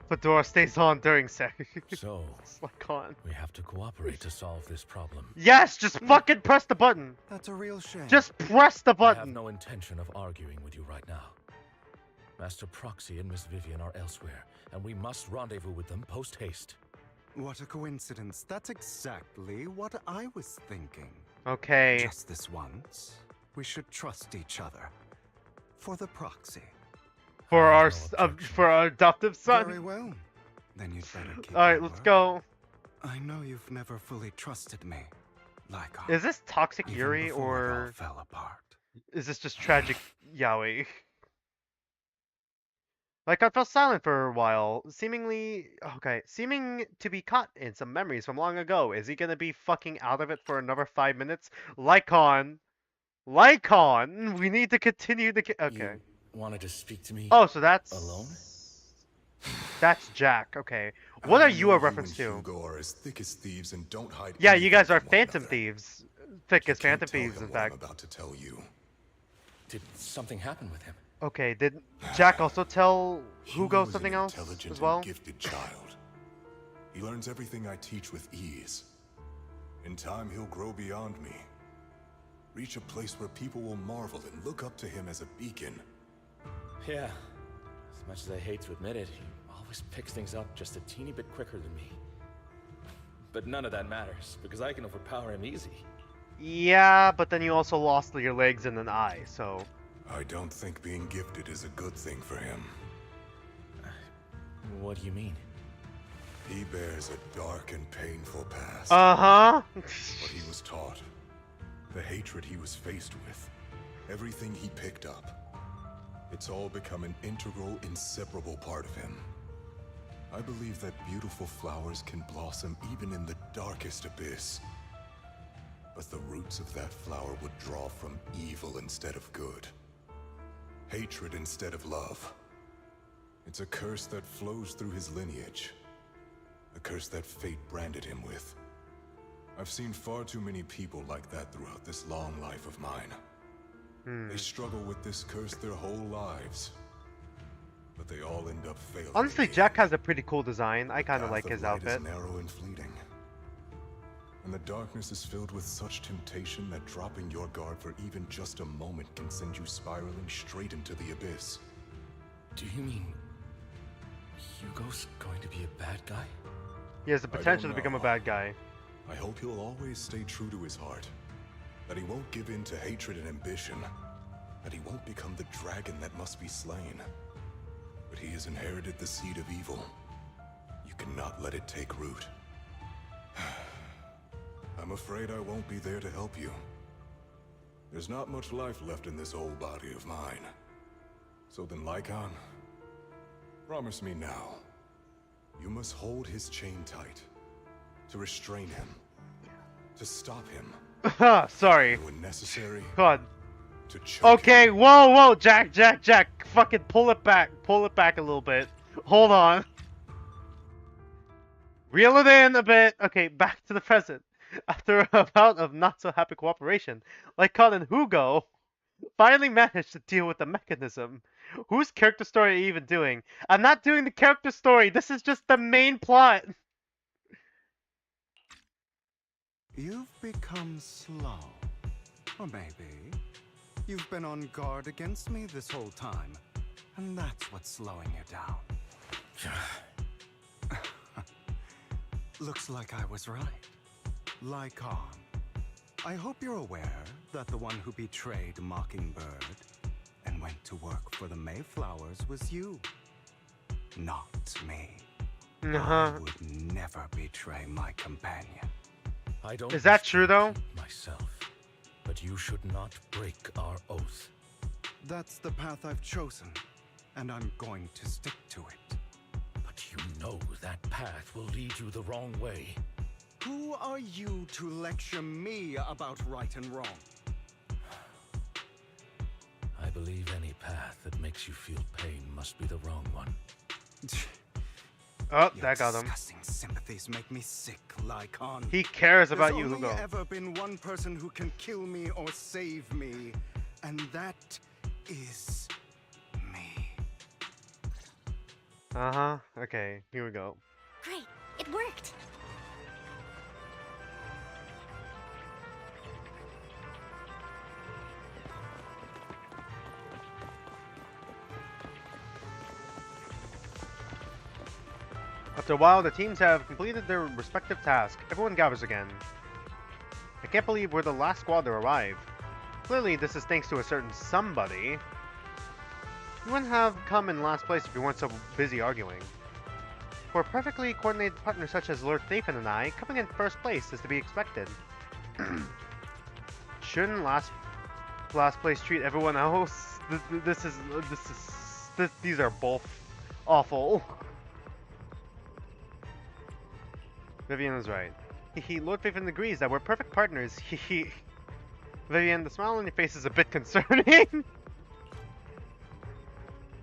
Fedora stays on during sex. So, Lycon. we have to cooperate to solve this problem. Yes, just fucking press the button. That's a real shame. Just press the I have button. no intention of arguing with you right now. Master Proxy and Miss Vivian are elsewhere, and we must rendezvous with them post-haste. What a coincidence. That's exactly what I was thinking. Okay. Just this once, we should trust each other. For the proxy. For our adoptive son. Very well. Then you'd better keep Alright, your let's word. go. I know you've never fully trusted me. Like Is this Toxic even Yuri before it all or fell apart. is this just Tragic Yaoi? Like, I felt silent for a while, seeming to be caught in some memories from long ago. Is he gonna be fucking out of it for another 5 minutes? Lycon, we need to continue the. Okay. You wanted to speak to me? Oh, so that's alone. That's Jack. Okay. What are you a reference to? Hugo are as thick as thieves and don't hide. Yeah, you guys are anything from one Phantom another. Thieves. Thick as Can't Phantom tell Thieves, him in what I'm fact. about to tell you. Did something happen with him? Okay, did Jack also tell Hugo was something an else intelligent as well? and gifted child. He learns everything I teach with ease. In time, he'll grow beyond me. Reach a place where people will marvel and look up to him as a beacon. Yeah. As much as I hate to admit it, he always picks things up just a teeny bit quicker than me. But none of that matters, because I can overpower him easy. Yeah, but then you also lost your legs and an eye, so... I don't think being gifted is a good thing for him. What do you mean? He bears a dark and painful past. Uh-huh. What he was taught, the hatred he was faced with, everything he picked up. It's all become an integral, inseparable part of him. I believe that beautiful flowers can blossom even in the darkest abyss. But the roots of that flower would draw from evil instead of good. Hatred instead of love. It's a curse that flows through his lineage. A curse that fate branded him with. I've seen far too many people like that throughout this long life of mine. They struggle with this curse their whole lives. But they all end up failing. Honestly, Jack has a pretty cool design. I kind of like his outfit. Is narrow and fleeting. And the darkness is filled with such temptation that dropping your guard for even just a moment can send you spiraling straight into the abyss. Do you mean Hugo's going to be a bad guy? He has the potential to become a bad guy. I hope he'll always stay true to his heart. That he won't give in to hatred and ambition. That he won't become the dragon that must be slain. But he has inherited the seed of evil. You cannot let it take root. I'm afraid I won't be there to help you. There's not much life left in this old body of mine. So then, Lycon, promise me now. You must hold his chain tight. To restrain him. To stop him. Sorry. And when necessary. God. To choke Okay, whoa, Jack. Fucking pull it back a little bit. Hold on. Reel it in a bit. Okay, back to the present. After a bout of not-so-happy cooperation, Lycon and Hugo finally managed to deal with the mechanism. Whose character story are you even doing? I'm not doing the character story. This is just the main plot. You've become slow. Or maybe you've been on guard against me this whole time, and that's what's slowing you down. Looks like I was right. Lycon, I hope you're aware that the one who betrayed Mockingbird and went to work for the Mayflowers was you, not me. I would never betray my companion. I don't. Is that true though? Myself, but you should not break our oath. That's the path I've chosen, and I'm going to stick to it. But you know that path will lead you the wrong way. Who are you to lecture me about right and wrong? I believe any path that makes you feel pain must be the wrong one. Oh, Your that got him. Disgusting sympathies make me sick, Lycon. He cares about you, There's Hugo. only ever been one person who can kill me or save me, and that is me. Okay, here we go. Great, it worked. After a while, the teams have completed their respective tasks. Everyone gathers again. I can't believe we're the last squad to arrive. Clearly, this is thanks to a certain somebody. You wouldn't have come in last place if you weren't so busy arguing. For a perfectly coordinated partner such as Lord Thafen and I, coming in first place is to be expected. Shouldn't last place treat everyone else? These are both awful. Vivian is right. Lord Thafen agrees that we're perfect partners. Vivian, the smile on your face is a bit concerning.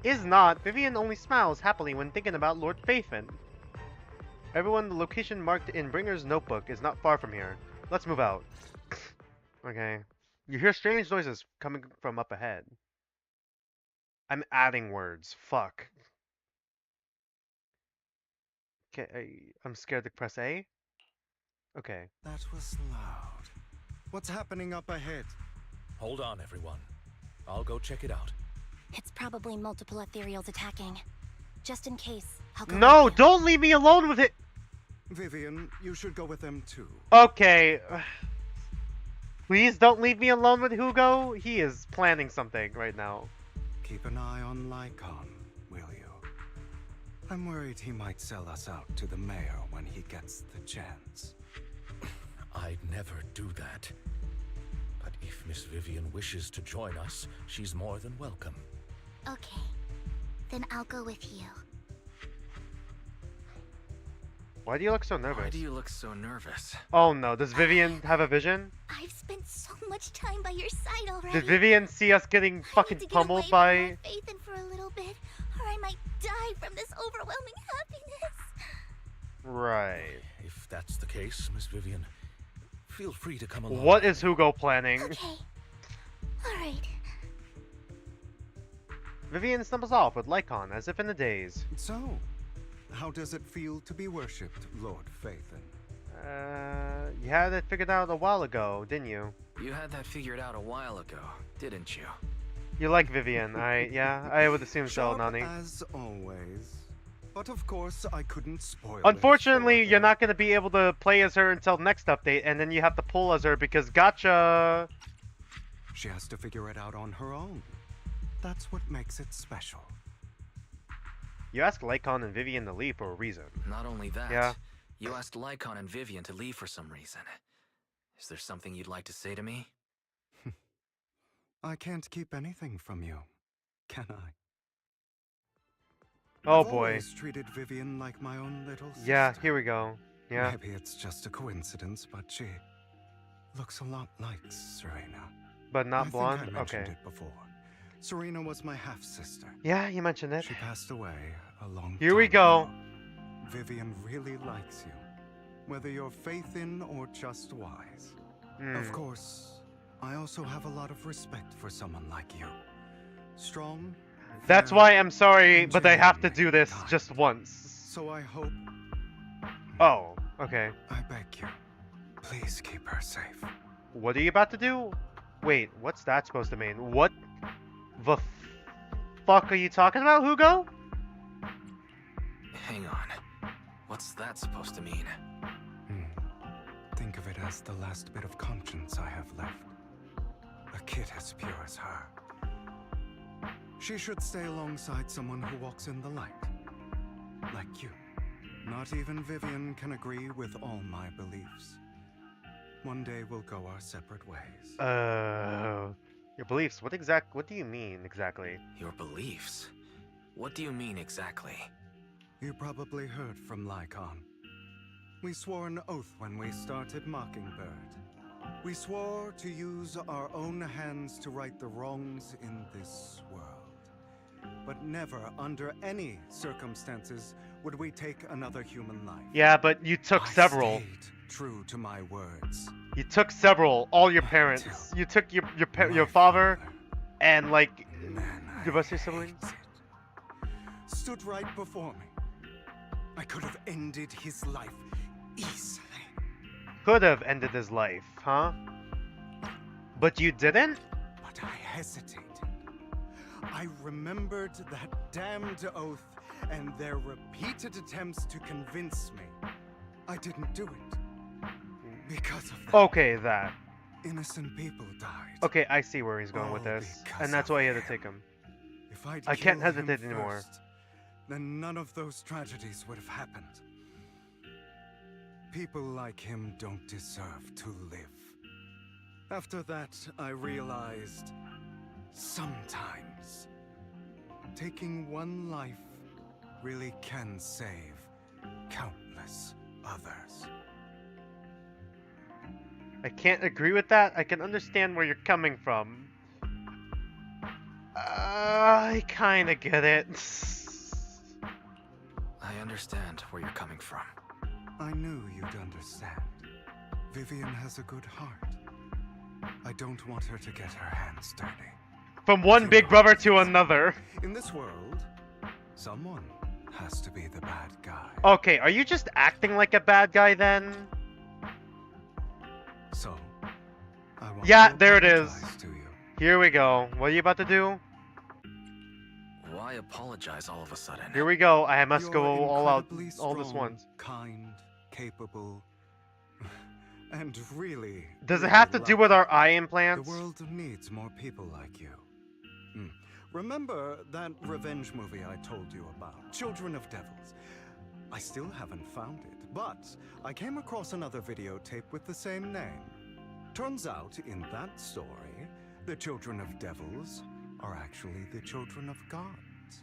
Is not. Vivian only smiles happily when thinking about Lord Thafen. Everyone, the location marked in Bringer's notebook is not far from here. Let's move out. Okay. You hear strange noises coming from up ahead. I'm adding words. Fuck. Okay, I'm scared to press A. Okay. That was loud. What's happening up ahead? Hold on, everyone. I'll go check it out. It's probably multiple Ethereals attacking. Just in case, I'll go. No, don't leave me alone with it! Vivian, you should go with them too. Okay. Please don't leave me alone with Hugo. He is planning something right now. Keep an eye on Lycon, will you? I'm worried he might sell us out to the mayor when he gets the chance. I'd never do that. But if Miss Vivian wishes to join us, she's more than welcome. Okay, then I'll go with you. Why do you look so Why nervous? do you look so nervous? Oh no, does Vivian have a vision? I've spent so much time by your side already. Did Vivian see us getting fucking pummeled by... Ethan for a little bit, or I might die from this overwhelming happiness. Right. If that's the case, Miss Vivian, feel free to come along. What is Hugo planning? Okay. Alright. Vivian stumbles off with Lycon as if in a daze. So, how does it feel to be worshipped, Lord Phaethon? You had it figured out a while ago, didn't you? You had that figured out a while ago, didn't you? You like Vivian, yeah, I would assume so, Sharp Nani. as always. But of course, I couldn't spoil Unfortunately, you're not going to be able to play as her until next update, and then you have to pull as her because gotcha! She has to figure it out on her own. That's what makes it special. You asked Lycon and Vivian to leave for a reason. Not only that, Yeah. you asked Lycon and Vivian to leave for some reason. Is there something you'd like to say to me? I can't keep anything from you, can I? Oh I've boy. always treated Vivian like my own little sister. Yeah, here we go. Yeah. Maybe it's just a coincidence, but she looks a lot like Serena. But not I blonde? think I mentioned Okay. it before. Serena was my half-sister. Yeah, you mentioned it. She passed away a long Here we time go. ago. Vivian really likes you, whether you're Phaethon or just wise. Of course, I also have a lot of respect for someone like you. Strong. That's fair, why I'm sorry, and but I have to genuinely do this kind. just once. So I hope. Oh, okay. I beg you, please keep her safe. What are you about to do? Wait, what's that supposed to mean? What the fuck are you talking about, Hugo? Hang on. What's that supposed to mean? Think of it as the last bit of conscience I have left. A kid as pure as her. She should stay alongside someone who walks in the light. Like you. Not even Vivian can agree with all my beliefs. One day we'll go our separate ways. Your beliefs. What do you mean exactly? Your beliefs? What do you mean exactly? You probably heard from Lycon. We swore an oath when we started Mockingbird. We swore to use our own hands to right the wrongs in this world. But never, under any circumstances, would we take another human life. Yeah, but you took several. Stayed true to my words. You took several. All your parents. You took your father, and like the rest of your siblings. Stood right before me. I could have ended his life easily. Could have ended his life, huh? But you didn't? But I hesitated. I remembered that damned oath and their repeated attempts to convince me. I didn't do it. Because of that. Okay, that. Innocent people died. Okay, I see where he's going with All this. because And that's of why he had him. to take him. If I'd I can't killed him hesitate anymore. first, then none of those tragedies would have happened. People like him don't deserve to live. After that, I realized sometimes taking one life really can save countless others. I can't agree with that. I can understand where you're coming from. I kinda get it. I understand where you're coming from. I knew you'd understand. Vivian has a good heart. I don't want her to get her hands dirty. From one big brother to another. In this world, someone has to be the bad guy. Okay, are you just acting like a bad guy then? So, I want Yeah, to there it is. apologize to you. Here we go. What are you about to do? Why apologize all of a sudden? Here we go. I must You're go all out, incredibly all this strong, once. Kind, capable, and really. Does it really have to do with our eye The implants? world needs more people like you. Remember that revenge movie I told you about, Children of Devils? I still haven't found it, but I came across another videotape with the same name. Turns out, in that story, the Children of Devils are actually the children of gods.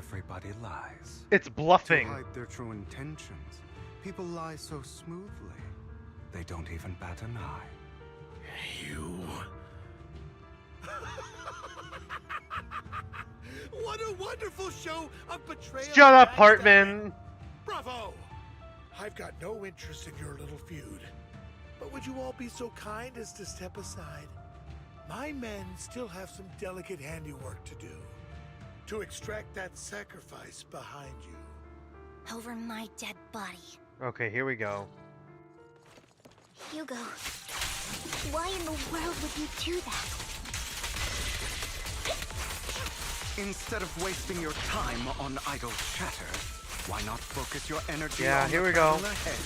everybody lies. It's bluffing. To hide their true intentions, people lie so smoothly, they don't even bat an eye. You... What a wonderful show of betrayal. Shut up, and Hartman. Bravo! I've got no interest in your little feud. But would you all be so kind as to step aside? My men still have some delicate handiwork to do. To extract that sacrifice behind you. Over my dead body. Okay, here we go. Hugo, why in the world would you do that? Instead of wasting your time on idle chatter, why not focus your energy Yeah, on here the we go. battle ahead?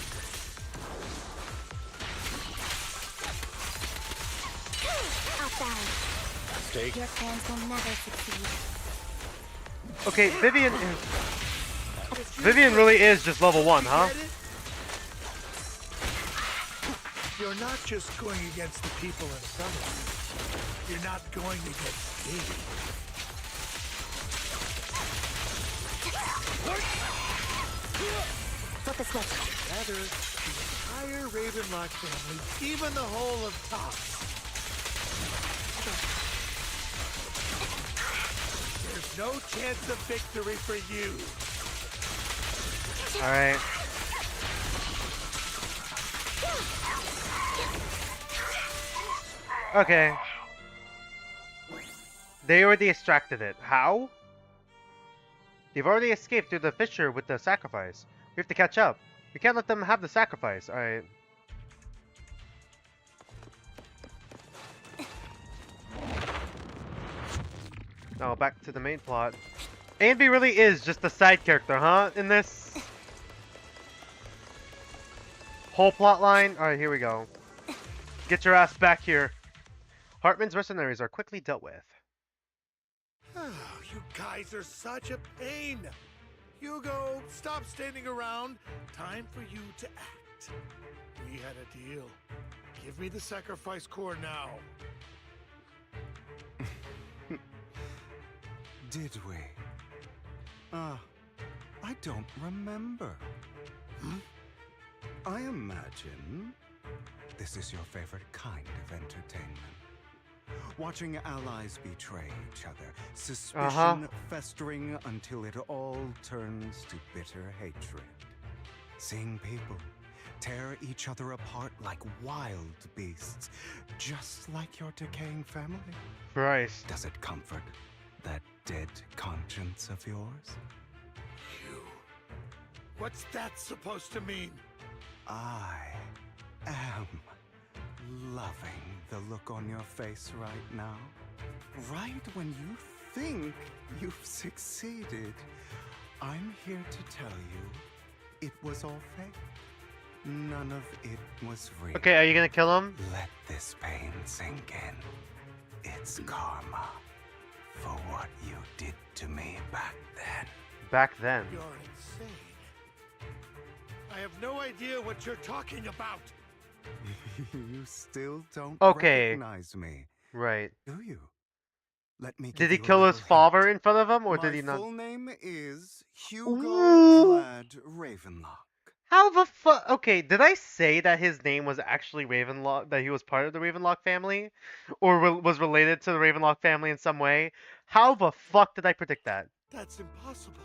Off balance. Stake. Your plans will never succeed. Okay, Vivian really is just level 1, huh? You're not just going against the people in front of you. You're not going against me. Flip the switch. Rather, the entire Ravenlock family, even the whole of Tops. There's no chance of victory for you. Alright. Okay. They already extracted it. How? They've already escaped through the fissure with the sacrifice. We have to catch up. We can't let them have the sacrifice. Alright. Now back to the main plot. A&B really is just a side character, huh? In this whole plot line? Alright, here we go. Get your ass back here. Hartman's mercenaries are quickly dealt with. You guys are such a pain. Hugo, stop standing around. Time for you to act. We had a deal. Give me the sacrifice core now. Did we? I don't remember. I imagine this is your favorite kind of entertainment. Watching allies betray each other, suspicion festering until it all turns to bitter hatred. Seeing people tear each other apart like wild beasts, just like your decaying family. Christ. Does it comfort that dead conscience of yours? What's that supposed to mean? I am loving the look on your face right now. Right when you think you've succeeded, I'm here to tell you it was all fake. None of it was real. Okay, are you gonna kill him? Let this pain sink in. It's karma for what you did to me back then. Back then? You're insane. I have no idea what you're talking about. You still don't recognize me. Right. Do you? Let me Did he kill his father in front of him, or My did he not? full name is Hugo Vlad Ravenlock. How the fuck? Okay, did I say that his name was actually Ravenlock, that he was part of the Ravenlock family? Or was related to the Ravenlock family in some way? How the fuck did I predict that? That's impossible.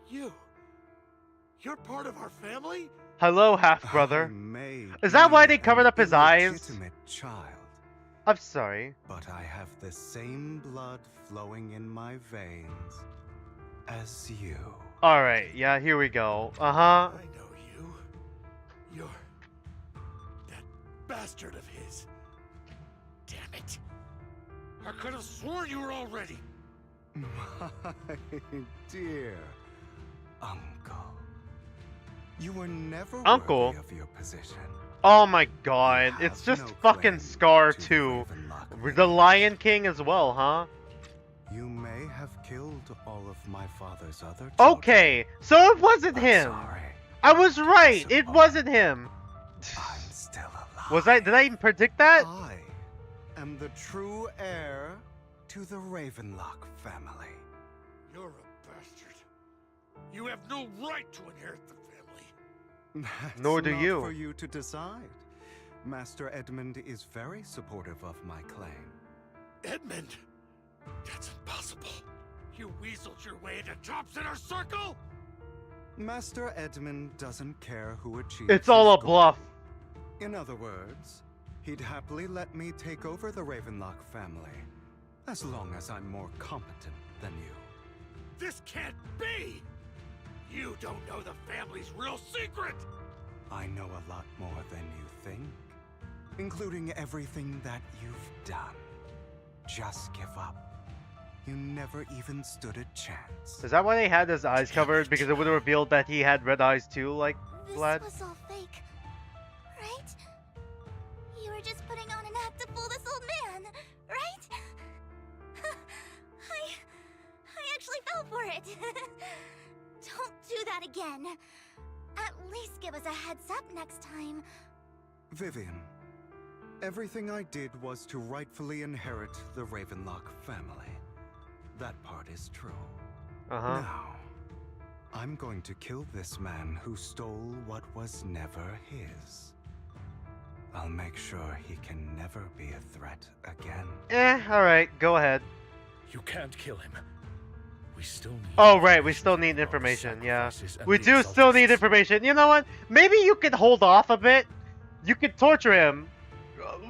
You're part of our family? Hello, half-brother. Is that why they covered up his eyes? Legitimate child. I'm sorry. But I have the same blood flowing in my veins as you. Alright, yeah, here we go. Uh-huh. I know you. You're that bastard of his. Damn it. I could have sworn you were already. My dear uncle. You were never worthy of your position. Oh my god, it's just fucking Scar too. The Lion King as well, huh? You may have killed all of my father's other children. Okay, so it wasn't him. I was right. It wasn't him. I'm still alive. Did I even predict that? I am the true heir to the Ravenlock family. You're a bastard. You have no right to inherit the family. Nor do not you. For you to decide. Master Edmund is very supportive of my claim. Edmund? That's impossible. You weaseled your way into Top's inner circle? Master Edmund doesn't care who achieves. It's all a his bluff. goal. In other words, he'd happily let me take over the Ravenlock family, as long as I'm more competent than you. This can't be! You don't know the family's real secret! I know a lot more than you think, including everything that you've done. Just give up. You never even stood a chance. Is that why they had his eyes covered? Because it would have revealed that he had red eyes too, like Vlad? This was all fake, right? You were just putting on an act to fool this old man, right? I actually fell for it. Don't do that again. At least give us a heads up next time. Vivian, everything I did was to rightfully inherit the Ravenlock family. That part is true. Now, I'm going to kill this man who stole what was never his. I'll make sure he can never be a threat again. Alright, go ahead. You can't kill him. We still need... Oh, right, we still need information, yeah. We do still need information. You know what? Maybe you could hold off a bit. You could torture him.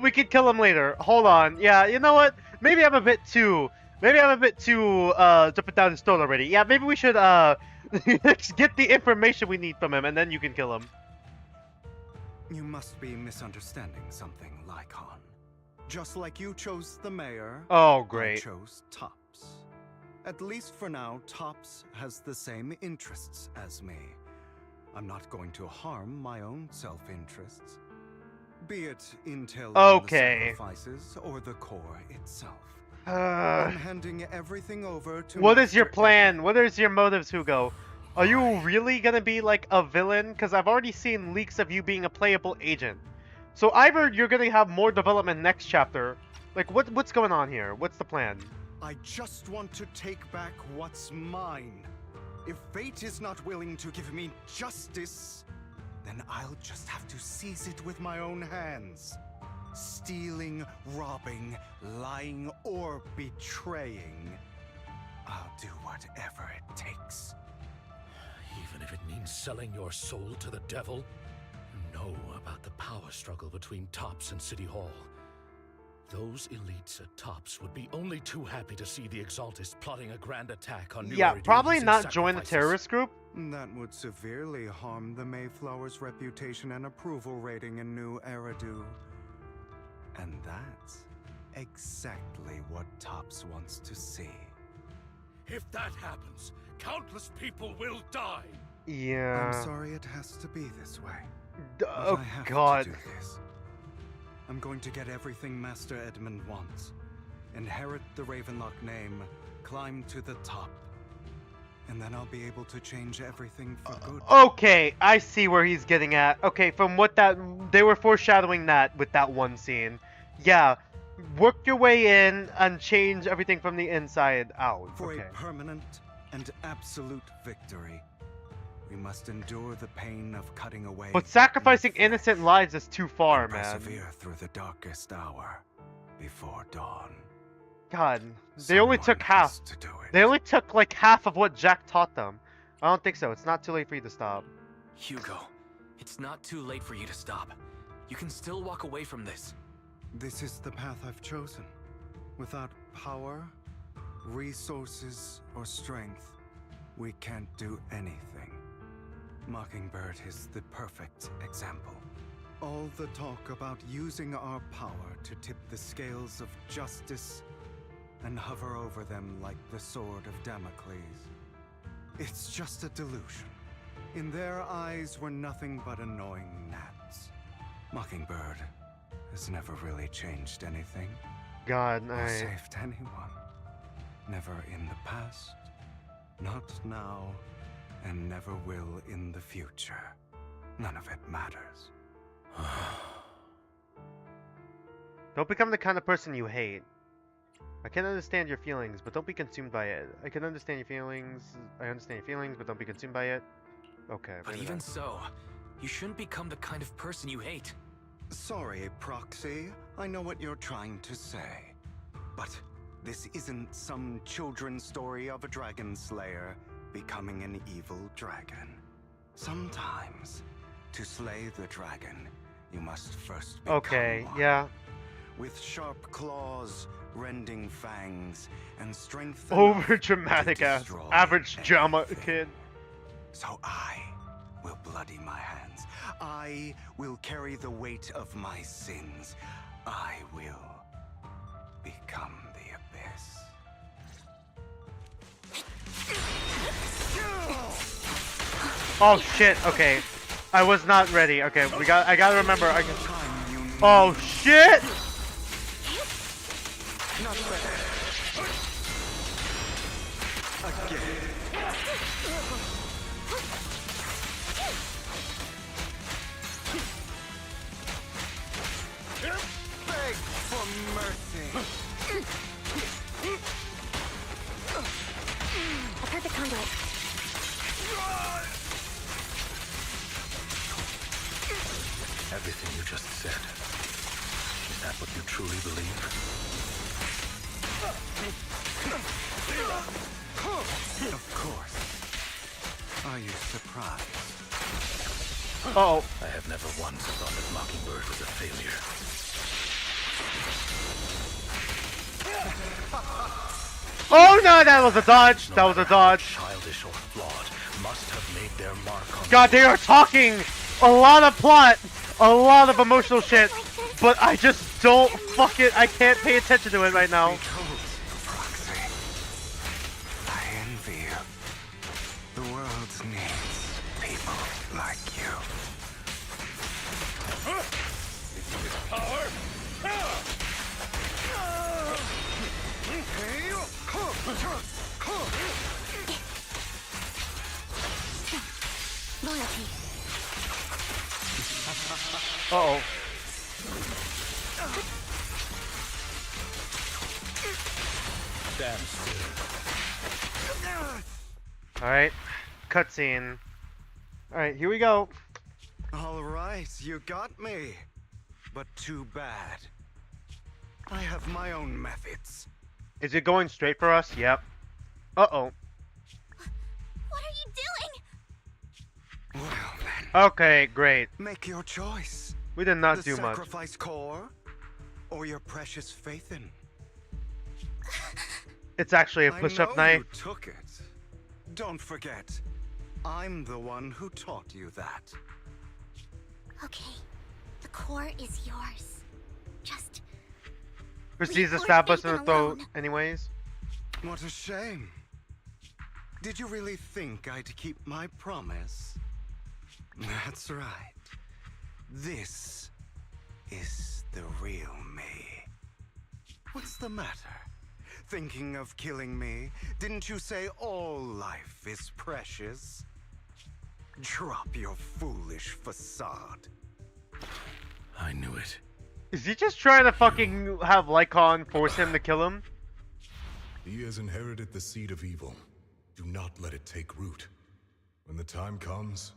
We could kill him later. Hold on. Yeah, you know what? Maybe I'm a bit too to put down his throat already. Yeah, maybe we should get the information we need from him, and then you can kill him. You must be misunderstanding something, Lycon. Just like you chose the mayor, oh great, I chose Tops. At least for now, Tops has the same interests as me. I'm not going to harm my own self-interests, be it intel on the sacrifices or the core itself. I'm handing everything over to. What is your plan? What is your motives, Hugo? Are you really gonna be like a villain? Because I've already seen leaks of you being a playable agent. So either you're gonna have more development next chapter. Like what's going on here? What's the plan? I just want to take back what's mine. If fate is not willing to give me justice, then I'll just have to seize it with my own hands. Stealing, robbing, lying, or betraying. I'll do whatever it takes. Even if it means selling your soul to the devil? You know about the power struggle between Tops and City Hall. Those elites at Tops would be only too happy to see the Exaltists plotting a grand attack on New Eridu probably using not join the terrorist group. That would severely harm the Mayflower's reputation and approval rating in New Eridu. And that's exactly what Tops wants to see. If that happens, countless people will die. Yeah. I'm sorry it has to be this way. Oh I have God. to do this. I'm going to get everything Master Edmund wants. Inherit the Ravenlock name, climb to the top. And then I'll be able to change everything for good. Okay, I see where he's getting at. Okay, from what they were foreshadowing that with that one scene. Yeah, work your way in and change everything from the inside out. For a permanent and absolute victory, we must endure the pain of cutting away. But sacrificing innocent lives is too far, man. Persevere through the darkest hour before dawn. God, they only took half. They only took like half of what Jack taught them. I don't think so. It's not too late for you to stop. Hugo, it's not too late for you to stop. You can still walk away from this. This is the path I've chosen. Without power, resources, or strength, we can't do anything. Mockingbird is the perfect example. All the talk about using our power to tip the scales of justice and hover over them like the sword of Damocles. It's just a delusion. In their eyes, we're nothing but annoying gnats. Mockingbird has never really changed anything. God, or saved anyone. Never in the past, not now, and never will in the future. None of it matters. Don't become the kind of person you hate. I can understand your feelings, but don't be consumed by it. I can understand your feelings. I understand your feelings, but don't be consumed by it. Okay. But even so, you shouldn't become the kind of person you hate. Sorry, Proxy. I know what you're trying to say. But this isn't some children's story of a dragon slayer becoming an evil dragon. Sometimes, to slay the dragon, you must first become one. Yeah. With sharp claws, rending fangs, and strength over dramatic ass average drama kid. So I will bloody my hands. I will carry the weight of my sins. I will become the abyss. Oh shit, okay. I was not ready. Okay, I gotta remember. Oh shit! Not bad. Again. Beg for mercy. A perfect conduit. Everything you just said. Is that what you truly believe? Of course. Are you surprised? Oh. I have never once thought that Mockingbird was a failure. Oh no, that was a dodge. That was a dodge. Childish or flawed must have made their mark on. God, they are talking a lot of plot, a lot of emotional shit, but I just don't I can't pay attention to it right now. I envy you. The world needs people like you. Power! Loyalty. Uh-oh. Stand still. Alright. Cutscene. Alright, here we go. All right, you got me. But too bad. I have my own methods. Is it going straight for us? Yep. Uh-oh. What are you doing? Well then. Okay, great. Make your choice. We did not do the much. sacrifice core, or your precious faith in. It's actually a push-up knife. You took it. Don't forget, I'm the one who taught you that. Okay, the core is yours. Just Proceeds to stab us in the throat anyways. What a shame. Did you really think I'd keep my promise? That's right. This is the real me. What's the matter? Thinking of killing me? Didn't you say all life is precious? Drop your foolish facade. I knew it. Is he just trying to fucking have Lycon force him to kill him? He has inherited the seed of evil. Do not let it take root. When the time comes,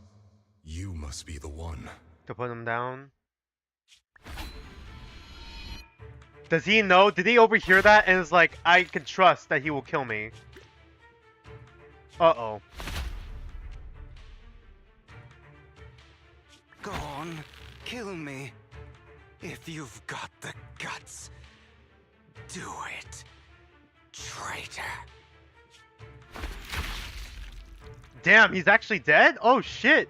you must be the one. To put him down? Does he know? Did he overhear that and is like, I can trust that he will kill me? Uh-oh. Go on, kill me. If you've got the guts, do it, traitor. Damn, he's actually dead? Oh shit.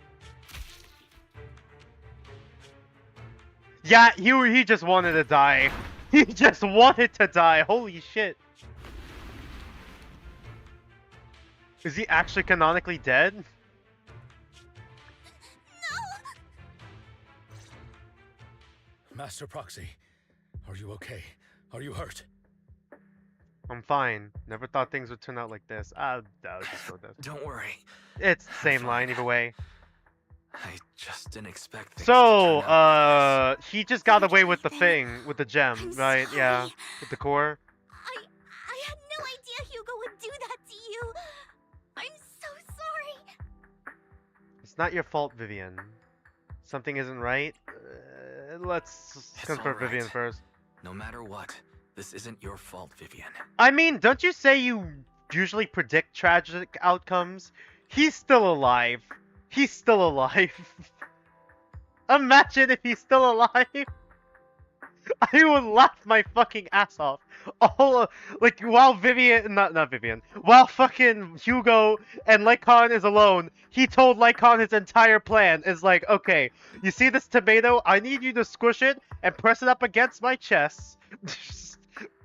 Yeah, he just wanted to die. He just wanted to die. Holy shit. Is he actually canonically dead? Master Proxy, are you okay? Are you hurt? I'm fine. Never thought things would turn out like this. I'll just go this. Don't worry. It's the same line either way. I just didn't expect things So, to turn out. he just got away with the thing, with the gem, right? Yeah, with the core. you. I'm so sorry. It's not your fault, Vivian. Something isn't right. Let's confirm all right. Vivian first. No matter what, this isn't your fault, Vivian. I mean, don't you say you usually predict tragic outcomes? He's still alive. He's still alive. Imagine if he's still alive. I would laugh my fucking ass off. All like while Vivian, not Vivian, while fucking Hugo and Lycon is alone, he told Lycon his entire plan. Is like, okay, you see this tomato? I need you to squish it and press it up against my chest.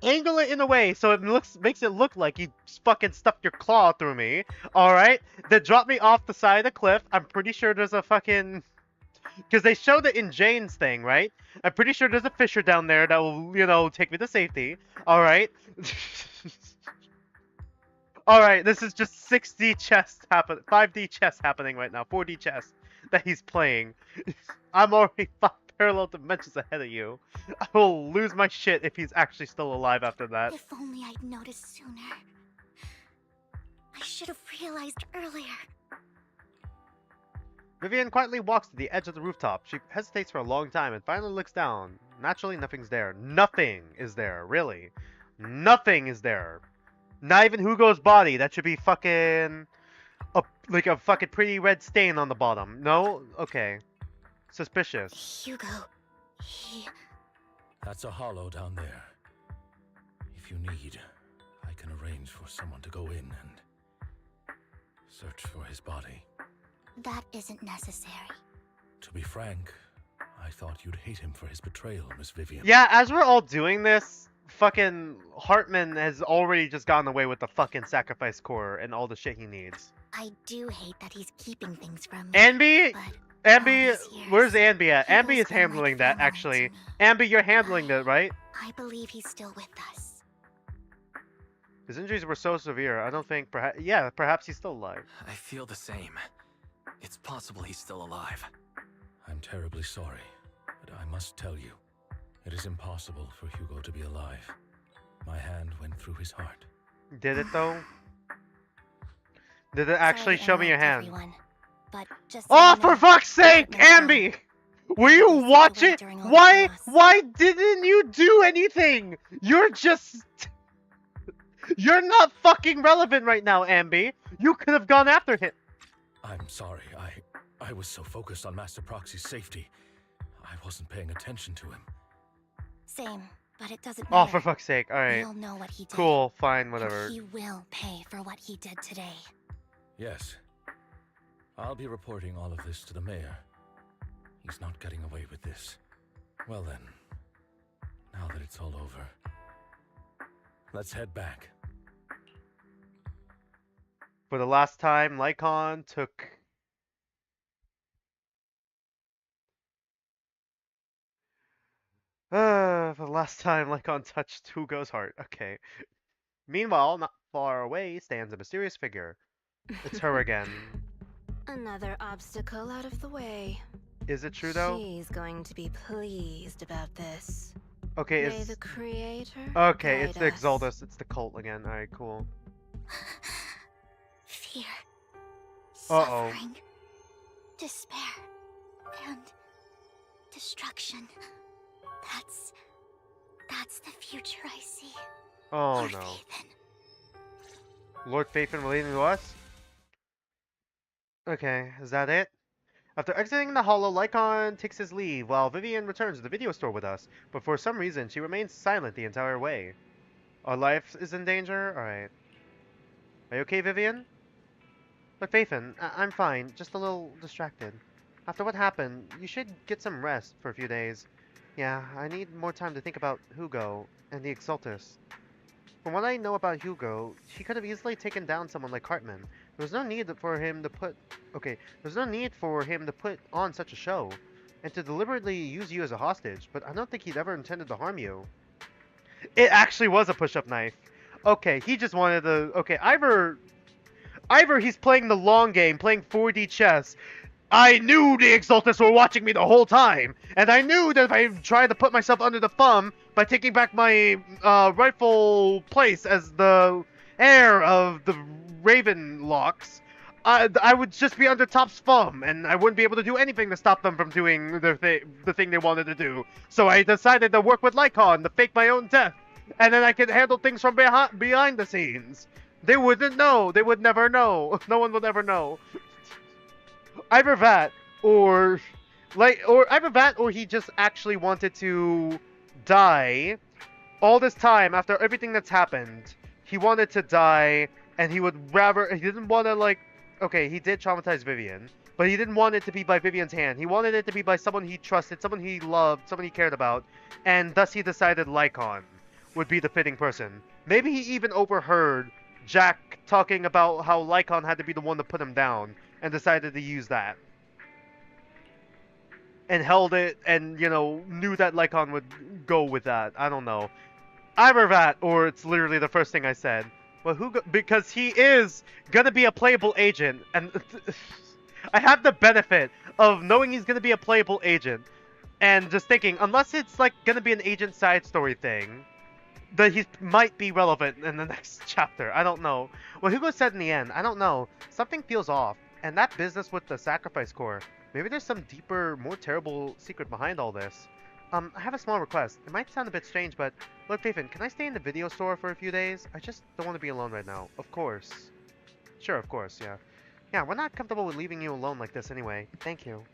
Angle it in a way so it makes it look like you fucking stuffed your claw through me. All right, then drop me off the side of the cliff. I'm pretty sure there's a fucking. Because they showed it in Jane's thing, right? I'm pretty sure there's a fisher down there that will, you know, take me to safety. Alright? Alright, this is just 6D chess happening. 5D chess happening right now. 4D chess that he's playing. I'm already 5 parallel dimensions ahead of you. I will lose my shit if he's actually still alive after that. If only I'd noticed sooner. I should have realized earlier. Vivian quietly walks to the edge of the rooftop. She hesitates for a long time and finally looks down. Naturally, nothing's there. Nothing is there, really. Nothing is there. Not even Hugo's body. That should be fucking... like a fucking pretty red stain on the bottom. No? Okay. Suspicious. Hugo, he... That's a hollow down there. If you need, I can arrange for someone to go in and search for his body. That isn't necessary. To be frank, I thought you'd hate him for his betrayal, Miss Vivian. Yeah, as we're all doing this, fucking Hartman has already just gotten away with the fucking sacrifice core and all the shit he needs. I do hate that he's keeping things from me. Ambi, where's Ambi at? Ambi is handling that, actually. Ambi, you're handling that, right? I believe he's still with us. His injuries were so severe, I don't think, perhaps he's still alive. I feel the same. It's possible he's still alive. I'm terribly sorry, but I must tell you, it is impossible for Hugo to be alive. My hand went through his heart. Did it, though? Did it actually show me your hand? Everyone, but just oh, for fuck's sake, Ambi! Were you watching? Why didn't you do anything? You're just... You're not fucking relevant right now, Ambi. You could have gone after him. I'm sorry. I was so focused on Master Proxy's safety. I wasn't paying attention to him. Same, but it doesn't matter. Oh, for fuck's sake. Alright. We'll know what he did. Cool, fine, whatever. And he will pay for what he did today. Yes. I'll be reporting all of this to the mayor. He's not getting away with this. Well then, now that it's all over, let's head back. For the last time, Lycon took... for the last time, Lycon touched Hugo's heart. Okay. Meanwhile, not far away, stands a mysterious figure. It's her again. Another obstacle out of the way. Is it true, though? She's going to be pleased about this. Okay, May the creator okay, it's guide the us. Exaltus. It's the cult again. Alright, cool. Fear. Uh-oh. Suffering. Despair. And... destruction. That's the future I see. Oh, Lord no. Phaethon. Lord Phaethon relating to us? Okay, is that it? After exiting the hollow, Lycon takes his leave, while Vivian returns to the video store with us, but for some reason, she remains silent the entire way. Our life is in danger? Alright. Are you okay, Vivian? Look, Phaethon, I'm fine, just a little distracted. After what happened, you should get some rest for a few days. Yeah, I need more time to think about Hugo and the Exaltus. From what I know about Hugo, he could have easily taken down someone like Hartman. There was no need for him to put... Okay, there's no need for him to put on such a show, and to deliberately use you as a hostage, but I don't think he'd ever intended to harm you. It actually was a push-up knife. Okay, he just wanted to... Okay, either he's playing the long game, playing 4D chess. I knew the Exaltus were watching me the whole time, and I knew that if I tried to put myself under the thumb by taking back my rightful place as the heir of the Raven locks, I would just be under Top's thumb, and I wouldn't be able to do anything to stop them from doing the thing they wanted to do. So I decided to work with Lycon to fake my own death, and then I could handle things from behind the scenes. They wouldn't know. They would never know. No one would ever know. Either that, or either that, or he just actually wanted to die. All this time, after everything that's happened, he wanted to die, and he would rather. He didn't want to like. Okay, he did traumatize Vivian, but he didn't want it to be by Vivian's hand. He wanted it to be by someone he trusted, someone he loved, someone he cared about, and thus he decided Lycon would be the fitting person. Maybe he even overheard Jack talking about how Lycon had to be the one to put him down, and decided to use that. And held it, and, you know, knew that Lycon would go with that. I don't know. Either that, or it's literally the first thing I said. Well, because he is gonna be a playable agent, and I have the benefit of knowing he's gonna be a playable agent, and just thinking, unless it's like gonna be an agent side story thing, that he might be relevant in the next chapter. I don't know. Well, Hugo said in the end, I don't know. Something feels off, and that business with the sacrifice core. Maybe there's some deeper, more terrible secret behind all this. I have a small request. It might sound a bit strange, but look, Fafen, can I stay in the video store for a few days? I just don't want to be alone right now. Of course. Sure, of course, yeah. Yeah, we're not comfortable with leaving you alone like this anyway. Thank you.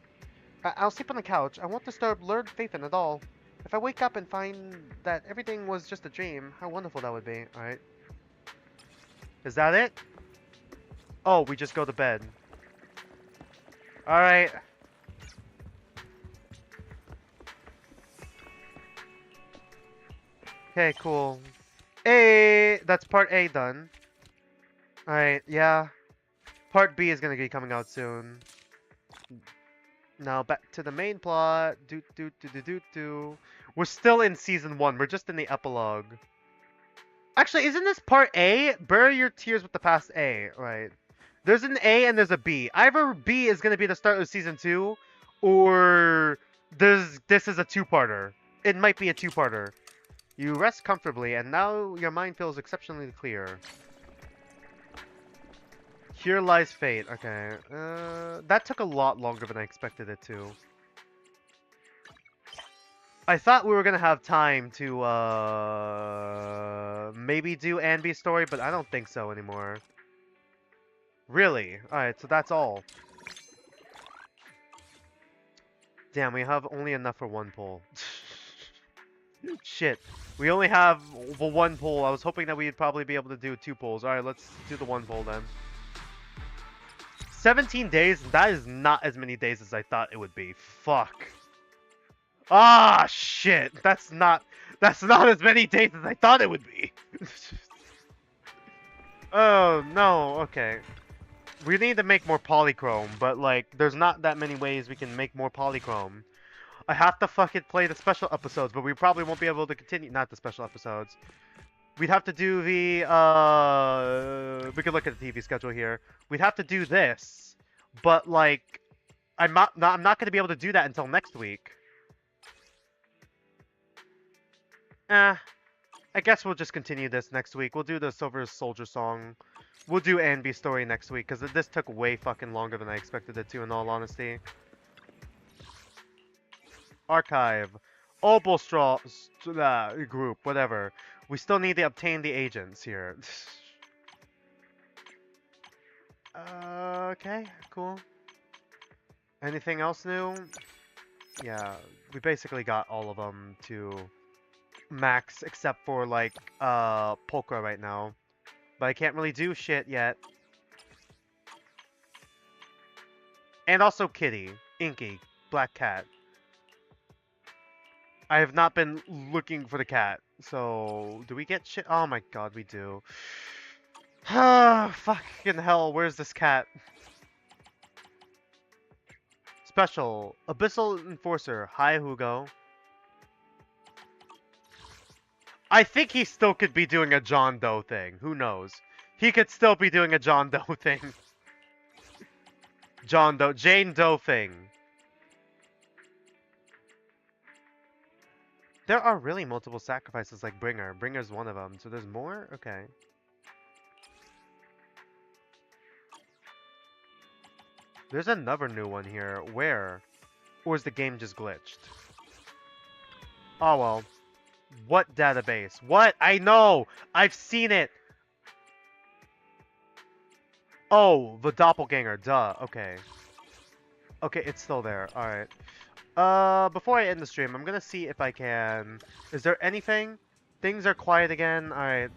I'll sleep on the couch. I won't disturb Lord Fafen at all. If I wake up and find that everything was just a dream, how wonderful that would be. Alright. Is that it? Oh, we just go to bed. Alright. Okay, cool. A, that's part A done. Alright, yeah. Part B is gonna be coming out soon. Now back to the main plot. We're still in season 1. We're just in the epilogue. Actually, isn't this part A? Bury your tears with the past A. Right. There's an A and there's a B. Either B is gonna be the start of season 2, or this is a two-parter. It might be a two-parter. You rest comfortably, and now your mind feels exceptionally clear. Here lies fate. Okay. That took a lot longer than I expected it to. I thought we were gonna have time to, maybe do Anby's story, but I don't think so anymore. Really? Alright, so that's all. Damn, we have only enough for one poll. Shit. We only have the one poll. I was hoping that we'd probably be able to do 2 polls. Alright, let's do the one poll then. 17 days? That is not as many days as I thought it would be. Fuck. Ah, shit. That's not as many days as I thought it would be. Oh, no. Okay. We need to make more polychrome, but, like, there's not that many ways we can make more polychrome. I have to fucking play the special episodes, but we probably won't be able to continue. Not the special episodes. We'd have to do the, we could look at the TV schedule here. We'd have to do this, but, like, I'm not going to be able to do that until next week. I guess we'll just continue this next week. We'll do the Silver Soldier song. We'll do Anby's story next week, because this took way fucking longer than I expected it to, in all honesty. Archive. Opalstraw group, whatever. We still need to obtain the agents here. Okay, cool. Anything else new? Yeah, we basically got all of them to max, except for, like, Polka right now. But I can't really do shit yet. And also Kitty. Inky. Black cat. I have not been looking for the cat. So, do we get shit? Oh my god, we do. Ah, fucking hell, where's this cat? Special. Abyssal Enforcer. Hi, Hugo. I think he still could be doing a John Doe thing. Who knows? He could still be doing a John Doe thing. John Doe. Jane Doe thing. There are really multiple sacrifices like Bringer. Bringer's one of them. So there's more? Okay. There's another new one here. Where? Or is the game just glitched? Oh well. What database? What? I know! I've seen it! Oh, the doppelganger. Duh. Okay. Okay, it's still there. Alright. Before I end the stream, I'm gonna see if I can... Is there anything? Things are quiet again. Alright.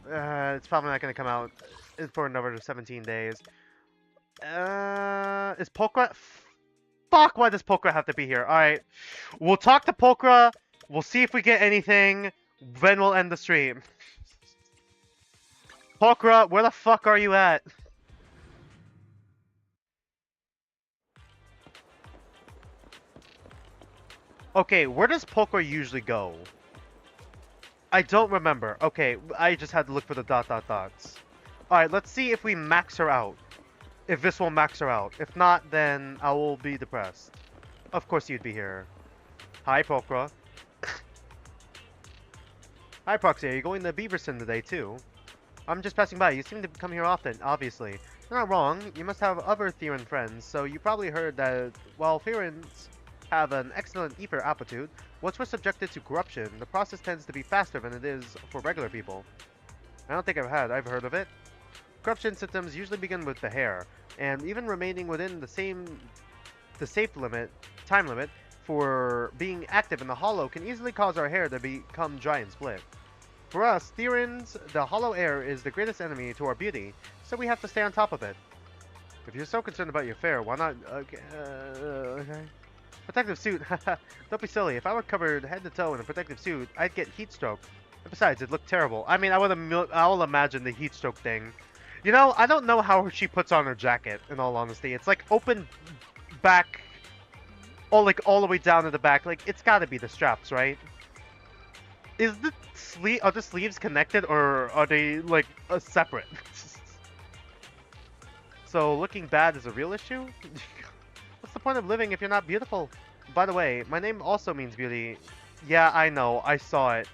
It's probably not gonna come out for another 17 days. Is Pokra... Fuck, why does Pokra have to be here? Alright. We'll talk to Pokra. We'll see if we get anything. Then we'll end the stream. Pokra, where the fuck are you at? Okay, where does Pokra usually go? I don't remember. Okay, I just had to look for the dots. Alright, let's see if we max her out. If this will max her out. If not, then I will be depressed. Of course you'd be here. Hi, Pokra. Hi, Proxy. Are you going to Beaverson today, too? I'm just passing by. You seem to come here often, obviously. You're not wrong. You must have other Theron friends, so you probably heard that while Therons have an excellent ether aptitude, once we're subjected to corruption, the process tends to be faster than it is for regular people. I don't think I've heard of it. Corruption symptoms usually begin with the hair, and even remaining within the time limit for being active in the hollow can easily cause our hair to become dry and split. For us, Therons, the hollow air is the greatest enemy to our beauty, so we have to stay on top of it. If you're so concerned about your hair, why not... Okay. Protective suit, don't be silly. If I were covered head to toe in a protective suit, I'd get heat stroke. And besides, it'd look terrible. I mean, I will imagine the heat stroke thing. You know, I don't know how she puts on her jacket, in all honesty. It's like open back, all the way down to the back. Like, it's gotta be the straps, right? Are the sleeves connected, or are they, like, separate? So, looking bad is a real issue? What's the point of living if you're not beautiful? By the way, my name also means beauty. Yeah, I know. I saw it.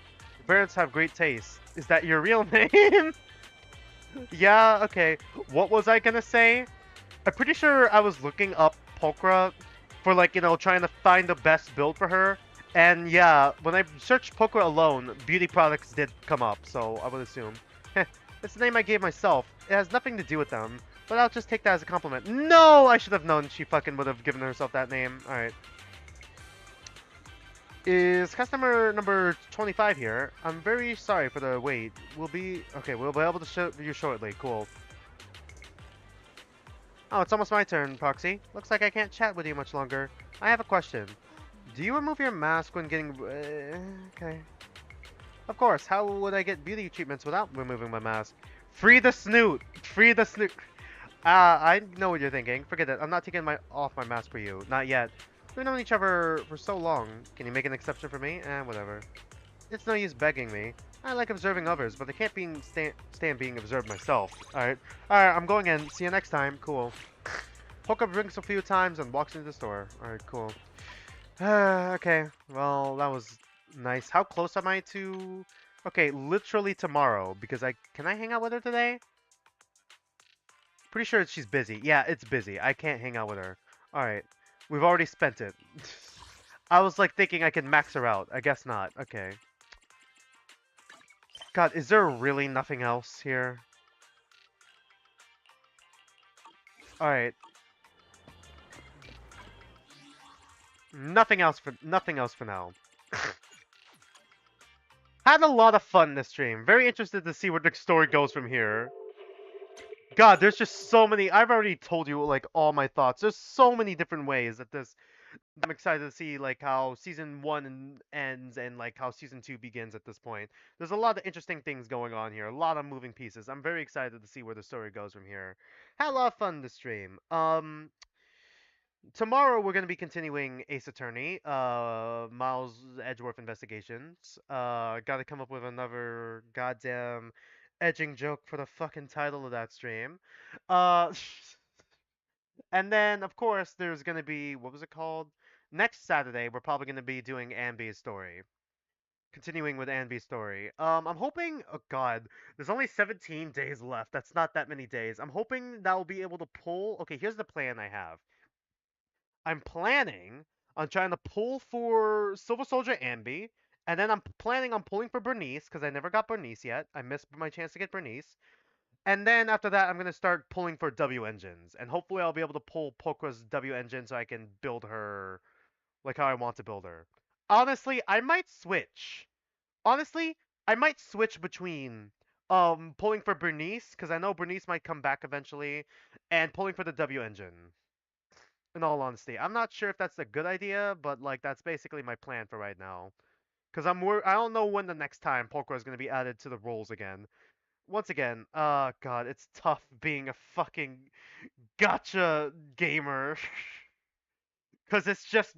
Parents have great taste. Is that your real name? Yeah, okay. What was I gonna say? I'm pretty sure I was looking up Pokra for, like, you know, trying to find the best build for her. And yeah, when I searched Pokra alone, beauty products did come up, so I would assume. It's the name I gave myself. It has nothing to do with them, but I'll just take that as a compliment. No! I should have known she fucking would have given herself that name. Alright. Is customer number 25 here? I'm very sorry for the wait. We'll be able to show you shortly. Cool. Oh, it's almost my turn, Proxy. Looks like I can't chat with you much longer. I have a question. Do you remove your mask when getting... okay. Of course, how would I get beauty treatments without removing my mask? Free the snoot! Free the snoot! I know what you're thinking. Forget it. I'm not taking off my mask for you. Not yet. We've known each other for so long. Can you make an exception for me? Whatever. It's no use begging me. I like observing others, but I can't stand being observed myself. Alright. Alright, I'm going in. See you next time. Cool. Poker drinks a few times and walks into the store. Alright, cool. Okay, well, that was nice. How close am I to... Okay, literally tomorrow, because Can I hang out with her today? Pretty sure she's busy. Yeah, it's busy. I can't hang out with her. Alright, we've already spent it. I was, like, thinking I could max her out. I guess not. Okay. God, is there really nothing else here? Alright. Nothing else for now. Had a lot of fun this stream. Very interested to see where the story goes from here. God, there's just so many. I've already told you, like, all my thoughts. There's so many different ways that this... I'm excited to see, like, how Season 1 ends and, like, how Season 2 begins at this point. There's a lot of interesting things going on here. A lot of moving pieces. I'm very excited to see where the story goes from here. Had a lot of fun this stream. Tomorrow we're going to be continuing Ace Attorney, Miles Edgeworth Investigations. Got to come up with another goddamn edging joke for the fucking title of that stream. And then, of course, there's going to be, what was it called? Next Saturday, we're probably going to be doing Anby's story. Continuing with Anby's story. I'm hoping, oh god, there's only 17 days left. That's not that many days. I'm hoping that I'll be able to pull, okay, here's the plan I have. I'm planning on trying to pull for Silver Soldier Ambi, and then I'm planning on pulling for Bernice because I never got Bernice yet. I missed my chance to get Bernice. And then after that, I'm gonna start pulling for W engines, and hopefully I'll be able to pull Polkra's W engine so I can build her like how I want to build her. Honestly, I might switch. Honestly, I might switch between pulling for Bernice because I know Bernice might come back eventually, and pulling for the W engine. In all honesty, I'm not sure if that's a good idea, but like that's basically my plan for right now. Because I don't know when the next time Polkra is gonna be added to the rolls again. Once again, god, it's tough being a fucking gotcha gamer. Because it's just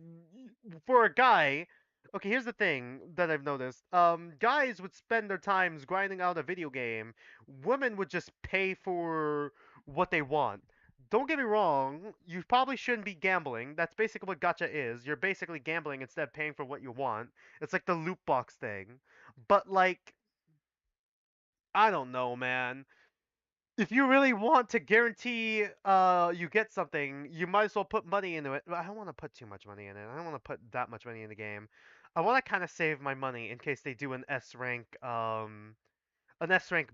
for a guy. Okay, here's the thing that I've noticed. Guys would spend their times grinding out a video game. Women would just pay for what they want. Don't get me wrong, you probably shouldn't be gambling. That's basically what gacha is. You're basically gambling instead of paying for what you want. It's like the loot box thing. But like, I don't know, man. If you really want to guarantee you get something, you might as well put money into it. But I don't want to put too much money in it. I don't want to put that much money in the game. I want to kind of save my money in case they do an S rank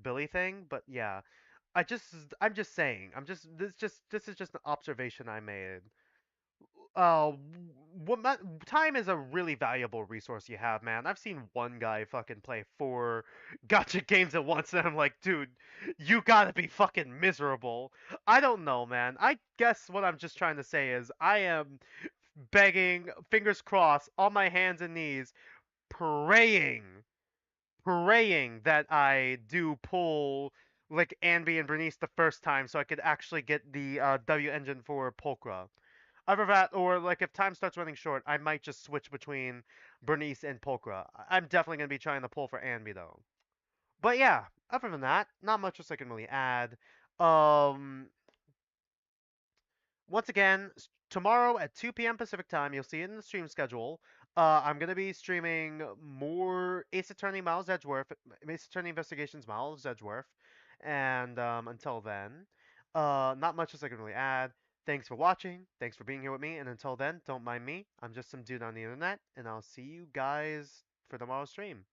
Billy thing. But yeah, I'm just saying. This is just an observation I made. uh Time is a really valuable resource you have, man. I've seen one guy fucking play 4 gotcha games at once, and I'm like, dude, you gotta be fucking miserable. I don't know, man. I guess what I'm just trying to say is I am begging, fingers crossed, on my hands and knees, praying, praying that I do pull like Anby and Bernice the first time so I could actually get the W engine for Polkra. Other than that, or like if time starts running short, I might just switch between Bernice and Polkra. I'm definitely gonna be trying to pull for Anby though. But yeah, other than that, not much else I can really add. Um, Once again, tomorrow at 2 p.m. Pacific time, you'll see it in the stream schedule. I'm gonna be streaming more Ace Attorney Miles Edgeworth, Ace Attorney Investigations Miles Edgeworth, and until then, not much else I can really add. Thanks for watching. Thanks for being here with me. And until then, don't mind me. I'm just some dude on the internet, and I'll see you guys for tomorrow's stream.